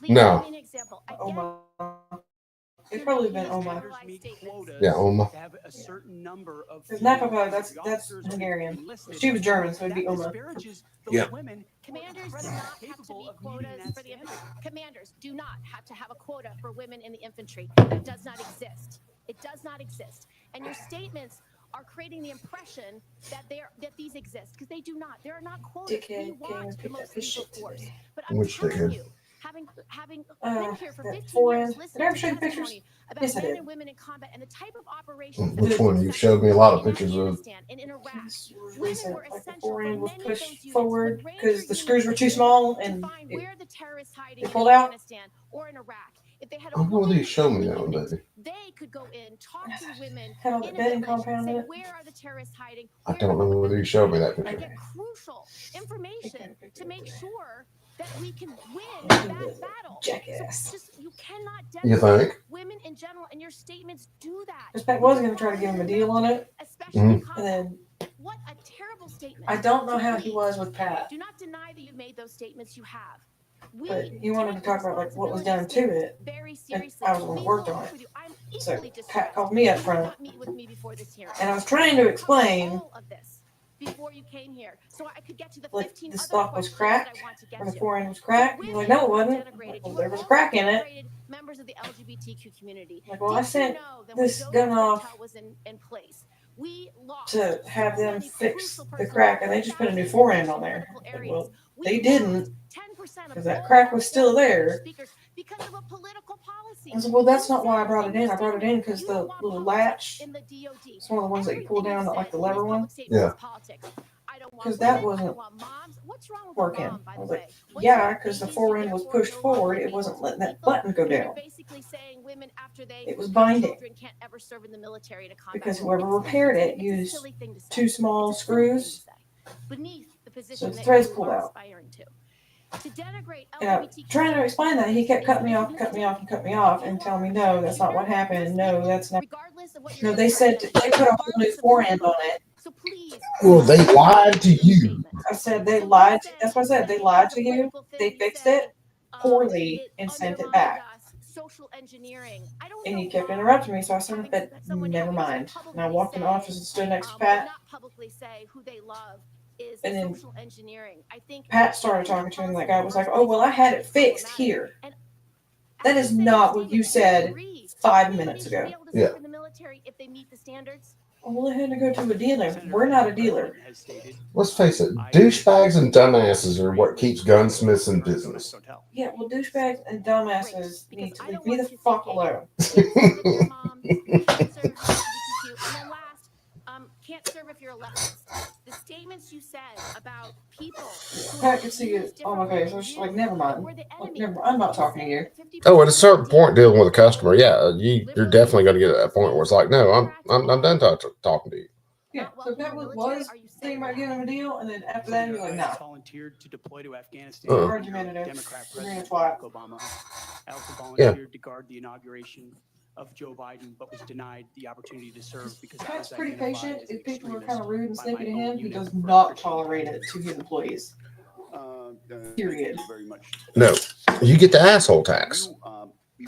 meet No. Give me an example. I get Oma. It's probably been Oma. Yeah, Oma. to have a certain number of Because female Nakova, infantry that's officers Hungarian. enlisted. She was German, so it'd That be Oma. disparages those Yeah. women Commanders do not have to be quotas for the infantry. Commanders do not have to have a quota for women in the infantry. That does not exist. It does not exist. And your statements are creating the impression that these exist, because they do not. There are not quotas. Dickhead, We want the most lethal force. But I'm Which telling dickhead? you, having been here for that 15 foreign. years, Did I listening ever to show you pictures? testimony about Yes, I men did. and women in combat and the type of operations that Which were one? You showed me a lot of pictures of. Afghanistan and in Iraq. Women Recent, were like the essential for forend was many of pushed those units. forward When because Ranger the screws were units too were small able to and find where the terrorists hiding they in pulled out. Afghanistan or in Iraq. If they had a I don't know whether woman you showed me in the that one, unit, baby. they could go in, talk to the women Had all in that a bedding village, compound say in it. where are the terrorists hiding, I where don't are the know whether you showed me that and picture. get crucial information to make sure that we can win that battle. Jackass. So just you cannot You denigrate think? women in general, and your statements do that. Because Pat was going to try to give him a deal on it, Especially Mhm. in and combat. then What a terrible statement. I don't know how he Please, was with Pat, do not deny that you've made those statements. You have. but he wanted to talk about like what was done to it, Very and seriously. I was the one We that will worked on work it. with you. I'm So equally Pat distressed. called me up You did front, not meet with me before this hearing. and I was trying to We covered explain all of this before you came here, so I could get to the like 15 the other stock was questions cracked, that I want to get or the to. forend was cracked. He's like, no, it wasn't. I'm like, well, there was a crack in it. Members of the LGBTQ community. Like, well, I Did you sent know that when this Joe gun Hotel off was in place, we lost to have so them many fix crucial the personnel, crack, and they just put a new thousands of forend on there. critical Like, areas. well, We they lost didn't, 10% of because that all crack our was still forces, there. speakers, because of a political policy. I said, well, that's You not why I said brought it in. your I brought it in statement, because you the don't want little politics latch, in the DOD. it's one of the ones that you pull Everything down, not like said the in these lever one. public statements Yeah. is politics. I don't want Because that women, I wasn't don't want moms. What's wrong with working. a mom, by I the was way? like, Once yeah, you have because the babies, you forend was therefore pushed no longer forward. be It able wasn't to letting that lethal, button go and you're down. basically saying women after they It was have binding. children can't ever serve in the military in a combat Because role. whoever It's repaired it it's a used silly thing to say. two small It's a silly thing to screws, say. Beneath the so position the that threads you pulled are out. aspiring to. To denigrate And I LGBTQ trying to explain that, he kept cutting me off, is a cutting me off, and mistake. cutting me off, You and telling are me, a no, that's not what sharpshooter. happened. Your No, statement, that's not. regardless of what No, your they said information they is, put a whole new regardless of forend who on you it. are. So please, Well, they lied to your you. statement. I said they So you lied. say That's what I said. They that lied it's a to you. political thing. They You fixed say, it poorly it and sent it undermined back. us, social engineering. I don't And know he kept why interrupting me, so I sort of having said, someone never having to mind. And I publicly walked in the say, office and stood next to but Pat. not publicly say who they love is And then social engineering. I think Pat started talking to him, and that guy was like, "Oh, well, I had it fixed here." That is not what you said 5 minutes ago. Yeah. in the military if they meet the standards. Well, they had to go to a dealer. We're not a dealer. Let's face it, douchebags and dumbasses are what keeps gunsmiths in business. Yeah, well, douchebags and dumbasses need to leave me the fuck alone. Can't serve LGBTQ. And then last, can't serve if you're a leftist. The statements you said about people who Pat can see it on my face. I'm just like, never mind. Like, never mind. I'm not talking to you. Oh, at a certain point, dealing with a customer, yeah, you're definitely going to get to that point where it's like, no, I'm done talking to you. Yeah, so Pat was thinking about giving him a deal, and then after that, you're like, nah. Volunteered to deploy to Afghanistan. Argumentative. Democrat You're being a President twat. Barack Obama. I also volunteered to guard the inauguration of Joe Biden, but was denied the opportunity to serve because I Pat's was pretty identified patient. as an If people are extremist kind of rude and by snippy to my him, own he unit does for not Christian tolerate it to his employees. Period. Thank you very much. No, you get the asshole tax. You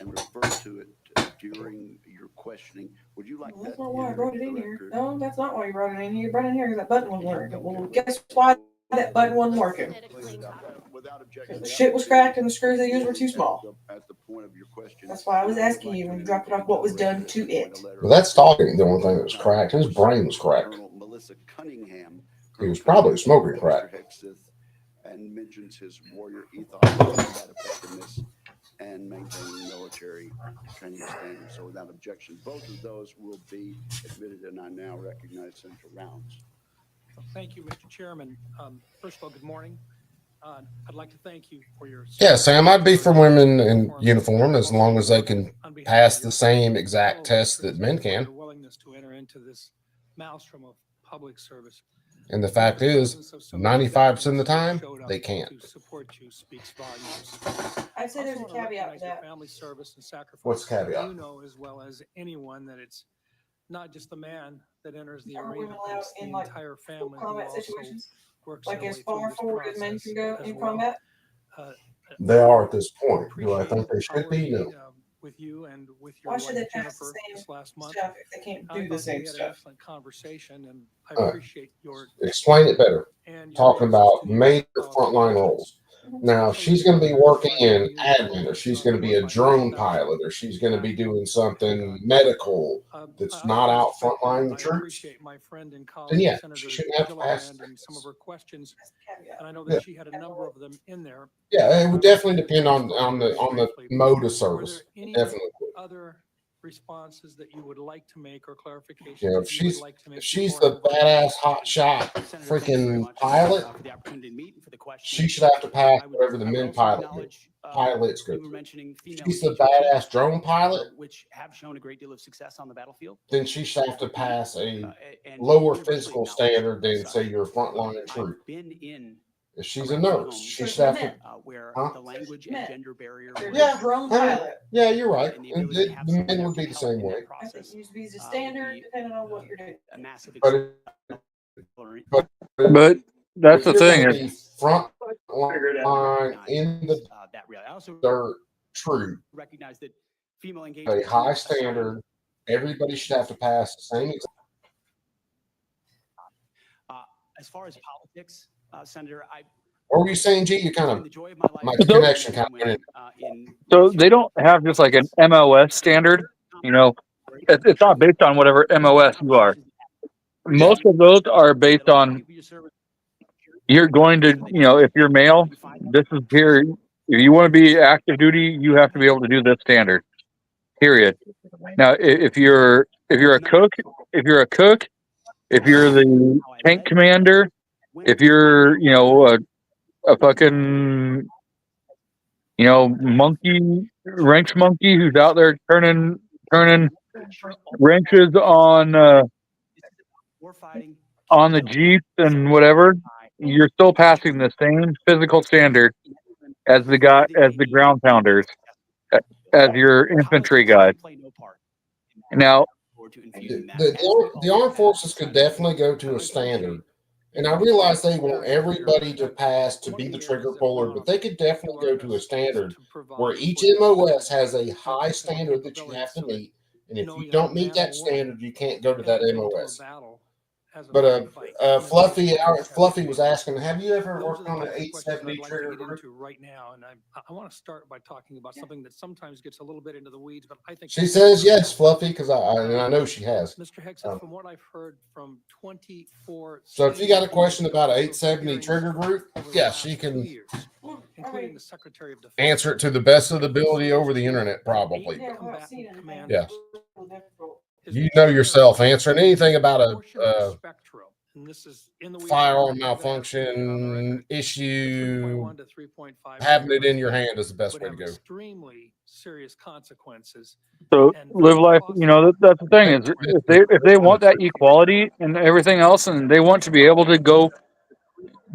and refer to it during your questioning. Would you like Well, that's that not why I entered brought it into in the here. record? No, that's not why you brought it in here. You brought it in here because that button wasn't working. Well, guess why that button wasn't working? Without objection. The shit was cracked and the screws they used were too small. At the point of your question. That's why I was asking you when you dropped it off what was done to it. Well, that's talking. The only thing that was cracked, his brain was cracked. Colonel Melissa Cunningham. He was probably smoking crack. Hegseth, and mentions his warrior ethos, combat effectiveness, and maintaining military training standards. So without objection, both of those will be admitted, and I now recognize Senator Rounds. Thank you, Mr. Chairman. First of all, good morning. I'd like to thank you for your... Yeah, Sam, I'd be for women in uniform as long as they can pass the same exact test that men can. Your willingness to enter into this maelstrom of public service. And the fact is, 95% of the time, they can't. To support you speaks volumes. I'd say there's a caveat to that. Family service and sacrifice. What's the caveat? You know as well as anyone that it's not just the man that enters the Are arena, women but allowed it's the in like entire full family who combat also situations? works Like their as way far through this forward as men process can go as in well. combat? They are at this point. Do I think they should be? No. With you and with your Why should they wife pass the Jennifer same this last month. stuff if they can't I do the thought same we had an stuff? excellent conversation, and I appreciate your Explain it better. and your Talking answers about to your major fellow frontline roles. Now, she's going to be working in admin, or she's going to be a drone pilot, or she's going to be doing something medical that's not out frontline the troops. appreciate my friend and Then colleague yeah, Senator she shouldn't have to pass. Gillibrand and some of her questions, and I know that Yeah. she had a number of them in there. Yeah, it would definitely depend on the mode of service. Were there any Definitely. other responses that you would like to make or clarifications You know, that you would like to make? if she's before I the move on? badass hot shot freaking pilot, she should have to pass whatever the men pilots go through. She's the badass drone pilot, which have shown a great deal of success on the battlefield. then she should have to pass a lower physical standard than say your frontline troop. Been in If she's a nurse, she should have to. where Huh? the language and gender barrier. Yeah, drone hey, pilot. yeah, you're right. And the men would be the same way. I think it needs to be the standard depending on what you're doing. A massive But that's the thing is, front line in the that really. I also dirt troop, recognize that female a engagement. high standard. Everybody should have to pass the same exam. As far as politics, Senator, What were you saying, G? You kind of my So- connection kind of went in. so they don't have just like an MOS standard. You know, it's not based on whatever MOS you are. Most of those are based on you're going to, you know, if you're male, this is here. If you want to be active duty, you have to be able to do this standard. Period. Now, if you're a cook, if you're the tank commander, if you're, you know, a fucking, you know, ranks monkey who's out there turning wrenches on the Jeep and whatever, you're still passing the same physical standard as the ground pounders, as your infantry guys. Now, The armed forces could definitely go to a standard, and I realize they want everybody to pass to be the trigger puller, but they could definitely go to a standard where each MOS has a high standard that you have to meet, and if you don't meet that standard, you can't go to that MOS. has a But fair fight. And this Fluffy, is always Fluffy has was been. asking, have you ever Those worked are the on an types of questions 870 I'd like to trigger get group? into right now. And I want to start by talking about something that sometimes gets a little bit into the weeds, but I think She says yes, Fluffy, because I know she has. Mr. Hegseth, from what I've heard from 24 So if you got a senior question about an officials 870 hearings trigger group, over the yeah, last she 2 can years, including the Secretary of Defense, answer it to the best of the ability over the internet, probably. combatant commanders, Yes. is You the know chair yourself of answering anything about a portion of the spectrum, and this is in the weeds, firearm we're gonna have to get it on the malfunction record. The issue, 3.1 to 3.5 having it in your frequency hand is the best would way to have go. extremely serious consequences. So And live very life, costly that's the thing is if they want that equality and everything else and they want to be able to go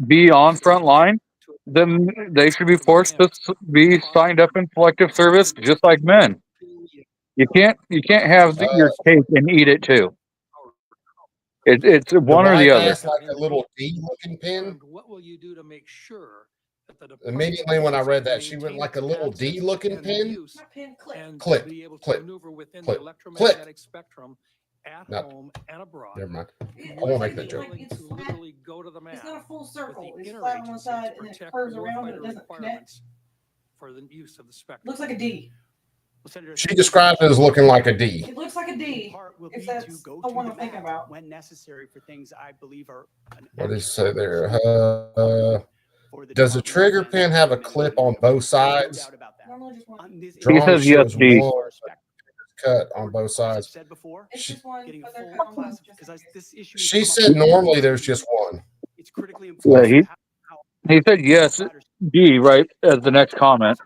be on front line, then they should be forced to be signed up in selective service just like men. You can't have your cake and eat it too. It's Your one or the wife other. asked like a little D-looking pin. What will you do to make sure that the Immediately when I read that, she went like a little D-looking pin. and Clip, be able to clip, maneuver within clip, the electromagnetic spectrum at No. home and abroad? Never mind. I Would won't make you that be joke. willing to literally go to the mat It's not a full with circle. the It's flat on one interagency side to and it protect curves the around, but warfighter it doesn't requirements for the use of the spectrum? Looks like a D. Well, Senator, She thank you described very it as much. looking like a D. It looks like a D. Part will If be that's to go the to one the I'm thinking mat about. when necessary for things I believe are an What did it extra say there? for the Does a Department of trigger Defense pin have a and men and clip women. on both There's no sides? doubt about that. On this He Drawing says yes, shows D. one cut on both As I've sides. said before, It's just one, getting a but they're full kind of class just because this issue has She come up said multiple normally times. there's just one. It's critically Yeah, important. he said yes, D, right, as the next comment.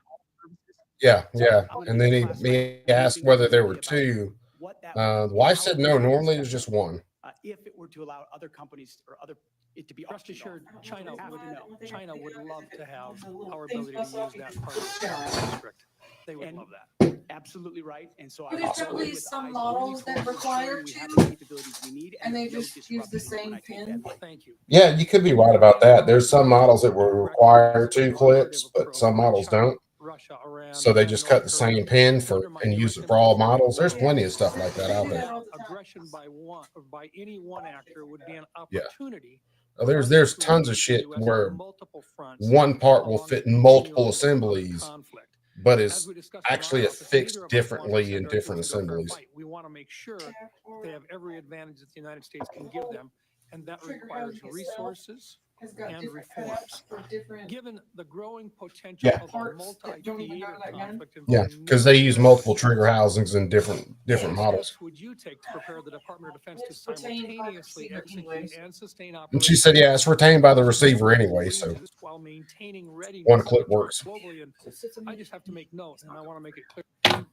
Yeah, yeah. I'm gonna And get then a classified he asked briefing whether with there the were committee about two. what that The would, wife how said it would no, work in normally the there's just spectrum, one. if it were to allow other companies or other it to be Rest auctioned assured, off. China Have would to know. China would love to have our things ability to bust off, use you that part of the spin around. district. They would And love that. absolutely right. And so I But would there's go probably in with some eyes models only that towards require ensuring we have two, the capabilities we need and they no just use the disruption when same I take pin. that break. Thank you. Yeah, you could be right about that. There's some models that will require two clips, but some models don't. Russia, Iran, So they and just North cut the Korea same pin for undermine and U.S. use it for all infrastructure models. There's globally. plenty of stuff like that out there. Aggression by one or by any one actor would be an Yeah. opportunity. There's tons of shit where one part will fit in multiple assemblies, but is actually affixed differently in different assemblies. We want to make sure they have every advantage that the United States can give them, and that requires resources and reforms. Given the growing potential Yeah. of a multi-theater conflict Yeah, involving because they use multiple trigger housings in different models. steps would you take to prepare the Department of Defense to simultaneously execute and sustain And she said, yeah, it's retained by the receiver anyway, so while maintaining readiness one clip works. globally? And I just have to make note, and I want to make it clear.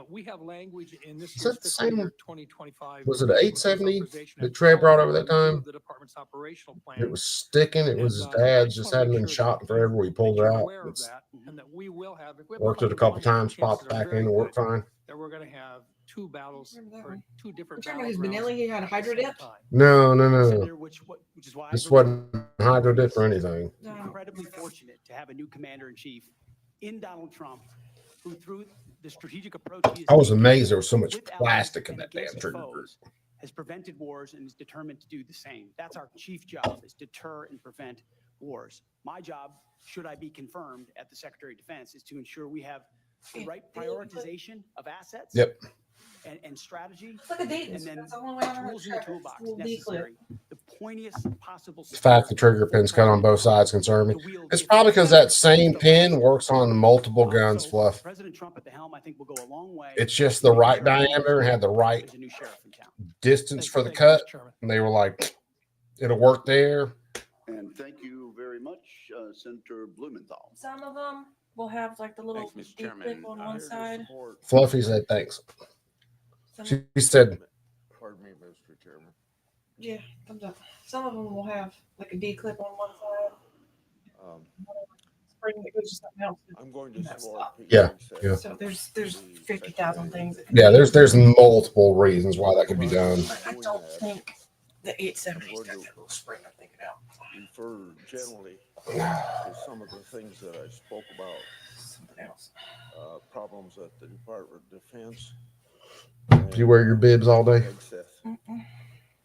We have language in this Is year's that the fiscal same? year 2025. Was it an 870 that Trey brought over that time? The department's operational plan. It was sticking. It was his dad's. Just hadn't been shot in forever. We pulled it out. It's And that we will have, if we have worked it a couple times, popped back in, and worked fine. that we're going to have two battles or two different Which one is Benelli? He had a hydro dip? No. Senator, which is why I This believe wasn't hydro dip or anything. incredibly fortunate to have a new commander in chief in Donald Trump, who through the strategic approach he has I was taken amazed there was so much with allies plastic in and that damn against trigger group. foes, has prevented wars and is determined to do the same. That's our chief job, is deter and prevent wars. My job, should I be confirmed at the Secretary of Defense, is to ensure we have the right prioritization of assets. Yep. And strategy, It's like a date. and then That's the only way I know how to tools in the track it. toolbox It's a little D clip. necessary. The pointiest possible. The fact the trigger pin's cut on both sides concern me. It's probably because that same pin works on multiple guns, Fluff. President Trump at the helm, I think, will go a long way. It's just the right diameter and had the right There's a new sheriff in town. distance for the cut. And they were like, it'll work there. And thank you very much, Senator Blumenthal. Some of them will have like the little Thanks, Mr. D Chairman. clip on one side. Fluffy said thanks. She said, Pardon me, Mr. Chairman. Yeah, thumbs up. Some of them will have like a D clip on one side. Spring that goes to something else. I'm going to support. yeah. So there's 50,000 things. Yeah, there's multiple reasons why that could be done. I don't think the 870's got that little spring I'm thinking out. Refer generally to some of the things that I spoke about. Something else. Problems at the Department of Defense. Do you wear your bibs all day?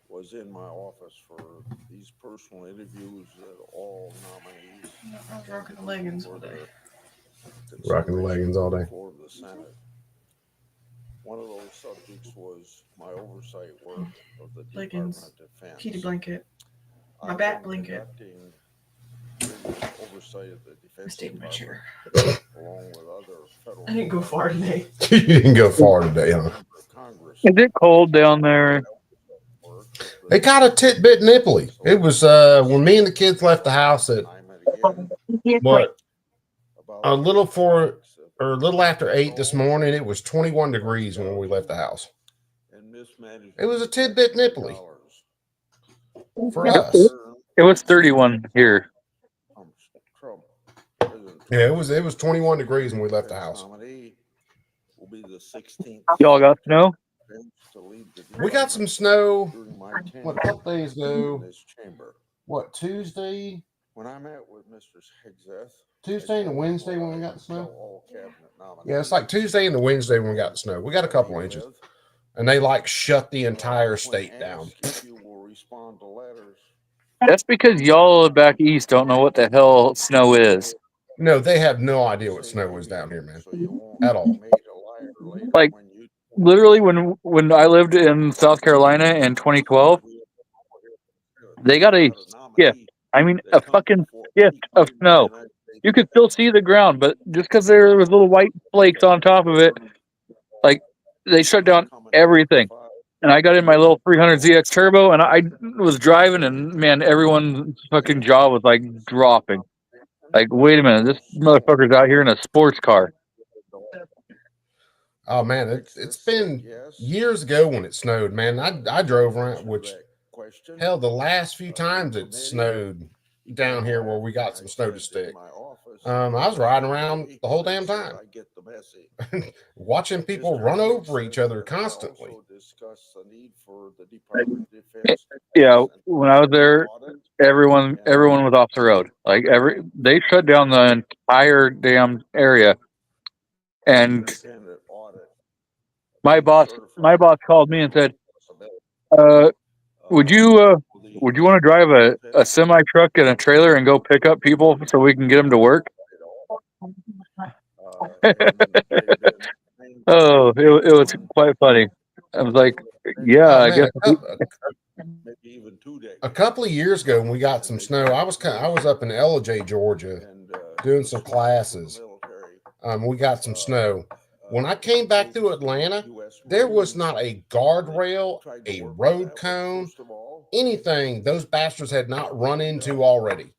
Was was in my office for these personal interviews that all nominees I was rocking the leggings all day. Rocking the leggings all day. Before the Senate. One of those subjects was my oversight work of the Leggings, Department of Defense. kitty blanket, my I've bat been blanket. conducting rigorous oversight of the Defense stayed in my Department, chair. along with other federal. I didn't go far today. You didn't go far today, huh? Congress. Is it cold down there? It got a tidbit nipply. It was when me and the kids left the house at what a little after 8 this morning. It was 21 degrees when we left the house. It was a tidbit nipply for us. It was 31 here. Yeah, it was 21 degrees when we left the house. Y'all got snow? We got some snow. What, a couple days ago? What, Tuesday? When I met with Mr. Hegseth, Tuesday and Wednesday when we got the snow? Yeah, it's like Tuesday and the Wednesday when we got the snow. We got a couple inches. And they like shut the entire state down. That's because y'all back east don't know what the hell snow is. No, they have no idea what snow is down here, man. At all. Like literally when I lived in South Carolina in 2012, they got a skiff. I mean a fucking skiff of snow. You could still see the ground, but just because there was little white flakes on top of it, like they shut down everything. And I got in my little 300ZX Turbo, and I was driving, and man, everyone's fucking jaw was like dropping. Like, wait a minute, this motherfucker's out here in a sports car. Oh man, it's been years ago when it snowed, man. I drove around, which hell, the last few times it snowed down here where we got some snow to stick. I was riding around the whole damn time, watching people run over each other constantly. Yeah, when I was there, everyone was off the road. Like they shut down the entire damn area. And my boss called me and said, would you want to drive a semi truck and a trailer and go pick up people so we can get them to work? Oh, it was quite funny. I was like, yeah, I guess. A couple of years ago when we got some snow, I was up in LJ, Georgia, doing some classes. We got some snow. When I came back through Atlanta, there was not a guardrail, a road cone, anything those bastards had not run into already.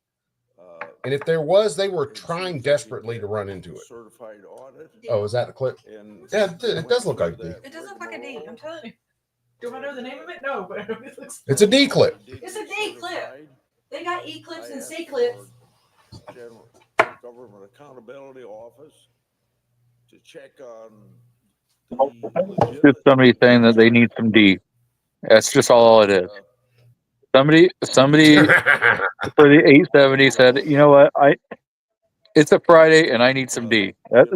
And if there was, they were trying desperately to run into it. Oh, is that the clip? Yeah, it does look like a D. It does look like a D, I'm telling you. Do I know the name of it? No, but it looks. It's a D clip. It's a D clip. They got E clips and C clips. General Government Accountability Office to check on Just somebody saying that they need some D. That's just all it is. Somebody for the 870 said, you know what, it's a Friday and I need some D. That's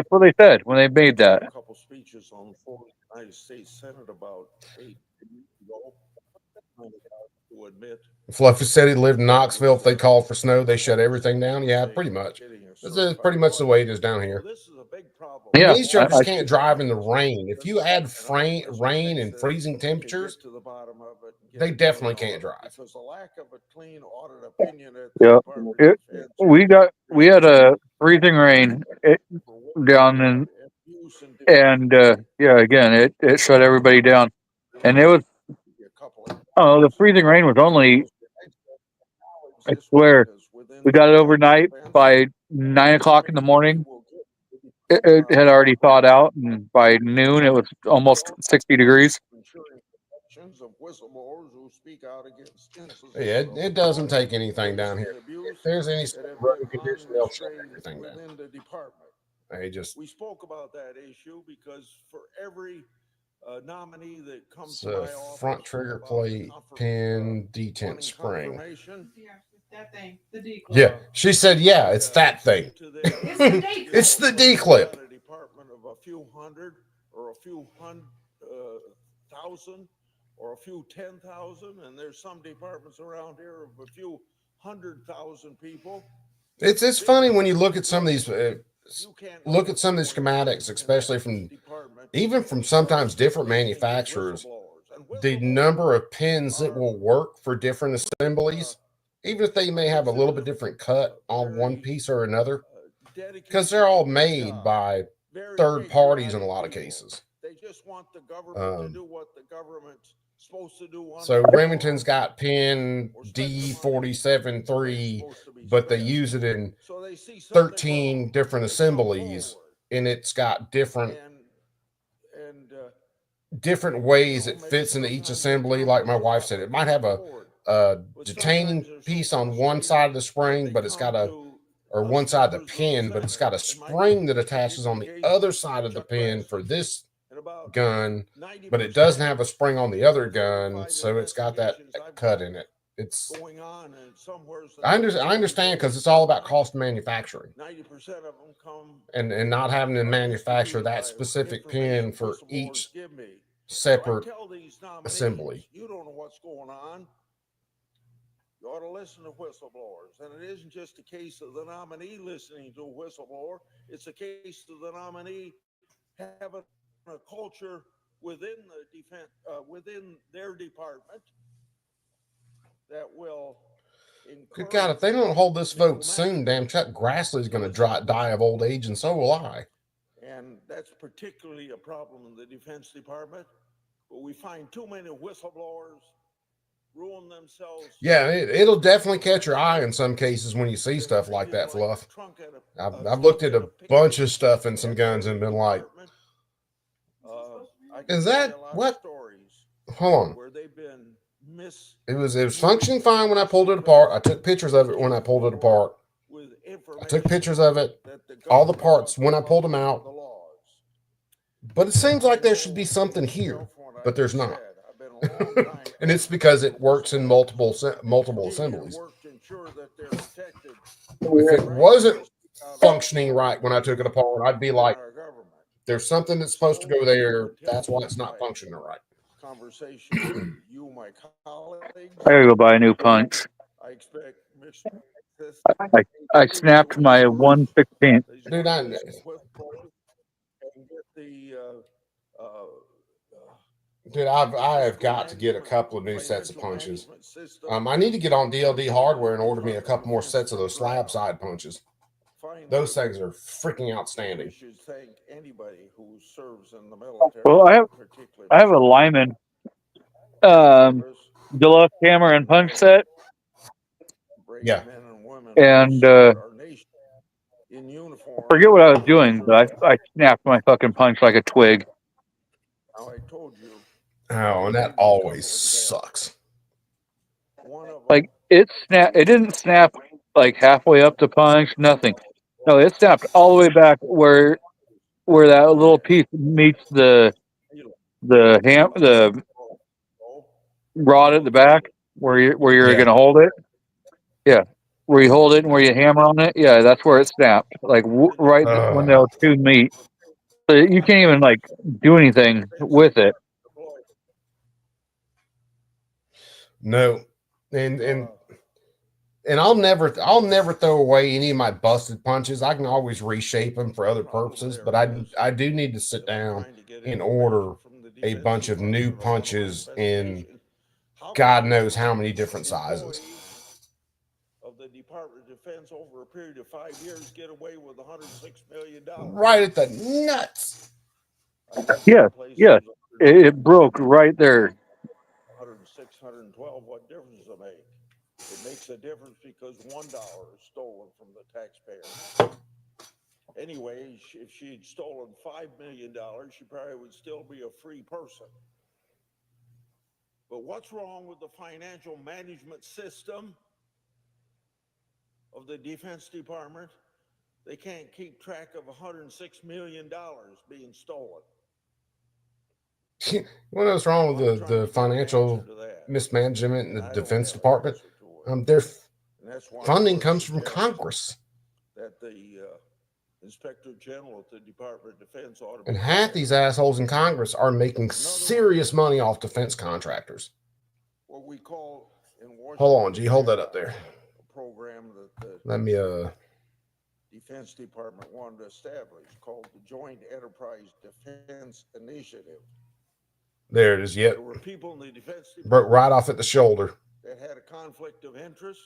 what they said when they made that. A couple speeches on the floor of the United States Senate about 8 years ago. To admit, Fluffy said he lived in Knoxville. If they called for snow, they shut everything down. Yeah, pretty much. This is pretty much the way it is down here. Yeah, these jokers can't drive in the rain. If you add rain and freezing temperatures, they definitely can't drive. Yeah, we had a freezing rain down in, and yeah, again, it shut everybody down, and it was. Oh, the freezing rain was only, I swear, we got it overnight. By 9 o'clock in the morning, it had already thawed out, and by noon, it was almost 60 degrees. Yeah, it doesn't take anything down here. If there's any road condition, they'll shut everything down. We spoke about that issue because for every nominee that comes to my office, front trigger plate, pin, detent spring. Yeah, that thing, the D clip. Yeah, she said, yeah, it's that thing. It's the D clip. A department of a few hundred or a few thousand or a few 10,000, and there's some departments around here of a few 100,000 people. It's funny when you look at some of these schematics, especially from even from sometimes different manufacturers, the number of pins that will work for different assemblies, even if they may have a little bit different cut on one piece or another, because they're all made by third parties in a lot of cases. They just want the government to do what the government's supposed to do. So Remington's got pin D47-3, but they use it in 13 different assemblies, and it's got different ways it fits into each assembly. Like my wife said, it might have a detaining piece on one side of the spring, but it's got or one side of the pin, but it's got a spring that attaches on the other side of the pin for this gun, but it doesn't have a spring on the other gun, so it's got that cut in it. It's I understand, because it's all about cost of manufacturing. 90% of them come and not having to manufacture that specific pin for each separate assembly. You don't know what's going on. You ought to listen to whistleblowers. And it isn't just a case of the nominee listening to a whistleblower. It's a case of the nominee having a culture within the defense, within their department that will. Good God, if they don't hold this vote soon, damn Chuck Grassley's going to die of old age, and so will I. And that's particularly a problem in the Defense Department, where we find too many whistleblowers ruin themselves. Yeah, it'll definitely catch your eye in some cases when you see stuff like that, Fluff. I've looked at a bunch of stuff in some guns and been like, is that what? Hold on. It was functioning fine when I pulled it apart. I took pictures of it when I pulled it apart. I took pictures of it, all the parts when I pulled them out. But it seems like there should be something here, but there's not. And it's because it works in multiple assemblies. If it wasn't functioning right when I took it apart, I'd be like, there's something that's supposed to go there. That's why it's not functioning right. Conversation, you, my colleagues. I gotta go buy a new punch. I expect I snapped my 1/16. Dude, I have got to get a couple of new sets of punches. I need to get on DLD hardware and order me a couple more sets of those slab side punches. Those things are freaking outstanding. Thank anybody who serves in the military. Well, I have a Lyman deluxe hammer and punch set. Yeah. And I forget what I was doing, but I snapped my fucking punch like a twig. Now I told you. Oh, and that always sucks. Like it didn't snap like halfway up the punch, nothing. No, it snapped all the way back where that little piece meets the rod at the back where you're gonna hold it. Yeah, where you hold it and where you hammer on it. Yeah, that's where it snapped. Like right when those two meet, so you can't even like do anything with it. No, and I'll never throw away any of my busted punches. I can always reshape them for other purposes, but I do need to sit down and order a bunch of new punches in God knows how many different sizes. Of the Department of Defense over a period of 5 years get away with $106 million. Right at the nuts. Yeah, it broke right there. 106, 112. What difference does it make? It makes a difference because $1 is stolen from the taxpayer. Anyway, if she had stolen $5 million, she probably would still be a free person. But what's wrong with the financial management system of the Defense Department? They can't keep track of $106 million being stolen. What is wrong with the financial mismanagement in the Defense Department? Their funding comes from Congress. That the Inspector General at the Department of Defense ought to be. And half these assholes in Congress are making serious money off defense contractors. What we call in Washington. Hold on, G. Hold that up there. A program that the Let me Defense Department wanted to establish called the Joint Enterprise Defense Initiative. There it is. Yep. There were people in the Defense Department broke right off at the shoulder. that had a conflict of interest.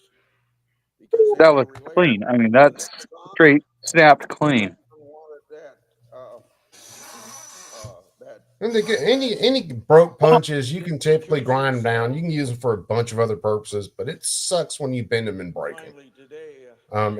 That was clean. I mean, that's straight snapped clean. And they get any broke punches, you can typically grind them down. You can use them for a bunch of other purposes, but it sucks when you bend them and break them.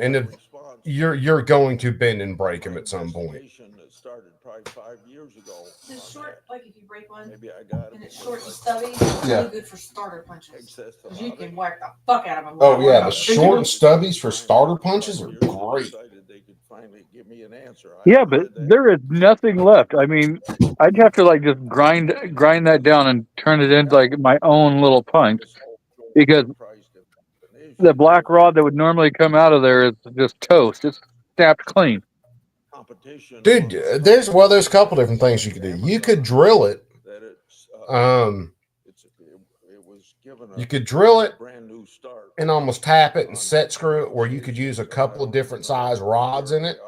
And if you're going to bend and break them at some point. That started probably 5 years ago. It's short, like if you break one, maybe I got it. And it's short and stubby. It's Yeah. really good for starter punches. Because you can whack the fuck out of them. Oh yeah, the short and stubbies for starter punches are great. They could finally give me an answer. Yeah, but there is nothing left. I mean, I'd have to like just grind that down and turn it into like my own little punch, because the black rod that would normally come out of there is just toast. It's snapped clean. Dude, there's a couple different things you could do. You could drill it. You could drill it and almost tap it and set screw it, where you could use a couple of different size rods in it,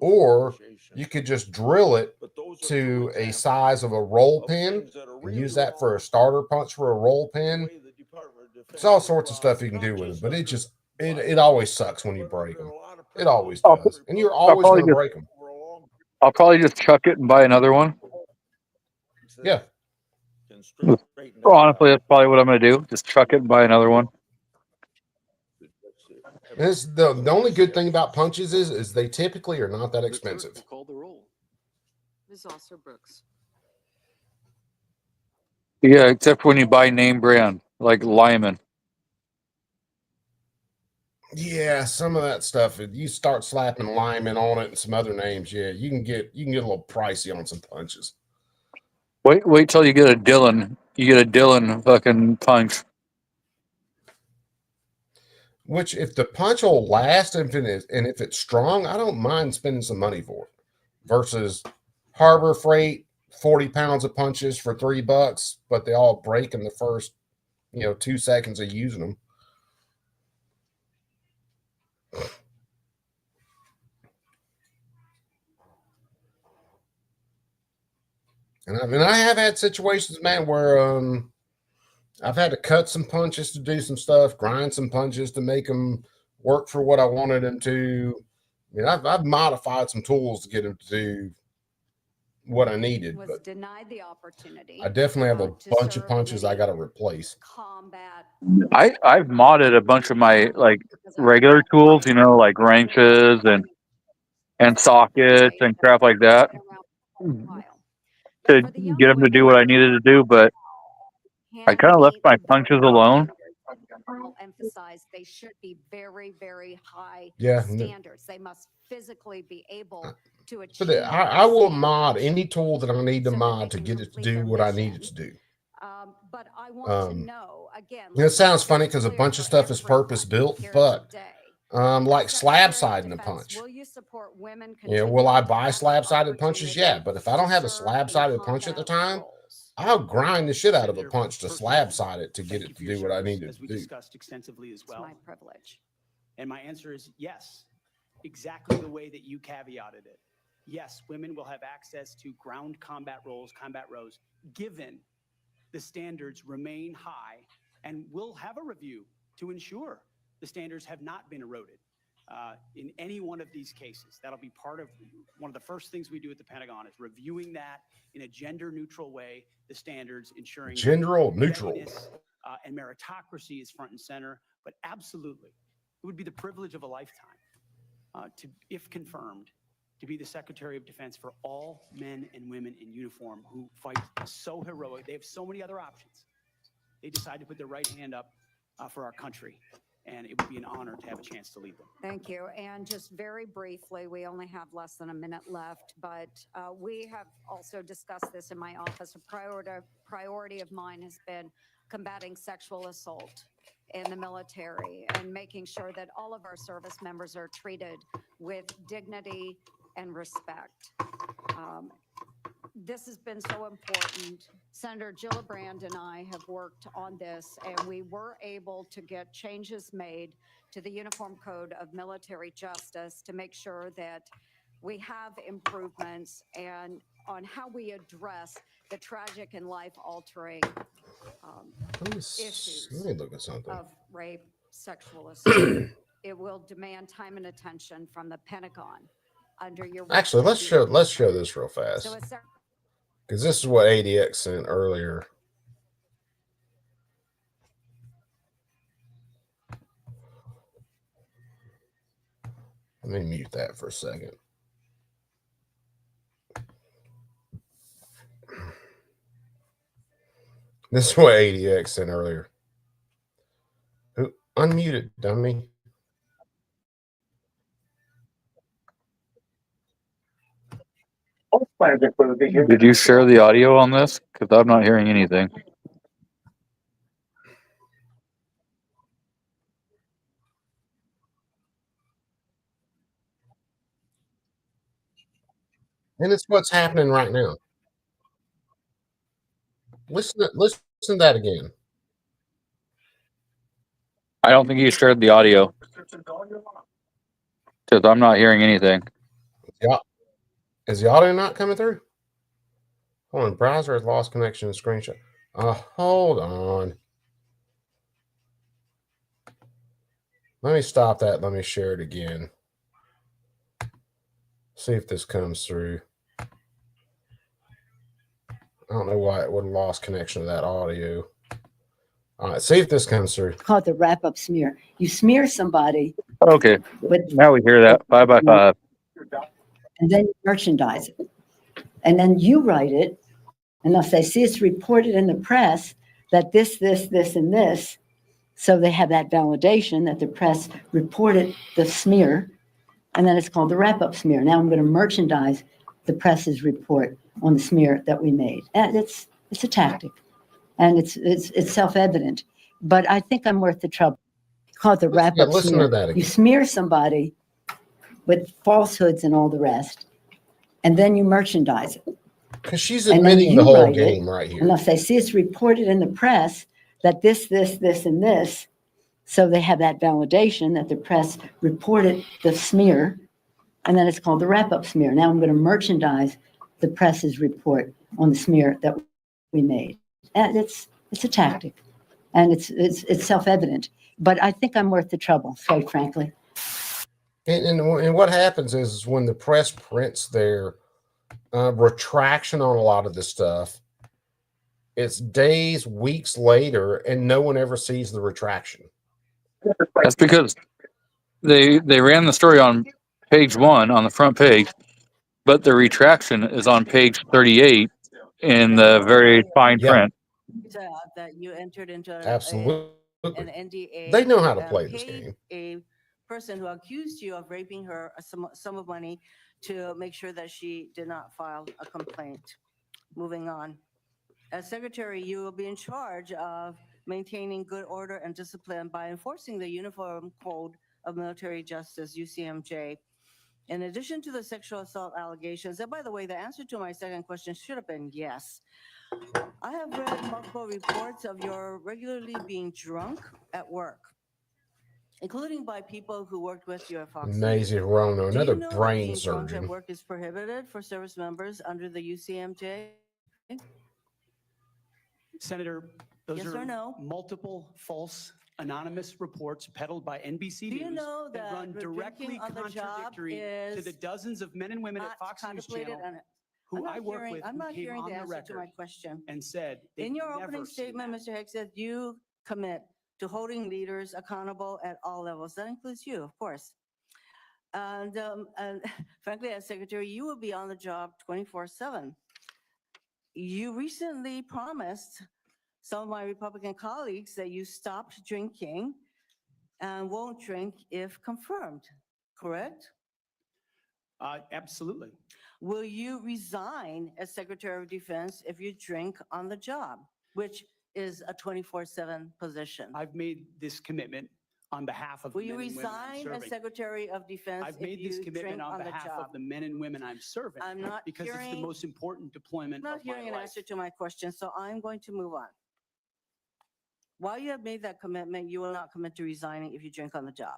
or you could just drill it to a size of a roll pin and use that for a starter punch for a roll pin. It's all sorts of stuff you can do with it, but it always sucks when you break them. It always does, and you're always going to break them. I'll probably just chuck it and buy another one. Yeah. Honestly, that's probably what I'm going to do. Just chuck it and buy another one. It's the only good thing about punches is they typically are not that expensive. Call the roll. Ms. Osser Brooks. Yeah, except when you buy name brand like Lyman. Yeah, some of that stuff. If you start slapping Lyman on it and some other names, yeah, you can get a little pricey on some punches. Wait till you get a Dylan. You get a Dylan fucking punch. Which, if the punch will last and if it's strong, I don't mind spending some money for it. Versus Harbor Freight, 40 pounds of punches for $3, but they all break in the first, 2 seconds of using them. And I have had situations, man, where I've had to cut some punches to do some stuff, grind some punches to make them work for what I wanted them to. I mean, I've modified some tools to get them to do what I needed. Was but denied the opportunity. I definitely have a bunch of punches I got to replace. Combat. I've modded a bunch of my like regular tools, like wrenches and sockets and crap like that, to get them to do what I needed to do, but I kind of left my punches alone. I'll emphasize they should be very, very high Yeah. standards. They must physically be able to achieve. But I will mod any tool that I need to mod to get it to do what I need it to do. But I want to know again. It sounds funny because a bunch of stuff is purpose built, but like slab siding a punch. Will you support women? Will I buy slab sided punches? Yeah, but if I don't have a slab sided punch at the time, I'll grind the shit out of a punch to slab side it to get it to do what I need it as to we do. discussed extensively as well. It's my privilege. And my answer is yes, exactly the way that you caveated it. Yes, women will have access to ground combat roles, combat rows, given the standards remain high, and we'll have a review to ensure the standards have not been eroded in any one of these cases. That'll be part of one of the first things we do at the Pentagon, is reviewing that in a gender neutral way, the standards, ensuring Gender neutral. readiness, and meritocracy is front and center. But absolutely, it would be the privilege of a lifetime to, if confirmed, to be the Secretary of Defense for all men and women in uniform who fight so heroic. They have so many other options. They decide to put their right hand up for our country, and it would be an honor to have a chance to lead them. Thank you. And just very briefly, we only have less than a minute left, but we have also discussed this in my office. A priority of mine has been combating sexual assault in the military and making sure that all of our service members are treated with dignity and respect. This has been so important. Senator Gillibrand and I have worked on this, and we were able to get changes made to the Uniform Code of Military Justice to make sure that we have improvements and on how we address the tragic and life-altering issues Let me look at something. of rape, sexual assault. It will demand time and attention from the Pentagon under your Actually, let's show this real fast, because this is what ADX sent earlier. Let me mute that for a second. This is what ADX sent earlier. Unmute it, dummy. Did you share the audio on this? Because I'm not hearing anything. And it's what's happening right now. Listen to that again. I don't think you shared the audio. Because I'm not hearing anything. Is the audio not coming through? Hold on, browser has lost connection to screenshot. Hold on. Let me stop that. Let me share it again. See if this comes through. I don't know why it would have lost connection to that audio. All right, see if this comes through. It's called the wrap-up smear. You smear somebody. Okay. Now we hear that. 5 by 5. And then you merchandise it. And then you write it. And if they see it's reported in the press that this, and this, so they have that validation that the press reported the smear, and then it's called the wrap-up smear. Now I'm going to merchandise the press's report on the smear that we made. And it's a tactic, and it's self-evident. But I think I'm worth the trouble. It's called the wrap-up listen smear. to that again. You smear somebody with falsehoods and all the rest, and then you merchandise it. Because she's admitting the whole game right here. And if they see it's reported in the press that this, and this, so they have that validation that the press reported the smear, and then it's called the wrap-up smear. Now I'm going to merchandise the press's report on the smear that we made. And it's a tactic, and it's self-evident. But I think I'm worth the trouble, quite frankly. And what happens is when the press prints their retraction on a lot of this stuff, it's days, weeks later, and no one ever sees the retraction. That's because they ran the story on page 1 on the front page, but the retraction is on page 38 in the very fine print. That you entered into Absolutely. an NDA. They know how to play this game. A person who accused you of raping her a sum of money to make sure that she did not file a complaint. Moving on. As secretary, you will be in charge of maintaining good order and discipline by enforcing the Uniform Code of Military Justice, UCMJ. In addition to the sexual assault allegations, and by the way, the answer to my second question should have been yes. I have read multiple reports of your regularly being drunk at work, including by people who worked with you at Fox. Maisie Rono, Do you another know that brain being drunk surgeon. at work is prohibited for service members under the UCMJ? Senator, those Yes are or no? multiple false anonymous reports peddled by NBC Do you News know that run directly drinking on the job contradictory to the is dozens of men and women at Fox News contemplated Channel on it? who I work with I'm who not came hearing on the the answer to my record question. and said In they've your never opening seen statement, that. Mr. Hegseth, you commit to holding leaders accountable at all levels. That includes you, of course. And frankly, as secretary, you will be on the job 24/7. You recently promised some of my Republican colleagues that you stopped drinking and won't drink if confirmed, correct? Absolutely. Will you resign as Secretary of Defense if you drink on the job, which is a 24/7 position? I've made this commitment on behalf of Will the you men and women I'm resign as serving. Secretary of Defense I've if made this you commitment drink on the behalf job? of the men and women I'm serving I'm not because it's the hearing, most important deployment I'm not of my hearing an life. answer to my question, so I'm going to move on. While you have made that commitment, you will not commit to resigning if you drink on the job.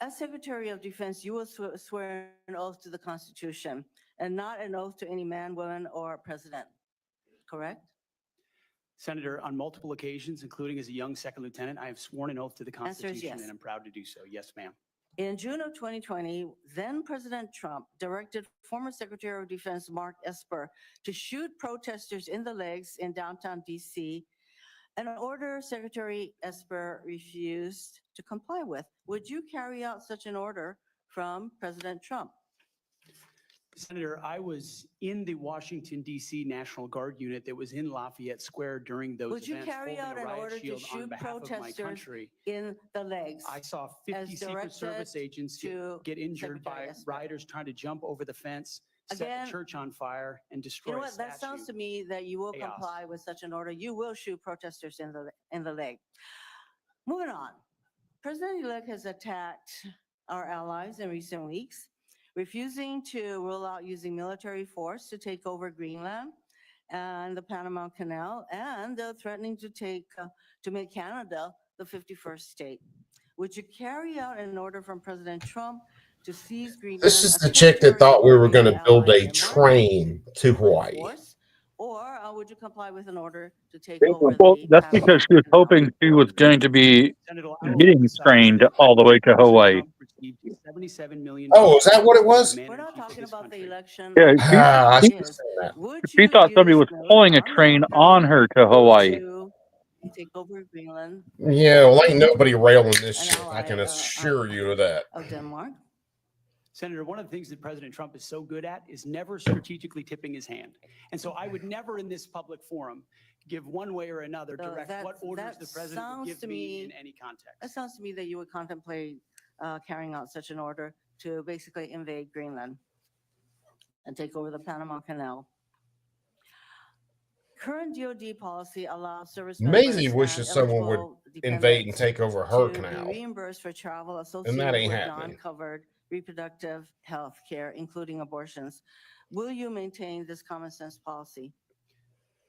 As Secretary of Defense, you will swear an oath to the Constitution and not an oath to any man, woman, or president, correct? Senator, on multiple occasions, including as a young second lieutenant, I have sworn an oath to the Answer is Constitution, yes. and I'm proud to do so. Yes, ma'am. In June of 2020, then President Trump directed former Secretary of Defense Mark Esper to shoot protesters in the legs in downtown DC, an order Secretary Esper refused to comply with. Would you carry out such an order from President Trump? Senator, I was in the Washington, D.C. National Guard unit that was in Lafayette Square during those Would you events, carry holding out a an riot order to shield on shoot behalf of my protesters country. in the legs? I saw as 50 Secret directed Service agents to get injured Secretary by Esper? rioters trying to jump over the fence, set Again, the church on fire, and destroy You know a what? That sounds statue. to me that you will Chaos. comply with such an order. You will shoot protesters in the leg. Moving on. President-elect has attacked our allies in recent weeks, refusing to rule out using military force to take over Greenland and the Panama Canal, and threatening to make Canada the 51st state. Would you carry out an order from President Trump to seize Greenland? This is the chick that thought we were going to build a train to Hawaii. Or would you comply with an order to take over Well, the that's Panama because she was Canal? hoping she was going to be Senator, I will getting emphasize trained that all the way to President Hawaii. Trump received $77 million Oh, is that what it was? We're not talking about the election. Yeah, I she, should have seen that. Would she you thought somebody use was pulling a train on her to Hawaii. to take over Greenland? Yeah, well, or ain't nobody railing this an shit. I can ally, assure you of that. of Denmark? Senator, one of the things that President Trump is so good at is never strategically tipping his hand. And so I would never in this public forum give one way or another direct what orders the president would give me in any context. That sounds to me that you would contemplate carrying out such an order to basically invade Greenland and take over the Panama Canal. Current DoD policy allows service Maisie members wishes and someone would eligible invade and dependents take over her to canal. be reimbursed for travel And that associated ain't with happening. non-covered reproductive health care, including abortions. Will you maintain this common sense policy?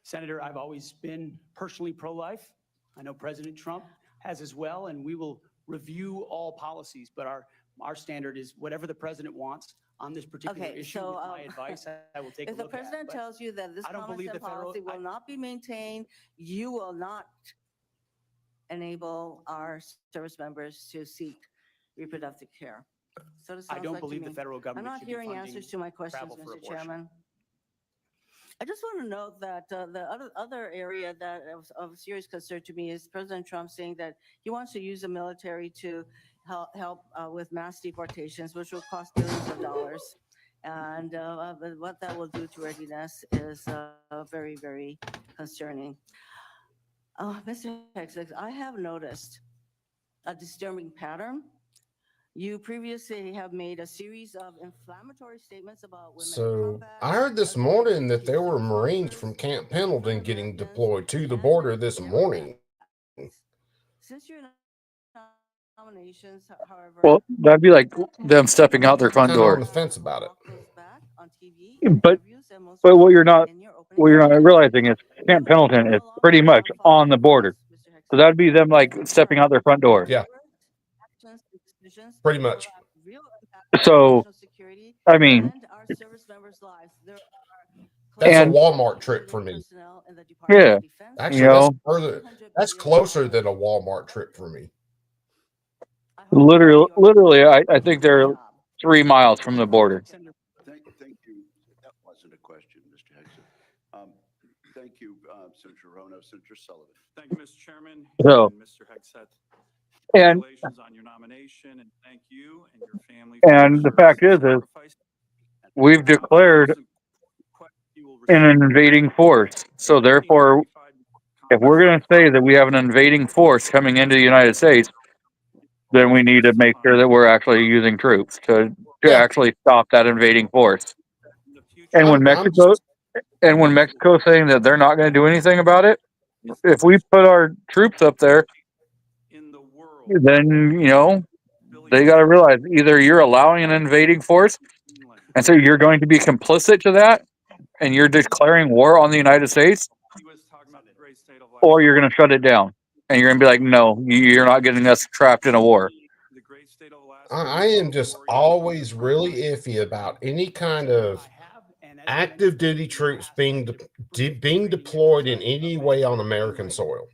Senator, I've always been personally pro-life. I know President Trump has as well, and we will review all policies, but our standard is whatever the president wants on this particular Okay, issue. so, With my advice, I will take a If the look at. president but tells you that this I don't common believe sense the federal- policy will not be maintained, you will not enable our service members to seek reproductive care. So it I sounds don't like to believe the me. federal government I'm not should be hearing funding answers to my questions, travel for Mr. abortion. Chairman. I just want to note that the other area that of serious concern to me is President Trump saying that he wants to use the military to help with mass deportations, which will cost billions of dollars. And what that will do to readiness is very, very concerning. Mr. Hegseth, I have noticed a disturbing pattern. You previously have made a series of inflammatory statements about women in So combat. I heard this morning that there were Marines from Camp Pendleton getting deployed to the border this morning. Since your nominations, however, Well, that'd be like them stepping out their front Kind of on door. the fence about it. on TV, But interviews, and most what you're recently not in your opening what you're not statement. realizing is Camp Pendleton is pretty much on the border. So that'd be them like stepping out their front door. Yeah, Actions and decisions pretty that will much. have real impact on So national security I mean, and our service members' lives. There are That's a and Walmart trip for me. personnel in the Department yeah, of Defense. you Actually, that's know, further. That's closer than a Walmart trip for me. literally, I think they're 3 miles from the border. Senator, thank you. That wasn't a question, Mr. Hegseth. Thank you, Senator Rono, Senator Sullivan. Thank you, Mr. Chairman So, and Mr. Hegseth. and Congratulations on your nomination, and thank you and your family and the fact is we've declared an invading force. So therefore, if we're going to say that we have an invading force coming into the United States, then we need to make sure that we're actually using troops to actually stop that invading force. And when Mexico's saying that they're not going to do anything about it, if we put our troops up there, then, they got to realize either you're allowing an invading force, and so you're going to be complicit to that, and you're declaring war on the United States, or you're going to shut it down, and you're going to be like, no, you're not getting us trapped in a war. I am just always really iffy about any kind of active duty troops being deployed in any way on American soil.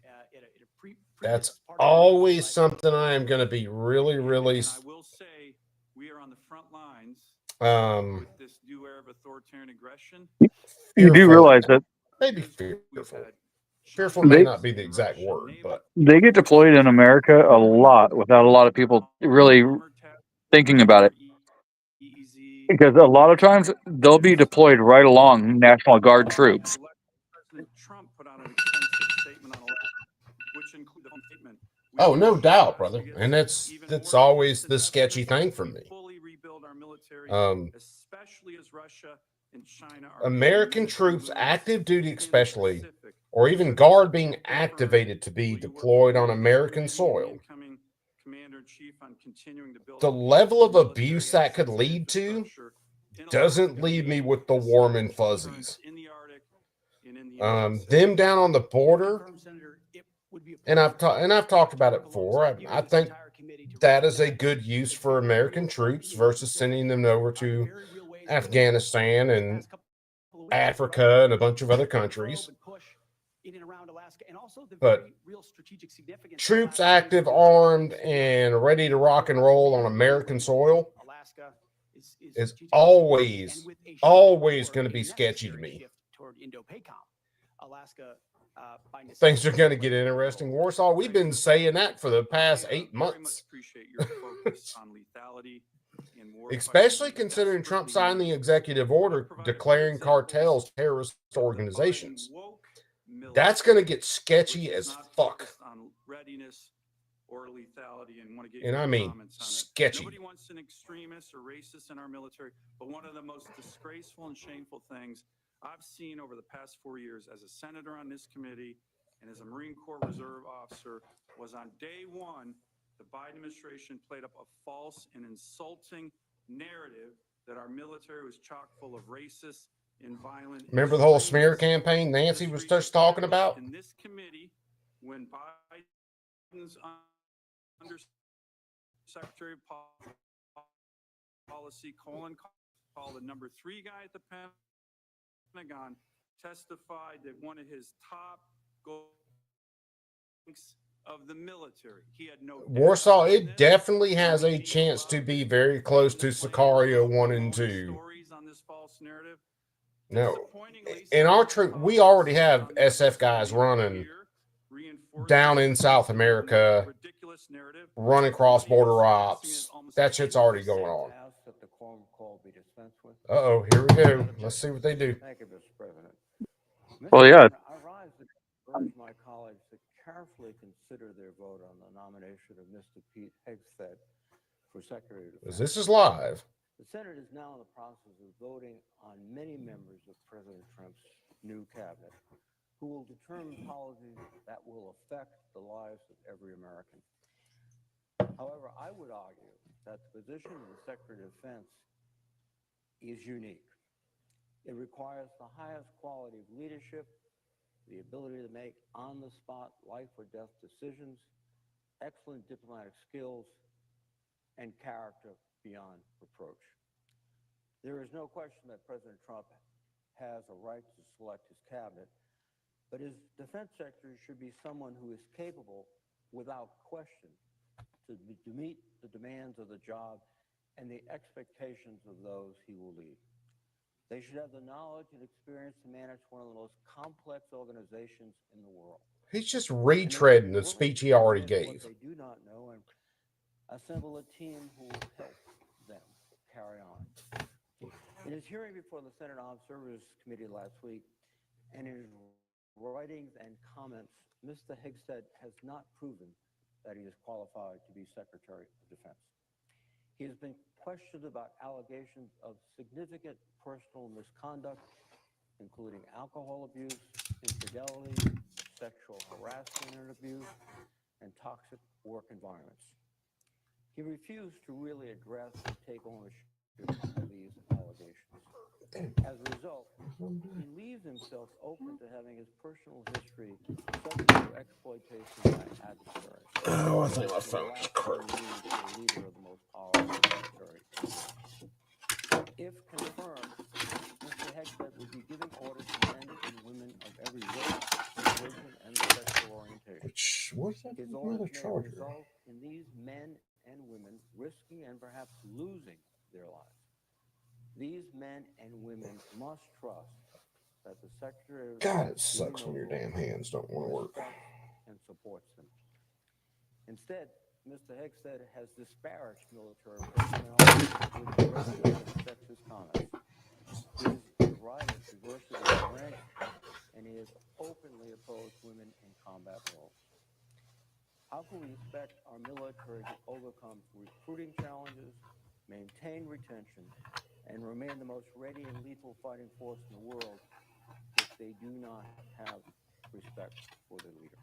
That's always something I am going to be really, really. I will say we are on the front lines with this new era of authoritarian aggression. You do realize that maybe fearful. Fearful may not be the exact word, but they get deployed in America a lot without a lot of people really thinking about it. Because a lot of times they'll be deployed right along National Guard troops. President Trump put out an extensive statement on which include the home statement. Oh, no doubt, brother. And that's always the sketchy thing for me. Especially as Russia and China American troops, active duty especially, or even Guard being activated to be deployed on American soil. The level of abuse that could lead to doesn't leave me with the warm and fuzzies. Them down on the border, and I've talked about it before. I think that is a good use for American troops versus sending them over to Afghanistan and Africa and a bunch of other countries. But troops active, armed, and ready to rock and roll on American soil is always going to be sketchy to me. Things are going to get interesting. Warsaw, we've been saying that for the past 8 months. Especially considering Trump signed the executive order declaring cartels terrorist organizations. That's going to get sketchy as fuck. Or lethality, and want to get and I mean sketchy. Nobody wants an extremist or racist in our military, but one of the most disgraceful and shameful things I've seen over the past 4 years as a senator on this committee and as a Marine Corps Reserve officer was on day one, the Biden administration played up a false and insulting narrative that our military was chock full of racist and violent. Remember the whole smear campaign Nancy was just talking about? In this committee, when Biden's Undersecretary of Policy, Colin Powell, the number 3 guy at the Pentagon, testified that one of his top goals of the military, he had no Warsaw, it definitely has a chance to be very close to Sicario 1 and 2. No, in our troop, we already have SF guys running down in South America, running cross-border ops. That shit's already going on. Uh-oh, here we go. Let's see what they do. Thank you, Mr. President. Well, yeah. I rise to urge my colleagues to carefully consider their vote on the nomination of Mr. Pete Hegseth for Secretary of Defense. This is live. The Senate is now in the process of voting on many members of President Trump's new cabinet who will determine policies that will affect the lives of every American. However, I would argue that the position of the Secretary of Defense is unique. It requires the highest quality of leadership, the ability to make on-the-spot life or death decisions, excellent diplomatic skills, and character beyond reproach. There is no question that President Trump has a right to select his cabinet, but his defense secretary should be someone who is capable, without question, to meet the demands of the job and the expectations of those he will lead. They should have the knowledge and experience to manage one of the most complex organizations in the world. He's just retreading the speech he already gave. They do not know and assemble a team who will help them carry on. In his hearing before the Senate Armed Services Committee last week, and in his writings and comments, Mr. Hegseth has not proven that he is qualified to be Secretary of Defense. He has been questioned about allegations of significant personal misconduct, including alcohol abuse, infidelity, sexual harassment and abuse, and toxic work environments. He refused to really address or take ownership of these allegations. As a result, he leaves himself open to having his personal history subject to exploitation by adversaries. Oh, I think my phone is cracked. The leader of the most powerful military. If confirmed, Mr. Hegseth would be giving orders to men and women of every race, religion, and sexual orientation. What's that? His orders may result in these men and women risking and perhaps losing their lives. These men and women must trust that the Secretary of God, it sucks when your damn hands don't want to work. And supports them. Instead, Mr. Hegseth has disparaged military personnel with aggressive and sexist comments. He has derided diversity of ranks, and he has openly opposed women in combat roles. How can we expect our military to overcome recruiting challenges, maintain retention, and remain the most ready and lethal fighting force in the world if they do not have respect for their leader?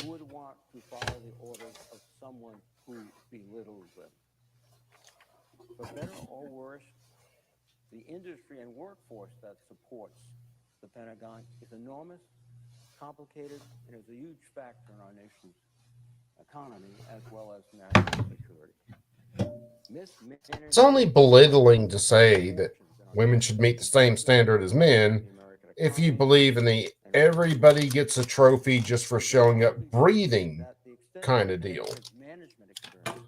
Who would want to follow the orders of someone who belittles them? For better or worse, the industry and workforce that supports the Pentagon is enormous, complicated, and is a huge factor in our nation's economy as well as national security. It's only belittling to say that women should meet the same standard as men if you believe in the everybody gets a trophy just for showing up breathing kind of deal. Management experience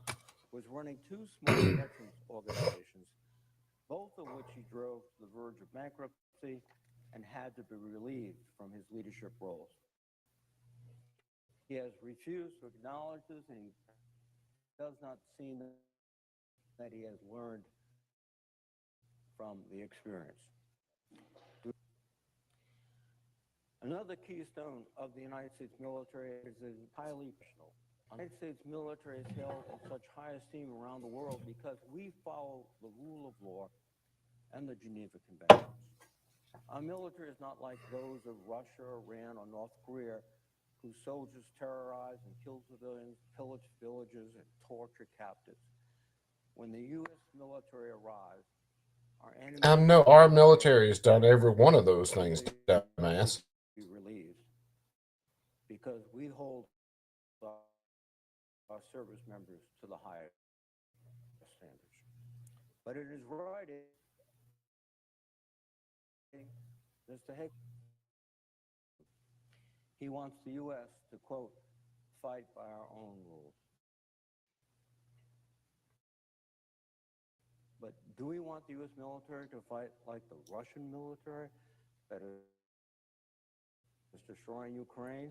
was running two small veterans organizations, both of which he drove to the verge of bankruptcy and had to be relieved from his leadership roles. He has refused to acknowledge this, and he does not seem that he has learned from the experience. Another keystone of the United States military is highly professional. The United States military is held in such high esteem around the world because we follow the rule of law and the Geneva Conventions. Our military is not like those of Russia, Iran, or North Korea, whose soldiers terrorize and kill civilians, pillage villages, and torture captives. When the U.S. military arrives, I know our military has done every one of those things, dumbass. be relieved because we hold our service members to the highest standards. But it is writing, Mr. Hegseth, he wants the U.S. to, quote, fight by our own rules. But do we want the U.S. military to fight like the Russian military that is destroying Ukraine,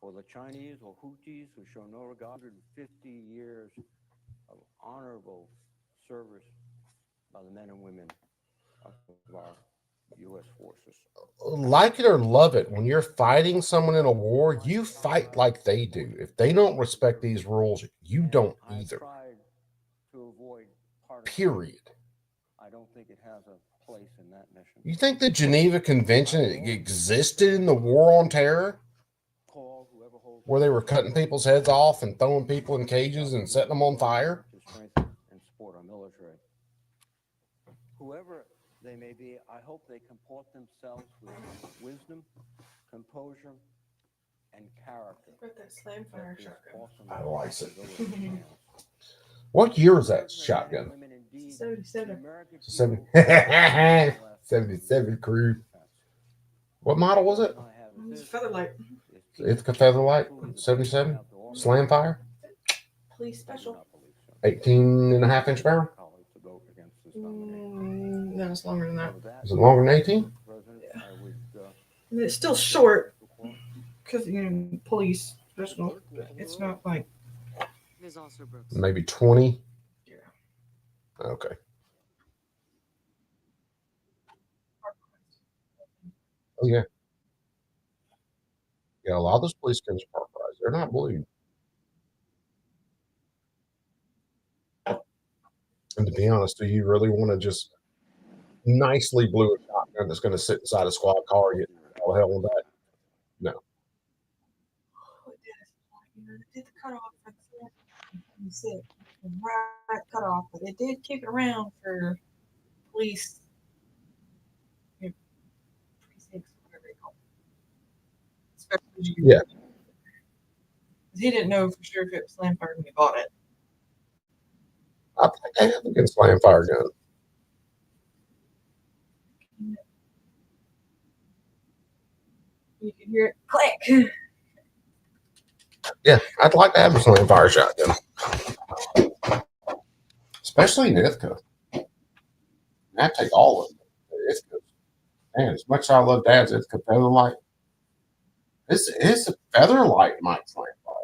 or the Chinese or Houthis who show no regard? 150 years of honorable service by the men and women of our U.S. forces. Like it or love it, when you're fighting someone in a war, you fight like they do. If they don't respect these rules, you don't either. To avoid Period. I don't think it has a place in that mission. You think the Geneva Convention existed in the War on Terror? Where they were cutting people's heads off and throwing people in cages and setting them on fire? To strengthen and support our military. Whoever they may be, I hope they comport themselves with wisdom, composure, and character. I like it. What year is that shotgun? 77. 77 crew. What model was it? It's Featherlight. It's a Featherlight 77 slam fire. Police special. 18.5-inch barrel. No, it's longer than that. Is it longer than 18? Yeah. I mean, it's still short because police special. But it's not like. Maybe 20. Yeah. Okay. Oh yeah. Yeah, a lot of those police guns are parked. They're not blue. And to be honest, do you really want to just nicely blue a shotgun that's going to sit inside a squad car and get all hell on that? No. cut off for the sick, right cut off, but it did keep it around for police precincts, whatever they call it. Especially Yeah. He didn't know for sure if it was slam fire when he bought it. I think they have a good slam fire gun. You can hear it click. Yeah, I'd like to have a slam fire shotgun, especially in Ithaca. I take all of them. Ithaca, man, as much as I love Dad's Ithaca Featherlight, it's a Featherlight might slam fire.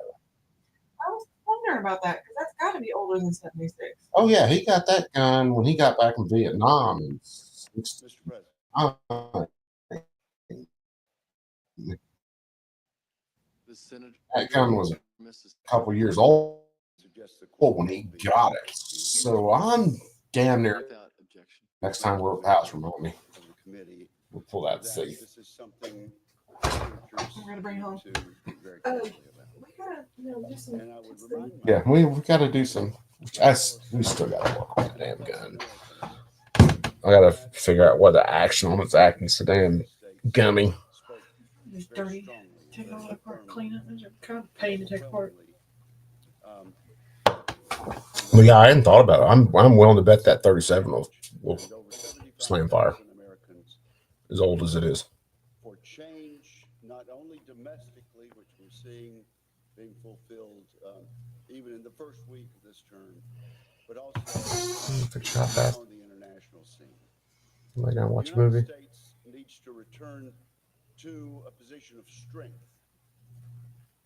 I was wondering about that because that's got to be older than 76. Oh yeah, he got that gun when he got back from Vietnam. And Mr. President. That gun was a couple years old when he got it. So I'm damn near. Next time we're at the house, remind me. We'll pull that safe. This is something We're gonna bring home. We gotta, do some. Yeah, we got to do some. We still got to work on that damn gun. I got to figure out what the action on it's acting so damn gummy. It's dirty. Take it all apart, clean it. Those are kind of pain to take apart. Well, yeah, I hadn't thought about it. I'm willing to bet that 37 will slam fire, as old as it is. For change, not only domestically, which we're seeing being fulfilled even in the first week of this term, but also on the international scene. Am I gonna watch a the United movie? States needs to return to a position of strength,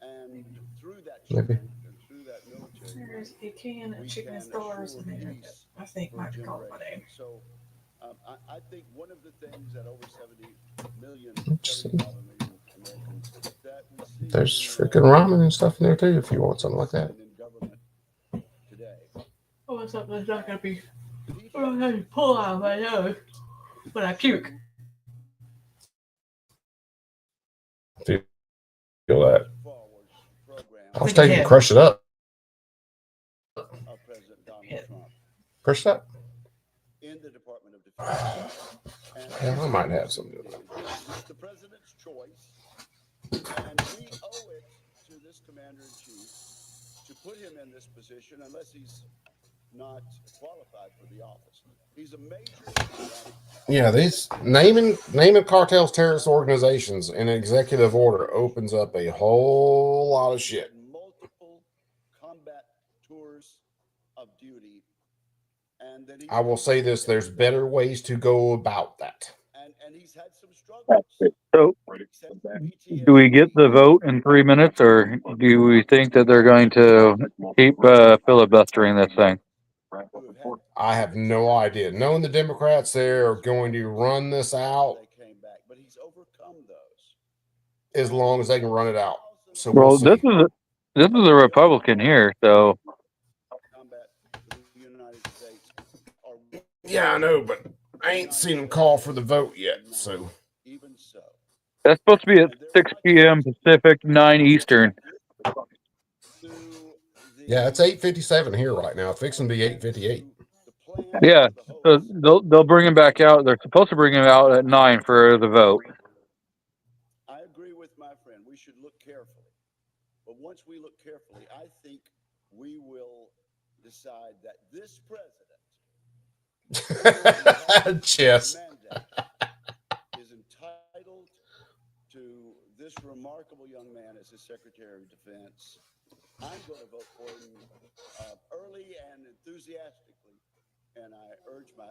and through that strength and through that military, There's a can of chicken and stars in there that I think might be called my name. So I think one of the things that over 70 million, Americans that we see There's freaking ramen and stuff in there too if you want something like that. in government today. Oh, it's something that's not gonna be. Oh, I have to pull out of my nose when I puke. Feel that. I was taking crush it up. President Donald Trump Crush it up. in the Department of Defense. Yeah, I might have some. It's the president's choice, and we owe it to this commander-in-chief to put him in this position unless he's not qualified for the office. He's a major. Yeah, these naming cartels terrorist organizations in executive order opens up a whole lot of shit. Multiple combat tours of duty, and then I will say this: there's better ways to go about that. and he's had some struggles. So, do we get the vote in 3 minutes, or do we think that they're going to keep filibustering this thing? I have no idea. Knowing the Democrats, they're going to run this out But he's overcome those. as long as they can run it out. So Well, we'll see. this is a Republican here, so Yeah, I know, but I ain't seen them call for the vote yet. So that's supposed to be at 6 p.m. Pacific, 9 Eastern. yeah, it's 8:57 here right now. It's fixing to be 8:58. Yeah, so they'll bring him back out. They're supposed to bring him out at 9 for the vote. I agree with my friend. We should look carefully. But once we look carefully, I think we will decide that this president Chess. is entitled to this remarkable young man as his Secretary of Defense. I'm going to vote for him early and enthusiastically, and I urge my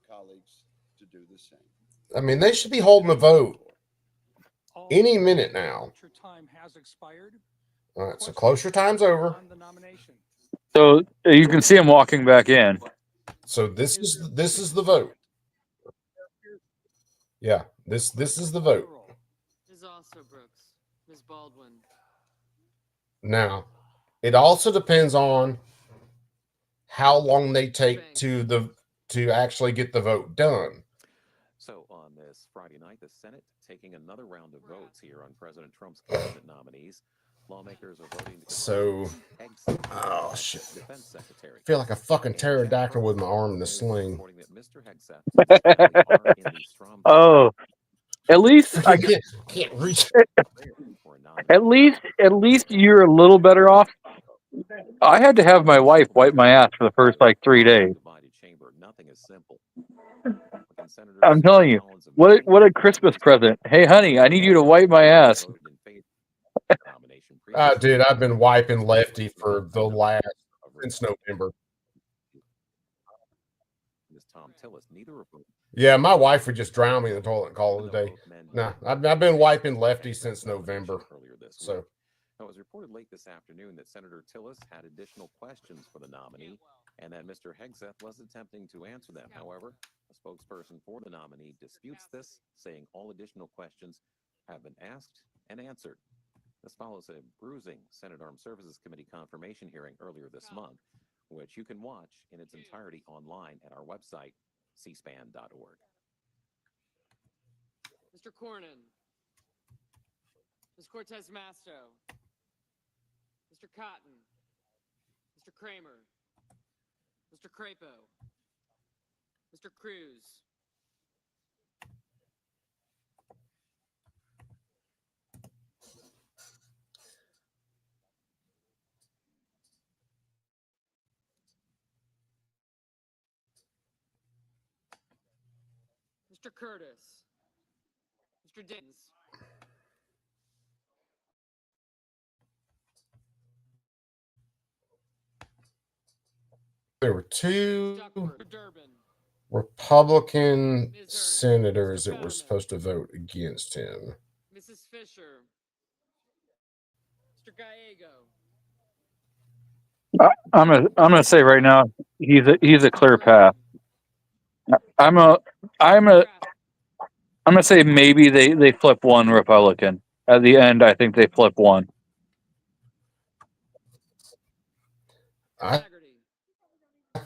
colleagues to do the same. I mean, they should be holding a vote any minute now. Your time has expired. All right, so closer time's over. So you can see him walking back in. So this is the vote. Yeah, this is the vote. Ms. Also Brooks, Ms. Baldwin. Now, it also depends on how long they take to actually get the vote done. So on this Friday night, the Senate taking another round of votes here on President Trump's cabinet nominees. Lawmakers are voting to So, oh shit! Defense Secretary. I feel like a fucking pterodactyl with my arm in a sling. Mr. Hegseth Oh, at least I can't reach. At least you're a little better off. I had to have my wife wipe my ass for the first like 3 days. Nothing is simple. I'm telling you, what a Christmas present. Hey, honey, I need you to wipe my ass. Dude, I've been wiping Lefty for the last since November. Tom Tillis, neither of them. Yeah, my wife would just drown me in the toilet and call it a day. Nah, I've been wiping Lefty since November. So. It was reported late this afternoon that Senator Tillis had additional questions for the nominee and that Mr. Hegseth was attempting to answer them. However, a spokesperson for the nominee disputes this, saying all additional questions have been asked and answered. This follows a bruising Senate Armed Services Committee confirmation hearing earlier this month, which you can watch in its entirety online at our website, cspan.org. Mr. Cornyn. Ms. Cortez Masto. Mr. Cotton. Mr. Kramer. Mr. Crapo. Mr. Cruz. Mr. Curtis. Mr. Dins. There were two Republican senators that were supposed to vote against him. Mrs. Fisher. Mr. Gallego. I'm gonna say right now he's a clear path. I'm gonna say maybe they flip one Republican at the end. I think they flip one.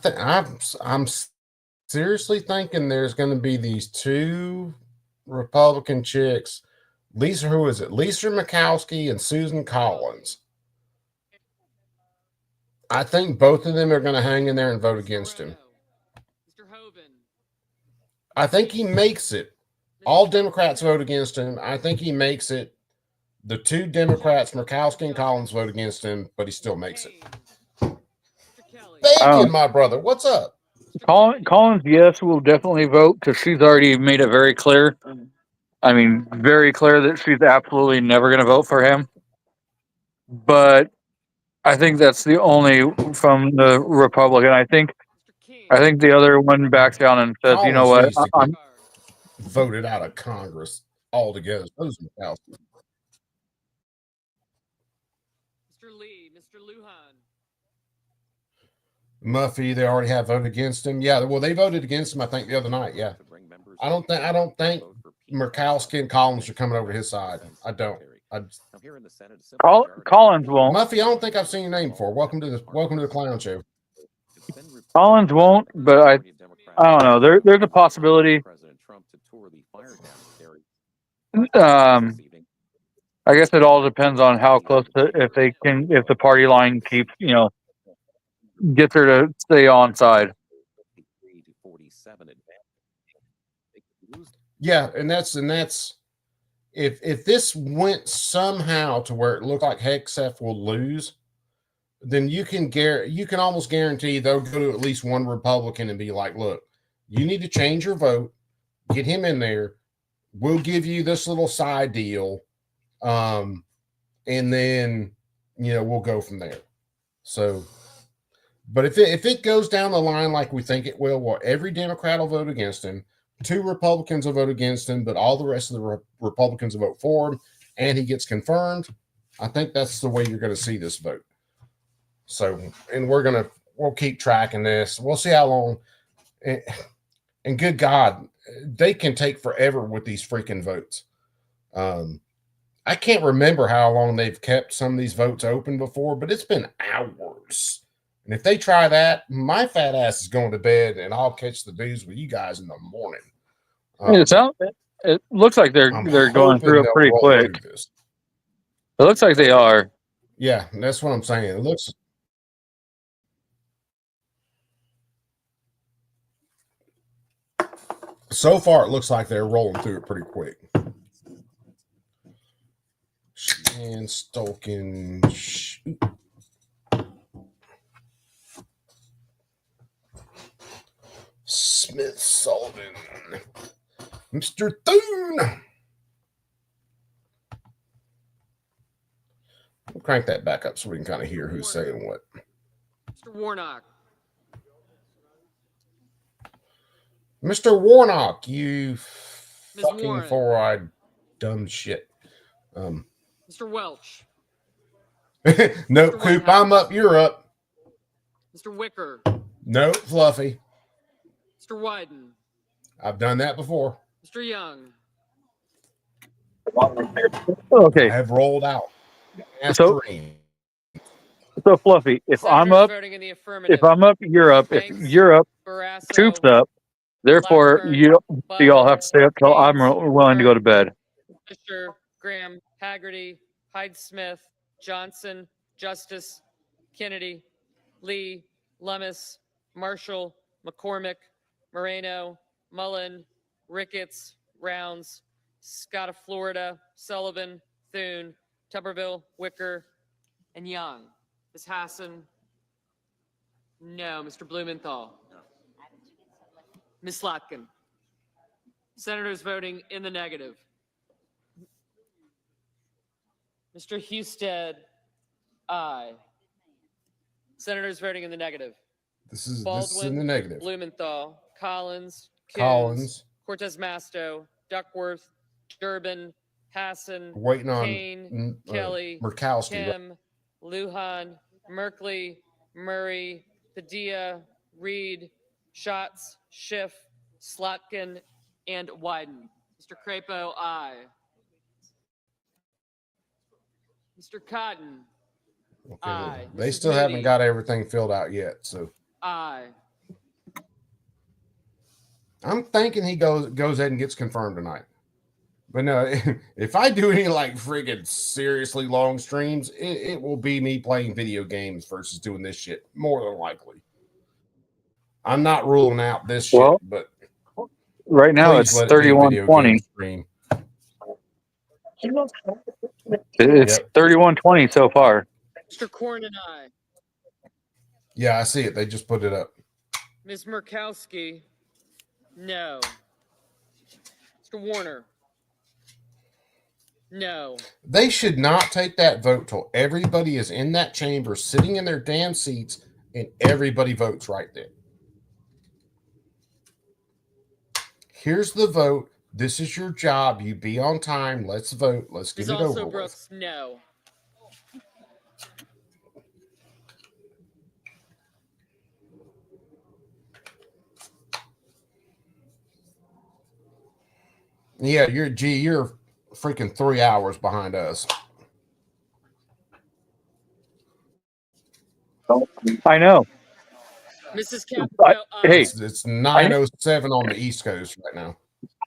I'm seriously thinking there's going to be these two Republican chicks. Lisa, who is it? Lisa Murkowski and Susan Collins. I think both of them are going to hang in there and vote against him. I think he makes it. All Democrats vote against him. I think he makes it. The two Democrats, Murkowski and Collins, vote against him, but he still makes it. Bacon, my brother. What's up? Collins, yes, will definitely vote because she's already made it very clear. I mean, very clear that she's absolutely never going to vote for him. But I think that's the only from the Republican. I think the other one backs down and says, Collins, you know what, I'm voted out of Congress altogether. Those are Mr. Lee, Mr. Lujan. Muffy, they already have voted against him. Yeah, well, they voted against him, I think, the other night. Yeah. I don't think Murkowski and Collins are coming over to his side. I don't. Collins won't. Muffy, I don't think I've seen your name before. Welcome to the clown show. Collins won't, but I don't know. There's a possibility. I guess it all depends on how close if the party line keeps, gets her to stay on side. Yeah, and that's if this went somehow to where it looked like Hegseth will lose, then you can almost guarantee they'll go to at least one Republican and be like, look, you need to change your vote, get him in there. We'll give you this little side deal. And then, we'll go from there. So, but if it goes down the line like we think it will, well, every Democrat will vote against him. 2 Republicans will vote against him, but all the rest of the Republicans will vote for him, and he gets confirmed. I think that's the way you're going to see this vote. So, and we'll keep tracking this. We'll see how long. And good God, they can take forever with these freaking votes. I can't remember how long they've kept some of these votes open before, but it's been hours. And if they try that, my fat ass is going to bed, and I'll catch the news with you guys in the morning. It looks like they're going through it pretty quick. It looks like they are. Yeah, that's what I'm saying. It looks. So far, it looks like they're rolling through it pretty quick. And Stolkin. Smith Sullivan. Mr. Thune. We'll crank that back up so we can kind of hear who's saying what. Mr. Warnock. Mr. Warnock, you Ms. fucking Warren. four-eyed dumb shit. Mr. Welch. Nope, Coop, I'm up, you're up. Mr. Wicker. Nope, Fluffy. Mr. Wyden. I've done that before. Mr. Young. Okay. I have rolled out. So Fluffy, if I'm up, you're up. If you're up, Coop's up. Therefore, you all have to stay up till I'm willing to go to bed. Fisher, Graham, Haggerty, Hyde Smith, Johnson, Justice, Kennedy, Lee, Lummis, Marshall, McCormick, Moreno, Mullen, Ricketts, Rounds, Scott of Florida, Sullivan, Thune, Tuberville, Wicker, and Young. Ms. Hassan? No. Mr. Blumenthal? No. Ms. Slotkin? Senators voting in the negative. Mr. Husted? Aye. Senators voting in the negative. This is Baldwin, in the negative. Blumenthal, Collins, Collins, Cortez Masto, Duckworth, Durbin, Hassan, waiting on Kane, Kelly, Murkowski. Kim, Lujan, Merkley, Murray, Padilla, Reed, Schatz, Schiff, Slotkin, and Wyden. Mr. Crapo, aye. Mr. Cotton, Okay, aye. they Mrs. still Moody, haven't got everything filled out yet, so aye. I'm thinking he goes ahead and gets confirmed tonight. But no, if I do any like friggin' seriously long streams, it will be me playing video games versus doing this shit, more than likely. I'm not ruling out this shit, but right now it's 31-20. Stream. It's 31-20 so far. Mr. Corn and I. Yeah, I see it. They just put it up. Ms. Murkowski, no. Mr. Warner, no. They should not take that vote till everybody is in that chamber, sitting in their damn seats, and everybody votes right there. Here's the vote. This is your job. You be on time. Let's vote. Let's get it over also with. Brooks, no. Yeah, you're freaking 3 hours behind us. I know. Mrs. Capito, hey, it's 9:07 on the East Coast right now.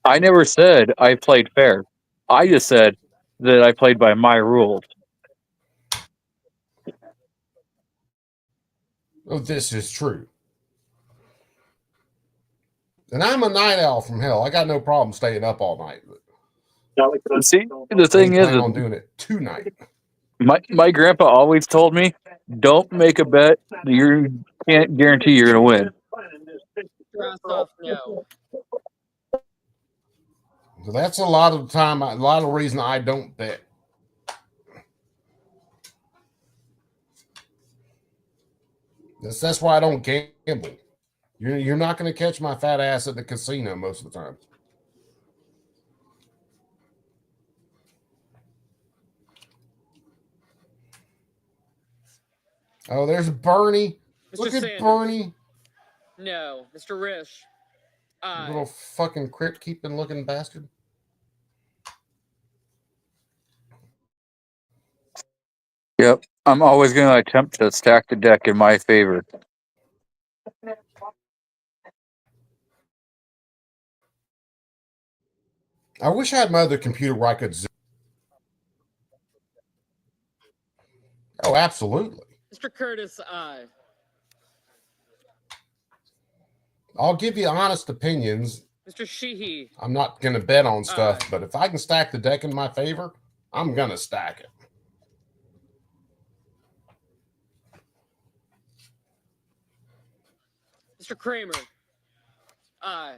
I never said I played fair. I just said that I played by my rules. Oh, this is true. And I'm a night owl from hell. I got no problem staying up all night. See, the thing is, I'm doing it tonight. My grandpa always told me, don't make a bet that you can't guarantee you're going to win. Off, no. So that's a lot of time, a lot of reason I don't bet. That's why I don't gamble. You're not going to catch my fat ass at the casino most of the time. Oh, there's Bernie. Mr. Look Sanders. at Bernie. No. Mr. Risch, aye. Little fucking crypt keeping looking bastard. Yep. I'm always going to attempt to stack the deck in my favor. I wish I had my other computer where I could zoom. Oh, absolutely. Mr. Curtis, aye. I'll give you honest opinions. Mr. Sheehy. I'm not going to bet on stuff, but if I can stack the deck in my favor, I'm going to stack it. Mr. Kramer. Aye.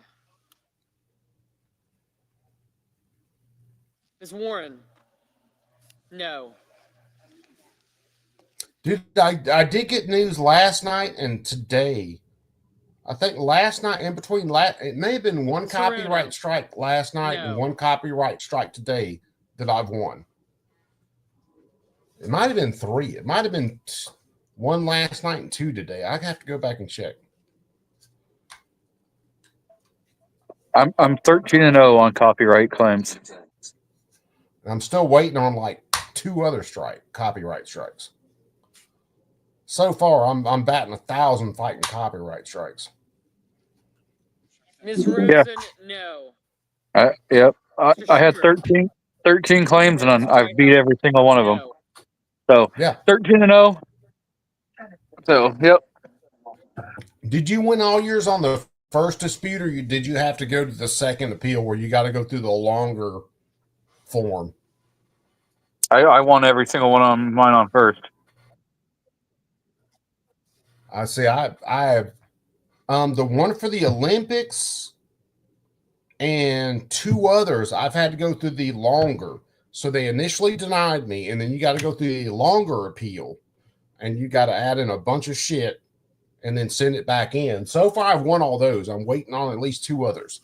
Ms. Warren. No. Dude, I did get news last night and today. I think last night, in between, it may have been one copyright strike last night and one copyright strike today that I've won. It might have been 3. It might have been 1 last night and 2 today. I have to go back and check. I'm 13-0 on copyright claims. I'm still waiting on like 2 other copyright strikes. So far, I'm batting 1,000 fighting copyright strikes. Ms. Rosen, no. Yep. I had 13 claims, and I've beat every single one of them. So, yeah, 13-0. So, yep. Did you win all yours on the first dispute, or did you have to go to the second appeal where you got to go through the longer form? I won every single one on mine on first. I see. I have the one for the Olympics and 2 others. I've had to go through the longer. So they initially denied me, and then you got to go through the longer appeal, and you got to add in a bunch of shit and then send it back in. So far, I've won all those. I'm waiting on at least 2 others.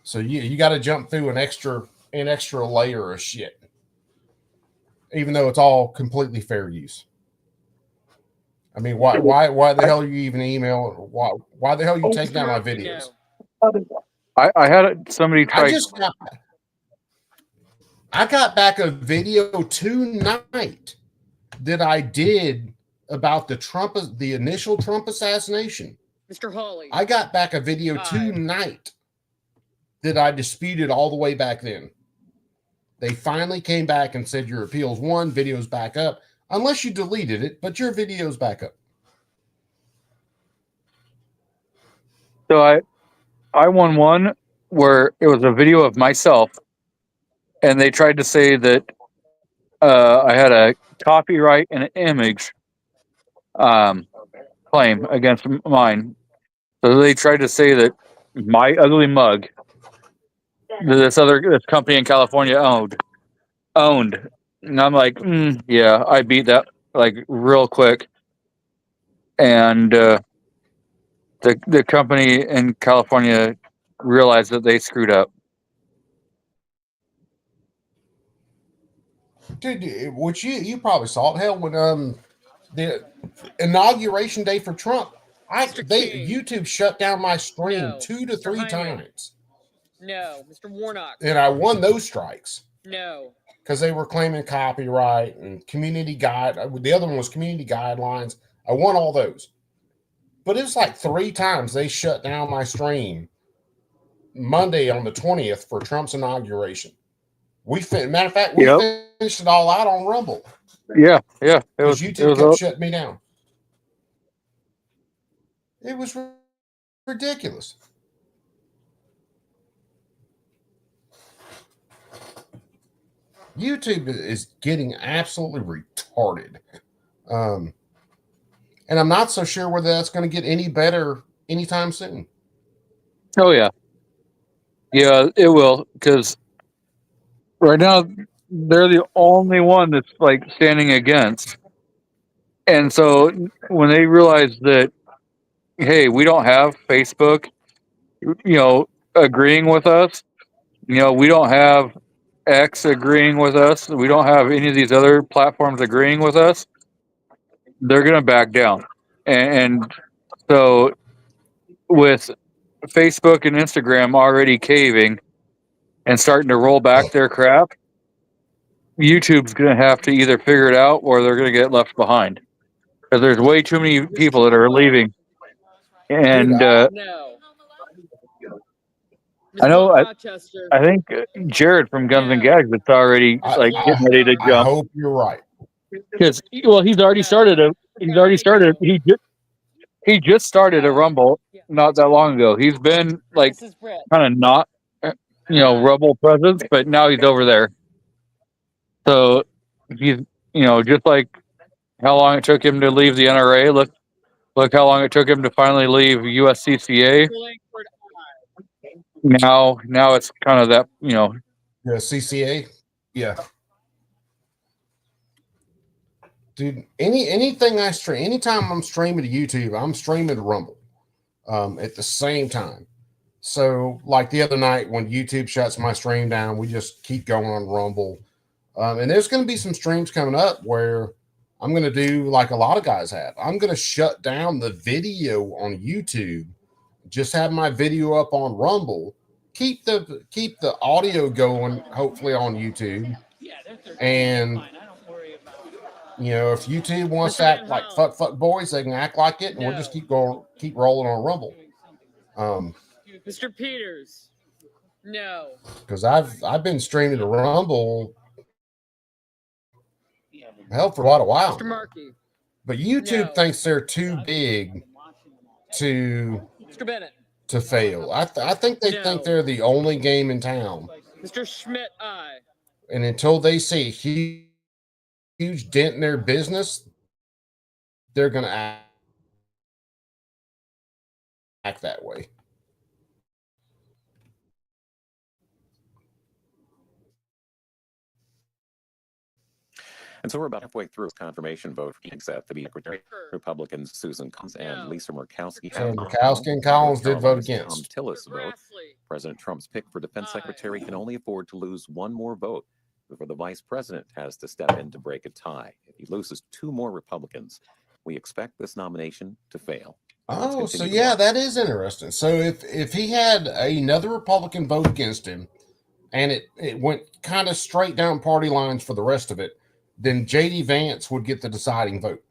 So you got to jump through an extra layer of shit, even though it's all completely fair use. I mean, why the hell are you even emailing? Why the hell are you taking down my videos? I had somebody try. I got back a video tonight that I did about the initial Trump assassination. Mr. Hawley. I got back a video tonight that I disputed all the way back then. They finally came back and said your appeal's won, video's back up. Unless you deleted it, but your video's back up. So I won one where it was a video of myself, and they tried to say that I had a copyright and an image claim against mine. So they tried to say that my ugly mug this company in California owned. And I'm like, yeah, I beat that like real quick. And the company in California realized that they screwed up. Dude, which you probably saw it. Hell, when the inauguration day for Trump, YouTube shut down my stream 2 to 3 times. No, Mr. Warnock. And I won those strikes. No. Because they were claiming copyright and community guide. The other one was community guidelines. I won all those. But it was like 3 times they shut down my stream Monday on the 20th for Trump's inauguration. Matter of fact, we finished it all out on Rumble. Yeah. Because YouTube kept shutting me down. It was ridiculous. YouTube is getting absolutely retarded. And I'm not so sure whether that's going to get any better anytime soon. Oh, yeah. Yeah, it will. Because right now, they're the only one that's like standing against. And so when they realize that, hey, we don't have Facebook, agreeing with us, we don't have X agreeing with us, we don't have any of these other platforms agreeing with us, they're going to back down. And so with Facebook and Instagram already caving and starting to roll back their crap, YouTube's going to have to either figure it out or they're going to get left behind. Because there's way too many people that are leaving. And I know, I think Jared from Guns and Gags is already getting ready to jump. I hope you're right. Because he's already started a he just started a Rumble not that long ago. He's been like This is Brett. kind of not Rumble presence, but now he's over there. So he's just like how long it took him to leave the NRA. Look how long it took him to finally leave USCCA. Now it's kind of that Yeah, CCA. Yeah. Dude, anything I stream, anytime I'm streaming to YouTube, I'm streaming to Rumble at the same time. So, like the other night when YouTube shuts my stream down, we just keep going on Rumble. And there's going to be some streams coming up where I'm going to do like a lot of guys have. I'm going to shut down the video on YouTube, just have my video up on Rumble, keep the audio going, hopefully on YouTube, and if YouTube wants to act like fuck boys, they can act like it, and we'll just keep rolling on Rumble. Mr. Peters. No. Because I've been streaming to Rumble for quite a while. Mr. Markey. But YouTube thinks they're too big to Mr. Bennett. to fail. I think they think they're the only game in town. Mr. Schmidt, aye. And until they see a huge dent in their business, they're going to act that way. And so we're about halfway through a confirmation vote for Pete Hegseth to be Secretary. Republicans Susan Collins and Lisa Murkowski. So Murkowski and Collins did vote against. Tom Tillis vote. President Trump's pick for defense secretary can only afford to lose one more vote before the vice president has to step in to break a tie. If he loses two more Republicans, we expect this nomination to fail. Oh, so yeah, that is interesting. So if he had another Republican vote against him and it went kind of straight down party lines for the rest of it, then J.D. Vance would get the deciding vote.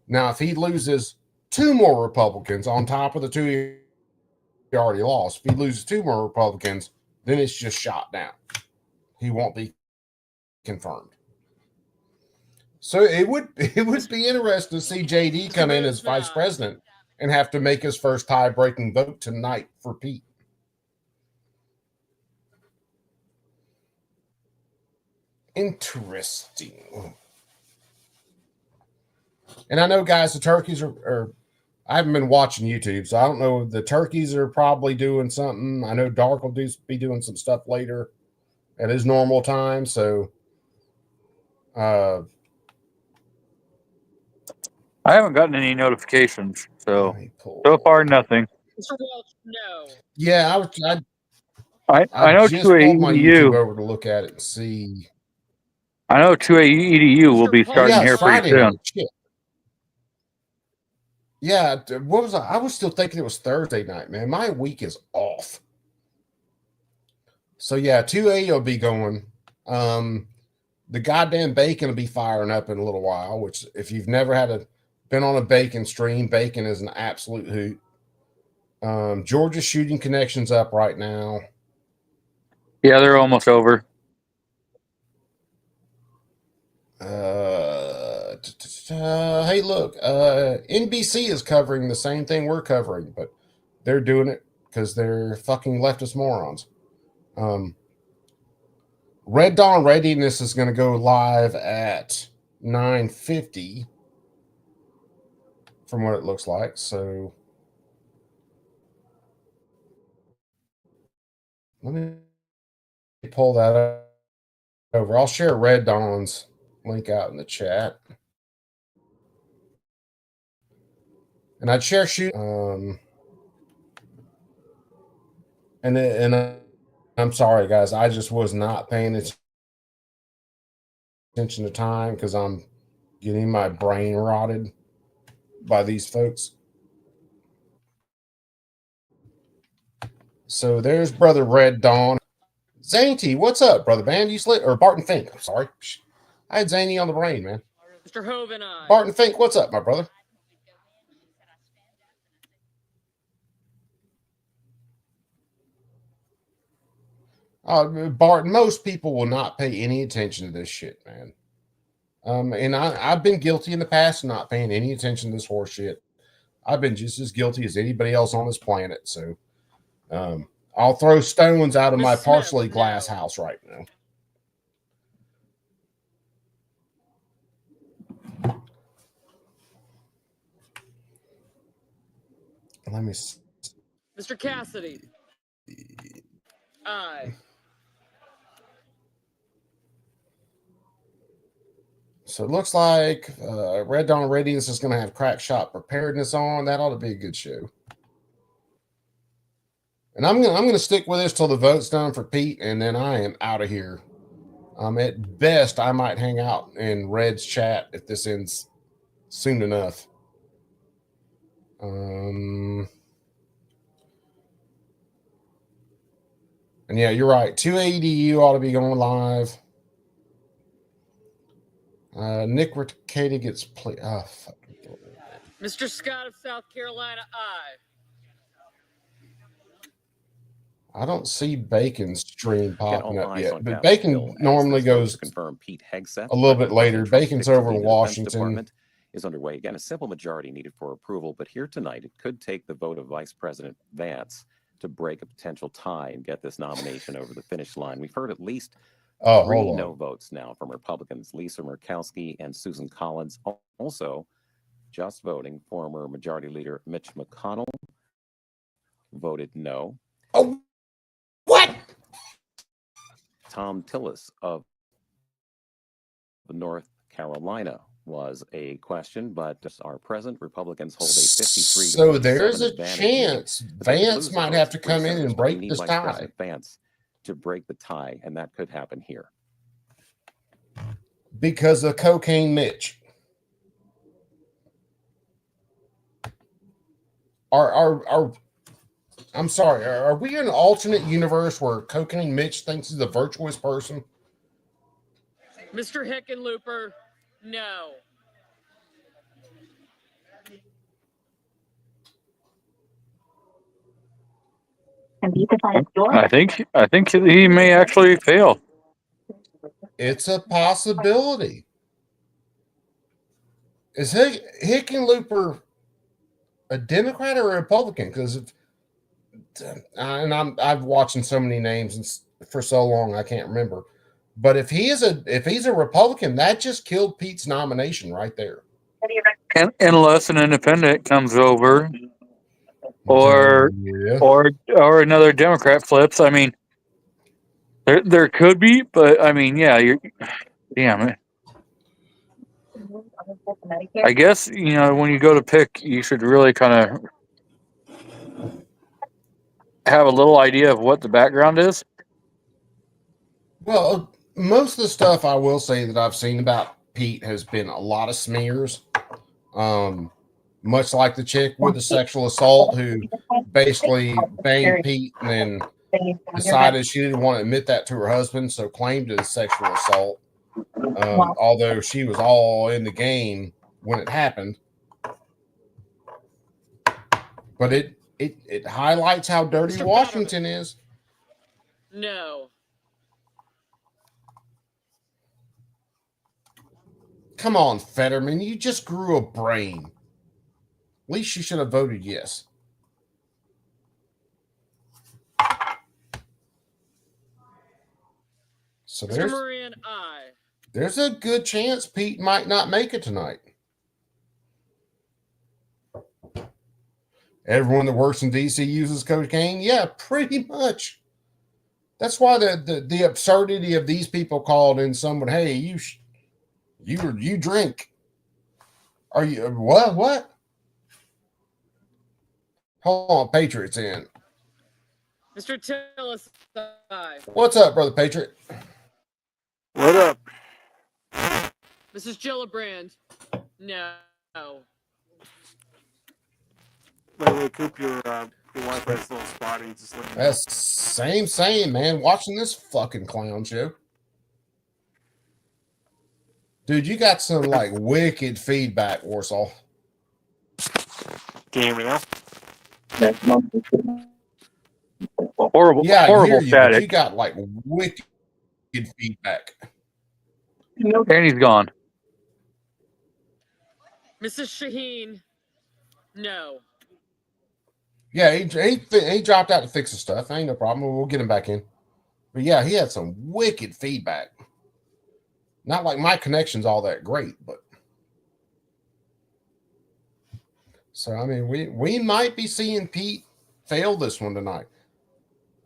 Now, if he loses two more Republicans on top of the two he already lost, if he loses two more Republicans, then it's just shot down. He won't be confirmed. So it would be interesting to see J.D. come in as vice president and have to make his first tie-breaking vote tonight for Pete. Interesting. And I know, guys, the turkeys are I haven't been watching YouTube, so I don't know. The turkeys are probably doing something. I know Dark will be doing some stuff later at his normal time. So I haven't gotten any notifications, so far nothing. Mr. Welch, no. Yeah, I know just pulled my 2A YouTube over to look at it and see. I know 2A EDU will be starting here pretty soon. Yeah, what was I was still thinking it was Thursday night, man. My week is off. So yeah, 2A will be going. The goddamn bacon will be firing up in a little while, which if you've never been on a bacon stream, bacon is an absolute hoot. Georgia's shooting connections up right now. Yeah, they're almost over. Hey, look, NBC is covering the same thing we're covering, but they're doing it because they're fucking leftist morons. Red Dawn Readiness is going to go live at 9:50 from what it looks like. So let me pull that over. I'll share Red Dawn's link out in the chat. And I'd share shoot. And I'm sorry, guys. I just was not paying attention to time because I'm getting my brain rotted by these folks. So there's Brother Red Dawn. Zainty, what's up, Brother Man? You sleep or Barton Fink? I'm sorry. I had Zany on the brain, man. Mr. Hoven, aye. Barton Fink, what's up, my brother? Barton, most people will not pay any attention to this shit, man. And I've been guilty in the past of not paying any attention to this horse shit. I've been just as guilty as anybody else on this planet. So I'll throw stones out of my partially glass house right now. Let me see. Mr. Cassidy. Aye. So it looks like Red Dawn Radiance is going to have Crack Shot Preparedness on. That ought to be a good show. And I'm gonna stick with this till the vote's done for Pete, and then I am out of here. At best, I might hang out in Red's chat if this ends soon enough. And yeah, you're right. 280U ought to be going live. Nick Ricciardi gets played. Oh, fuck. Mr. Scott of South Carolina, aye. I don't see Bacon's stream popping up yet, but Capitol Bacon Hill as normally this vote goes to confirm Pete Hegseth, a little bit President later. Trump's Bacon's pick to over lead in the Defense Washington. Department is underway. Again, a simple majority needed for approval, but here tonight it could take the vote of Vice President Vance to break a potential tie and get this nomination over the finish line. We've heard at least 3 no votes now from Republicans, Lisa Murkowski and Susan Collins. Also, just voting, former Majority Leader Mitch McConnell voted no. Oh, what? Tom Tillis of North Carolina was a question, but our present Republicans hold a 53. So there's a chance Vance might have to come in and break this tie. Vance to break the tie, and that could happen here Because of Cocaine Mitch. I'm sorry, are we in an alternate universe where Cocaine Mitch thinks he's a virtuous person? Mr. Hickenlooper, no. I think he may actually fail. It's a possibility. Is Hickenlooper a Democrat or a Republican? Because I've watching so many names for so long I can't remember. But if he's a Republican, that just killed Pete's nomination right there. And unless an independent comes over, or another Democrat flips. I mean, there could be, but I mean, yeah, damn it. I guess when you go to pick, you should really kind of have a little idea of what the background is. Well, most of the stuff I will say that I've seen about Pete has been a lot of smears. Much like the chick with the sexual assault who basically banged Pete and then decided she didn't want to admit that to her husband, so claimed it as sexual assault. Although she was all in the game when it happened. But it highlights how dirty Washington is. No. Come on, Fetterman. You just grew a brain. At least you should have voted yes. So Mr. Moran, aye. There's a good chance Pete might not make it tonight. Everyone that works in D.C. uses cocaine? Yeah, pretty much. That's why the absurdity of these people called in someone, hey, you drink. Are you what? Hold on, Patriot's in. Mr. Tillis, aye. What's up, brother Patriot? What up? Mrs. Gillibrand, no. Wait, Coop, your Wi-Fi's a little spotty. Just let me know. That's same, man. Watching this fucking clown show. Dude, you got some like wicked feedback, Warsaw. Can you hear me now? Horrible, yeah, horrible static. static. You got like wicked feedback. And he's gone. Mrs. Shaheen, no. Yeah, he dropped out to fix the stuff. Ain't no problem. We'll get him back in. But yeah, he had some wicked feedback. Not like my connection's all that great, but so I mean, we might be seeing Pete fail this one tonight.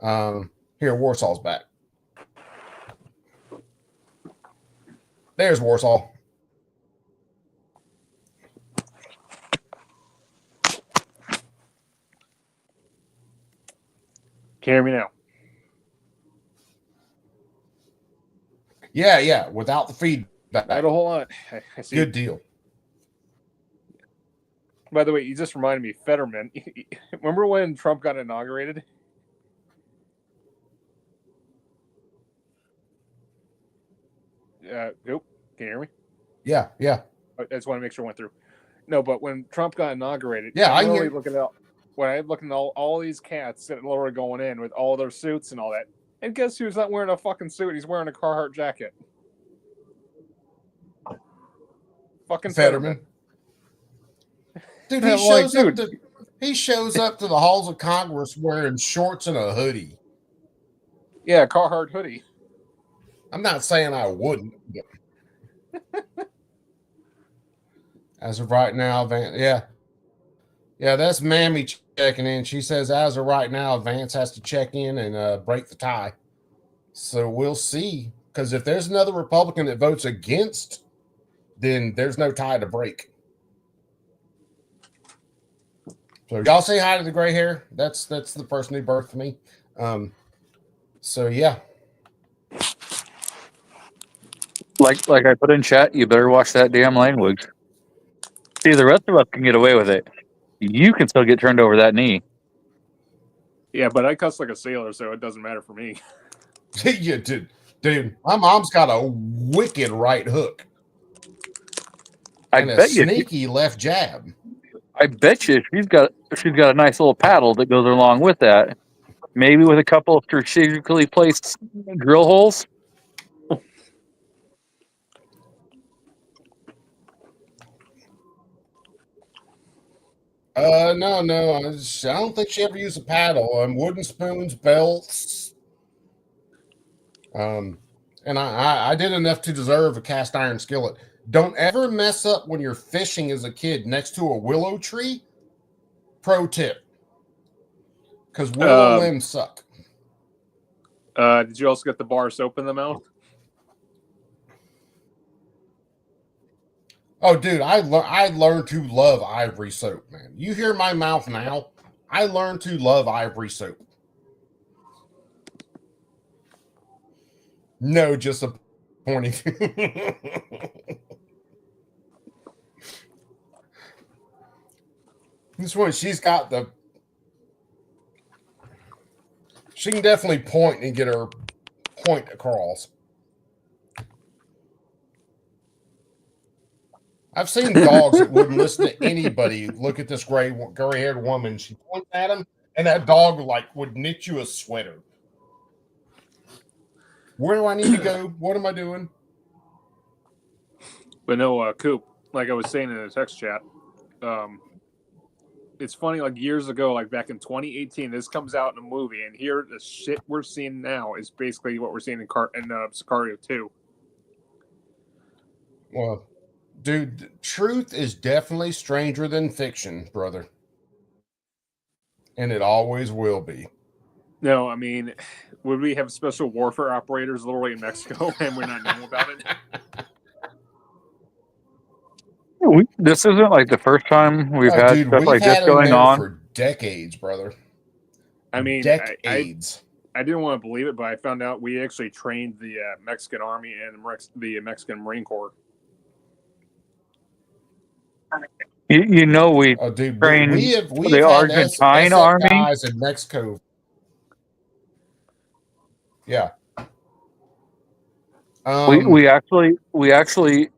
Here, Warsaw's back. There's Warsaw. Can you hear me now? Yeah, without the feedback. Right, hold on. I see. Good deal. By the way, you just reminded me, Fetterman. Remember when Trump got inaugurated? Nope. Can you hear me? Yeah. I just want to make sure it went through. No, but when Trump got inaugurated, yeah, I'm really looking at when I'm looking at all these cats that are going in with all their suits and all that. And guess who's not wearing a fucking suit? He's wearing a Carhartt jacket. Fucking Fetterman. Dude, he shows up to the halls of Congress wearing shorts and a hoodie. Yeah, Carhartt hoodie. I'm not saying I wouldn't. But as of right now, yeah, that's Mammy checking in. She says, as of right now, Vance has to check in and break the tie. So we'll see. Because if there's another Republican that votes against, then there's no tie to break. So y'all say hi to the gray hair. That's the person who birthed me. So yeah. Like I put in chat, you better watch that damn language. See, the rest of us can get away with it. You can still get turned over that knee. Yeah, but I cuss like a sailor, so it doesn't matter for me. Yeah, dude, my mom's got a wicked right hook. And a sneaky left jab. I bet you she's got a nice little paddle that goes along with that. Maybe with a couple of strategically placed drill holes. No. I don't think she ever used a paddle. Wooden spoons, belts. And I did enough to deserve a cast iron skillet. Don't ever mess up when you're fishing as a kid next to a willow tree. Pro tip. Because willow limbs suck. Did you also get the bar soap in the mouth? Oh, dude, I learned to love ivory soap, man. You hear my mouth now? I learned to love ivory soap. No, just a pointing. This one, she can definitely point and get her point across. I've seen dogs that wouldn't listen to anybody. Look at this gray-haired woman. She points at him, and that dog would knit you a sweater. Where do I need to go? What am I doing? But no, Coop, like I was saying in the text chat, it's funny, like years ago, like back in 2018, this comes out in a movie, and here the shit we're seeing now is basically what we're seeing in Sicario 2. Well, dude, truth is definitely stranger than fiction, brother. And it always will be. No, I mean, would we have special warfare operators literally in Mexico and we're not knowing about it? This isn't like the first time we've had stuff like this going on for decades, brother. I mean, decades. I didn't want to believe it, but I found out we actually trained the Mexican Army and the Mexican Marine Corps. You know, we trained the Argentine Army guys in Mexico. Yeah. We actually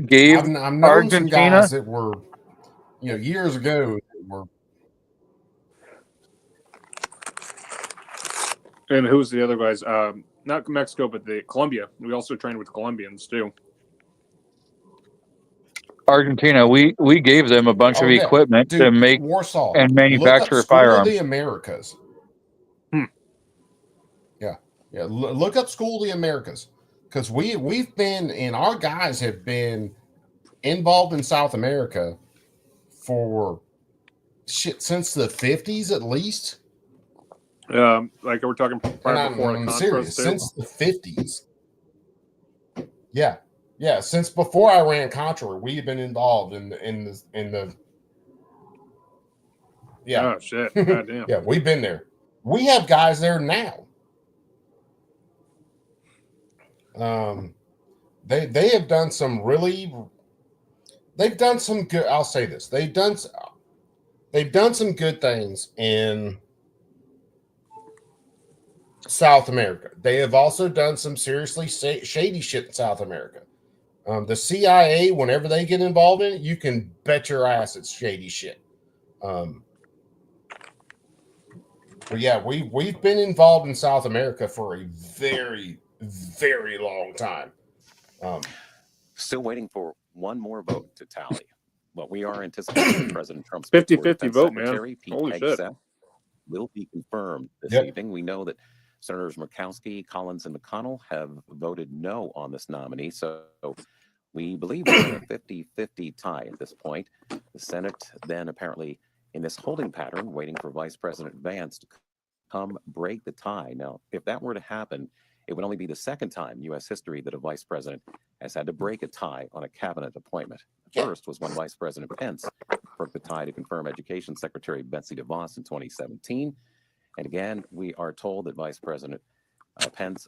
gave I've known Argentina some guys that were, years ago. And who's the other guys? Not Mexico, but the Colombia. We also trained with Colombians too. Argentina, we gave them a bunch of equipment to make Warsaw and manufacture look up School firearms. of the Americas. Yeah. Look up School of the Americas, because we've been, and our guys have been involved in South America for since the 50s at least. Like we're talking prior before the Contras serious, too. since the 50s. Yeah, since before Iran Contra, we have been involved in the yeah. Oh shit! God damn. Yeah, we've been there. We have guys there now. They have done some they've done some good. I'll say this: they've done some good things in South America. They have also done some seriously shady shit in South America. The CIA, whenever they get involved in it, you can bet your ass it's shady shit. But yeah, we've been involved in South America for a very, very long time. Still waiting for one more vote to tally. Well, we are anticipating President Trump's 50-50 vote, man. Secretary Pete Holy Hegseth shit. will be confirmed this Yep. evening. We know that Senators Murkowski, Collins, and McConnell have voted no on this nominee, so we believe we're in a 50-50 tie at this point. The Senate then apparently in this holding pattern, waiting for Vice President Vance to come break the tie. Now, if that were to happen, it would only be the second time in U.S. history that a vice president has had to break a tie on a cabinet appointment. The first was when Vice President Pence broke the tie to confirm Education Secretary Betsy DeVos in 2017. And again, we are told that Vice President Vance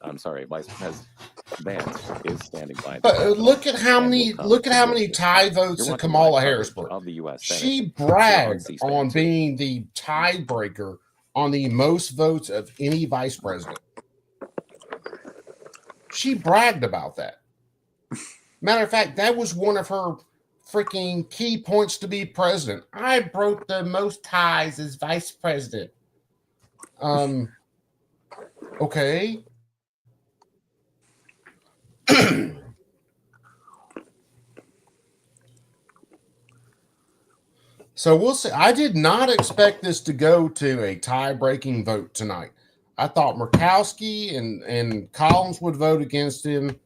is standing by. Look at how many tie votes that Kamala Harris broke. Of the U.S. She bragged on being the tiebreaker on the most votes of any vice president. She bragged about that. Matter of fact, that was one of her freaking key points to be president. I broke the most ties as vice president. Okay. So we'll see. I did not expect this to go to a tie-breaking vote tonight. I thought Murkowski and Collins would vote against him.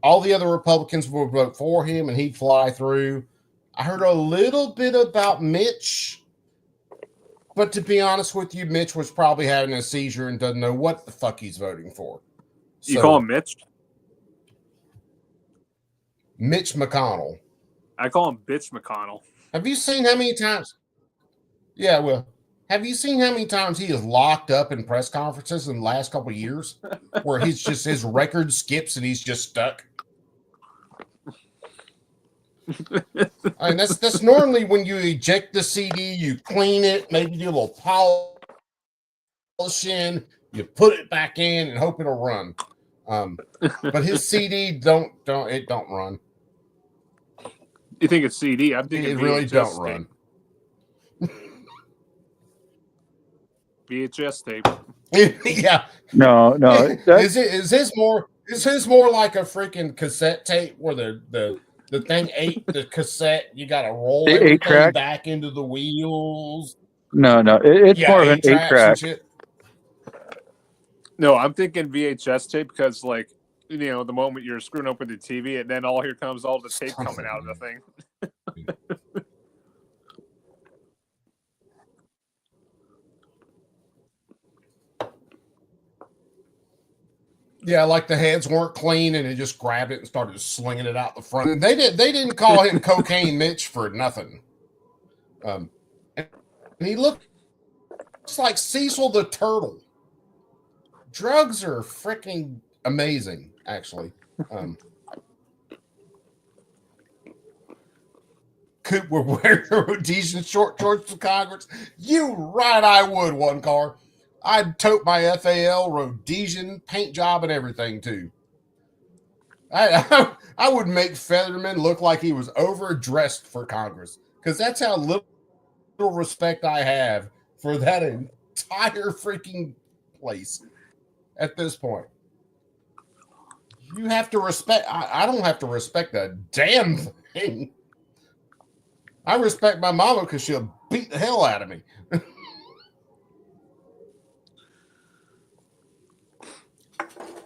All the other Republicans would vote for him, and he'd fly through. I heard a little bit about Mitch, but to be honest with you, Mitch was probably having a seizure and doesn't know what the fuck he's voting for. You call him Mitch? Mitch McConnell. I call him Bitch McConnell. Have you seen how many times? Yeah, well, have you seen how many times he is locked up in press conferences in the last couple of years, where he's just his record skips and he's just stuck? I mean, that's normally when you eject the CD, you clean it, maybe do a little polishing, you put it back in and hope it'll run. But his CD don't run. You think it's CD? I'm thinking it really VHS don't tape. run. VHS tape. Yeah. No. Is his more like a freaking cassette tape where the thing ate the cassette? You got to roll The everything 8-track? back into the wheels. No. It's more of an 8-track. No, I'm thinking VHS tape because, like, you know, the moment you're screwing up with the TV, and then here comes all the tape coming out of the thing. Yeah, like the heads weren't clean, and he just grabbed it and started slinging it out the front. And they didn't call him Cocaine Mitch for nothing. And he looks like Cecil the Turtle. Drugs are freaking amazing, actually. Coop would wear Rhodesian short shorts to Congress. You right, I would, one car. I'd tote my FAL Rhodesian paint job and everything too. I would make Featherman look like he was overdressed for Congress, because that's how little respect I have for that entire freaking place at this point. You have to respect. I don't have to respect a damn thing. I respect my mama because she'll beat the hell out of me.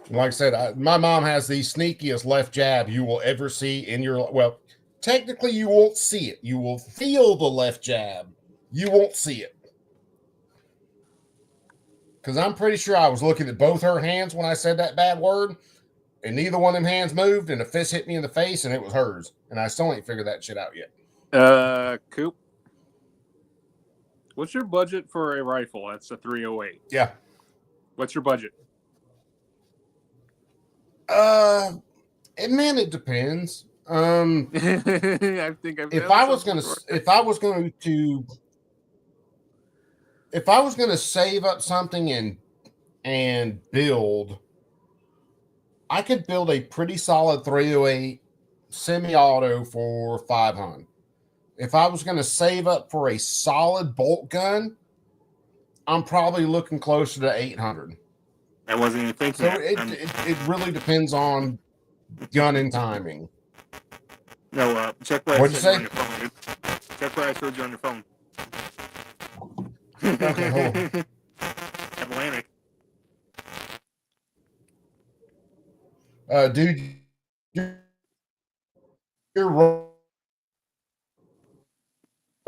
Like I said, my mom has the sneakiest left jab you will ever see in your. Well, technically, you won't see it. You will feel the left jab. You won't see it. Because I'm pretty sure I was looking at both her hands when I said that bad word, and neither one of them hands moved, and a fist hit me in the face, and it was hers. And I still ain't figured that shit out yet. Coop, what's your budget for a rifle? That's a 308. Yeah. What's your budget? Man, it depends. I think if I was going to save up something and build, I could build a pretty solid 308 semi-auto for $500. If I was going to save up for a solid bolt gun, I'm probably looking closer to $800. I wasn't even thinking. So it really depends on gun and timing. No, check where What'd I you said say? on your phone, dude. Check where I showed you on your phone. Okay, hold on. Atlantic. Dude, you're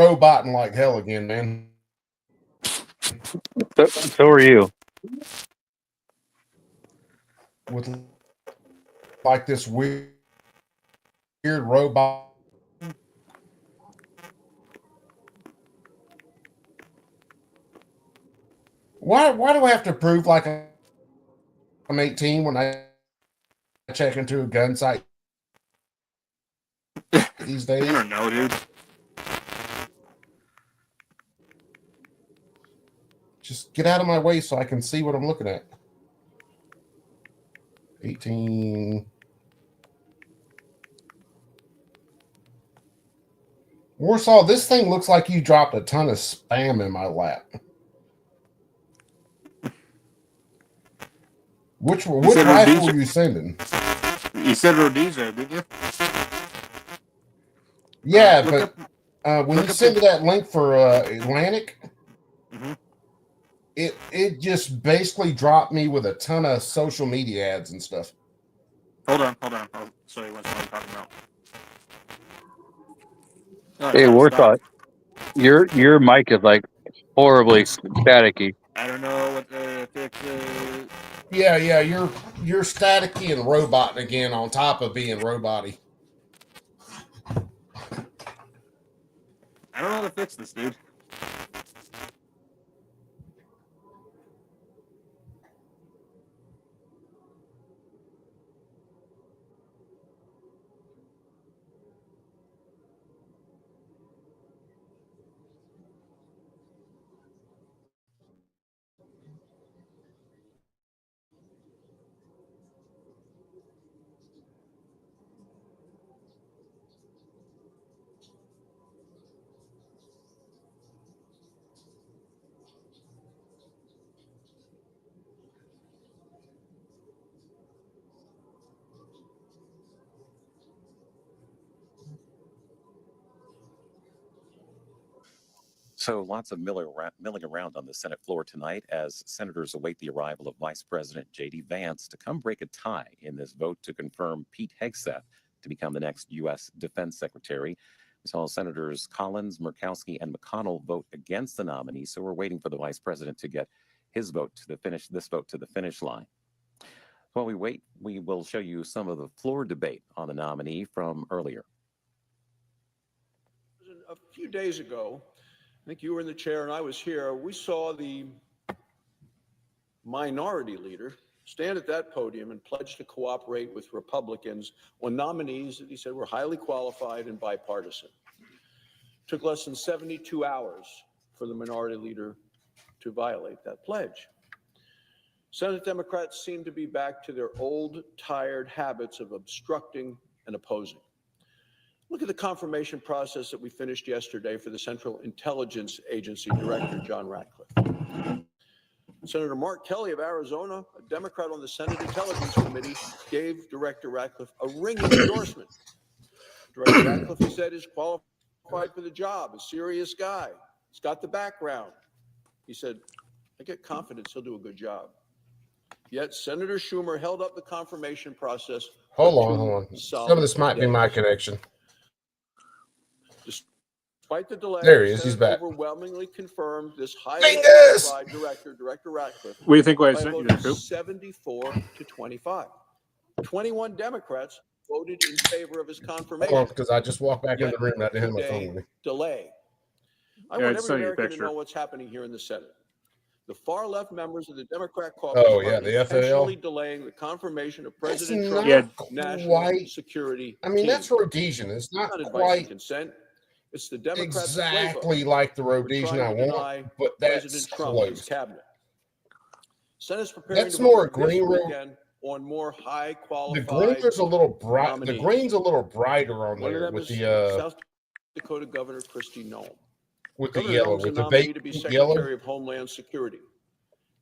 roboting like hell again, man. So are you. With like this weird robot. Why do I have to prove like I'm 18 when I check into a gun site these days? I don't know, dude. Just get out of my way so I can see what I'm looking at. 18. Warsaw, this thing looks like you dropped a ton of spam in my lap. Which rifle were you sending? You said Rhodesia, didn't you? Yeah, but when you send me that link for Atlantic, it just basically dropped me with a ton of social media ads and stuff. Hold on. I'll show you what I'm talking about. Oh, Hey, Warsaw, your mic is like horribly staticky. I don't know what the fix is. Yeah, you're staticky and robot again on top of being roboty. I don't know how to fix this, dude. So lots of milling around on the Senate floor tonight as senators await the arrival of Vice President J.D. Vance to come break a tie in this vote to confirm Pete Hegseth to become the next U.S. Defense Secretary. We saw Senators Collins, Murkowski, and McConnell vote against the nominee, so we're waiting for the Vice President to get his vote to the finish line. While we wait, we will show you some of the floor debate on the nominee from earlier. A few days ago, I think you were in the chair and I was here, we saw the minority leader stand at that podium and pledge to cooperate with Republicans on nominees that he said were highly qualified and bipartisan. It took less than 72 hours for the minority leader to violate that pledge. Senate Democrats seem to be back to their old, tired habits of obstructing and opposing. Look at the confirmation process that we finished yesterday for the Central Intelligence Agency Director, John Ratcliffe. Senator Mark Kelly of Arizona, a Democrat on the Senate Intelligence Committee, gave Director Ratcliffe a ringing endorsement. Director Ratcliffe, he said, is qualified for the job, a serious guy. He's got the background. He said, I get confidence he'll do a good job. Yet Senator Schumer held up the confirmation process. Hold on. Some of this might be my connection. Despite the delay, there he is. Senate He's back. overwhelmingly confirmed this highly qualified director, Director Ratcliffe. What do you think? What I by sent you, voting Coop? 74 to 25. 21 Democrats voted in favor of his confirmation. Because I just walked back in the room and I didn't have my phone with me. Delay. I want every American to know what's happening here in the Senate. The far left members of the Democrat caucus are the intentionally FAL delaying the confirmation of President Trump's national security. I mean, that's Rhodesian. It's not quite consent. It's the Democrats' exactly like the Rhodesian I want, but that's close. Cabinet. Senate's preparing That's to more vote this green. weekend on more high qualified. The green's a little bright. nominees. The green's a little brighter on One of there them with is the South Dakota Governor Kristi Noem. with the Governor yellow, Noem's with the the nominee baby to be yellow. Secretary of Homeland Security.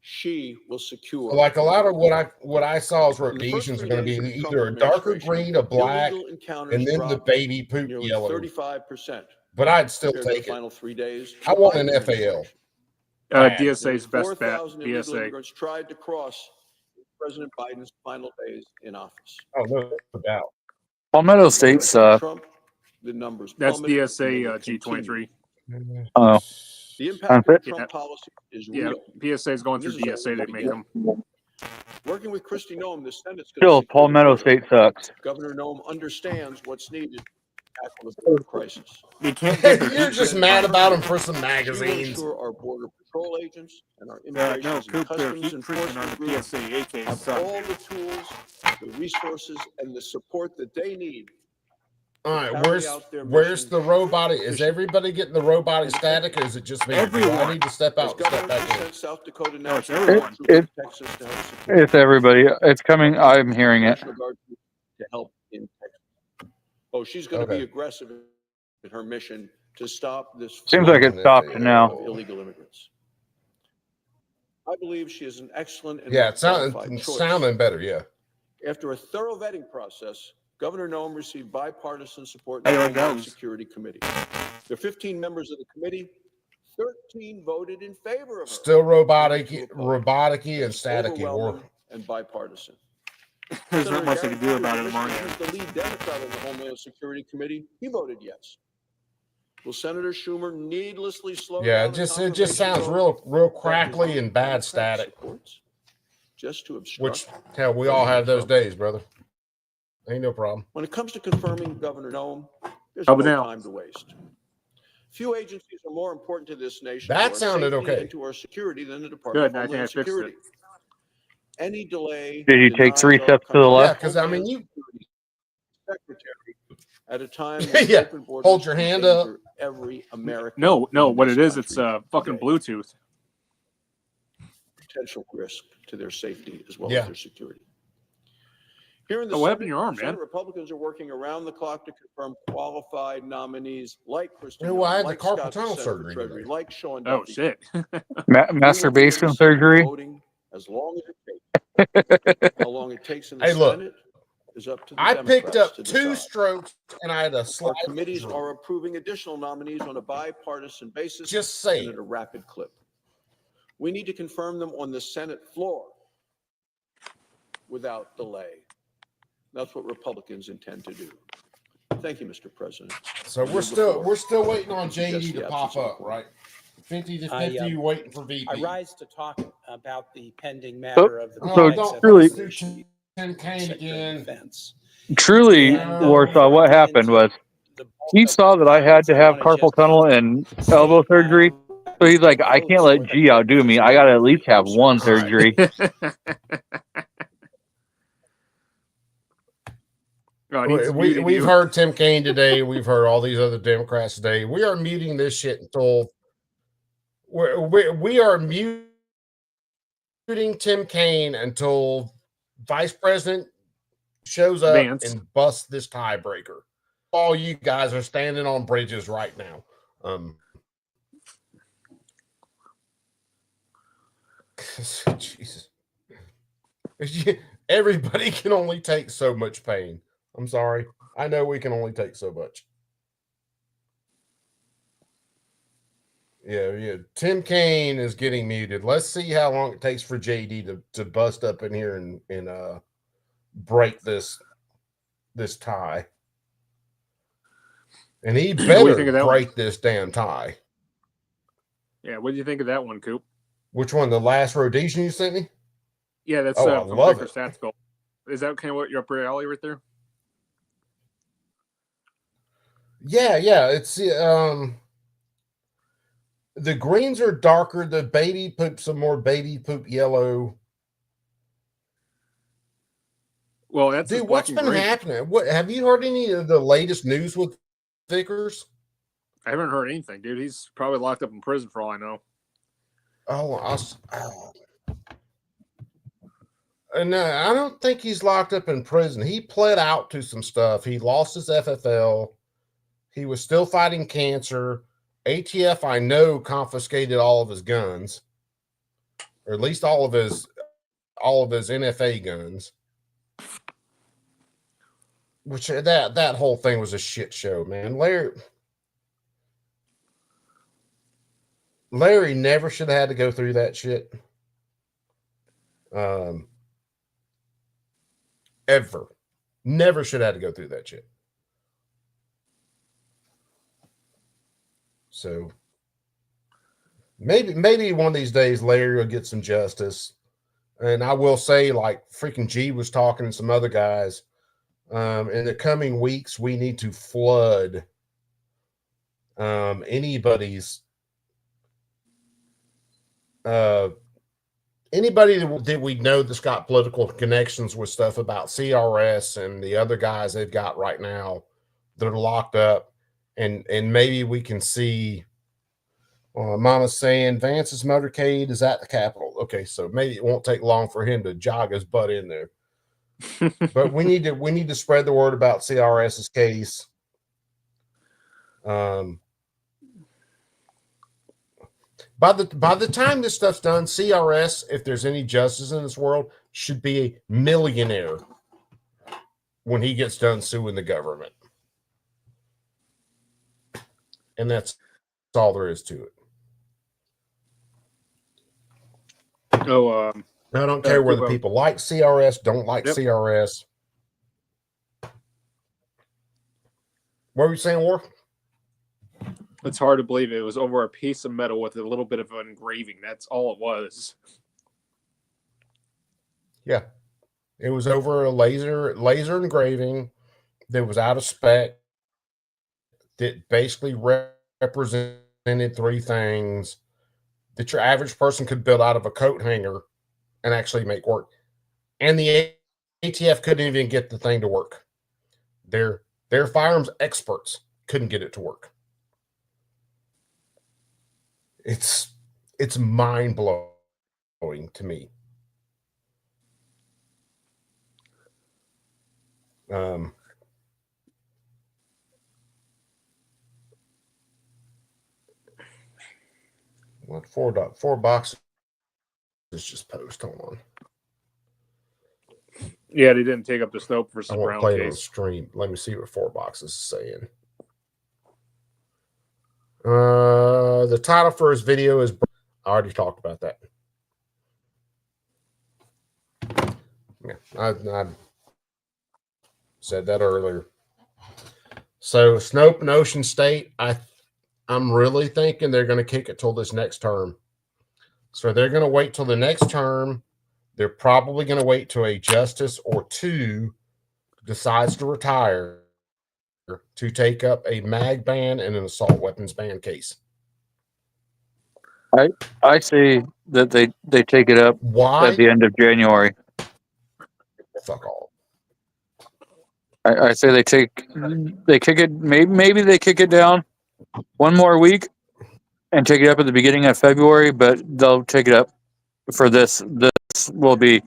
She will secure. Like a lot of what I saw is In the first Rhodesians 3 are going to days be of the Trump either a darker administration, green, a black, illegal encounters and then the dropped baby poop nearly yellow. 35%. But I'd still compared to take the it. final 3 days. I want an FAL. Bad. DSA's best bet. 4,000 illegal DSA. immigrants tried to cross President Biden's final days in office. Oh, no doubt. Palmetto State sucks. Trump, the numbers That's plummeted, and they DSA will continue. G23. Oh. The impact of Trump Yeah. policy is Yeah, real. PSA is going This through is only DSA the to make them. Working with Kristi Noem, the Senate's going Still, to Palmetto State sucks. Governor Noem understands what's needed to tackle the border crisis. You can't get their You're just mad about him for some She will magazines. ensure our border patrol agents and our No, immigration and Coop, their customs heat treatment on enforcement the groups PSA AK have sucks. all the tools, the resources, and the support that they need. All right, carry where's out their where's mission the robotic? Is everybody getting the robotic static, or is it just me? Do I need to step As out, and step governor, back we in? sent South Dakota No, it's National everyone. Guard troops to Texas to help support It's everybody. It's coming. I'm hearing it. National Guard troops to help in Texas. Oh, she's going to be aggressive in her mission to stop this Seems like it's stopped now. of illegal immigrants. I believe she is an excellent and Yeah, it's well-qualified choice. sounding better. Yeah. After a thorough vetting process, Governor Noem received bipartisan support in There the it Homeland goes. Security Committee. There are 15 members of the committee. 13 voted in favor of her. Still robotic-y and staticky. Overwhelming and bipartisan. There's Senator not much they Gary can do about Michigan, it, Mark. who's the lead Democrat on the Homeland Security Committee, he voted yes. Will Senator Schumer needlessly slow Yeah, down it the just confirmation sounds vote real that crackly his and bad Democrat static. supports just to obstruct? Which hell, we all have those days, brother. Ain't no problem. When it comes to confirming Governor Noem, there's How no about now? time to waste. Few agencies are more important to this nation, That to our sounded safety, okay. and to our security than the Department Good, of I think I Homeland fixed Security. it. Any delay Did you take denies 3 our steps to the country's Yeah, left? because I mean, you secretary at a time when Yeah, open borders hold your hand up. endanger every American. No, in what this it is, it's country fucking today. Bluetooth. Potential risk to their safety as well Yeah. as their security. Here in the Oh, what Senate, happened to your arm, Senate man? Republicans are working around the clock to confirm qualified nominees like Kristi You know, I Noem, had the like carpal Scott tunnel Pruitt for surgery Treasury, today. like Sean Oh Duffy. shit. We will be in the Masturbation Senate surgery. voting as long as it takes. How long it takes in the Hey, look, Senate is up to the I Democrats picked up to 2 decide. strokes and I had a Our slight committees injury. are approving additional nominees on a bipartisan basis Just and saying. at a rapid clip. We need to confirm them on the Senate floor without delay. That's what Republicans intend to do. Thank you, Mr. President. So we're still waiting on JD to pop up, right? 50 to 50, waiting for VP. I rise to talk about the pending matter of the So Pete Hegseth truly- nomination Tim Kaine Secretary of again. Defense. Truly, And, Warsaw, before I what get happened into was the bulk he of saw my that I had comments, to I have wanna carpal just tunnel and state elbow my surgery. So he's like, I can't let votes for G the outdo me. I purposes got to of at least the have one service. surgery. God, he's We've muted you. heard Tim Kaine today. We've heard all these other Democrats today. We are muting this shit until we are muting Tim Kaine until Vice President shows up Vance. and busts this tiebreaker. All you guys are standing on bridges right now. Jesus. Everybody can only take so much pain. I'm sorry. I know we can only take so much. Yeah. Tim Kaine is getting muted. Let's see how long it takes for JD to bust up in here and break this tie. And he better break this damn tie. Yeah, what do you think of that one, Coop? Which one? The last Rhodesian you sent me? Yeah, that's I from love Victor it. Statsville. Is that kind of what your upper alley right there? Yeah. It's the greens are darker. The baby poop some more baby poop yellow. Well, that's dude. What's been happening? What have you heard any of the latest news with Vickers? I haven't heard anything, dude. He's probably locked up in prison for all I know. No, I don't think he's locked up in prison. He pled out to some stuff. He lost his FFL. He was still fighting cancer. ATF, I know, confiscated all of his guns, or at least all of his NFA guns. Which that whole thing was a shit show, man. Larry never should have had to go through that shit. Ever. Never should have had to go through that shit. So maybe one of these days Larry will get some justice. And I will say, like freaking G was talking to some other guys, in the coming weeks, we need to flood anybody's anybody that we know that's got political connections with stuff about CRS and the other guys they've got right now that are locked up, and maybe we can see. Mama's saying Vance's motorcade is at the Capitol. Okay, so maybe it won't take long for him to jog his butt in there. But we need to spread the word about CRS's case. By the time this stuff's done, CRS, if there's any justice in this world, should be a millionaire when he gets done suing the government. And that's all there is to it. I don't care whether people like CRS, don't like CRS. What were you saying, War? It's hard to believe it was over a piece of metal with a little bit of an engraving. That's all it was. Yeah. It was over a laser engraving that was out of spec that basically represented three things that your average person could build out of a coat hanger and actually make work. And the ATF couldn't even get the thing to work. Their firearms experts couldn't get it to work. It's mind-blowing to me. What 4 boxes just post? Hold on. Yeah, they didn't take up the Snope versus I won't Brown play case. it on stream. Let me see what 4 boxes is saying. The title for his video is. I already talked about that. Yeah, I said that earlier. So Snope and Ocean State, I'm really thinking they're going to kick it till this next term. So they're going to wait till the next term. They're probably going to wait till a justice or two decides to retire to take up a mag ban and an assault weapons ban case. I say that they take it up at the end of January. Fuck all. I say they kick it. Maybe they kick it down one more week and take it up at the beginning of February, but they'll take it up for this. This will be.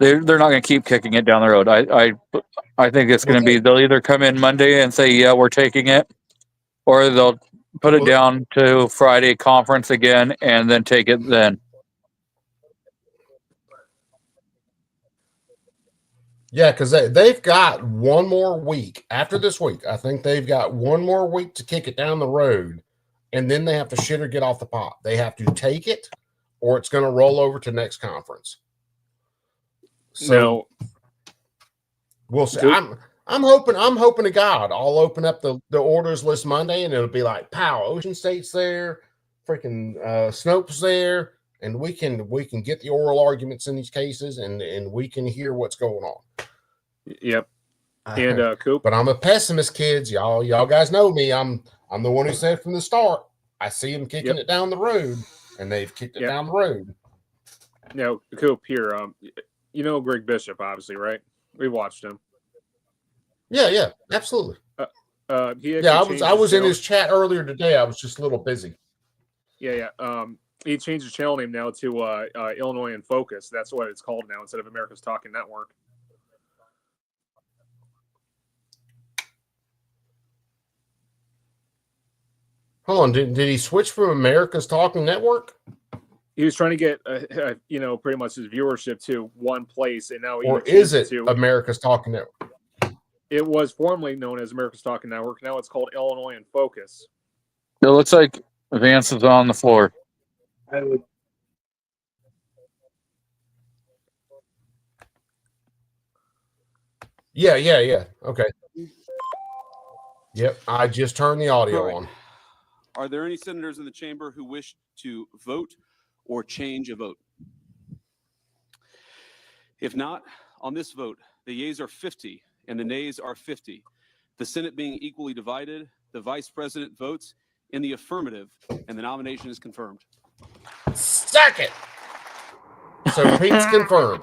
They're not going to keep kicking it down the road. I think it's going to be. They'll either come in Monday and say, yeah, we're taking it, or they'll put it down to Friday conference again and then take it then. Yeah, because they've got one more week after this week. I think they've got one more week to kick it down the road, and then they have to shit or get off the pot. They have to take it, or it's going to roll over to next conference. So we'll see. I'm hoping to God I'll open up the orders list Monday, and it'll be like, pow, Ocean State's there, freaking Snopes there, and we can get the oral arguments in these cases, and we can hear what's going on. Yep. And Coop. But I'm a pessimist, kids. Y'all guys know me. I'm the one who said from the start, I see them kicking it down the road, and they've kicked it down the road. Now, Coop, here, you know Greg Bishop, obviously, right? We watched him. Yeah, absolutely. I was in his chat earlier today. I was just a little busy. Yeah. He changed his channel name now to Illinois in Focus. That's what it's called now instead of America's Talking Network. Hold on, did he switch from America's Talking Network? He was trying to get, pretty much his viewership to one place, and now or is it America's Talking Network? It was formerly known as America's Talking Network. Now it's called Illinois in Focus. It looks like Vance is on the floor. Yeah. Okay. Yep, I just turned the audio on. Are there any senators in the chamber who wish to vote or change a vote? If not, on this vote, the yeas are 50 and the nays are 50. The Senate being equally divided, the Vice President votes in the affirmative, and the nomination is confirmed. Suck it! So Pete's confirmed.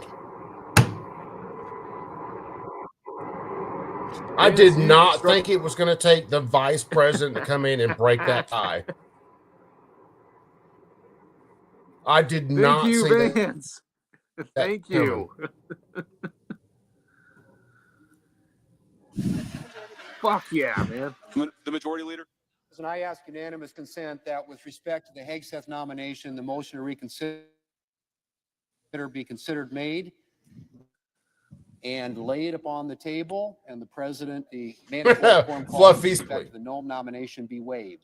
I did not think it was going to take the Vice President to come in and break that tie. I did not see Vance. Thank you. Fuck yeah, man. The majority leader? And I ask unanimous consent that with respect to the Hegseth nomination, the motion to reconsider be considered made and laid upon the table, and the president, the mandatory form call with respect to the Nome nomination be waived.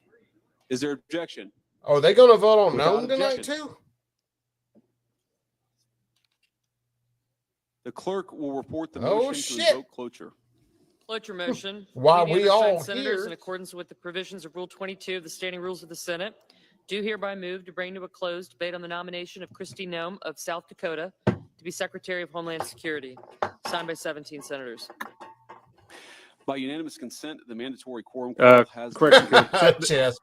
Is there objection? Oh, are they going to vote on Nome tonight too? The clerk will report the motion to invoke cloture. Cloture motion. While Any we undersigned all senators, here- in accordance with the provisions of Rule 22 of the Standing Rules of the Senate, do hereby move to bring to a close debate on the nomination of Christy Nome of South Dakota to be Secretary of Homeland Security. Signed by 17 senators. By unanimous consent, the mandatory quorum call has. Correction. The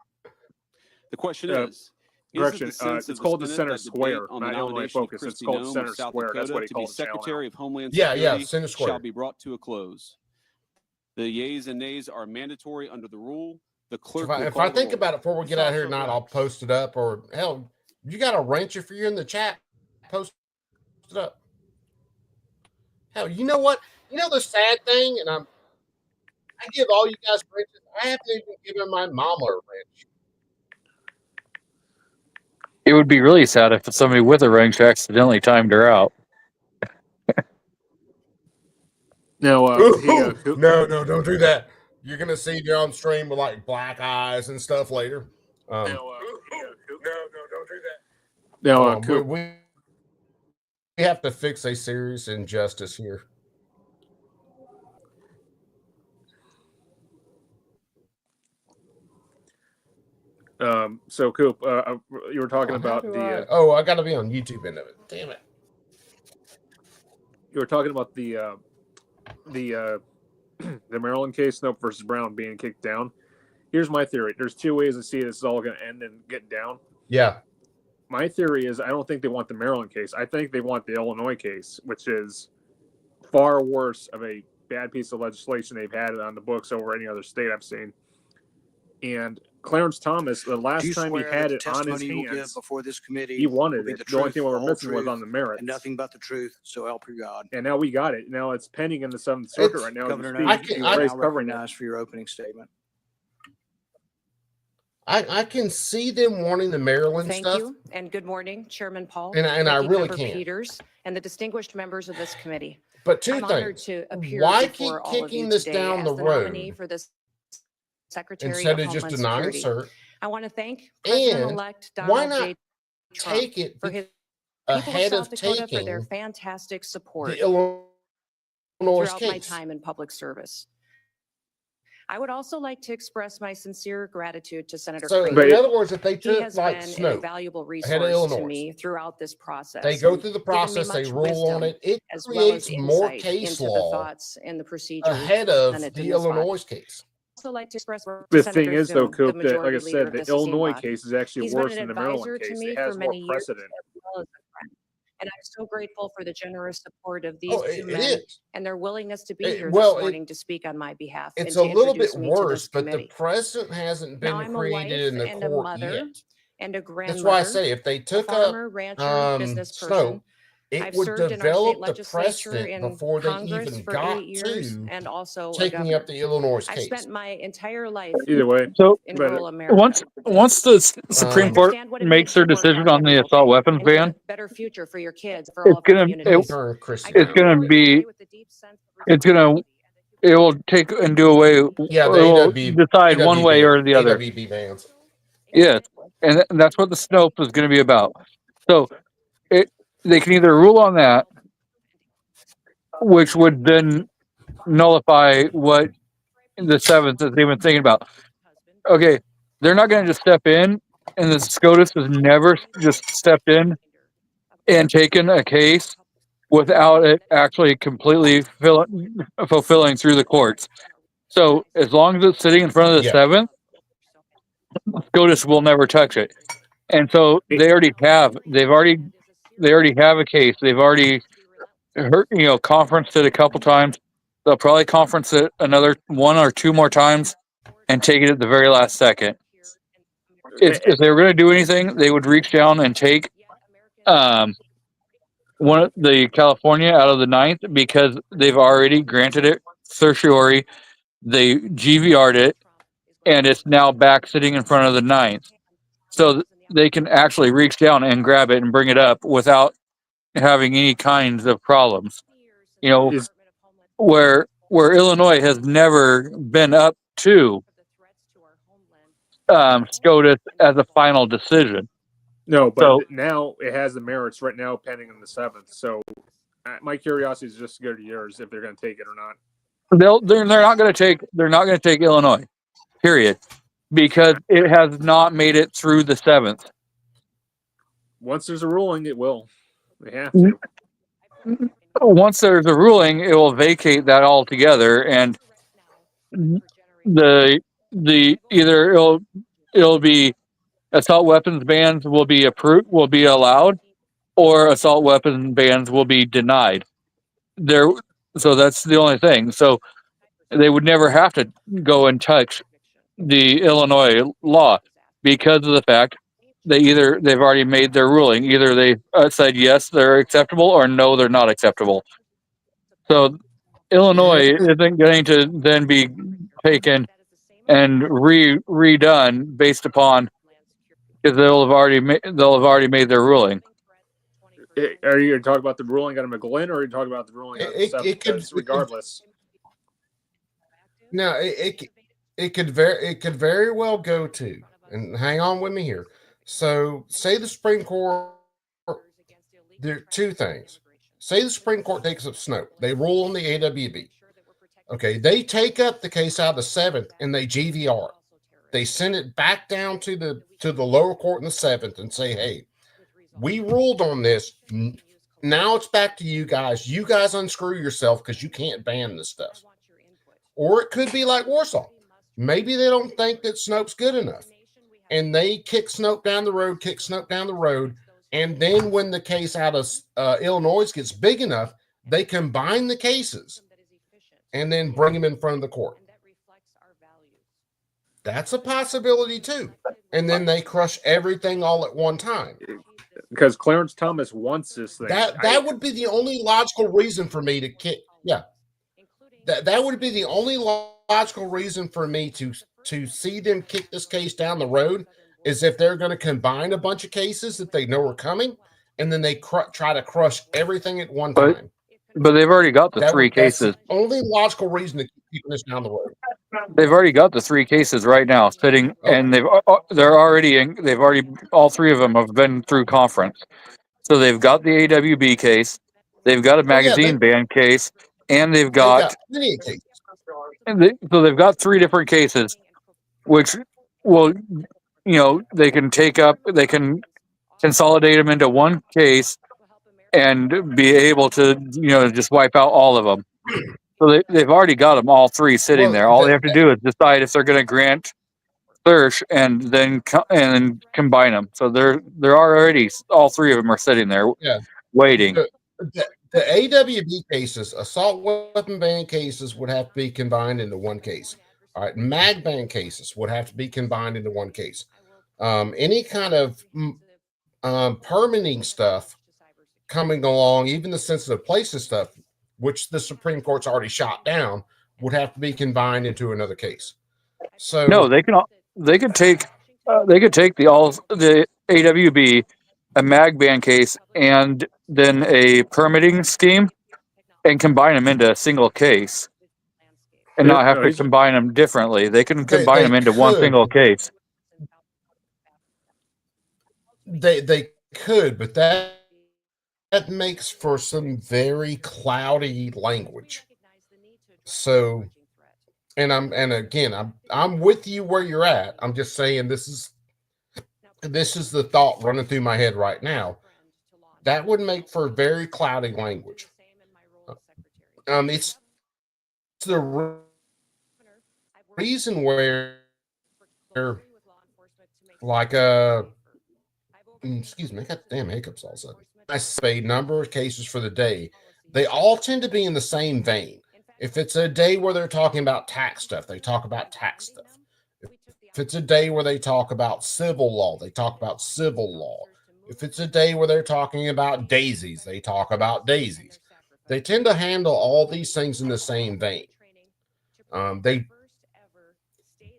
question is. Correction. It's called the Center Square, not Illinois Focus. It's called Center Square. That's what he called the Secretary of Homeland Yeah, Security Center Square. shall be brought to a close. The yeas and nays are mandatory under the rule. The clerk. If I think about it before we get out here tonight, I'll post it up. Or hell, you got a wrench if you're in the chat, post it up. Hell, you know what? You know the sad thing, and I give all you guys wrenches. I haven't even given my mama a wrench. It would be really sad if somebody with a wrench accidentally timed her out. No, no, don't do that. You're gonna see me on stream with like black eyes and stuff later. No, don't do that. No, we have to fix a serious injustice here. So Coop, you were talking about the. I got to be on YouTube end of it. Damn it! You were talking about the Maryland case, Snope versus Brown, being kicked down. Here's my theory. There's two ways to see this is all going to end and get down. Yeah. My theory is I don't think they want the Maryland case. I think they want the Illinois case, which is far worse of a bad piece of legislation they've had on the books over any other state I've seen. And Clarence Thomas, the last time he had it on his hands, before this committee, he wanted it. The only thing we were missing was on the merits. And nothing but the truth, so help you God. And now we got it. Now it's pending in the Seventh Circuit right now. Governor, I recognize for your opening statement. I can see them wanting the Maryland Thank stuff. you, and good morning, Chairman Paul. And I Ranking really Member can't. Peters, and the distinguished members of this committee. But two I'm honored things. to appear Why keep before all of you kicking this today down as the the nominee road for the Secretary instead of of just Homeland denying Security. cert? I want to thank And President-elect why Donald not J. Trump take it for his people of ahead South of Dakota for their taking fantastic support the Illinois throughout my case? time in public service. I would also like to express my sincere gratitude to Senator So, Craig. in other words, if they He took has like been an Snow invaluable ahead of resource to Illinois, me throughout this process. they go and through the given me process, they much rule on wisdom it. It as well as creates more insight case into the law thoughts and the procedures ahead of the of Senate the in this body. Illinois case. I'd also like to express to The Senator thing is, though, Thune, the Coop, that like I majority leader said, of the this esteemed Illinois body. case is actually He's been worse an than the Maryland advisor to case. me It for has more many years precedent. as well as a friend. And I'm so grateful for the generous support of these Oh, two it men is. and their willingness to be It, here this well, it, morning to speak on my behalf and it's to a little bit introduce me to worse, this but the committee. precedent hasn't Now, been I'm a created wife in the and a court mother yet. and a That's why I grandmother, say if they a took up farmer, rancher, business person. Snow, it I've would served in our state develop the legislature precedent in before they Congress even for 8 got years to and also a taking up governor. the Illinois I've case. spent my entire life Either way, So in but rural America. once the Supreme Um, Court Understand what it makes means their to work decision hard on the every assault day weapons and get ban, a better future for your kids, for all it's of our gonna communities. turn I Chrissy it's come down. gonna before you today be with the deep sense of it's gonna it will take and do away or Yeah, the it will AW, decide one way or the other. AWB bans. Yes, and that's what the Snopes is going to be about. So it they can either rule on that, which would then nullify what the seventh is even thinking about. Okay, they're not going to just step in, and the SCOTUS has never just stepped in and taken a case without it actually completely fulfilling through the courts. So as long as it's sitting in front of the Yeah. seventh, SCOTUS will never touch it. And so they already have a case. They've already heard, conferenced it a couple times. They'll probably conference it another one or two more times and take it at the very last second. If they were going to do anything, they would reach down and take one of the California out of the ninth because they've already granted it certiorari. They GVR'd it, and it's now back sitting in front of the ninth. So they can actually reach down and grab it and bring it up without having any kinds of problems. Where Illinois has never been up to SCOTUS as a final decision. No, but So now it has the merits right now pending in the seventh. So my curiosity is just to go to yours if they're going to take it or not. they're not going to take Illinois, period, because it has not made it through the seventh. Once there's a ruling, it will. They have to. Once there's a ruling, it will vacate that altogether, and the either it'll be assault weapons bans will be allowed, or assault weapons bans will be denied. So that's the only thing. So they would never have to go and touch the Illinois law because of the fact they've already made their ruling. Either they said yes, they're acceptable, or no, they're not acceptable. So Illinois isn't going to then be taken and redone based upon because they'll have already made their ruling. Are you talking about the ruling on McGlynn, or are you talking about the ruling on the seventh? Because regardless. No, it could very well go to, and hang on with me here. So say the Supreme Court, there are two things. Say the Supreme Court takes up Snow. They rule on the AWB. Okay, they take up the case out of the seventh and they GVR. They send it back down to the lower court in the seventh and say, hey, we ruled on this. Now it's back to you guys. You guys unscrew yourself because you can't ban this stuff. Or it could be like Warsaw. Maybe they don't think that Snope's good enough. And they kick Snope down the road, and then when the case out of Illinois gets big enough, they combine the cases and then bring them in front of the court. That's a possibility too. And then they crush everything all at one time. Because Clarence Thomas wants this thing. That would be the only logical reason for me to kick. Yeah. That would be the only logical reason for me to see them kick this case down the road is if they're going to combine a bunch of cases that they know are coming, and then they try to crush everything at one time. But they've already got the three That's cases. the only logical reason to keep keeping this down the road. They've already got the three cases right now sitting, and they've already all three of them have been through conference. So they've got the AWB case, they've got a magazine ban case, and they've got plenty of cases. So they've got three different cases, which will, they can they can consolidate them into one case and be able to, just wipe out all of them. So they've already got them all three sitting there. All they have to do is decide if they're going to grant search and then combine them. So they're already, all three of them are sitting there waiting. The AWB cases, assault weapon ban cases, would have to be combined into one case. All right, mag ban cases would have to be combined into one case. Any kind of permitting stuff coming along, even the sensitive places stuff, which the Supreme Court's already shot down, would have to be combined into another case. So no, they could take the AWB, a mag ban case, and then a permitting scheme, and combine them into a single case, and not have to combine them differently. They can combine them into one single case. They could, but that makes for some very cloudy language. So, and again, I'm with you where you're at. I'm just saying this is the thought running through my head right now. That would make for very cloudy language. It's the reason where, like, excuse me, I got damn hiccups all of a sudden. I say number of cases for the day. They all tend to be in the same vein. If it's a day where they're talking about tax stuff, they talk about tax stuff. If it's a day where they talk about civil law, they talk about civil law. If it's a day where they're talking about daisies, they talk about daisies. They tend to handle all these things in the same vein. They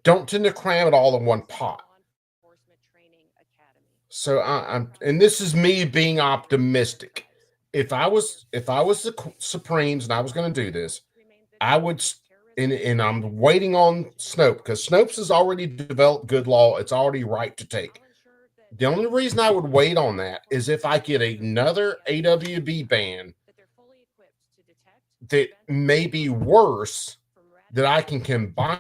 don't tend to cram it all in one pot. So and this is me being optimistic. If I was the Supremes and I was going to do this, I would, and I'm waiting on Snopes, because Snopes has already developed good law. It's already right to take. The only reason I would wait on that is if I get another AWB ban that may be worse, that I can combine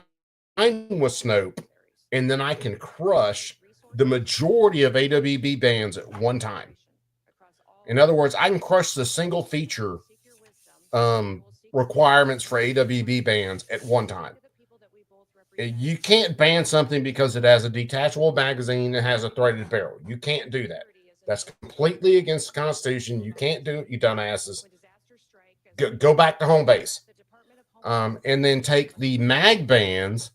with Snope, and then I can crush the majority of AWB bans at one time. In other words, I can crush the single feature requirements for AWB bans at one time. You can't ban something because it has a detachable magazine and has a threaded barrel. You can't do that. That's completely against the Constitution. You can't do it, you dumbasses. Go back to home base. And then take the mag bans,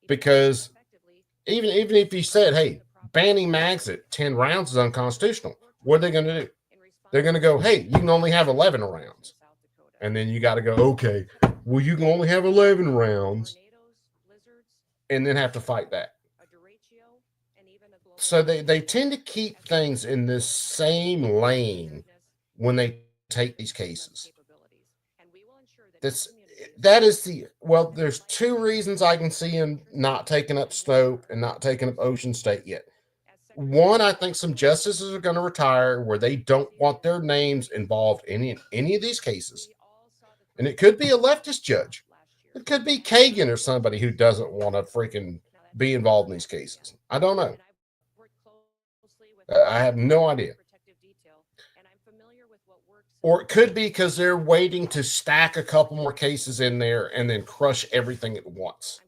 because even if you said, hey, banning mags at 10 rounds is unconstitutional, what are they going to do? They're going to go, hey, you can only have 11 rounds. And then you got to go, okay, well, you can only have 11 rounds, and then have to fight that. So they tend to keep things in this same lane when they take these cases. There's two reasons I can see him not taking up Stope and not taking up Ocean State yet. One, I think some justices are going to retire where they don't want their names involved in any of these cases. And it could be a leftist judge. It could be Kagan or somebody who doesn't want to freaking be involved in these cases. I don't know. I have no idea. Or it could be because they're waiting to stack a couple more cases in there and then crush everything at once.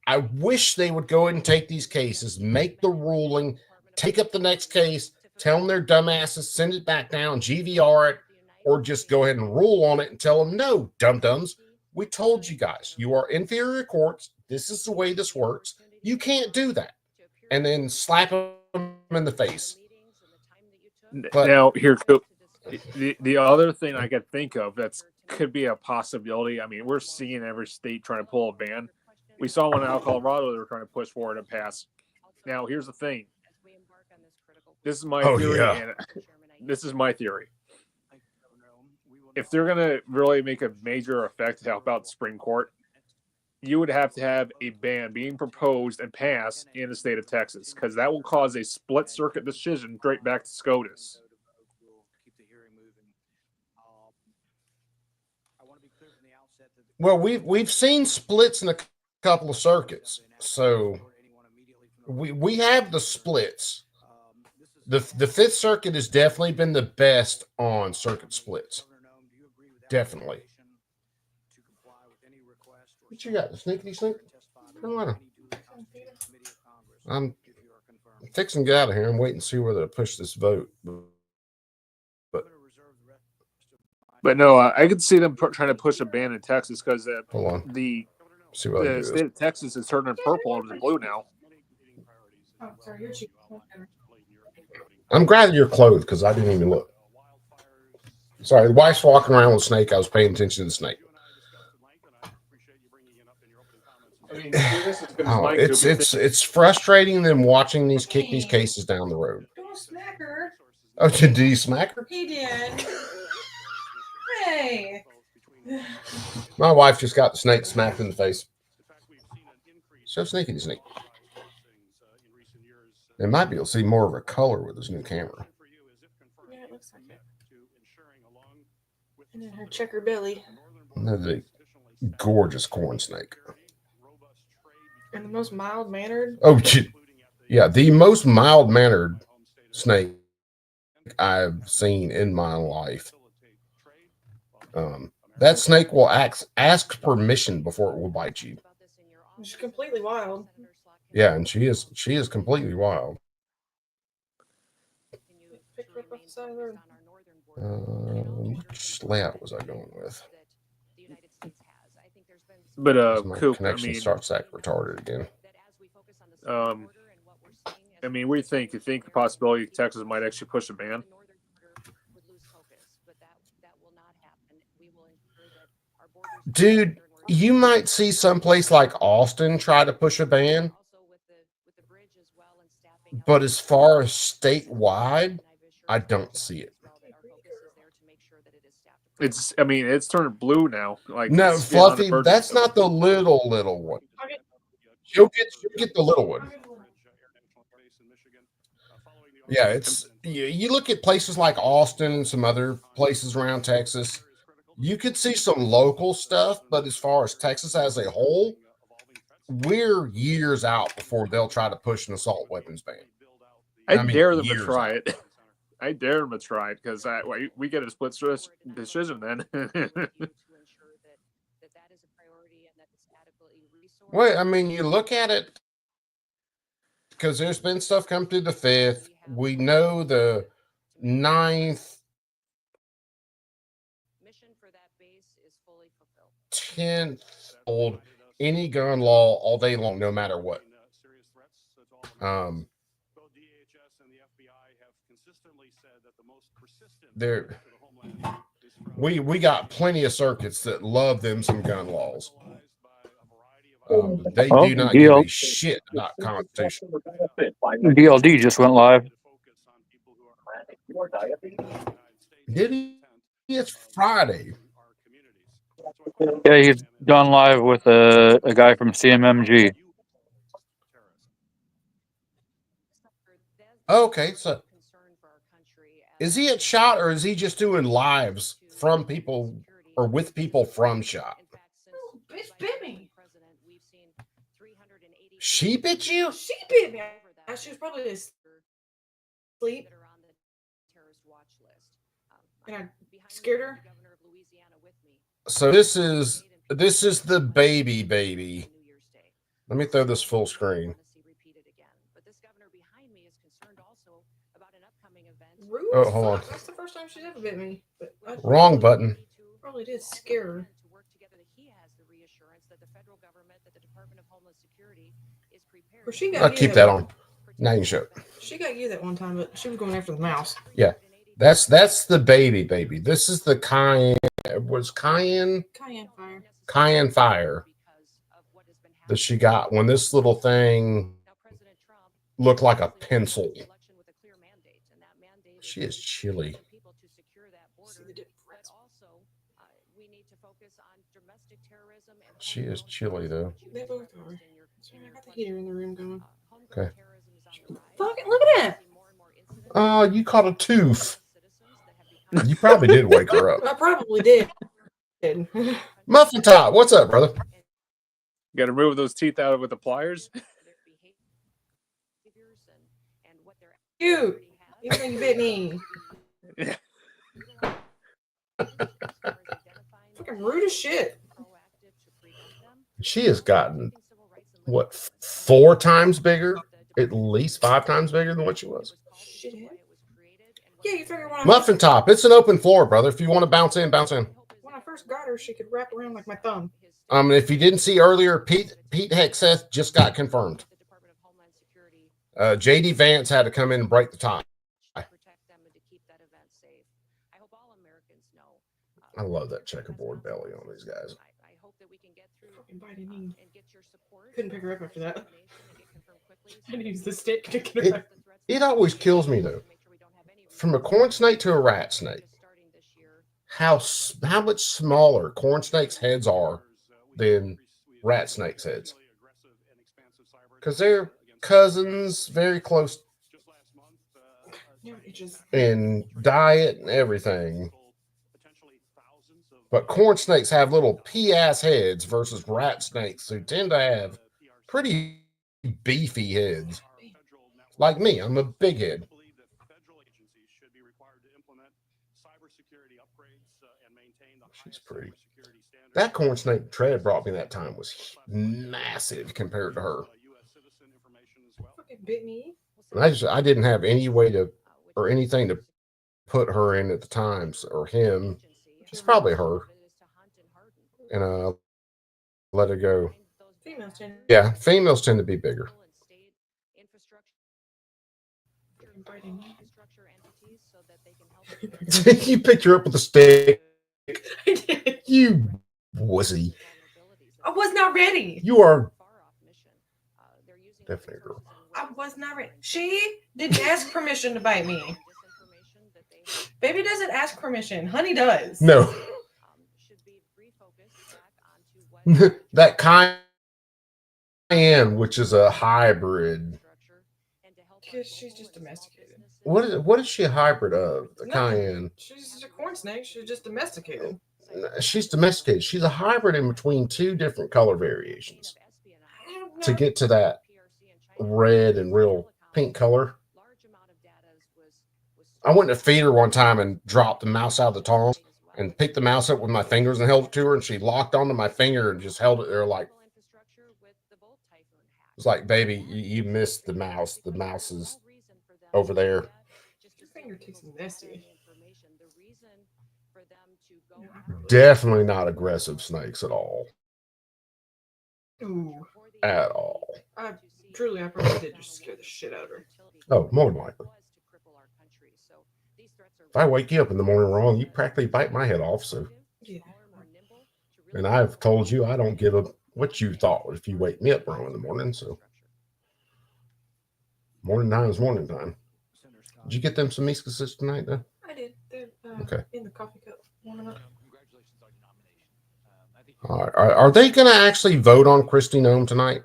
I wish they would go ahead and take these cases, make the ruling, take up the next case, tell them they're dumbasses, send it back down, GVR it, or just go ahead and rule on it and tell them, no, dum-dums, we told you guys, you are inferior courts. This is the way this works. You can't do that. And then slap them in the face. But now, here, the other thing I could think of that's could be a possibility. I mean, we're seeing every state trying to pull a ban. We saw one out of Colorado they were trying to push forward and pass. Now, here's the thing. This is my theory, and this is my theory. if they're gonna really make a major effect to help out the Supreme Court, you would have to have a ban being proposed and passed in the state of Texas, because that will cause a split circuit decision straight back to SCOTUS. Well, we've seen splits in a couple of circuits, so we have the splits. The Fifth Circuit has definitely been the best on circuit splits. Definitely. What you got? The sneaky sneak? Come on. I'm fixing to get out of here. I'm waiting to see whether to push this vote. But no, I could see them trying to push a ban in Texas because hold on. The state of Texas is turning purple into blue now. Oh, sorry, you're cheap. I'm glad that you're clothed because I didn't even look. Sorry, the wife's walking around with a snake. I was paying attention to the snake. Oh, it's frustrating them watching these kick these cases down the road. Don't smack her. Oh, did he smack her? He did. Hey. My wife just got the snake smacked in the face. So sneaky, snake. They might be able to see more of a color with this new camera. Yeah, it looks like it. And then her checker belly. Another gorgeous corn snake. And the most mild-mannered. Oh, yeah, the most mild-mannered snake I've seen in my life. That snake will ask permission before it will bite you. She's completely wild. Yeah, and she is completely wild. Which layout was I going with? But my Coop, connection starts to act retarded again. I mean, what do you think? You think the possibility Texas might actually push a ban? Dude, you might see someplace like Austin try to push a ban. But as far as statewide, I don't see it. I mean, it's turned blue now. Like no, Fluffy, that's not the little one. She'll get the little one. Yeah, it's you look at places like Austin and some other places around Texas. You could see some local stuff, but as far as Texas as a whole, we're years out before they'll try to push an assault weapons ban. I dare them to try it. I dare them to try it because we get a split decision then. Well, I mean, you look at it because there's been stuff come through the 5th. We know the 9th, 10th old any gun law all day long, no matter what. There, we got plenty of circuits that love them some gun laws. They do not give a shit about Constitution. DLD just went live. Did he? It's Friday. Yeah, he's gone live with a guy from CMMG. Okay, so is he at SHOT or is he just doing lives from people or with people from SHOT? Bitch bit me. She bit you? She bit me. She was probably asleep. And I scared her. So this is the baby. Let me throw this full screen. Oh, hold on. That's the first time she's ever bit me. But Wrong button. Probably did scare her. I'll keep that on. Now you can show it. She got you that one time, but she was going after the mouse. Yeah. That's the baby. This is the Cayenne. Was Cayenne Fire. Cayenne Fire that she got when this little thing looked like a pencil. She is chilly. She is chilly though. They both are. Sorry, I got the heater in the room going. Okay. Fucking look at that. You caught a tooth. You probably did wake her up. I probably did. Muffin Top, what's up, brother? You got to remove those teeth out with the pliers. Cute. Even though you bit me. Fucking rude as shit. She has gotten what 4 times bigger, at least 5 times bigger than what she was. Shit. Yeah, you figure when Muffin Top, it's an open floor, brother. If you want to bounce in, bounce in. When I first got her, she could wrap around like my thumb. If you didn't see earlier, Pete Hegseth just got confirmed. JD Vance had to come in and break the tie. I love that checkerboard belly on these guys. Couldn't pick her up after that. I had to use the stick to get her up. It always kills me though. From a corn snake to a rat snake, how much smaller corn snakes' heads are than rat snakes' heads. Because they're cousins, very close in diet and everything. But corn snakes have little pea-ass heads versus rat snakes who tend to have pretty beefy heads. Like me, I'm a big head. She's pretty. That corn snake Tread brought me that time was massive compared to her. Fucking bit me. And I didn't have any way to, or anything to put her in at the times, or him. It's probably her. And let her go. Females tend. Yeah, females tend to be bigger. You picked her up with a stick. I did. You wussy. I was not ready. You are definitely a girl. I was not ready. She didn't ask permission to bite me. Baby doesn't ask permission. Honey does. No. That Cayenne, which is a hybrid. She's just domesticated. What is she a hybrid of? The Cayenne. She's just a corn snake. She's just domesticated. She's domesticated. She's a hybrid in between 2 different color variations to get to that red and real pink color. I went to feed her one time and dropped the mouse out of the tongs and picked the mouse up with my fingers and held it to her, and she locked onto my finger and just held it there like, it was like, baby, you missed the mouse. The mouse is over there. Your finger tastes nasty. Definitely not aggressive snakes at all. Ooh. At all. I probably did just scare the shit out of her. Oh, more than likely. If I wake you up in the morning wrong, you practically bite my head off. So, yeah. And I've told you I don't give a what you thought if you wake me up wrong in the morning. So, morning time is morning time. Did you get them some Miscasis tonight, though? I did. They're okay. In the coffee cup. Warming up. All right. Are they going to actually vote on Kristi Noem tonight?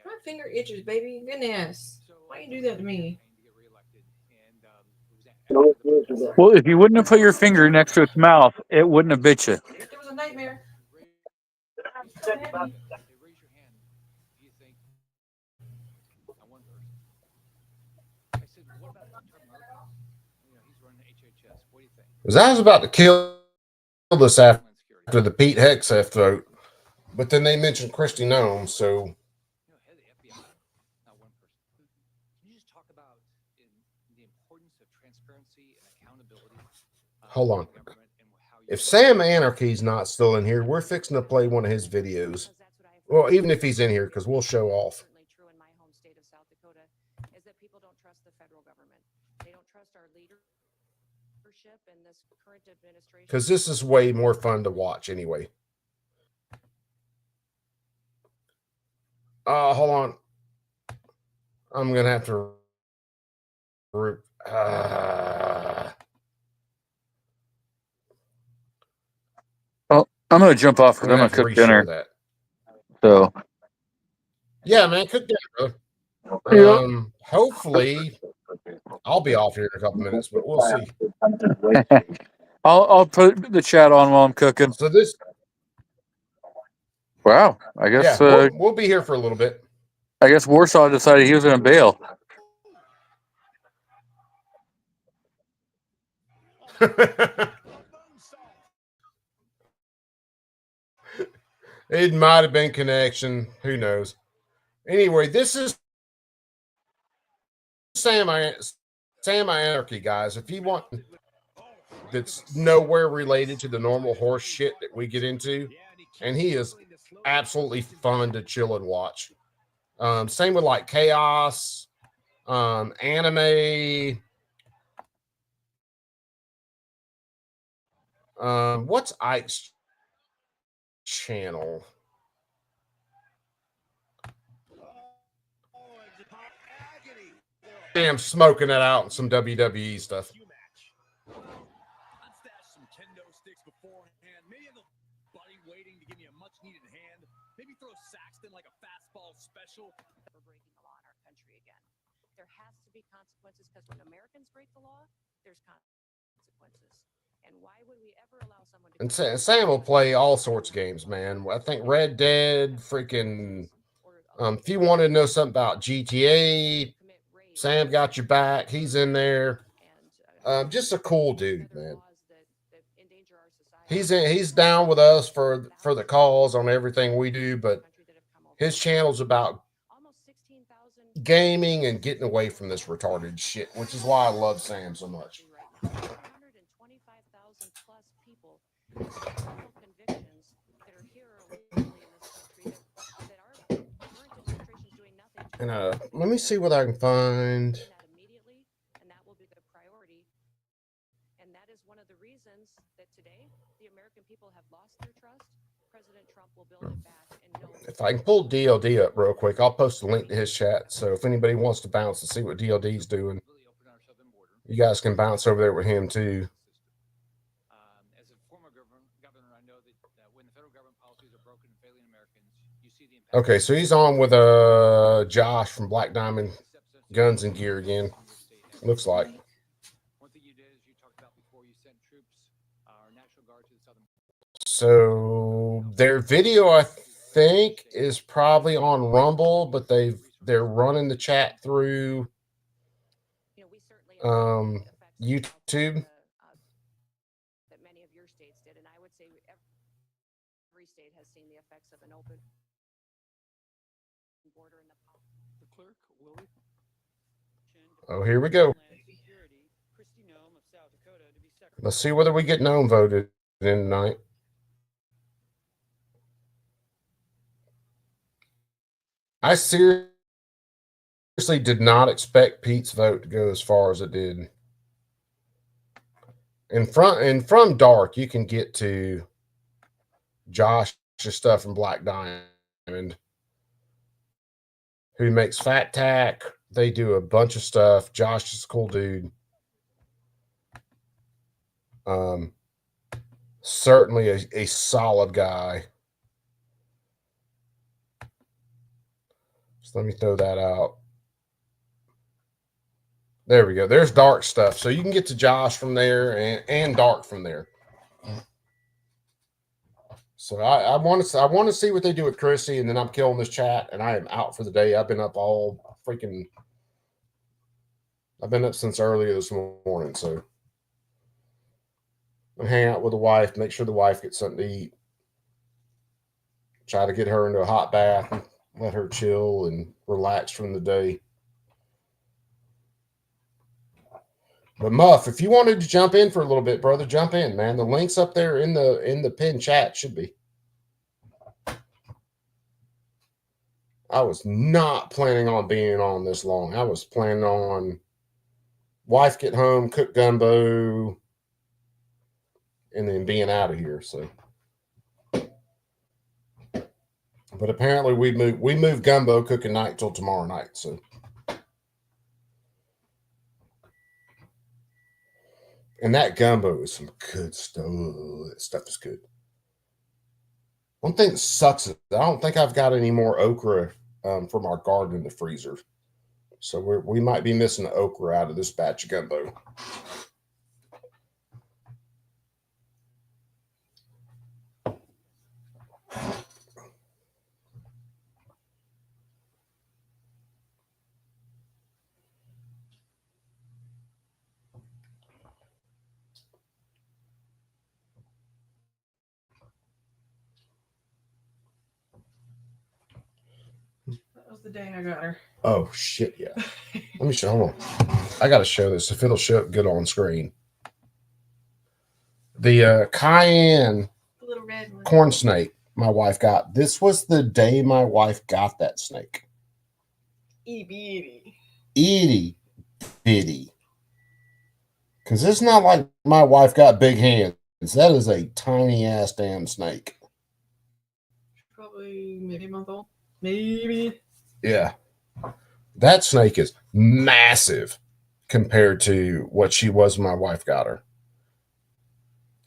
My finger itches, baby. Goodness. Why you do that to me? Well, if you wouldn't have put your finger next to its mouth, it wouldn't have bit you. It was a nightmare. Because I was about to kill this after the Pete Hegseth vote, but then they mentioned Kristi Noem, so. Hold on. If Sam Anarchy's not still in here, we're fixing to play one of his videos. Well, even if he's in here, because we'll show off. Because this is way more fun to watch anyway. Hold on. I'm going to have to... I'm gonna jump off because I'm I'm gonna gonna have to cook dinner. reshare that. So Yeah, man, cook dinner, Yep. bro. Hopefully, I'll be off here in a couple minutes, but we'll see. I'll put the chat on while I'm cooking. So this, Wow, I guess yeah, we'll be here for a little bit. I guess Warsaw decided he was gonna bail. It might have been connection. Who knows? Anyway, this is Sam Anarchy, guys. If you want, that's nowhere related to the normal horse shit that we get into, and he is absolutely fun to chill and watch. Same with like Chaos, anime. What's Ike's channel? Damn, smoking it out and some WWE stuff. Maybe throw Saxton like a fastball special. For breaking the law in our country again. There has to be consequences because when Americans break the law, there's consequences. And why would we ever allow someone to... And Sam will play all sorts of games, man. I think Red Dead, freaking. If you wanted to know something about GTA, Sam got your back. He's in there. Just a cool dude, man. He's down with us for the cause on everything we do, but his channel's about gaming and getting away from this retarded shit, which is why I love Sam so much. And let me see what I can find. And that is one of the reasons that today the American people have lost their trust. President Trump will build it back and know. If I can pull DLD up real quick, I'll post a link to his chat. So if anybody wants to bounce and see what DLD's doing, you guys can bounce over there with him too. As a former governor, I know that when the federal government policies are broken and failing Americans, you see the impact. Okay, so he's on with Josh from Black Diamond Guns and Gear again. Looks like. One thing you did is you talked about before you sent troops, our National Guard to the southern. So their video, I think, is probably on Rumble, but they're running the chat through YouTube. That many of your states did, and I would say every state has seen the effects of an open border in the clerk, Willie. Oh, here we go. Let's see whether we get Gnome voted in tonight. I seriously did not expect Pete's vote to go as far as it did. And from Dark, you can get to Josh's stuff from Black Diamond, who makes Fat Tack. They do a bunch of stuff. Josh is a cool dude. Certainly a solid guy. So let me throw that out. There we go. There's Dark stuff. So you can get to Josh from there and Dark from there. So I want to see what they do with Chrissy, and then I'm killing this chat, and I am out for the day. I've been up since earlier this morning, so I'm hanging out with the wife, make sure the wife gets something to eat, try to get her into a hot bath and let her chill and relax from the day. But Muff, if you wanted to jump in for a little bit, brother, jump in, man. The link's up there in the pinned chat, should be. I was not planning on being on this long. I was planning on wife get home, cook gumbo, and then being out of here. So, but apparently we moved gumbo cooking night till tomorrow night. So, and that gumbo is some good stuff. That stuff is good. One thing that sucks is I don't think I've got any more okra from our garden in the freezer. So we might be missing the okra out of this batch of gumbo. That was the day I got her. Oh, shit, yeah. Let me show. Hold on. I got to show this if it'll show up good on screen. The cayenne The little red one. corn snake my wife got. This was the day my wife got that snake. Itty bitty. Because it's not like my wife got big hands. That is a tiny ass damn snake. Probably maybe a month old. Maybe. Yeah. That snake is massive compared to what she was when my wife got her.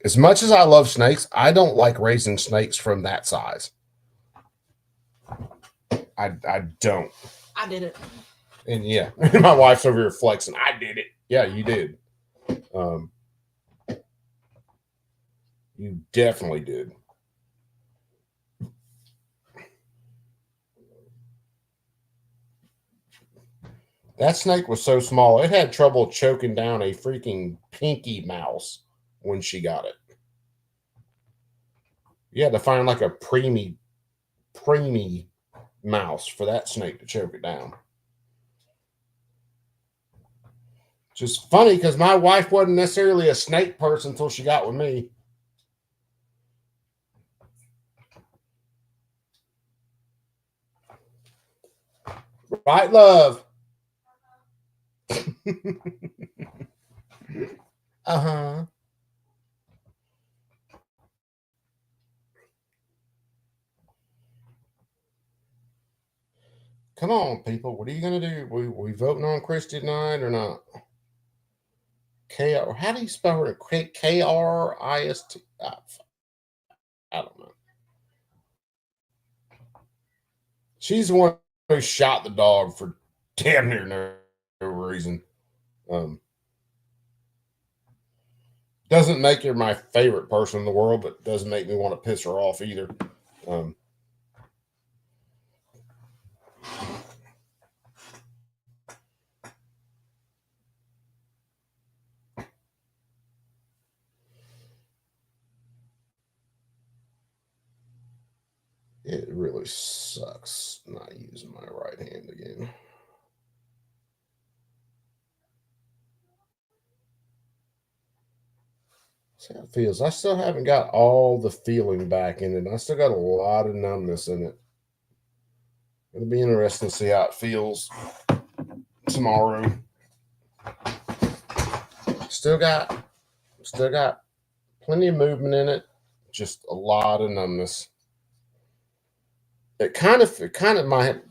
As much as I love snakes, I don't like raising snakes from that size. I don't. I did it. And yeah, my wife's over here flexing. I did it. Yeah, you did. You definitely did. That snake was so small, it had trouble choking down a freaking pinky mouse when she got it. You had to find like a preemie mouse for that snake to choke it down. Just funny because my wife wasn't necessarily a snake person until she got with me. Right, love? Uh-huh. Come on, people. What are you going to do? We voting on Christie tonight or not? K-R. How do you spell it? K-R-I-S-T. I don't know. She's the one who shot the dog for damn near no reason. Doesn't make her my favorite person in the world, but doesn't make me want to piss her off either. It really sucks not using my right hand again. See how it feels. I still haven't got all the feeling back in it. I still got a lot of numbness in it. It'll be interesting to see how it feels tomorrow. Still got plenty of movement in it. Just a lot of numbness. It kind of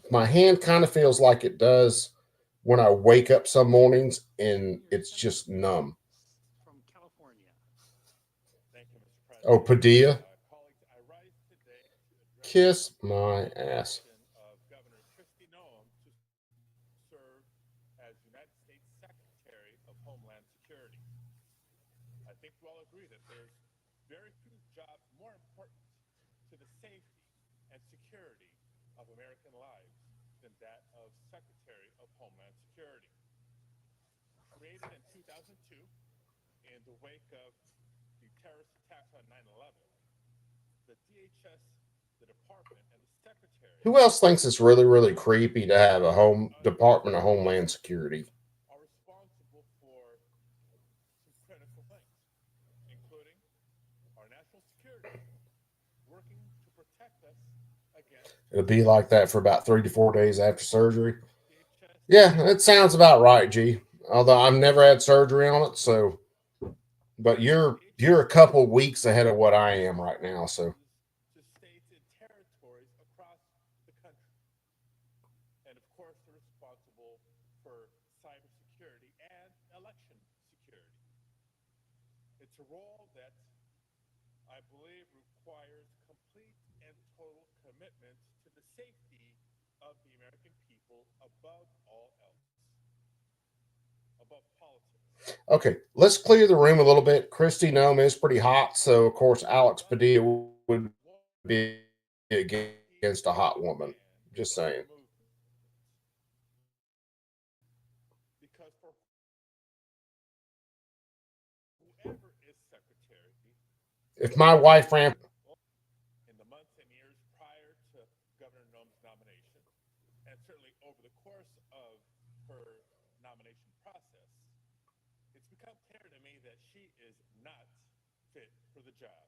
my hand kind of feels like it does when I wake up some mornings and it's just numb. Oh, Padilla. Kiss my ass. I think we all agree that there's very few jobs more important to the safety and security of American lives than that of Secretary of Homeland Security. Created in 2002 in the wake of the terrorist attacks on 9/11, the DHS, the department, and the secretary. Who else thinks it's really, really creepy to have a Department of Homeland Security? Are responsible for some critical things, including our national security, working to protect us against. It'll be like that for about 3 to 4 days after surgery. Yeah, that sounds about right, G. Although I've never had surgery on it, so. But you're a couple weeks ahead of what I am right now, so. To states and territories across the country, and of course, they're responsible for cybersecurity and election security. It's a role that I believe requires complete and commitment to the safety of the American people above all else, above politics. Okay, let's clear the room a little bit. Kristi Noem is pretty hot, so of course Alex Padilla would be against a hot woman. Just saying. Because for whoever is secretary, If my wife ran in the months and years prior to Governor Noem's nomination, and certainly over the course of her nomination process, it's become clear to me that she is not fit for the job.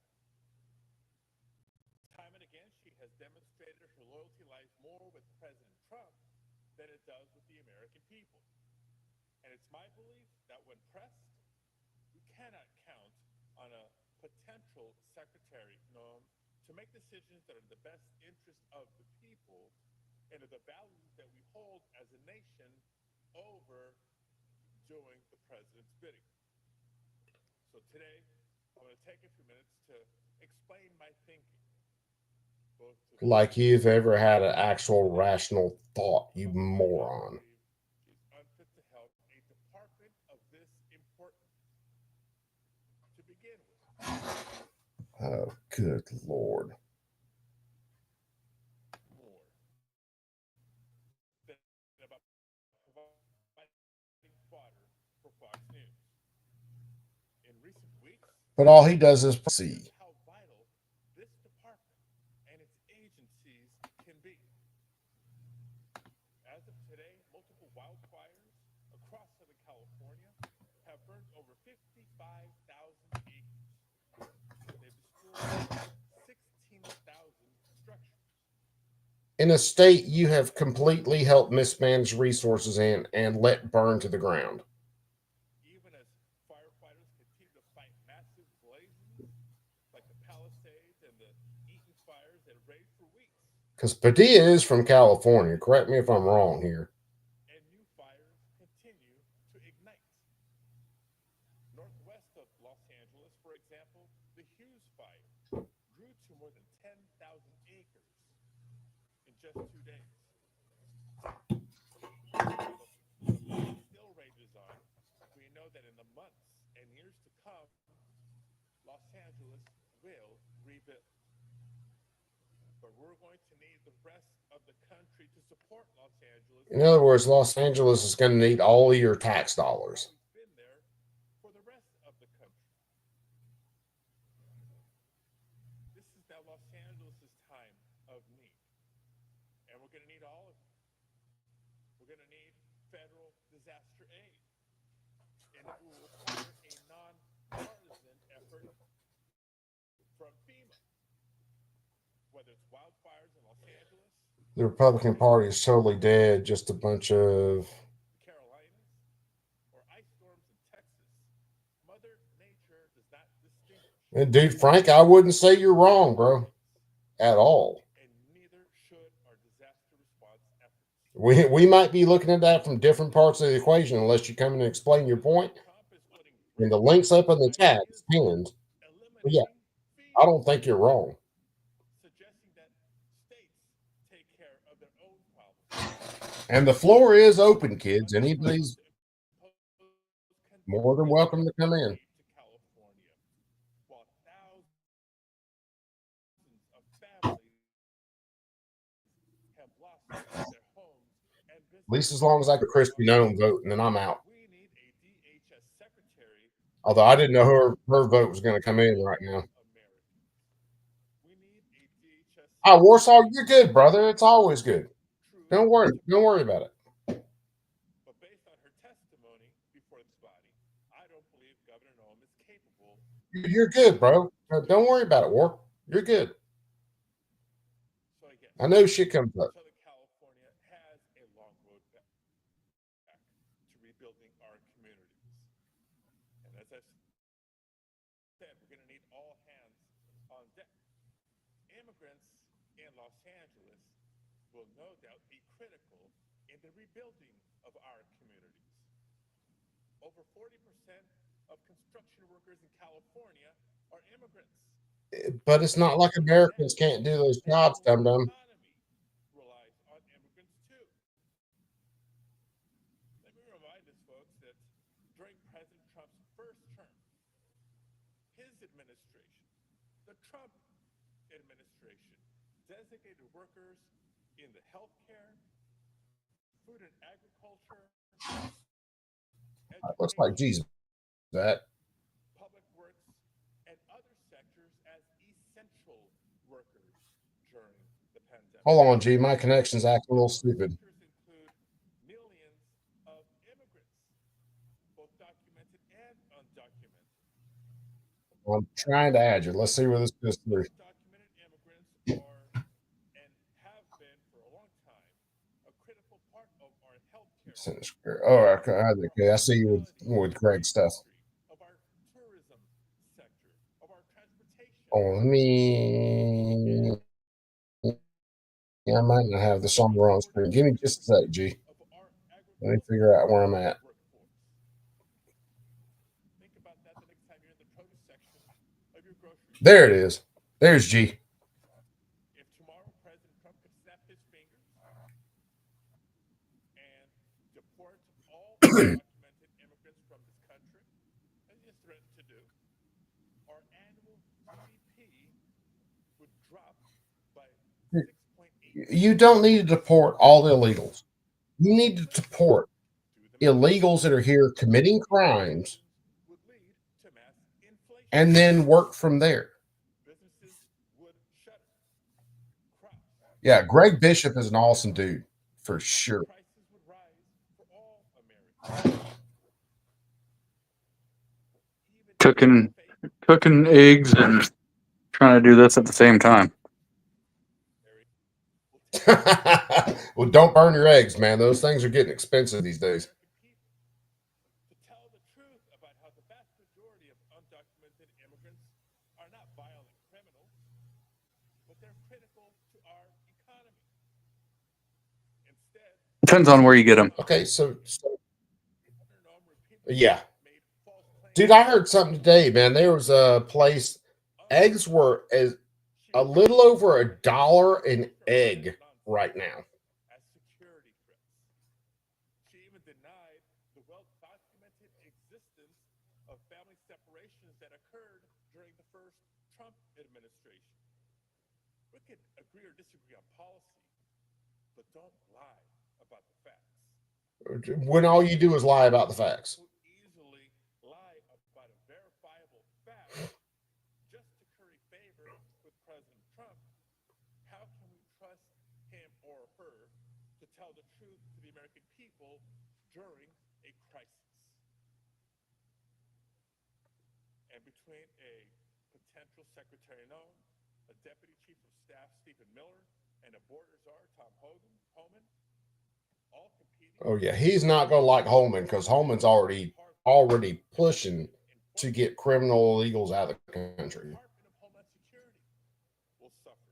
Time and again, she has demonstrated her loyalty lies more with President Trump than it does with the American people. And it's my belief that when pressed, we cannot count on a potential Secretary Noem to make decisions that are in the best interest of the people and of the values that we hold as a nation over doing the president's bidding. So today, I'm going to take a few minutes to explain my thinking. like you've ever had an actual rational thought, you moron. She's unfit to help a department of this importance. To begin with. Oh, good Lord. More than about providing fodder for Fox News. In recent weeks, But all he does is see. how vital this department and its agencies can be. As of today, multiple wildfires across Southern California have burned over 55,000 acres. They've destroyed 16,000 structures. In a state you have completely helped mismanage resources and let burn to the ground. Even as firefighters continue to fight massive blazes like the Palisades and the Eaton fires that raged for weeks. Because Padilla is from California. Correct me if I'm wrong here. And new fires continue to ignite. Northwest of Los Angeles, for example, the Hughes fire grew to more than 10,000 acres in just 2 days. The fight still rages on. We know that in the months and years to come, Los Angeles will rebuild. But we're going to need the rest of the country to support Los Angeles. In other words, Los Angeles is going to need all of your tax dollars. Been there for the rest of the country. This is now Los Angeles' time of need. And we're going to need all of it. We're going to need federal disaster aid. And it will require a nonpartisan effort from FEMA. Whether it's wildfires in Los Angeles, The Republican Party is totally dead. Just a bunch of the Carolinas, or ice storms in Texas, Mother Nature does not distinguish. and dude, Frank, I wouldn't say you're wrong, bro. At all. And neither should our disaster response efforts. We might be looking at that from different parts of the equation unless you come in and explain your point. And the link's up in the chat. It's pinned. But yeah, I don't think you're wrong. Suggesting that states take care of their own problems. And the floor is open, kids. Anybody's more than welcome to come in. While thousands of families have lost their homes and businesses. At least as long as I get Kristi Noem vote, and then I'm out. We need a DHS secretary. Although I didn't know her vote was going to come in right now. We need a DHS. Oh, Warsaw, you're good, brother. It's always good. Don't worry. Don't worry about it. But based on her testimony before this body, I don't believe Governor Noem is capable. You're good, bro. Don't worry about it, War. You're good. So again, I know shit comes up. Southern California has a long road back to rebuilding our communities. And as I said, we're going to need all hands on deck. Immigrants in Los Angeles will no doubt be critical in the rebuilding of our communities. Over 40% of construction workers in California are immigrants. But it's not like Americans can't do those jobs, dum dum. relies on immigrants too. Let me remind us, folks, that during President Trump's first term, his administration, the Trump administration, designated workers in the healthcare, food and agriculture, Looks like Jesus. That. public works, and other sectors as essential workers during the pandemic. Hold on, G. My connection's acting a little stupid. Include millions of immigrants, both documented and undocumented. I'm trying to add you. Let's see where this goes through. Documented immigrants are and have been for a long time a critical part of our healthcare. Oh, okay. I see you with Greg's stuff. Of our tourism sector, of our transportation. Oh, let me. Yeah, I might not have this on the wrong screen. Give me just a sec, G. Let me figure out where I'm at. Think about that the next time you're in the produce section of your grocery store. There it is. There's G. If tomorrow President Trump could snap his fingers and deport all undocumented immigrants from this country, as he threatened to do, our annual GDP would drop by 6.8%. You don't need to deport all the illegals. You need to deport illegals that are here committing crimes and then work from there. Yeah, Greg Bishop is an awesome dude for sure. Cooking eggs and trying to do this at the same time. Well, don't burn your eggs, man. Those things are getting expensive these days. To tell the truth about how the vast majority of undocumented immigrants are not violent criminals, but they're critical to our economy. Instead, Depends on where you get them. Okay, so yeah. Dude, I heard something today, man. There was a place, eggs were as a little over $1 an egg right now. as security threats. She even denied the well-documented existence of family separations that occurred during the first Trump administration. We could agree or disagree on policy, but don't lie about the facts. When all you do is lie about the facts. Easily lie about a verifiable fact just to curry favor with President Trump. How can we trust him or her to tell the truth to the American people during a crisis? And between a potential Secretary No, a Deputy Chief of Staff, Stephen Miller, and a border czar, Tom Homan, all competing. Oh yeah, he's not gonna like Holman because Holman's already pushing to get criminal illegals out of the country. Department of Homeland Security will suffer.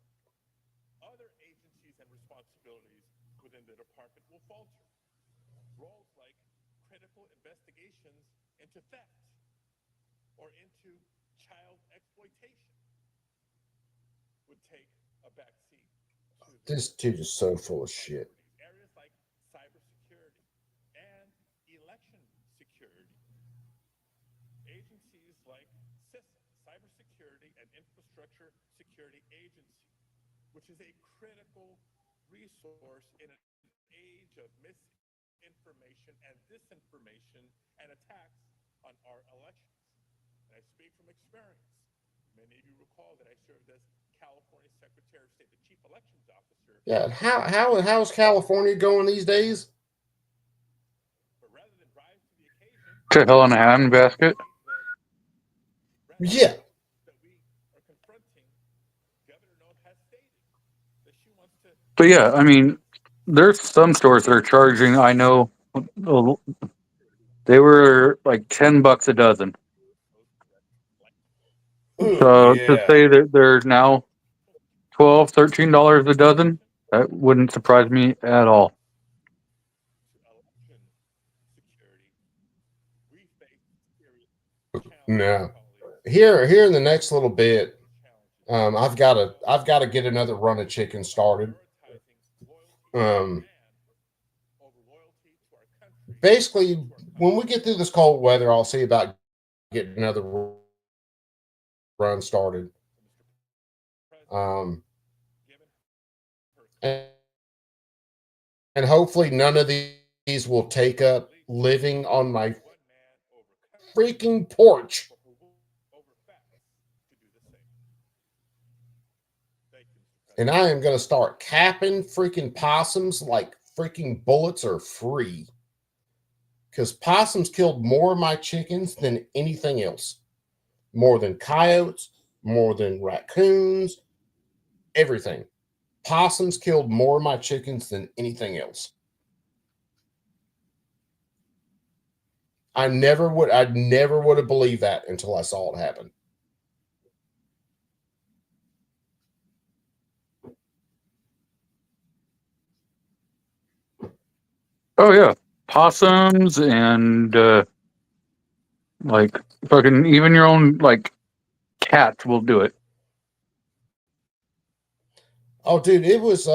Other agencies and responsibilities within the department will falter. Roles like critical investigations into theft or into child exploitation would take a backseat to This dude is so full of shit. areas like cybersecurity and election security. Agencies like CISA, Cybersecurity and Infrastructure Security Agency, which is a critical resource in an age of misinformation and disinformation and attacks on our elections. And I speak from experience. Many of you recall that I served as California Secretary of State, the Chief Elections Officer. Yeah, how's California going these days? To hell in a handbasket. Yeah. But yeah, I mean, there's some stores that are charging. I know they were like $10 a dozen. So yeah. to say that they're now $12, $13 a dozen, that wouldn't surprise me at all. No. Here in the next little bit, I've got to get another run of chicken started. Basically, when we get through this cold weather, I'll see about getting another run started. And hopefully none of these will take up living on my freaking porch. And I am going to start capping freaking possums like freaking bullets are free. Because possums killed more of my chickens than anything else. More than coyotes, more than raccoons, everything. Possums killed more of my chickens than anything else. I never would have believed that until I saw it happen. Oh yeah, possums and like fucking even your own like cats will do it. Oh, dude, it was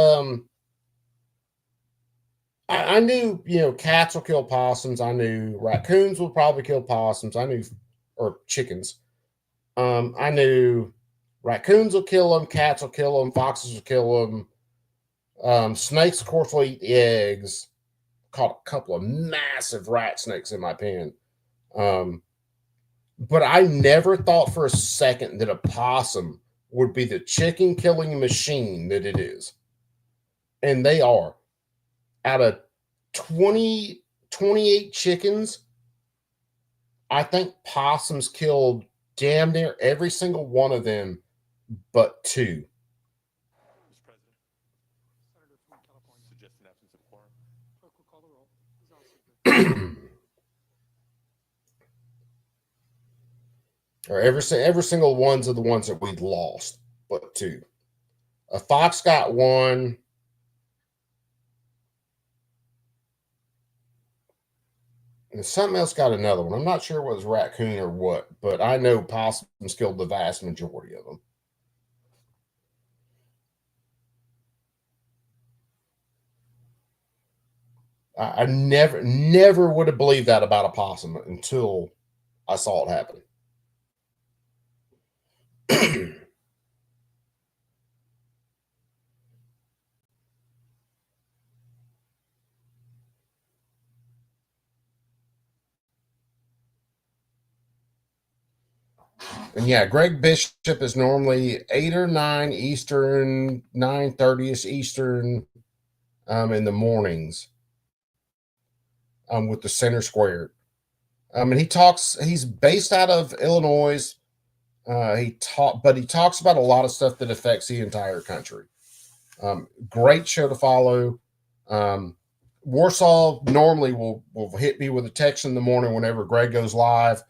I knew, cats will kill possums. I knew raccoons will probably kill possums. I knew, or chickens. I knew raccoons will kill them, cats will kill them, foxes will kill them. Snakes, of course, will eat the eggs. Caught a couple of massive rat snakes in my pen. But I never thought for a second that a possum would be the chicken killing machine that it is. And they are. Out of 28 chickens, I think possums killed damn near every single one of them but 2. Or every single ones of the ones that we lost but 2. A fox got 1. And something else got another one. I'm not sure what was raccoon or what, but I know possums killed the vast majority of them. I never would have believed that about a possum until I saw it happen. And yeah, Greg Bishop is normally 8 or 9 Eastern, 9:30ish Eastern, in the mornings, with the Center Square. And he's based out of Illinois. But he talks about a lot of stuff that affects the entire country. Great show to follow. Warsaw normally will hit me with a text in the morning whenever Greg goes live.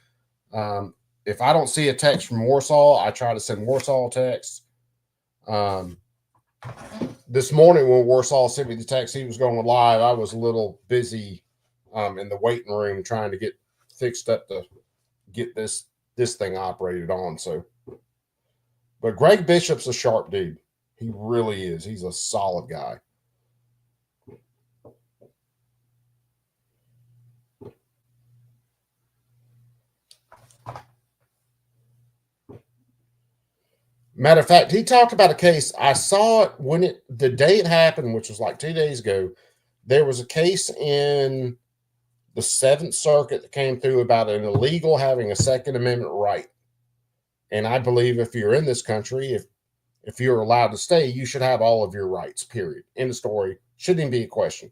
If I don't see a text from Warsaw, I try to send Warsaw a text. This morning when Warsaw sent me the text he was going live, I was a little busy in the waiting room trying to get fixed up to get this thing operated on. So, but Greg Bishop's a sharp dude. He really is. He's a solid guy. Matter of fact, he talked about a case. I saw it the day it happened, which was like 2 days ago. There was a case in the 7th Circuit that came through about an illegal having a Second Amendment right. And I believe if you're in this country, if you're allowed to stay, you should have all of your rights, period. End of story. Shouldn't even be a question.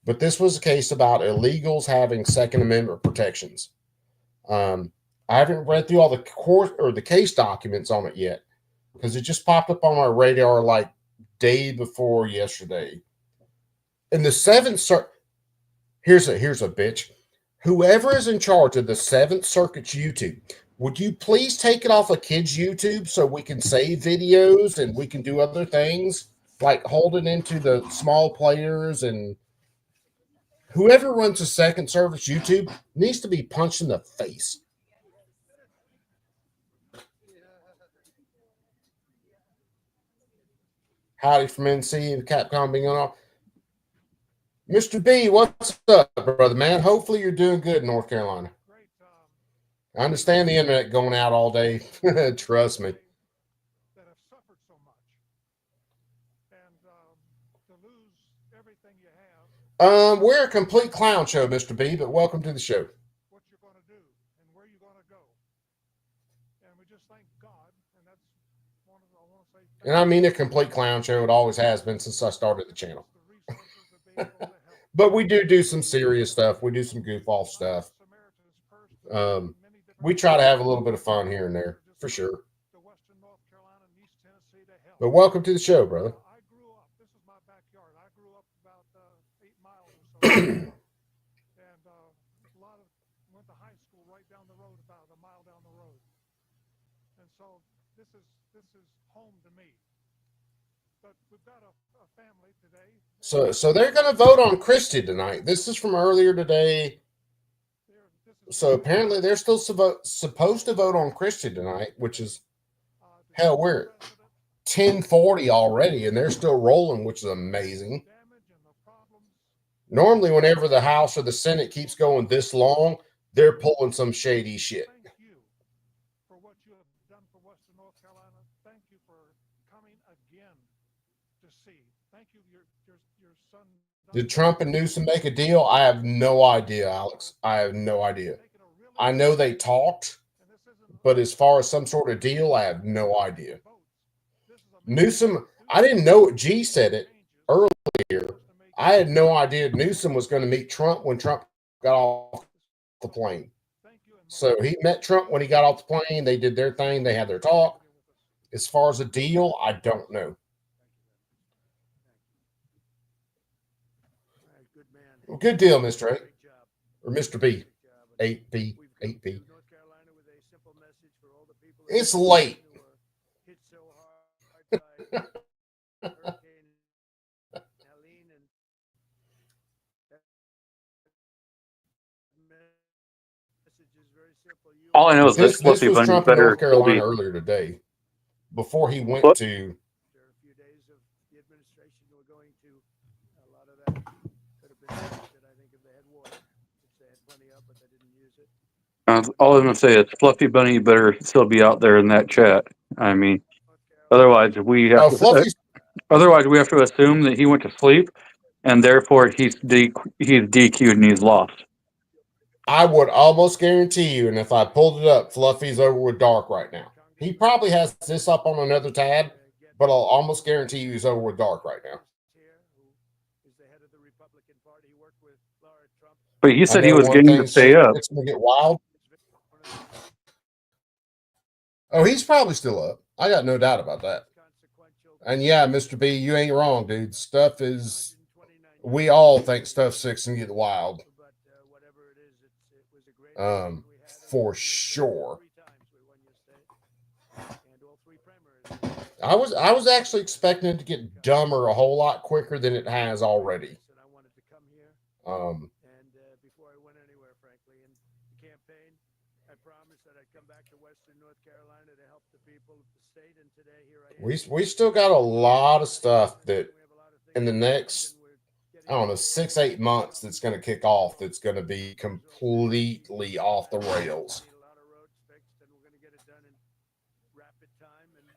But this was a case about illegals having Second Amendment protections. I haven't read through all the court or the case documents on it yet, because it just popped up on my radar like day before yesterday. In the 7th Circuit, here's a bitch. Whoever is in charge of the 7th Circuit's YouTube, would you please take it off of kids' YouTube so we can save videos and we can do other things like hold it into the small players? And whoever runs the Second Service YouTube needs to be punched in the face. Howdy from NC and Capcom being on. Mr. B, what's up, brother, man? Hopefully you're doing good in North Carolina. I understand the internet going out all day. Trust me. That have suffered so much. And to lose everything you have. We're a complete clown show, Mr. B, but welcome to the show. What you're going to do and where you're going to go. And we just thank God. And that's one of the, I want to say. And I mean a complete clown show. It always has been since I started the channel. But we do some serious stuff. We do some goof off stuff. We try to have a little bit of fun here and there, for sure. But welcome to the show, brother. I grew up, this is my backyard. I grew up about 8 miles or so. And a lot of, went to high school right down the road, about a mile down the road. And so this is home to me. But we've got a family today. So they're going to vote on Christie tonight. This is from earlier today. So apparently they're still supposed to vote on Christie tonight, which is, hell, we're at 10:40 already, and they're still rolling, which is amazing. Normally, whenever the House or the Senate keeps going this long, they're pulling some shady shit. Thank you for what you have done for Western North Carolina. Thank you for coming again to see. Thank you, your son. Did Trump and Newsom make a deal? I have no idea, Alex. I have no idea. I know they talked, but as far as some sort of deal, I have no idea. Newsom, I didn't know it. G said it earlier. I had no idea Newsom was going to meet Trump when Trump got off the plane. So he met Trump when he got off the plane. They did their thing. They had their talk. As far as a deal, I don't know. Well, good deal, Mr. A. Or Mr. B. 8B. 8B. It's late. All I know is This fluffy was bunny Trump in better North Carolina be. earlier today, before he went to. All I'm gonna say is fluffy bunny better still be out there in that chat. I mean, otherwise we have otherwise we have to assume that he went to sleep, and therefore he's DQ'd and he's lost. I would almost guarantee you, and if I pulled it up, Fluffy's over with Dark right now. He probably has this up on another tab, but I'll almost guarantee you he's over with Dark right now. But he said he was game to stay up. It's going to get wild. Oh, he's probably still up. I got no doubt about that. And yeah, Mr. B, you ain't wrong, dude. Stuff is, we all think stuff's fixing to get wild. For sure. I was actually expecting it to get dumber a whole lot quicker than it has already. Before I went anywhere, frankly, in the campaign, I promised that I'd come back to Western North Carolina to help the people of the state, and today here I am. We still got a lot of stuff that in the next, I don't know, 6-8 months that's going to kick off, that's going to be completely off the rails.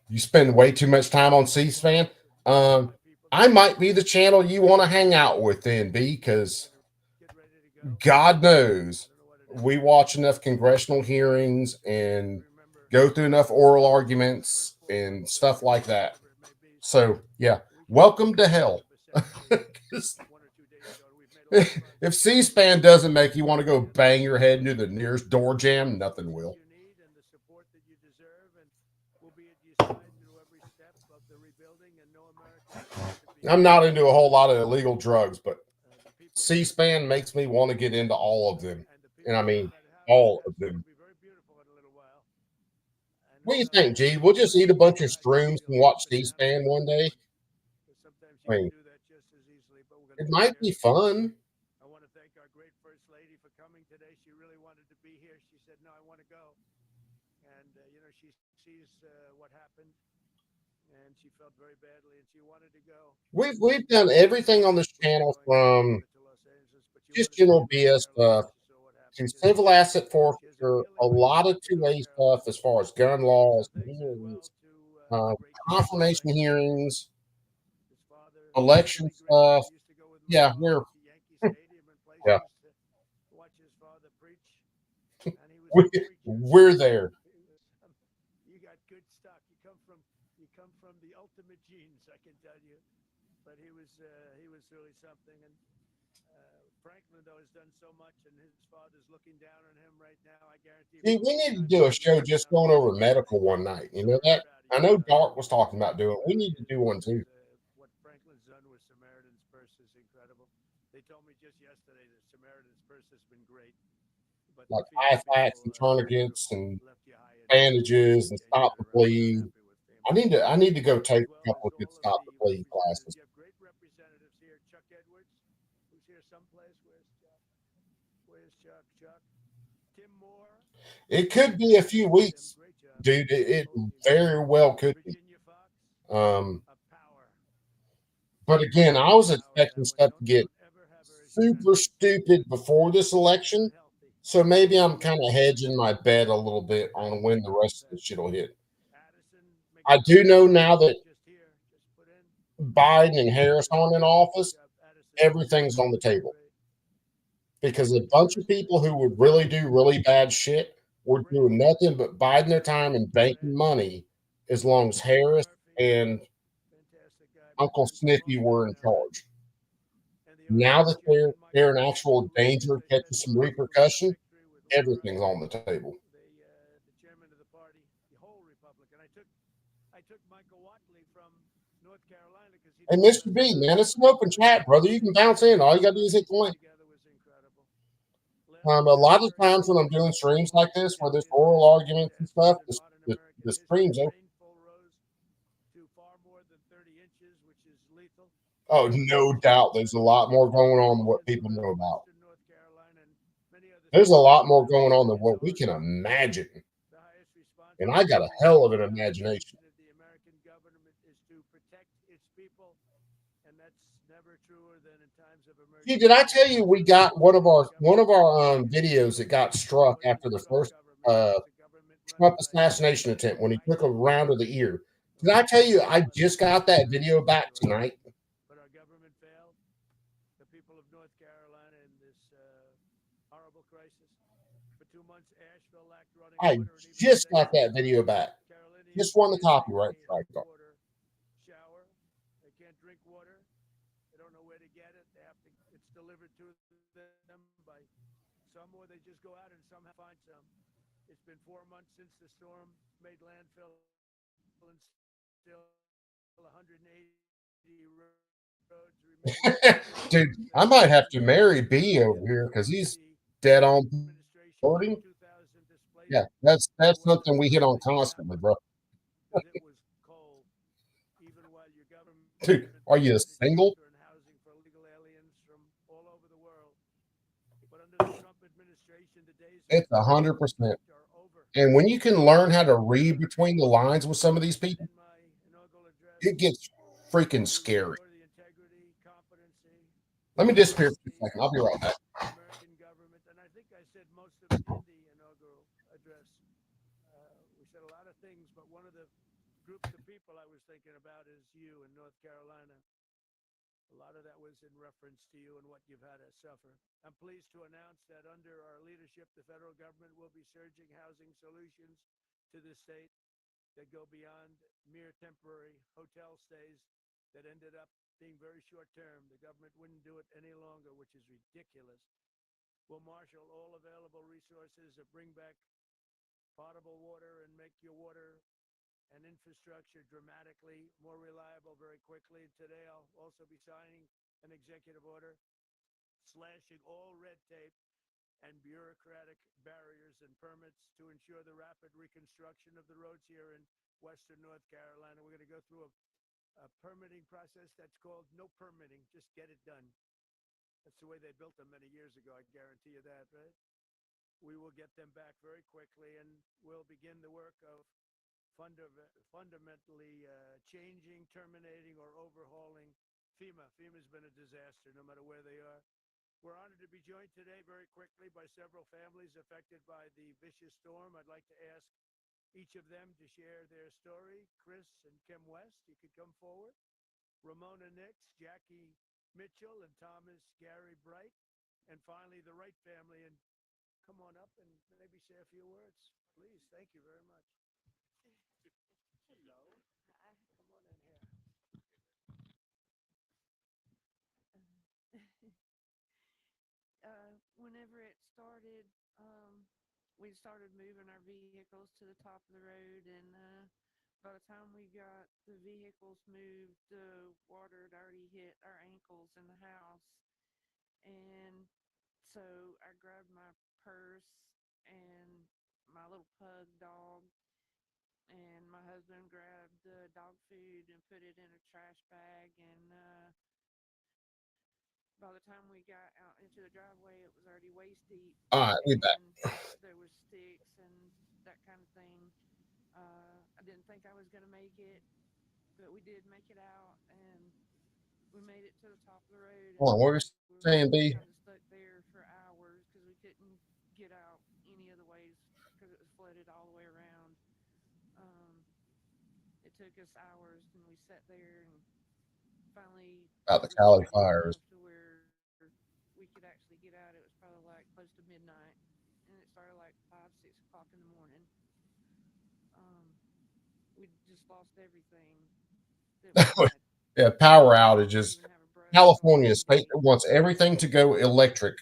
You spend way too much time on C-SPAN. I might be the channel you want to hang out with then, B, because God knows we watch enough congressional hearings and go through enough oral arguments and stuff like that. So, yeah, welcome to hell. If C-SPAN doesn't make you want to go bang your head into the nearest door jam, nothing will. I'm not into a whole lot of illegal drugs, but C-SPAN makes me want to get into all of them. And I mean, all of them. What do you think, G? We'll just eat a bunch of shrooms and watch C-SPAN one day? I mean, it might be fun. I want to thank our great First Lady for coming today. She really wanted to be here. She said, no, I want to go. And, you know, she sees what happened. And We've done everything on this channel from just general BS stuff to civil asset forfeiture, a lot of 2A stuff as far as gun laws, hearings, uh, confirmation hearings, election stuff. Yeah, yeah, we're there. You got good stuff. You come from the ultimate genes, I can tell you. But he was really something. And Franklin though has done so much, and his father's looking down on him right now. I guarantee. See, we need to do a show just going over medical one night. You know that? I know Dark was talking about doing it. We need to do one too. What Franklin's done with Samaritan's Purse is incredible. They told me just yesterday that Samaritan's Purse has been great. But Like eye flats and tourniquets and bandages and stop the bleed. I need to go take a couple of good stop the bleed classes. You have great representatives here. Chuck Edwards, who's here someplace. Where's Chuck? Where's Chuck? Chuck. Tim Moore. It could be a few weeks, dude. It very well could be. But again, I was expecting stuff to get super stupid before this election. So maybe I'm kind of hedging my bet a little bit on when the rest of the shit will hit. I do know now that Biden and Harris aren't in office, everything's on the table. Because a bunch of people who would really do really bad shit were doing nothing but biding their time and banking money as long as Harris and Uncle Sniffy were in charge. Now that they're in actual danger of catching some repercussion, everything's on the table. The chairman of the party, the whole Republican. I took Michael Watley from North Carolina because he. And Mr. B, man, it's an open chat, brother. You can bounce in. All you got to do is hit the link. A lot of times when I'm doing streams like this, where there's oral arguments and stuff, the stream's open. Oh, no doubt. There's a lot more going on than what people know about. There's a lot more going on than what we can imagine. And I got a hell of an imagination. The American government is to protect its people, and that's never truer than in times of emergency. Gee, did I tell you we got one of our videos that got struck after the first Trump assassination attempt when he took a round of the ear? Did I tell you I just got that video back tonight? But our government failed the people of North Carolina in this horrible crisis. For 2 months, Asheville lacked running I water. just got that video back. Just won the copyright strike. Shower. They can't drink water. They don't know where to get it. It's delivered to them by some, or they just go out and somehow find some. It's been 4 months since the storm made landfill, and still 180 roads remain. Dude, I might have to marry B over here because he's dead on boarding. Yeah, that's something we hit on constantly, bro. It was cold, even while your government. Dude, are you single? Housing for illegal aliens from all over the world. But under the Trump administration, the days. It's 100%. And when you can learn how to read between the lines with some of these people, it gets freaking scary. Let me disappear for a second. I'll be right back. American government, and I think I said most of it in the inaugural address. We said a lot of things, but one of the groups of people I was thinking about is you in North Carolina. A lot of that was in reference to you and what you've had to suffer. I'm pleased to announce that under our leadership, the federal government will be surging housing solutions to the state that go beyond mere temporary hotel stays that ended up being very short term. The government wouldn't do it any longer, which is ridiculous. We'll marshal all available resources to bring back potable water and make your water and infrastructure dramatically more reliable very quickly. Today, I'll also be signing an executive order slashing all red tape and bureaucratic barriers and permits to ensure the rapid reconstruction of the roads here in western North Carolina. We're going to go through a permitting process that's called no permitting, just get it done. That's the way they built them many years ago, I guarantee you that, right? We will get them back very quickly, and we'll begin the work of fundamentally changing, terminating, or overhauling FEMA. FEMA's been a disaster, no matter where they are. We're honored to be joined today very quickly by several families affected by the vicious storm. I'd like to ask each of them to share their story. Chris and Kim West, you could come forward. Ramona Nix, Jackie Mitchell, and Thomas Gary Bright. And finally, the Wright family. And come on up and maybe say a few words, please. Thank you very much. Hello. Hi. Come on in here. Whenever it started, we started moving our vehicles to the top of the road, and by the time we got the vehicles moved, the water had already hit our ankles in the house. And so I grabbed my purse and my little pug dog, and my husband grabbed the dog food and put it in a trash bag. And by the time we got out into the driveway, it was already waist deep. All right, we back. There was sticks and that kind of thing. I didn't think I was going to make it, but we did make it out, and we made it to the top of the road. Hold on, what were you saying, B? Kind of stuck there for hours because we couldn't get out any other ways because it was flooded all the way around. It took us hours, and we sat there and finally About the Cali fires. to where we could actually get out. It was probably like close to midnight, and it started like 5-6 o'clock in the morning. We just lost everything that we had. Yeah, power outages. California state wants everything to go electric.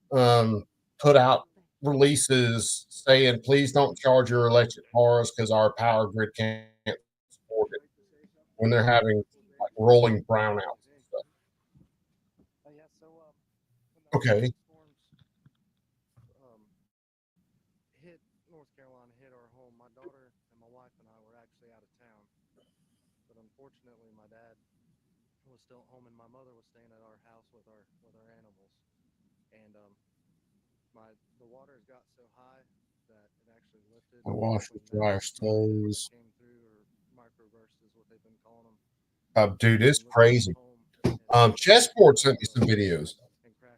Put out releases saying, please don't charge your electric cars because our power grid can't support it when they're having like rolling brownouts and stuff. Okay. Hit North Carolina, hit our home. My daughter and my wife and I were actually out of town, but unfortunately my dad was still at home and my mother was staying at our house with our animals. And the waters got so high that it actually lifted. My washer, dryer, stoves. Came through, or microbursts is what they've been calling them. Dude, it's crazy. Chessboard sent me some videos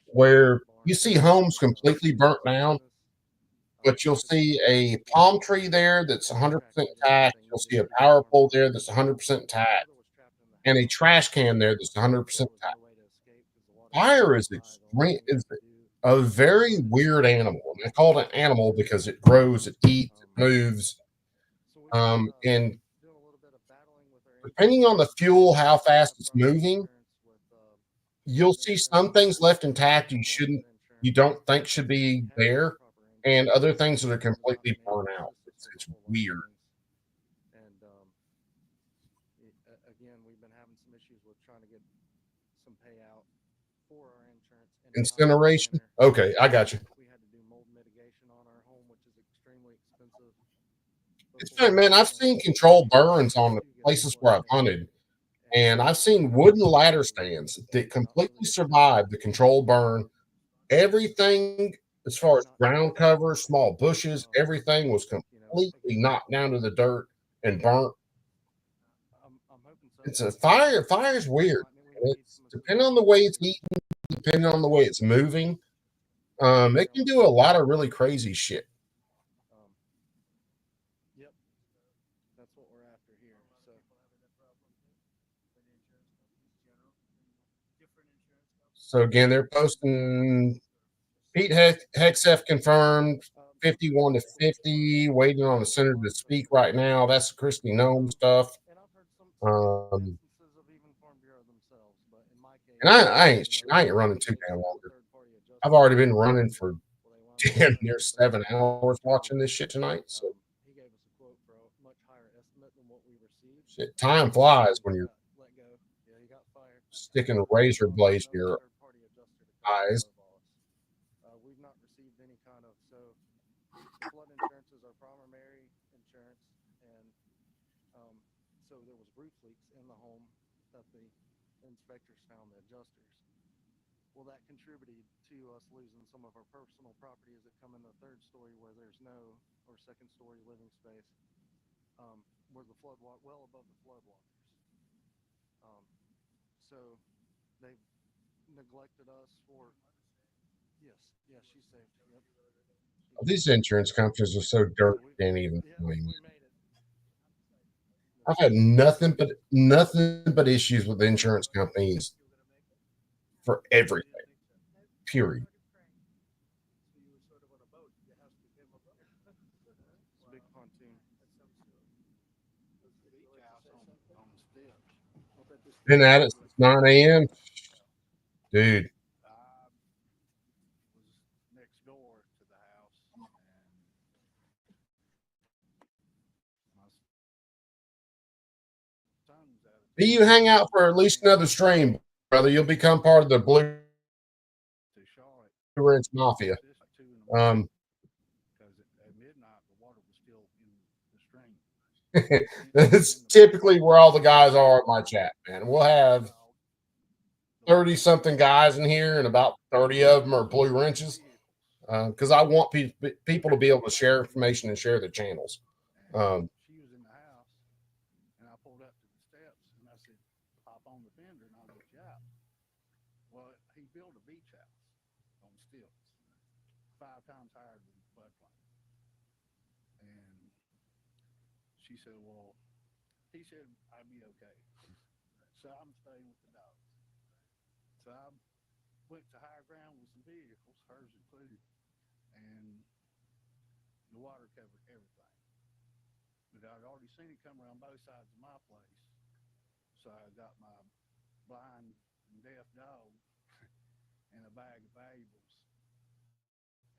where you see homes completely burnt down, but you'll see a palm tree there that's 100% intact. You'll see a power pole there that's 100% intact, and a trash can there that's 100% intact. Fire is extreme. Is a very weird animal. And I call it an animal because it grows, it eats, it moves. And depending on the fuel, how fast it's moving, you'll see some things left intact you don't think should be there, and other things that are completely burnt out. It's weird. And again, we've been having some issues with trying to get some payout for our insurance. Incineration? Okay, I got you. We had to do mold mitigation on our home, which is extremely expensive. It's fun, man. I've seen controlled burns on the places where I've hunted, and I've seen wooden ladder stands that completely survived the controlled burn. Everything, as far as ground cover, small bushes, everything was completely knocked down to the dirt and burnt. It's a fire. Fire's weird. It's depending on the way it's eating, depending on the way it's moving. It can do a lot of really crazy shit. Yep, that's what we're after here. So again, they're posting Pete Hegseth confirmed 51 to 50, waiting on the senator to speak right now. That's Kristi Noem stuff. And I ain't running too damn longer. I've already been running for damn near 7 hours watching this shit tonight. So shit, time flies when you're sticking a razor blade in your eyes. We've not received any kind of, so the flood insurance is our primary insurance, and so there was roof leaks in the home that the inspectors found, the adjusters. Well, that contributed to us losing some of our personal properties that come in the third story where there's no, or second story living space. where the flood water, well above the flood waters. So they neglected us for, yes, she's safe. Yep. These insurance companies are so dirty, can't even blame me. I've had nothing but issues with insurance companies for everything. Period. Big pontoon. Been at it since 9 a.m. Dude. Next door to the house, and my son's out of You hang out for at least another stream, brother. You'll become part of the Blue Ridge Mafia. because at midnight the water was still in the stream. That's typically where all the guys are in my chat, man. We'll have 30 something guys in here, and about 30 of them are blue wrenches. Because I want people to be able to share information and share their channels. She was in the house, and I pulled up to the steps, and I said, "Hop on the fender, and I'll get you out." Well, he built a beach house on stilts, 5 times higher than the floodplain. And she said, "Well," he said, "I'd be okay." So I'm staying with the dogs. So I went to higher ground with some vehicles, hers included, and the water covered everything. But I'd already seen it come around both sides of my place. So I got my blind and deaf dog and a bag of valuables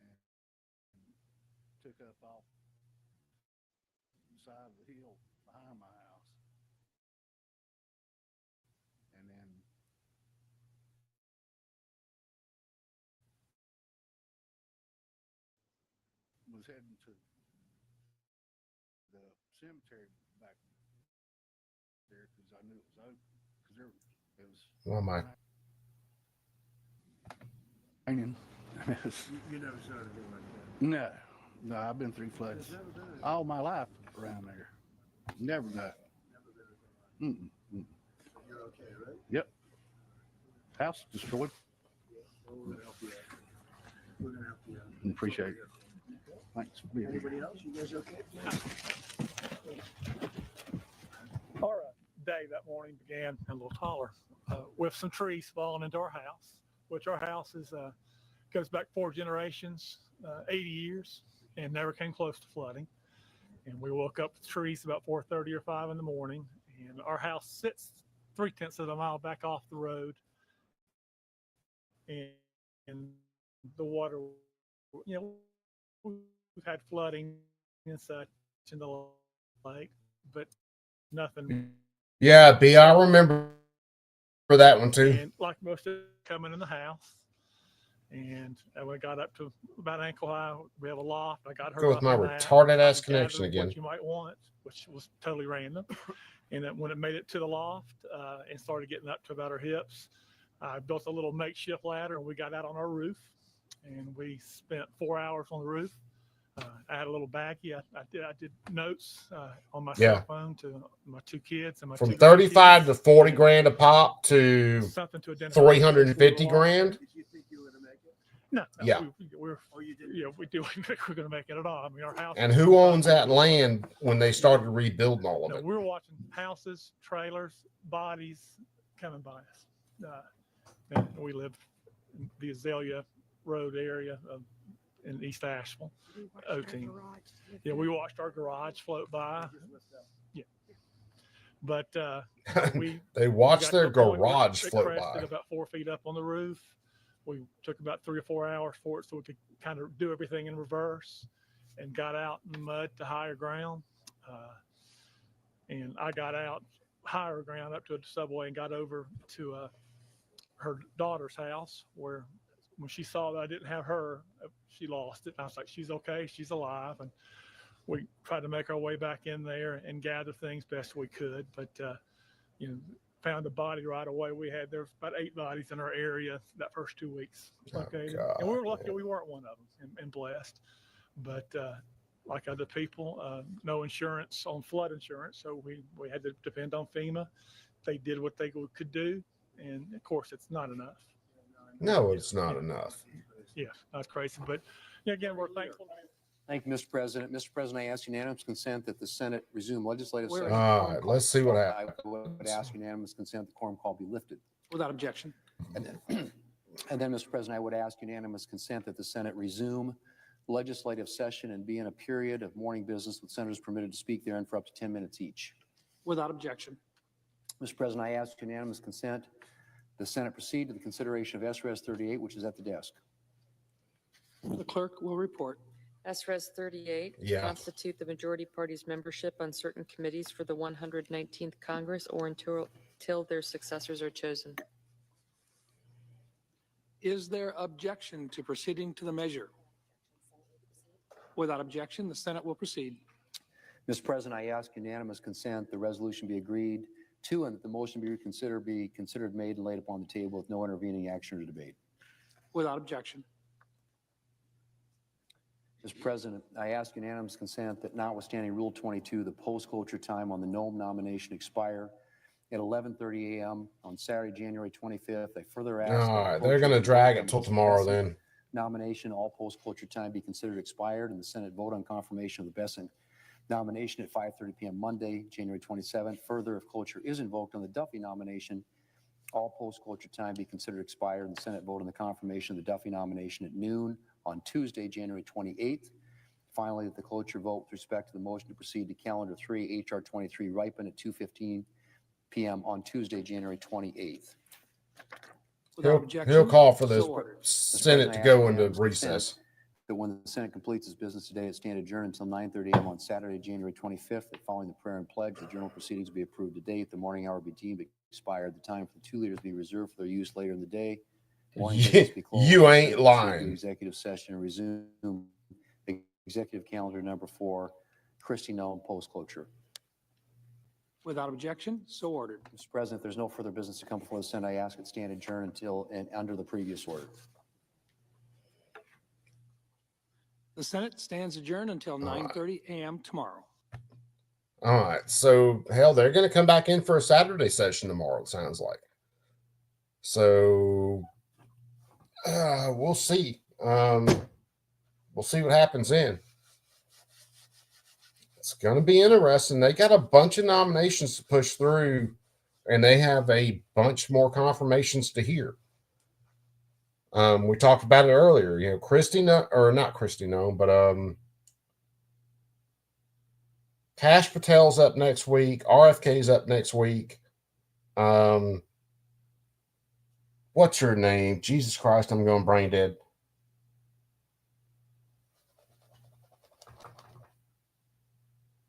and took up off the side of the hill behind my house. And then was heading to the cemetery back there because I knew it was open. Because it was. Oh my. You never started doing like that? No, I've been through floods all my life around there. Never done. You're okay, right? Yep. House destroyed. We're gonna help you out. We're gonna help you out. Appreciate it. Thanks. Anybody else? You guys okay? Our day that morning began a little taller with some trees falling into our house, which our house is goes back 4 generations, 80 years, and never came close to flooding. And we woke up with trees about 4:30 or 5 in the morning, and our house sits 3/10 of a mile back off the road, and the water, we've had flooding and such in the lake, but nothing. Yeah, B, I remember for that one too. And like most of it coming in the house, and we got up to about ankle high. We have a loft. I got her Go with up my in that. retarded I ass connection gathered again. what you might want, which was totally random. And then when it made it to the loft and started getting up to about her hips, I built a little makeshift ladder, and we got out on our roof, and we spent 4 hours on the roof. I had a little baggie. I did notes on my cell phone to my 2 kids and my from 2 $35 kids. to $40 grand a pop to Something to identify 350 grand. Did you think you were going to make it? No. Yeah. We do think we're going to make it at all. I mean, our house. And who owns that land when they started rebuilding all of it? We were watching houses, trailers, bodies coming by us. And we live in the Azalea Road area in East Asheville. Yeah, we watched our garage float by. Yeah. But they watched their garage float by. About 4 feet up on the roof. We took about 3 or 4 hours for it, so we could kind of do everything in reverse, and got out in the mud to higher ground. And I got out higher ground up to the subway and got over to her daughter's house, where when she saw that I didn't have her, she lost it. I was like, she's okay, she's alive. And we tried to make our way back in there and gather things best we could. But, found the body right away. There's about 8 bodies in our area that first 2 weeks. Okay. God, and we were lucky we weren't one of them and blessed. But like other people, no insurance on flood insurance. So we had to depend on FEMA. They did what they could do. And of course, it's not enough. No, it's not enough. Yeah, that's crazy. But yeah, again, we're thankful. Thank you, Mr. President. Mr. President, I ask unanimous consent that the Senate resume legislative Where is session. All right, let's see what happens. I would ask unanimous consent the quorum call be lifted. Without objection. And then, Mr. President, I would ask unanimous consent that the Senate resume legislative session and be in a period of morning business with senators permitted to speak therein for up to 10 minutes each. Without objection. Mr. President, I ask unanimous consent the Senate proceed to the consideration of SRES 38, which is at the desk. The clerk will report. SRES 38 to Yeah. constitute the majority party's membership on certain committees for the 119th Congress or until their successors are chosen. Is there objection to proceeding to the measure? Without objection, the Senate will proceed. Mr. President, I ask unanimous consent the resolution be agreed to and that the motion be considered made and laid upon the table with no intervening action or debate. Without objection. Mr. President, I ask unanimous consent that notwithstanding Rule 22, the post-closure time on the Nome nomination expire at 11:30 a.m. on Saturday, January 25th. I further ask. All right, they're going to drag it till tomorrow then. Nomination, all post-closure time be considered expired, and the Senate vote on confirmation of the Bessing nomination at 5:30 p.m. Monday, January 27th. Further, if cloture is invoked on the Duffy nomination, all post-closure time be considered expired, and the Senate vote on the confirmation of the Duffy nomination at noon on Tuesday, January 28th. Finally, that the cloture vote with respect to the motion to proceed to calendar 3, HR 23, ripen at 2:15 p.m. on Tuesday, January 28th. He'll call for the So ordered. Senate to go into recess. That when the Senate completes its business today, it stand adjourned until 9:30 a.m. on Saturday, January 25th. That following the prayer and pledge, the general proceedings be approved today. The morning hour be deemed expired. The time for the 2 leaders be reserved for their use later in the day. Morning business be closed. You ain't Proceed to lying. Executive session and resume executive calendar number 4, Christie Nome post-closure. Without objection, so ordered. Mr. President, if there's no further business to come before the Senate, I ask it stand adjourned until and under the previous order. The Senate stands adjourned until 9:30 a.m. tomorrow. All right, so hell, they're going to come back in for a Saturday session tomorrow, it sounds like. So we'll see. We'll see what happens then. It's going to be interesting. They got a bunch of nominations to push through, and they have a bunch more confirmations to hear. We talked about it earlier. You know, not Christie Nome, but Kash Patel's up next week. RFK's up next week. What's your name? Jesus Christ, I'm going brain dead.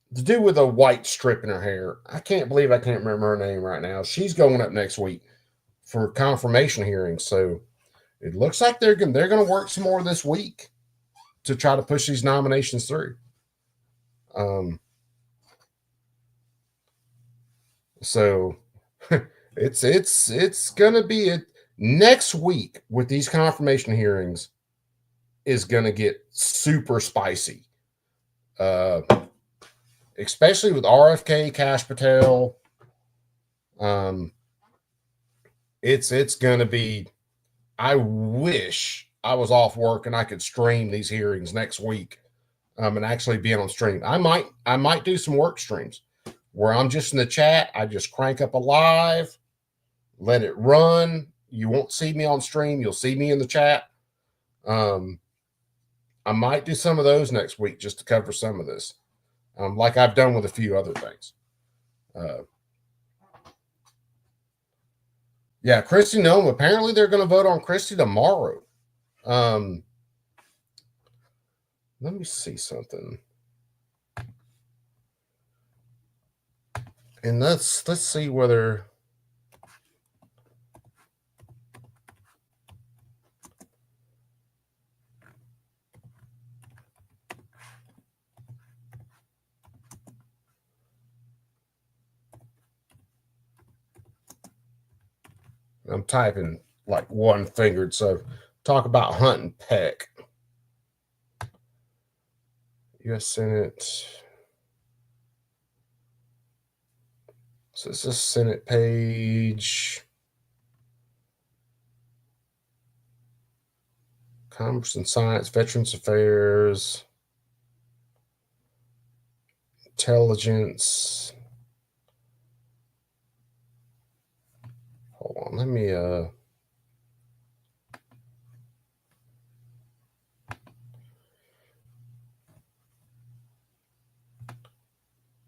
The dude with a white strip in her hair. I can't believe I can't remember her name right now. She's going up next week for confirmation hearings. So it looks like they're going to work some more this week to try to push these nominations through. So it's going to be next week with these confirmation hearings is going to get super spicy. Especially with RFK, Kash Patel. It's going to be, I wish I was off work and I could stream these hearings next week and actually be on stream. I might do some work streams where I'm just in the chat. I just crank up a live, let it run. You won't see me on stream. You'll see me in the chat. I might do some of those next week just to cover some of this. Like I've done with a few other things. Yeah, Christie Nome. Apparently, they're going to vote on Christie tomorrow. Let me see something. And let's see whether. I'm typing like one-fingered, so talk about hunt and peck. U.S. Senate. So it's this Senate page. Commerce and Science, Veterans Affairs, Intelligence. Hold on, let me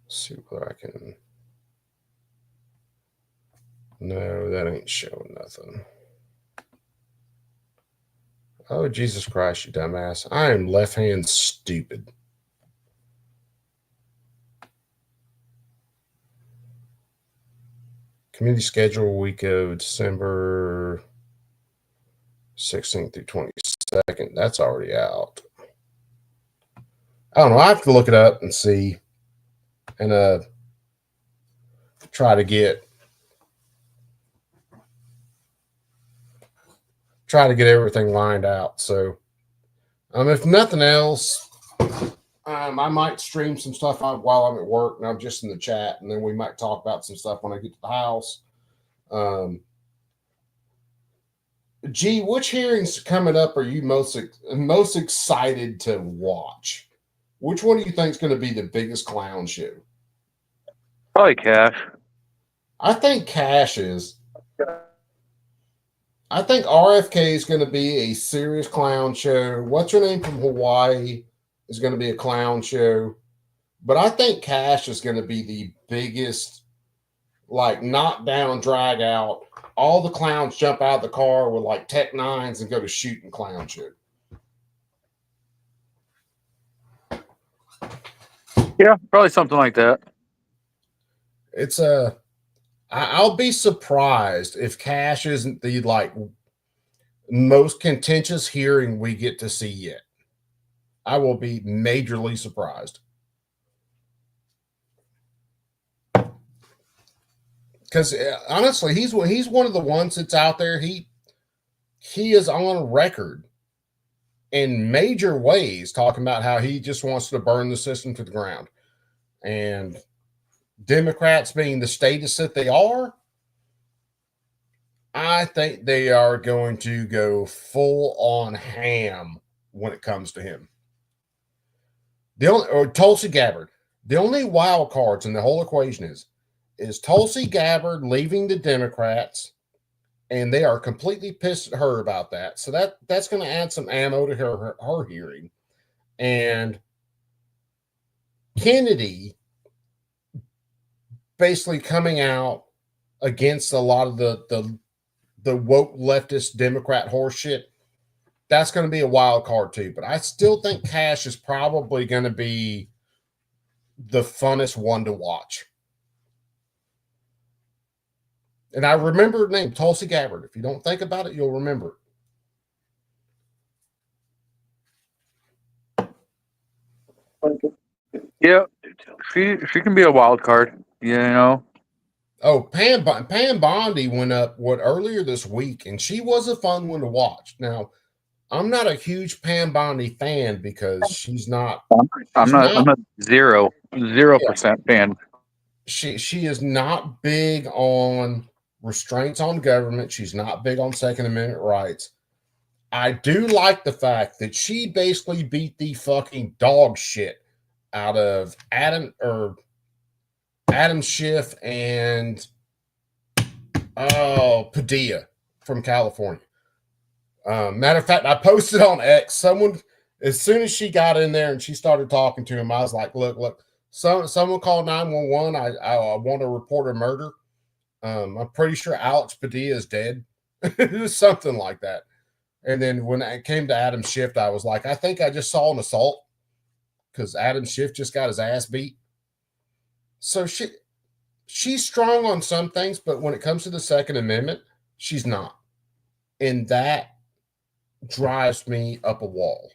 see whether I can. No, that ain't showing nothing. Oh, Jesus Christ, you dumbass. I am left-hand stupid. Community schedule week of December 16th through 22nd. That's already out. I don't know. I have to look it up and see and try to get everything lined out. So if nothing else, I might stream some stuff while I'm at work and I'm just in the chat, and then we might talk about some stuff when I get to the house. G, which hearings coming up are you most excited to watch? Which one do you think is going to be the biggest clown show? Probably Cash. I think Cash is. I think RFK is going to be a serious clown show. What's her name from Hawaii is going to be a clown show. But I think Cash is going to be the biggest, like, knockdown, drag out. All the clowns jump out of the car with, like, Tech Nines and go to shooting clown show. Yeah, probably something like that. It's I'll be surprised if Cash isn't the, like, most contentious hearing we get to see yet. I will be majorly surprised. Because honestly, he's one of the ones that's out there. He is on record in major ways talking about how he just wants to burn the system to the ground. And Democrats, being the statists that they are, I think they are going to go full on ham when it comes to him. Tulsi Gabbard. The only wild cards in the whole equation is Tulsi Gabbard leaving the Democrats, and they are completely pissed at her about that. So that's going to add some ammo to her hearing. And Kennedy basically coming out against a lot of the woke leftist Democrat horseshit. That's going to be a wild card too. But I still think Cash is probably going to be the funnest one to watch. And I remember her name, Tulsi Gabbard. If you don't think about it, you'll remember it. Yeah, she can be a wild card, you know. Oh, Pam Bondi went up earlier this week, and she was a fun one to watch. Now, I'm not a huge Pam Bondi fan because she's not. I'm not 0% fan. She is not big on restraints on government. She's not big on Second Amendment rights. I do like the fact that she basically beat the fucking dog shit out of Adam Schiff and Padilla from California. Matter of fact, I posted on X. Someone, as soon as she got in there and she started talking to him, I was like, look, someone called 911. I want to report a murder. I'm pretty sure Alex Padilla is dead. It was something like that. And then when it came to Adam Schiff, I was like, I think I just saw an assault because Adam Schiff just got his ass beat. So she's strong on some things, but when it comes to the Second Amendment, she's not. And that drives me up a wall.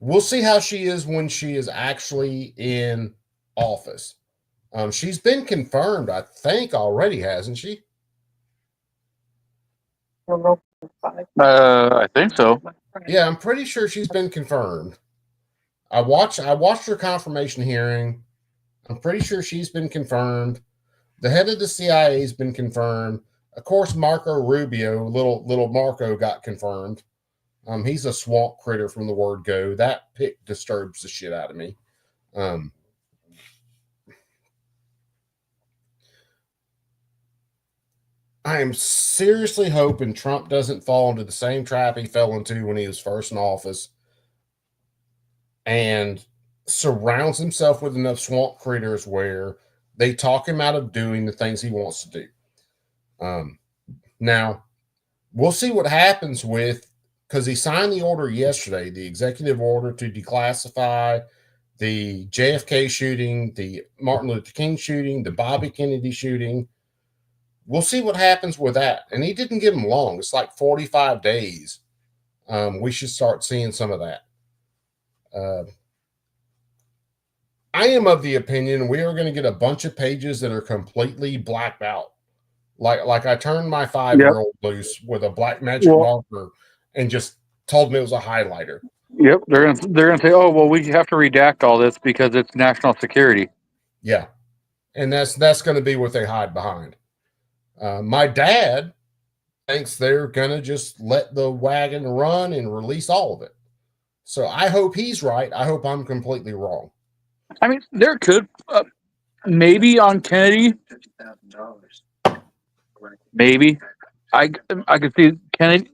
We'll see how she is when she is actually in office. She's been confirmed, I think, already, hasn't she? I think so. Yeah, I'm pretty sure she's been confirmed. I watched her confirmation hearing. I'm pretty sure she's been confirmed. The head of the CIA has been confirmed. Of course, Marco Rubio, little Marco, got confirmed. He's a swamp critter from the word go. That pick disturbs the shit out of me. I am seriously hoping Trump doesn't fall into the same trap he fell into when he was first in office and surrounds himself with enough swamp critters where they talk him out of doing the things he wants to do. Now, we'll see what happens with, because he signed the order yesterday, the executive order to declassify the JFK shooting, the Martin Luther King shooting, the Bobby Kennedy shooting. We'll see what happens with that. And he didn't give him long. It's like 45 days. We should start seeing some of that. I am of the opinion we are going to get a bunch of pages that are completely blacked out. Like I turned my 5-year-old loose with a black magic marker and just told him it was a highlighter. Yep, they're gonna say, "Oh, well, we have to redact all this because it's national security." Yeah, and that's going to be what they hide behind. My dad thinks they're going to just let the wagon run and release all of it. So I hope he's right. I hope I'm completely wrong. I mean, there could maybe on Kennedy. Maybe I could see Kennedy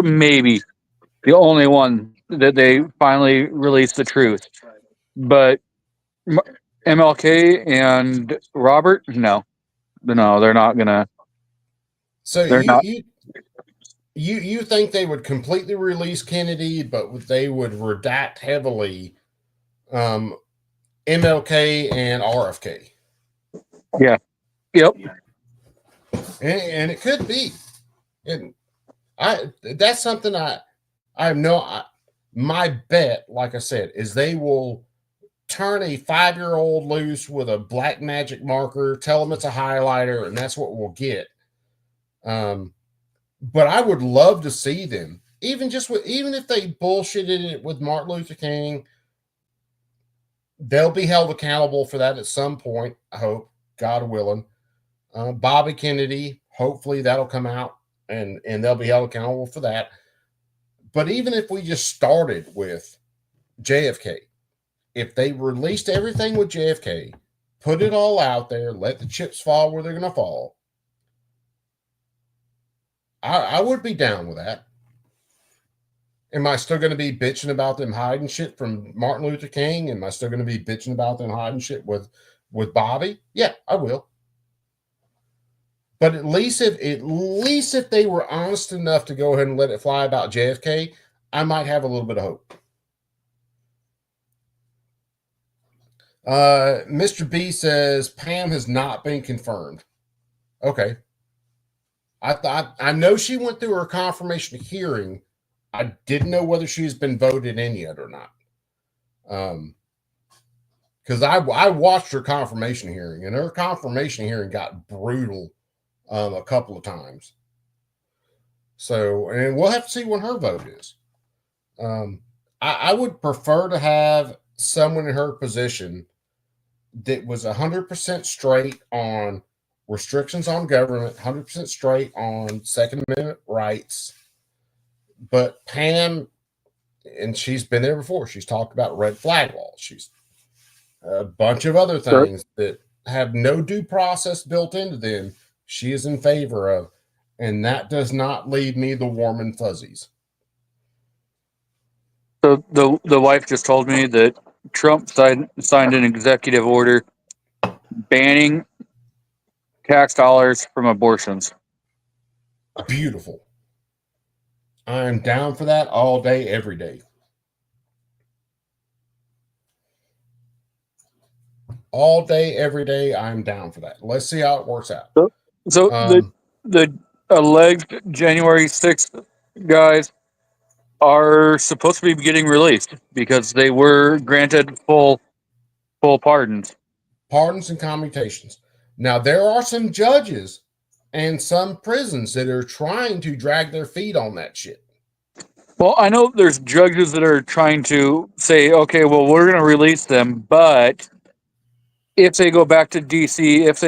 maybe the only one that they finally released the truth, but MLK and Robert, no, they're not gonna. So they're not. You think they would completely release Kennedy, but they would redact heavily MLK and RFK? Yeah. Yep. And it could be. And that's something I have my bet, like I said, is they will turn a 5-year-old loose with a black magic marker, tell them it's a highlighter, and that's what we'll get. But I would love to see them, even if they bullshitted it with Martin Luther King, they'll be held accountable for that at some point, I hope, God willing. Bobby Kennedy, hopefully that'll come out and they'll be held accountable for that. But even if we just started with JFK, if they released everything with JFK, put it all out there, let the chips fall where they're going to fall, I would be down with that. Am I still going to be bitching about them hiding shit from Martin Luther King? Am I still going to be bitching about them hiding shit with Bobby? Yeah, I will. But at least if they were honest enough to go ahead and let it fly about JFK, I might have a little bit of hope. Mr. B says Pam has not been confirmed. Okay. I know she went through her confirmation hearing. I didn't know whether she's been voted in yet or not. Because I watched her confirmation hearing, and her confirmation hearing got brutal a couple of times. So, and we'll have to see what her vote is. I would prefer to have someone in her position that was 100% straight on restrictions on government, 100% straight on Second Amendment rights. But Pam, and she's been there before, she's talked about red flag laws. She's a bunch of other things that have no due process built into them. She is in favor of, and that does not leave me the warm and fuzzies. So the wife just told me that Trump signed an executive order banning tax dollars from abortions. Beautiful. I'm down for that all day, every day. All day, every day, I'm down for that. Let's see how it works out. So the alleged January 6th guys are supposed to be getting released because they were granted full pardons. Pardons and commutations. Now, there are some judges and some prisons that are trying to drag their feet on that shit. Well, I know there's judges that are trying to say, okay, well, we're going to release them, but if they go back to DC, if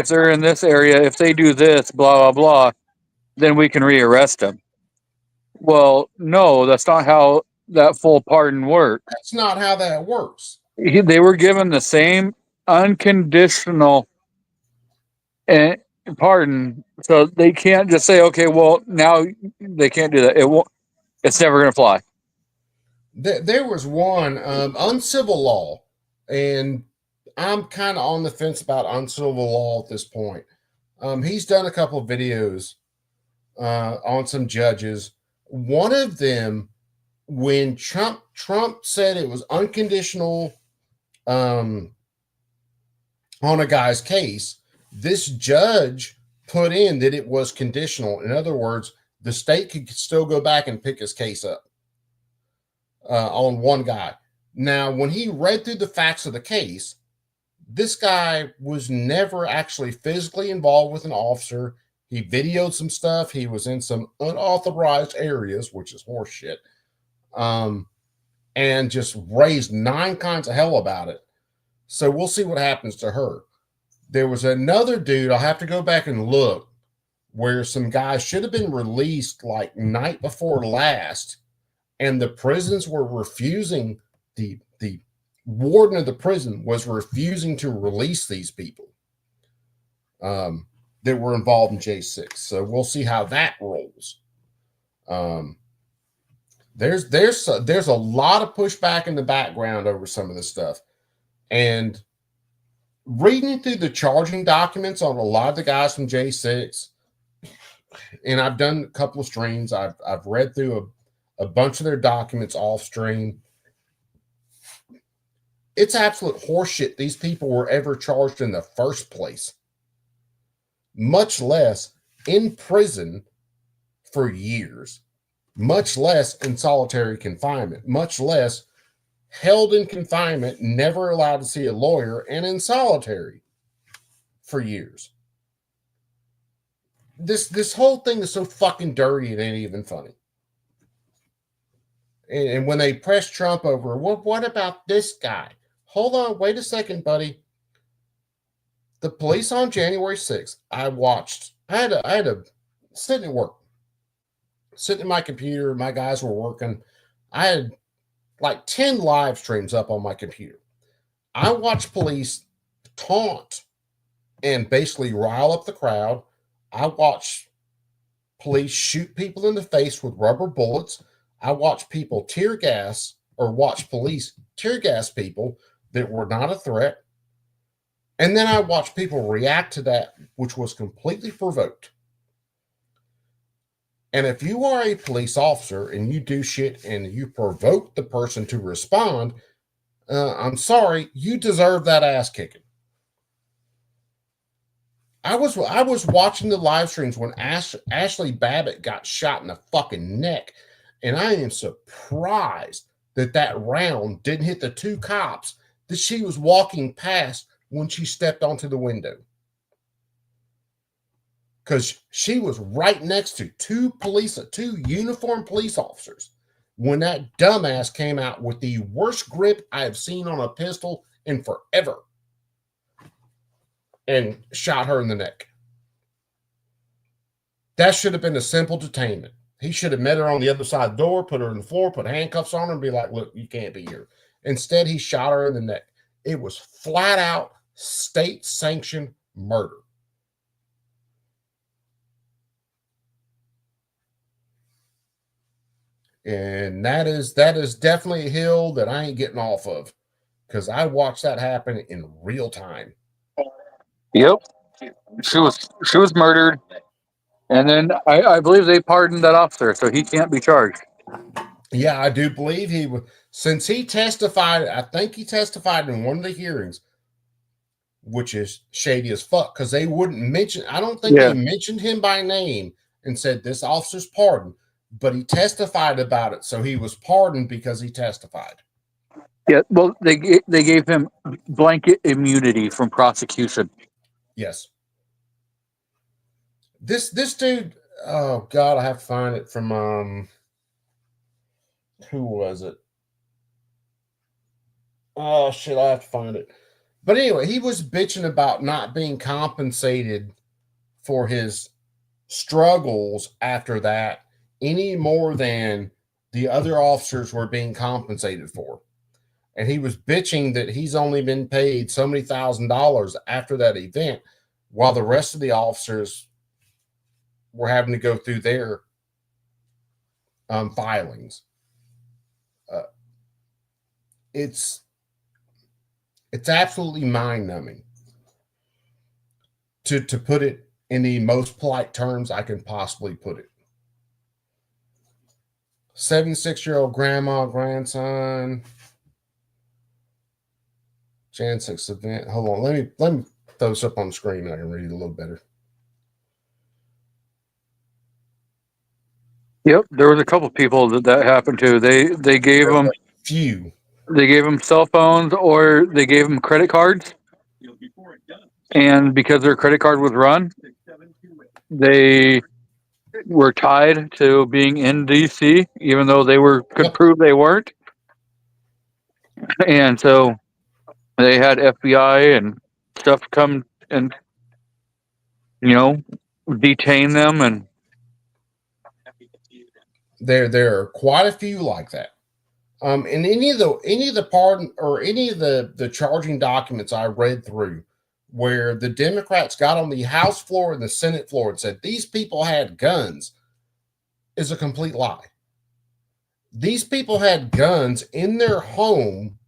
they're in this area, if they do this, blah, blah, blah, then we can rearrest them. Well, no, that's not how that full pardon works. That's not how that works. They were given the same unconditional pardon, so they can't just say, okay, well, now they can't do that. It won't. It's never going to fly. There was one uncivil law, and I'm kind of on the fence about uncivil law at this point. He's done a couple of videos on some judges. One of them, when Trump said it was unconditional on a guy's case, this judge put in that it was conditional. In other words, the state could still go back and pick his case up on one guy. Now, when he read through the facts of the case, this guy was never actually physically involved with an officer. He videoed some stuff. He was in some unauthorized areas, which is horseshit, and just raised 9 kinds of hell about it. So we'll see what happens to her. There was another dude, I'll have to go back and look, where some guys should have been released like night before last, and the prisons were refusing, the warden of the prison was refusing to release these people that were involved in J6. So we'll see how that rolls. There's a lot of pushback in the background over some of this stuff. And reading through the charging documents on a lot of the guys from J6, and I've done a couple of streams. I've read through a bunch of their documents off stream. It's absolute horseshit these people were ever charged in the first place, much less in prison for years, much less in solitary confinement, much less held in confinement, never allowed to see a lawyer, and in solitary for years. This whole thing is so fucking dirty, it ain't even funny. And when they press Trump over, well, what about this guy? Hold on, wait a second, buddy. The police on January 6th, I had a sitting at work, sitting at my computer, my guys were working. I had like 10 live streams up on my computer. I watched police taunt and basically rile up the crowd. I watched police shoot people in the face with rubber bullets. I watched people tear gas, or watch police tear gas people that were not a threat. And then I watched people react to that, which was completely provoked. And if you are a police officer and you do shit and you provoke the person to respond, I'm sorry, you deserve that ass kicking. I was watching the live streams when Ashley Babbitt got shot in the fucking neck, and I am surprised that round didn't hit the 2 cops that she was walking past when she stepped onto the window. Because she was right next to 2 uniformed police officers when that dumbass came out with the worst grip I have seen on a pistol in forever and shot her in the neck. That should have been a simple detainment. He should have met her on the other side of the door, put her on the floor, put handcuffs on her, and be like, look, you can't be here. Instead, he shot her in the neck. It was flat out state-sanctioned murder. And that is definitely a hill that I ain't getting off of, because I watched that happen in real time. Yep. She was murdered. And then I believe they pardoned that officer, so he can't be charged. Yeah, I do believe he would. Since he testified, I think he testified in one of the hearings, which is shady as fuck, because they wouldn't mention, I don't think they mentioned him by name and said this officer's pardoned, but he testified about it, so he was pardoned because he testified. Yeah, well, they gave him blanket immunity from prosecution. Yes. This dude, oh God, I have to find it from who was it? Oh shit, I have to find it. But anyway, he was bitching about not being compensated for his struggles after that any more than the other officers were being compensated for. And he was bitching that he's only been paid so many $1,000s after that event, while the rest of the officers were having to go through their filings. It's absolutely mind-numbing, to put it in the most polite terms I can possibly put it. 76-year-old grandma, grandson, Jan 6th event. Hold on, let me throw this up on the screen. I can read it a little better. Yep, there was a couple people that happened to. They gave them few. They gave them cell phones, or they gave them credit cards. And because their credit card was run, they were tied to being in DC, even though they could prove they weren't. And so they had FBI and stuff come and detain them. And there are quite a few like that. And any of the pardon or any of the charging documents I read through, where the Democrats got on the House floor and the Senate floor and said these people had guns, is a complete lie. These people had guns in their home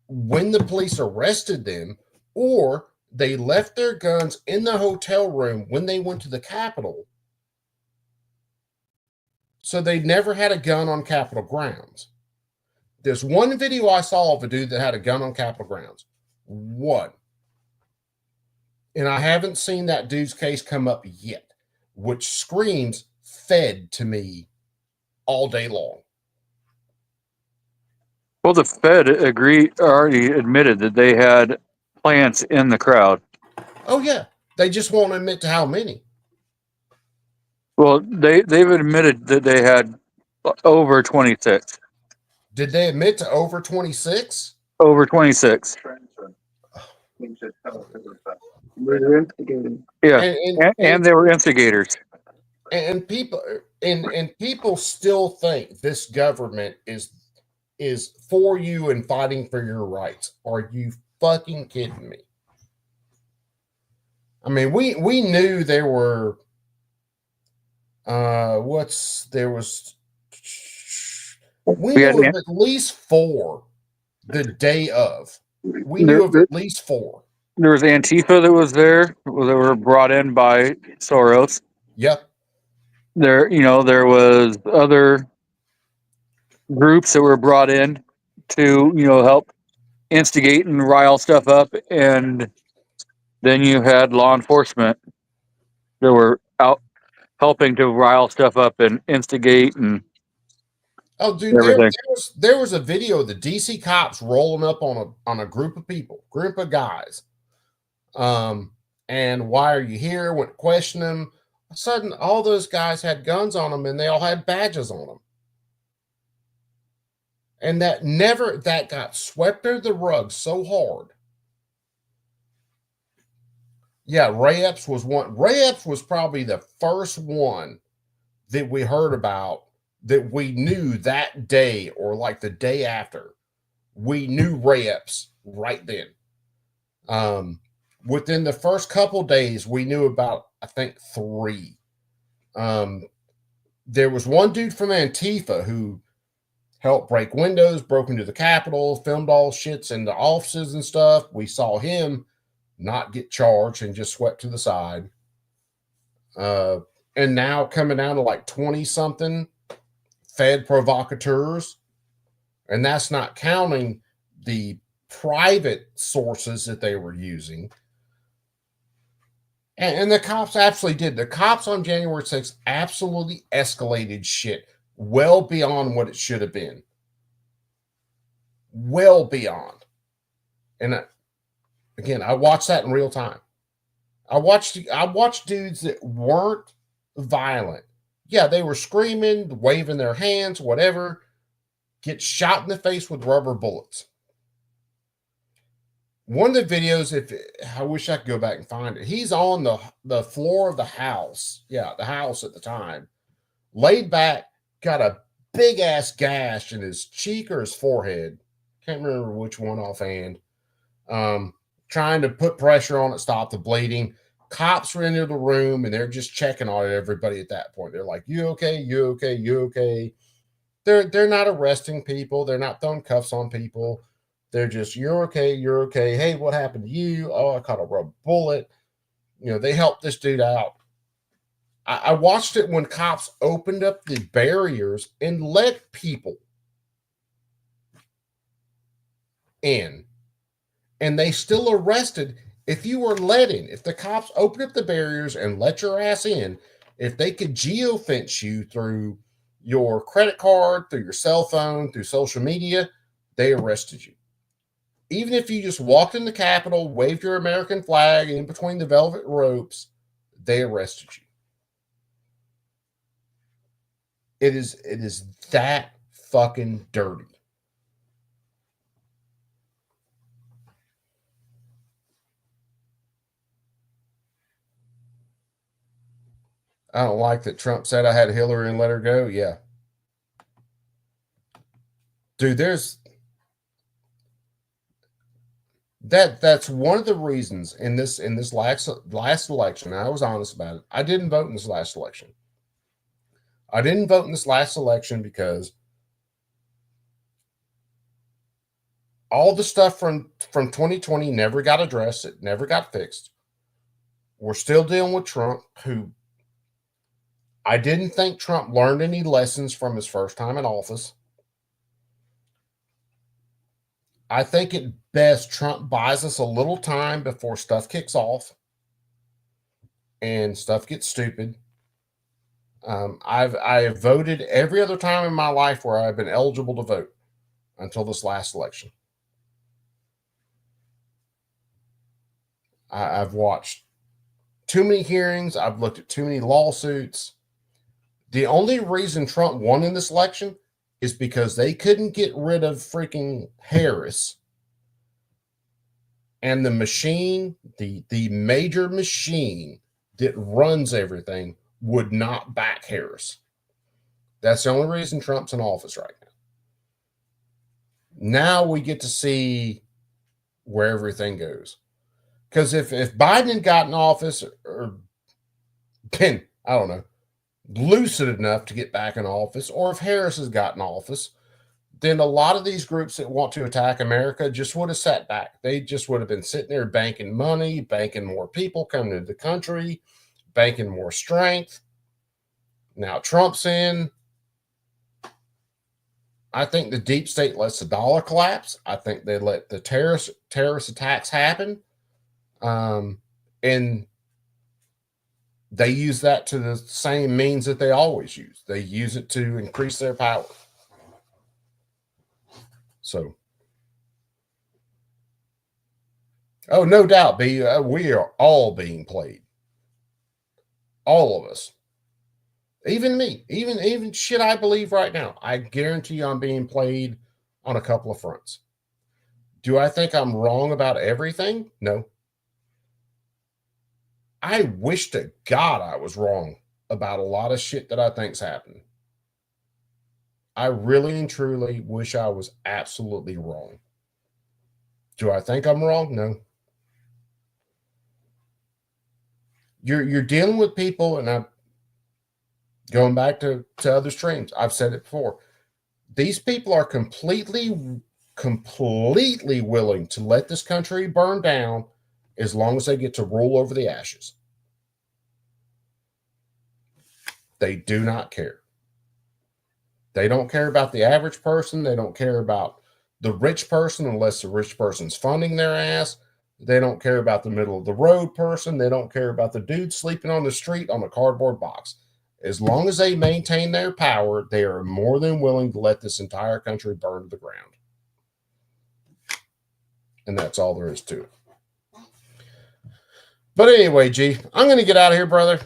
when the police arrested them, or they left their guns in the hotel room when they went to the Capitol. So they never had a gun on Capitol grounds. There's one video I saw of a dude that had a gun on Capitol grounds. One. And I haven't seen that dude's case come up yet, which screams Fed to me all day long. Well, the Fed already admitted that they had plants in the crowd. Oh yeah, they just won't admit to how many. Well, they've admitted that they had over 26. Did they admit to over 26? Over 26. Yeah, and they were instigators. And people people still think this government is for you and fighting for your rights. Are you fucking kidding me? I mean, we knew there were we knew of at least 4 the day of. We knew of at least 4. There was Antifa that was there. They were brought in by Soros. Yep. There was other groups that were brought in to, help instigate and rile stuff up. And then you had law enforcement that were out helping to rile stuff up and instigate and dude, there was a video of the DC cops rolling up on a group of people, group of guys. And why are you here? Went to question them. All of a sudden, all those guys had guns on them and they all had badges on them. And that got swept under the rug so hard. Yeah, Ray Epps was one. Ray Epps was probably the first one that we heard about, that we knew that day or like the day after. We knew Ray Epps right then. Within the first couple days, we knew about, I think, 3. There was one dude from Antifa who helped break windows, broke into the Capitol, filmed all shits in the offices and stuff. We saw him not get charged and just swept to the side. And now coming down to like 20-something Fed provocateurs. And that's not counting the private sources that they were using. And the cops absolutely did. The cops on January 6th absolutely escalated shit well beyond what it should have been. Well beyond. And again, I watched that in real time. I watched dudes that weren't violent. Yeah, they were screaming, waving their hands, whatever, get shot in the face with rubber bullets. One of the videos, if I wish I could go back and find it, he's on the floor of the house. Yeah, the house at the time. Laid back, got a big ass gash in his cheek or his forehead. Can't remember which one offhand. Trying to put pressure on it, stop the bleeding. Cops were into the room and they're just checking on everybody at that point. They're like, "You okay? You okay? You okay?" They're not arresting people. They're not throwing cuffs on people. They're just, "You're okay. You're okay. Hey, what happened to you? Oh, I caught a rubber bullet." They helped this dude out. I watched it when cops opened up the barriers and let people in, and they still arrested. If you were let in, if the cops opened up the barriers and let your ass in, if they could geofence you through your credit card, through your cell phone, through social media, they arrested you. Even if you just walked in the Capitol, waved your American flag in between the velvet ropes, they arrested you. It is that fucking dirty. I don't like that Trump said I had Hillary and let her go. Yeah. Dude, that's one of the reasons in this last election. I was honest about it. I didn't vote in this last election. I didn't vote in this last election because all the stuff from 2020 never got addressed. It never got fixed. We're still dealing with Trump, who I didn't think Trump learned any lessons from his first time in office. I think at best Trump buys us a little time before stuff kicks off and stuff gets stupid. I have voted every other time in my life where I've been eligible to vote until this last election. I've watched too many hearings. I've looked at too many lawsuits. The only reason Trump won in this election is because they couldn't get rid of freaking Harris. And the machine, the major machine that runs everything, would not back Harris. That's the only reason Trump's in office right now. Now we get to see where everything goes. Because if Biden had gotten office or been, I don't know, lucid enough to get back in office, or if Harris has gotten office, then a lot of these groups that want to attack America just would have sat back. They just would have been sitting there banking money, banking more people coming into the country, banking more strength. Now Trump's in. I think the deep state lets the dollar collapse. I think they let the terrorist attacks happen. And they use that to the same means that they always use. They use it to increase their power. So, oh, no doubt, we are all being played. All of us. Even me. Even shit I believe right now. I guarantee you I'm being played on a couple of fronts. Do I think I'm wrong about everything? No. I wish to God I was wrong about a lot of shit that I think's happening. I really and truly wish I was absolutely wrong. Do I think I'm wrong? No. You're dealing with people, and I'm going back to other streams. I've said it before. These people are completely willing to let this country burn down as long as they get to roll over the ashes. They do not care. They don't care about the average person. They don't care about the rich person unless the rich person's funding their ass. They don't care about the middle of the road person. They don't care about the dude sleeping on the street on a cardboard box. As long as they maintain their power, they are more than willing to let this entire country burn to the ground. And that's all there is to it. But anyway, G, I'm going to get out of here, brother.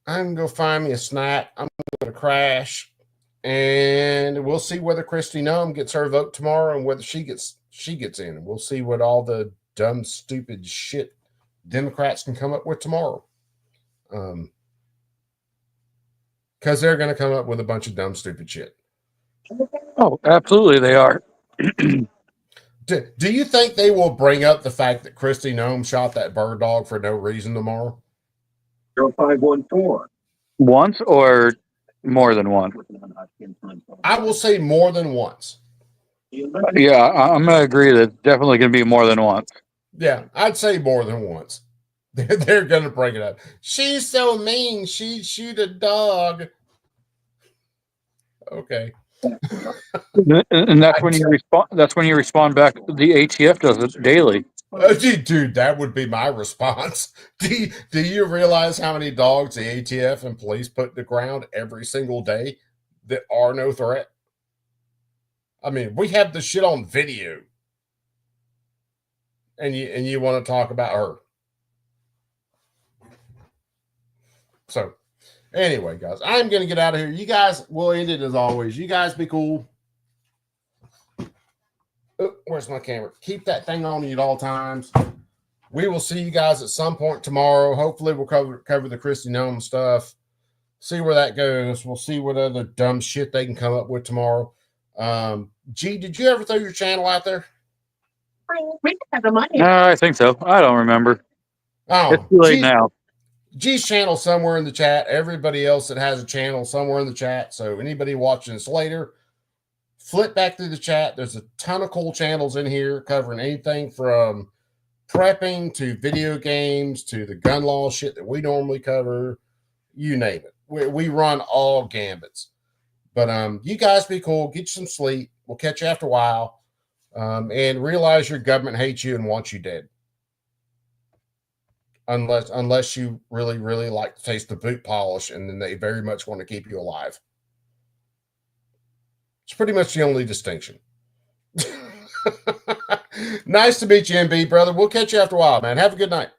I'm going to go find me a snack. I'm going to crash. And we'll see whether Kristi Noem gets her vote tomorrow and whether she gets in. And we'll see what all the dumb, stupid shit Democrats can come up with tomorrow. Because they're going to come up with a bunch of dumb, stupid shit. Oh, absolutely, they are. Do you think they will bring up the fact that Kristi Noem shot that bird dog for no reason tomorrow? 0514. Once or more than one? I will say more than once. Yeah, I'm going to agree that it's definitely going to be more than once. Yeah, I'd say more than once. They're going to bring it up. She's so mean. She'd shoot a dog. Okay. And that's when you respond. That's when you respond back. The ATF does it daily. Dude, that would be my response. Do you realize how many dogs the ATF and police put to the ground every single day that are no threat? I mean, we have the shit on video. And you want to talk about her. So, anyway, guys, I'm going to get out of here. You guys will end it as always. You guys be cool. Oh, where's my camera? Keep that thing on you at all times. We will see you guys at some point tomorrow. Hopefully, we'll cover the Kristi Noem stuff. See where that goes. We'll see what other dumb shit they can come up with tomorrow. G, did you ever throw your channel out there? I think so. I don't remember. Oh, it's too late now. G's channel somewhere in the chat. Everybody else that has a channel somewhere in the chat. So anybody watching this later, flip back through the chat. There's a ton of cool channels in here covering anything from prepping to video games to the gun law shit that we normally cover. You name it. We run all gambits. But you guys be cool. Get you some sleep. We'll catch you after a while. And realize your government hates you and wants you dead. Unless you really, really like to taste the boot polish, and then they very much want to keep you alive. It's pretty much the only distinction. Nice to meet you, MB, brother. We'll catch you after a while, man. Have a good night.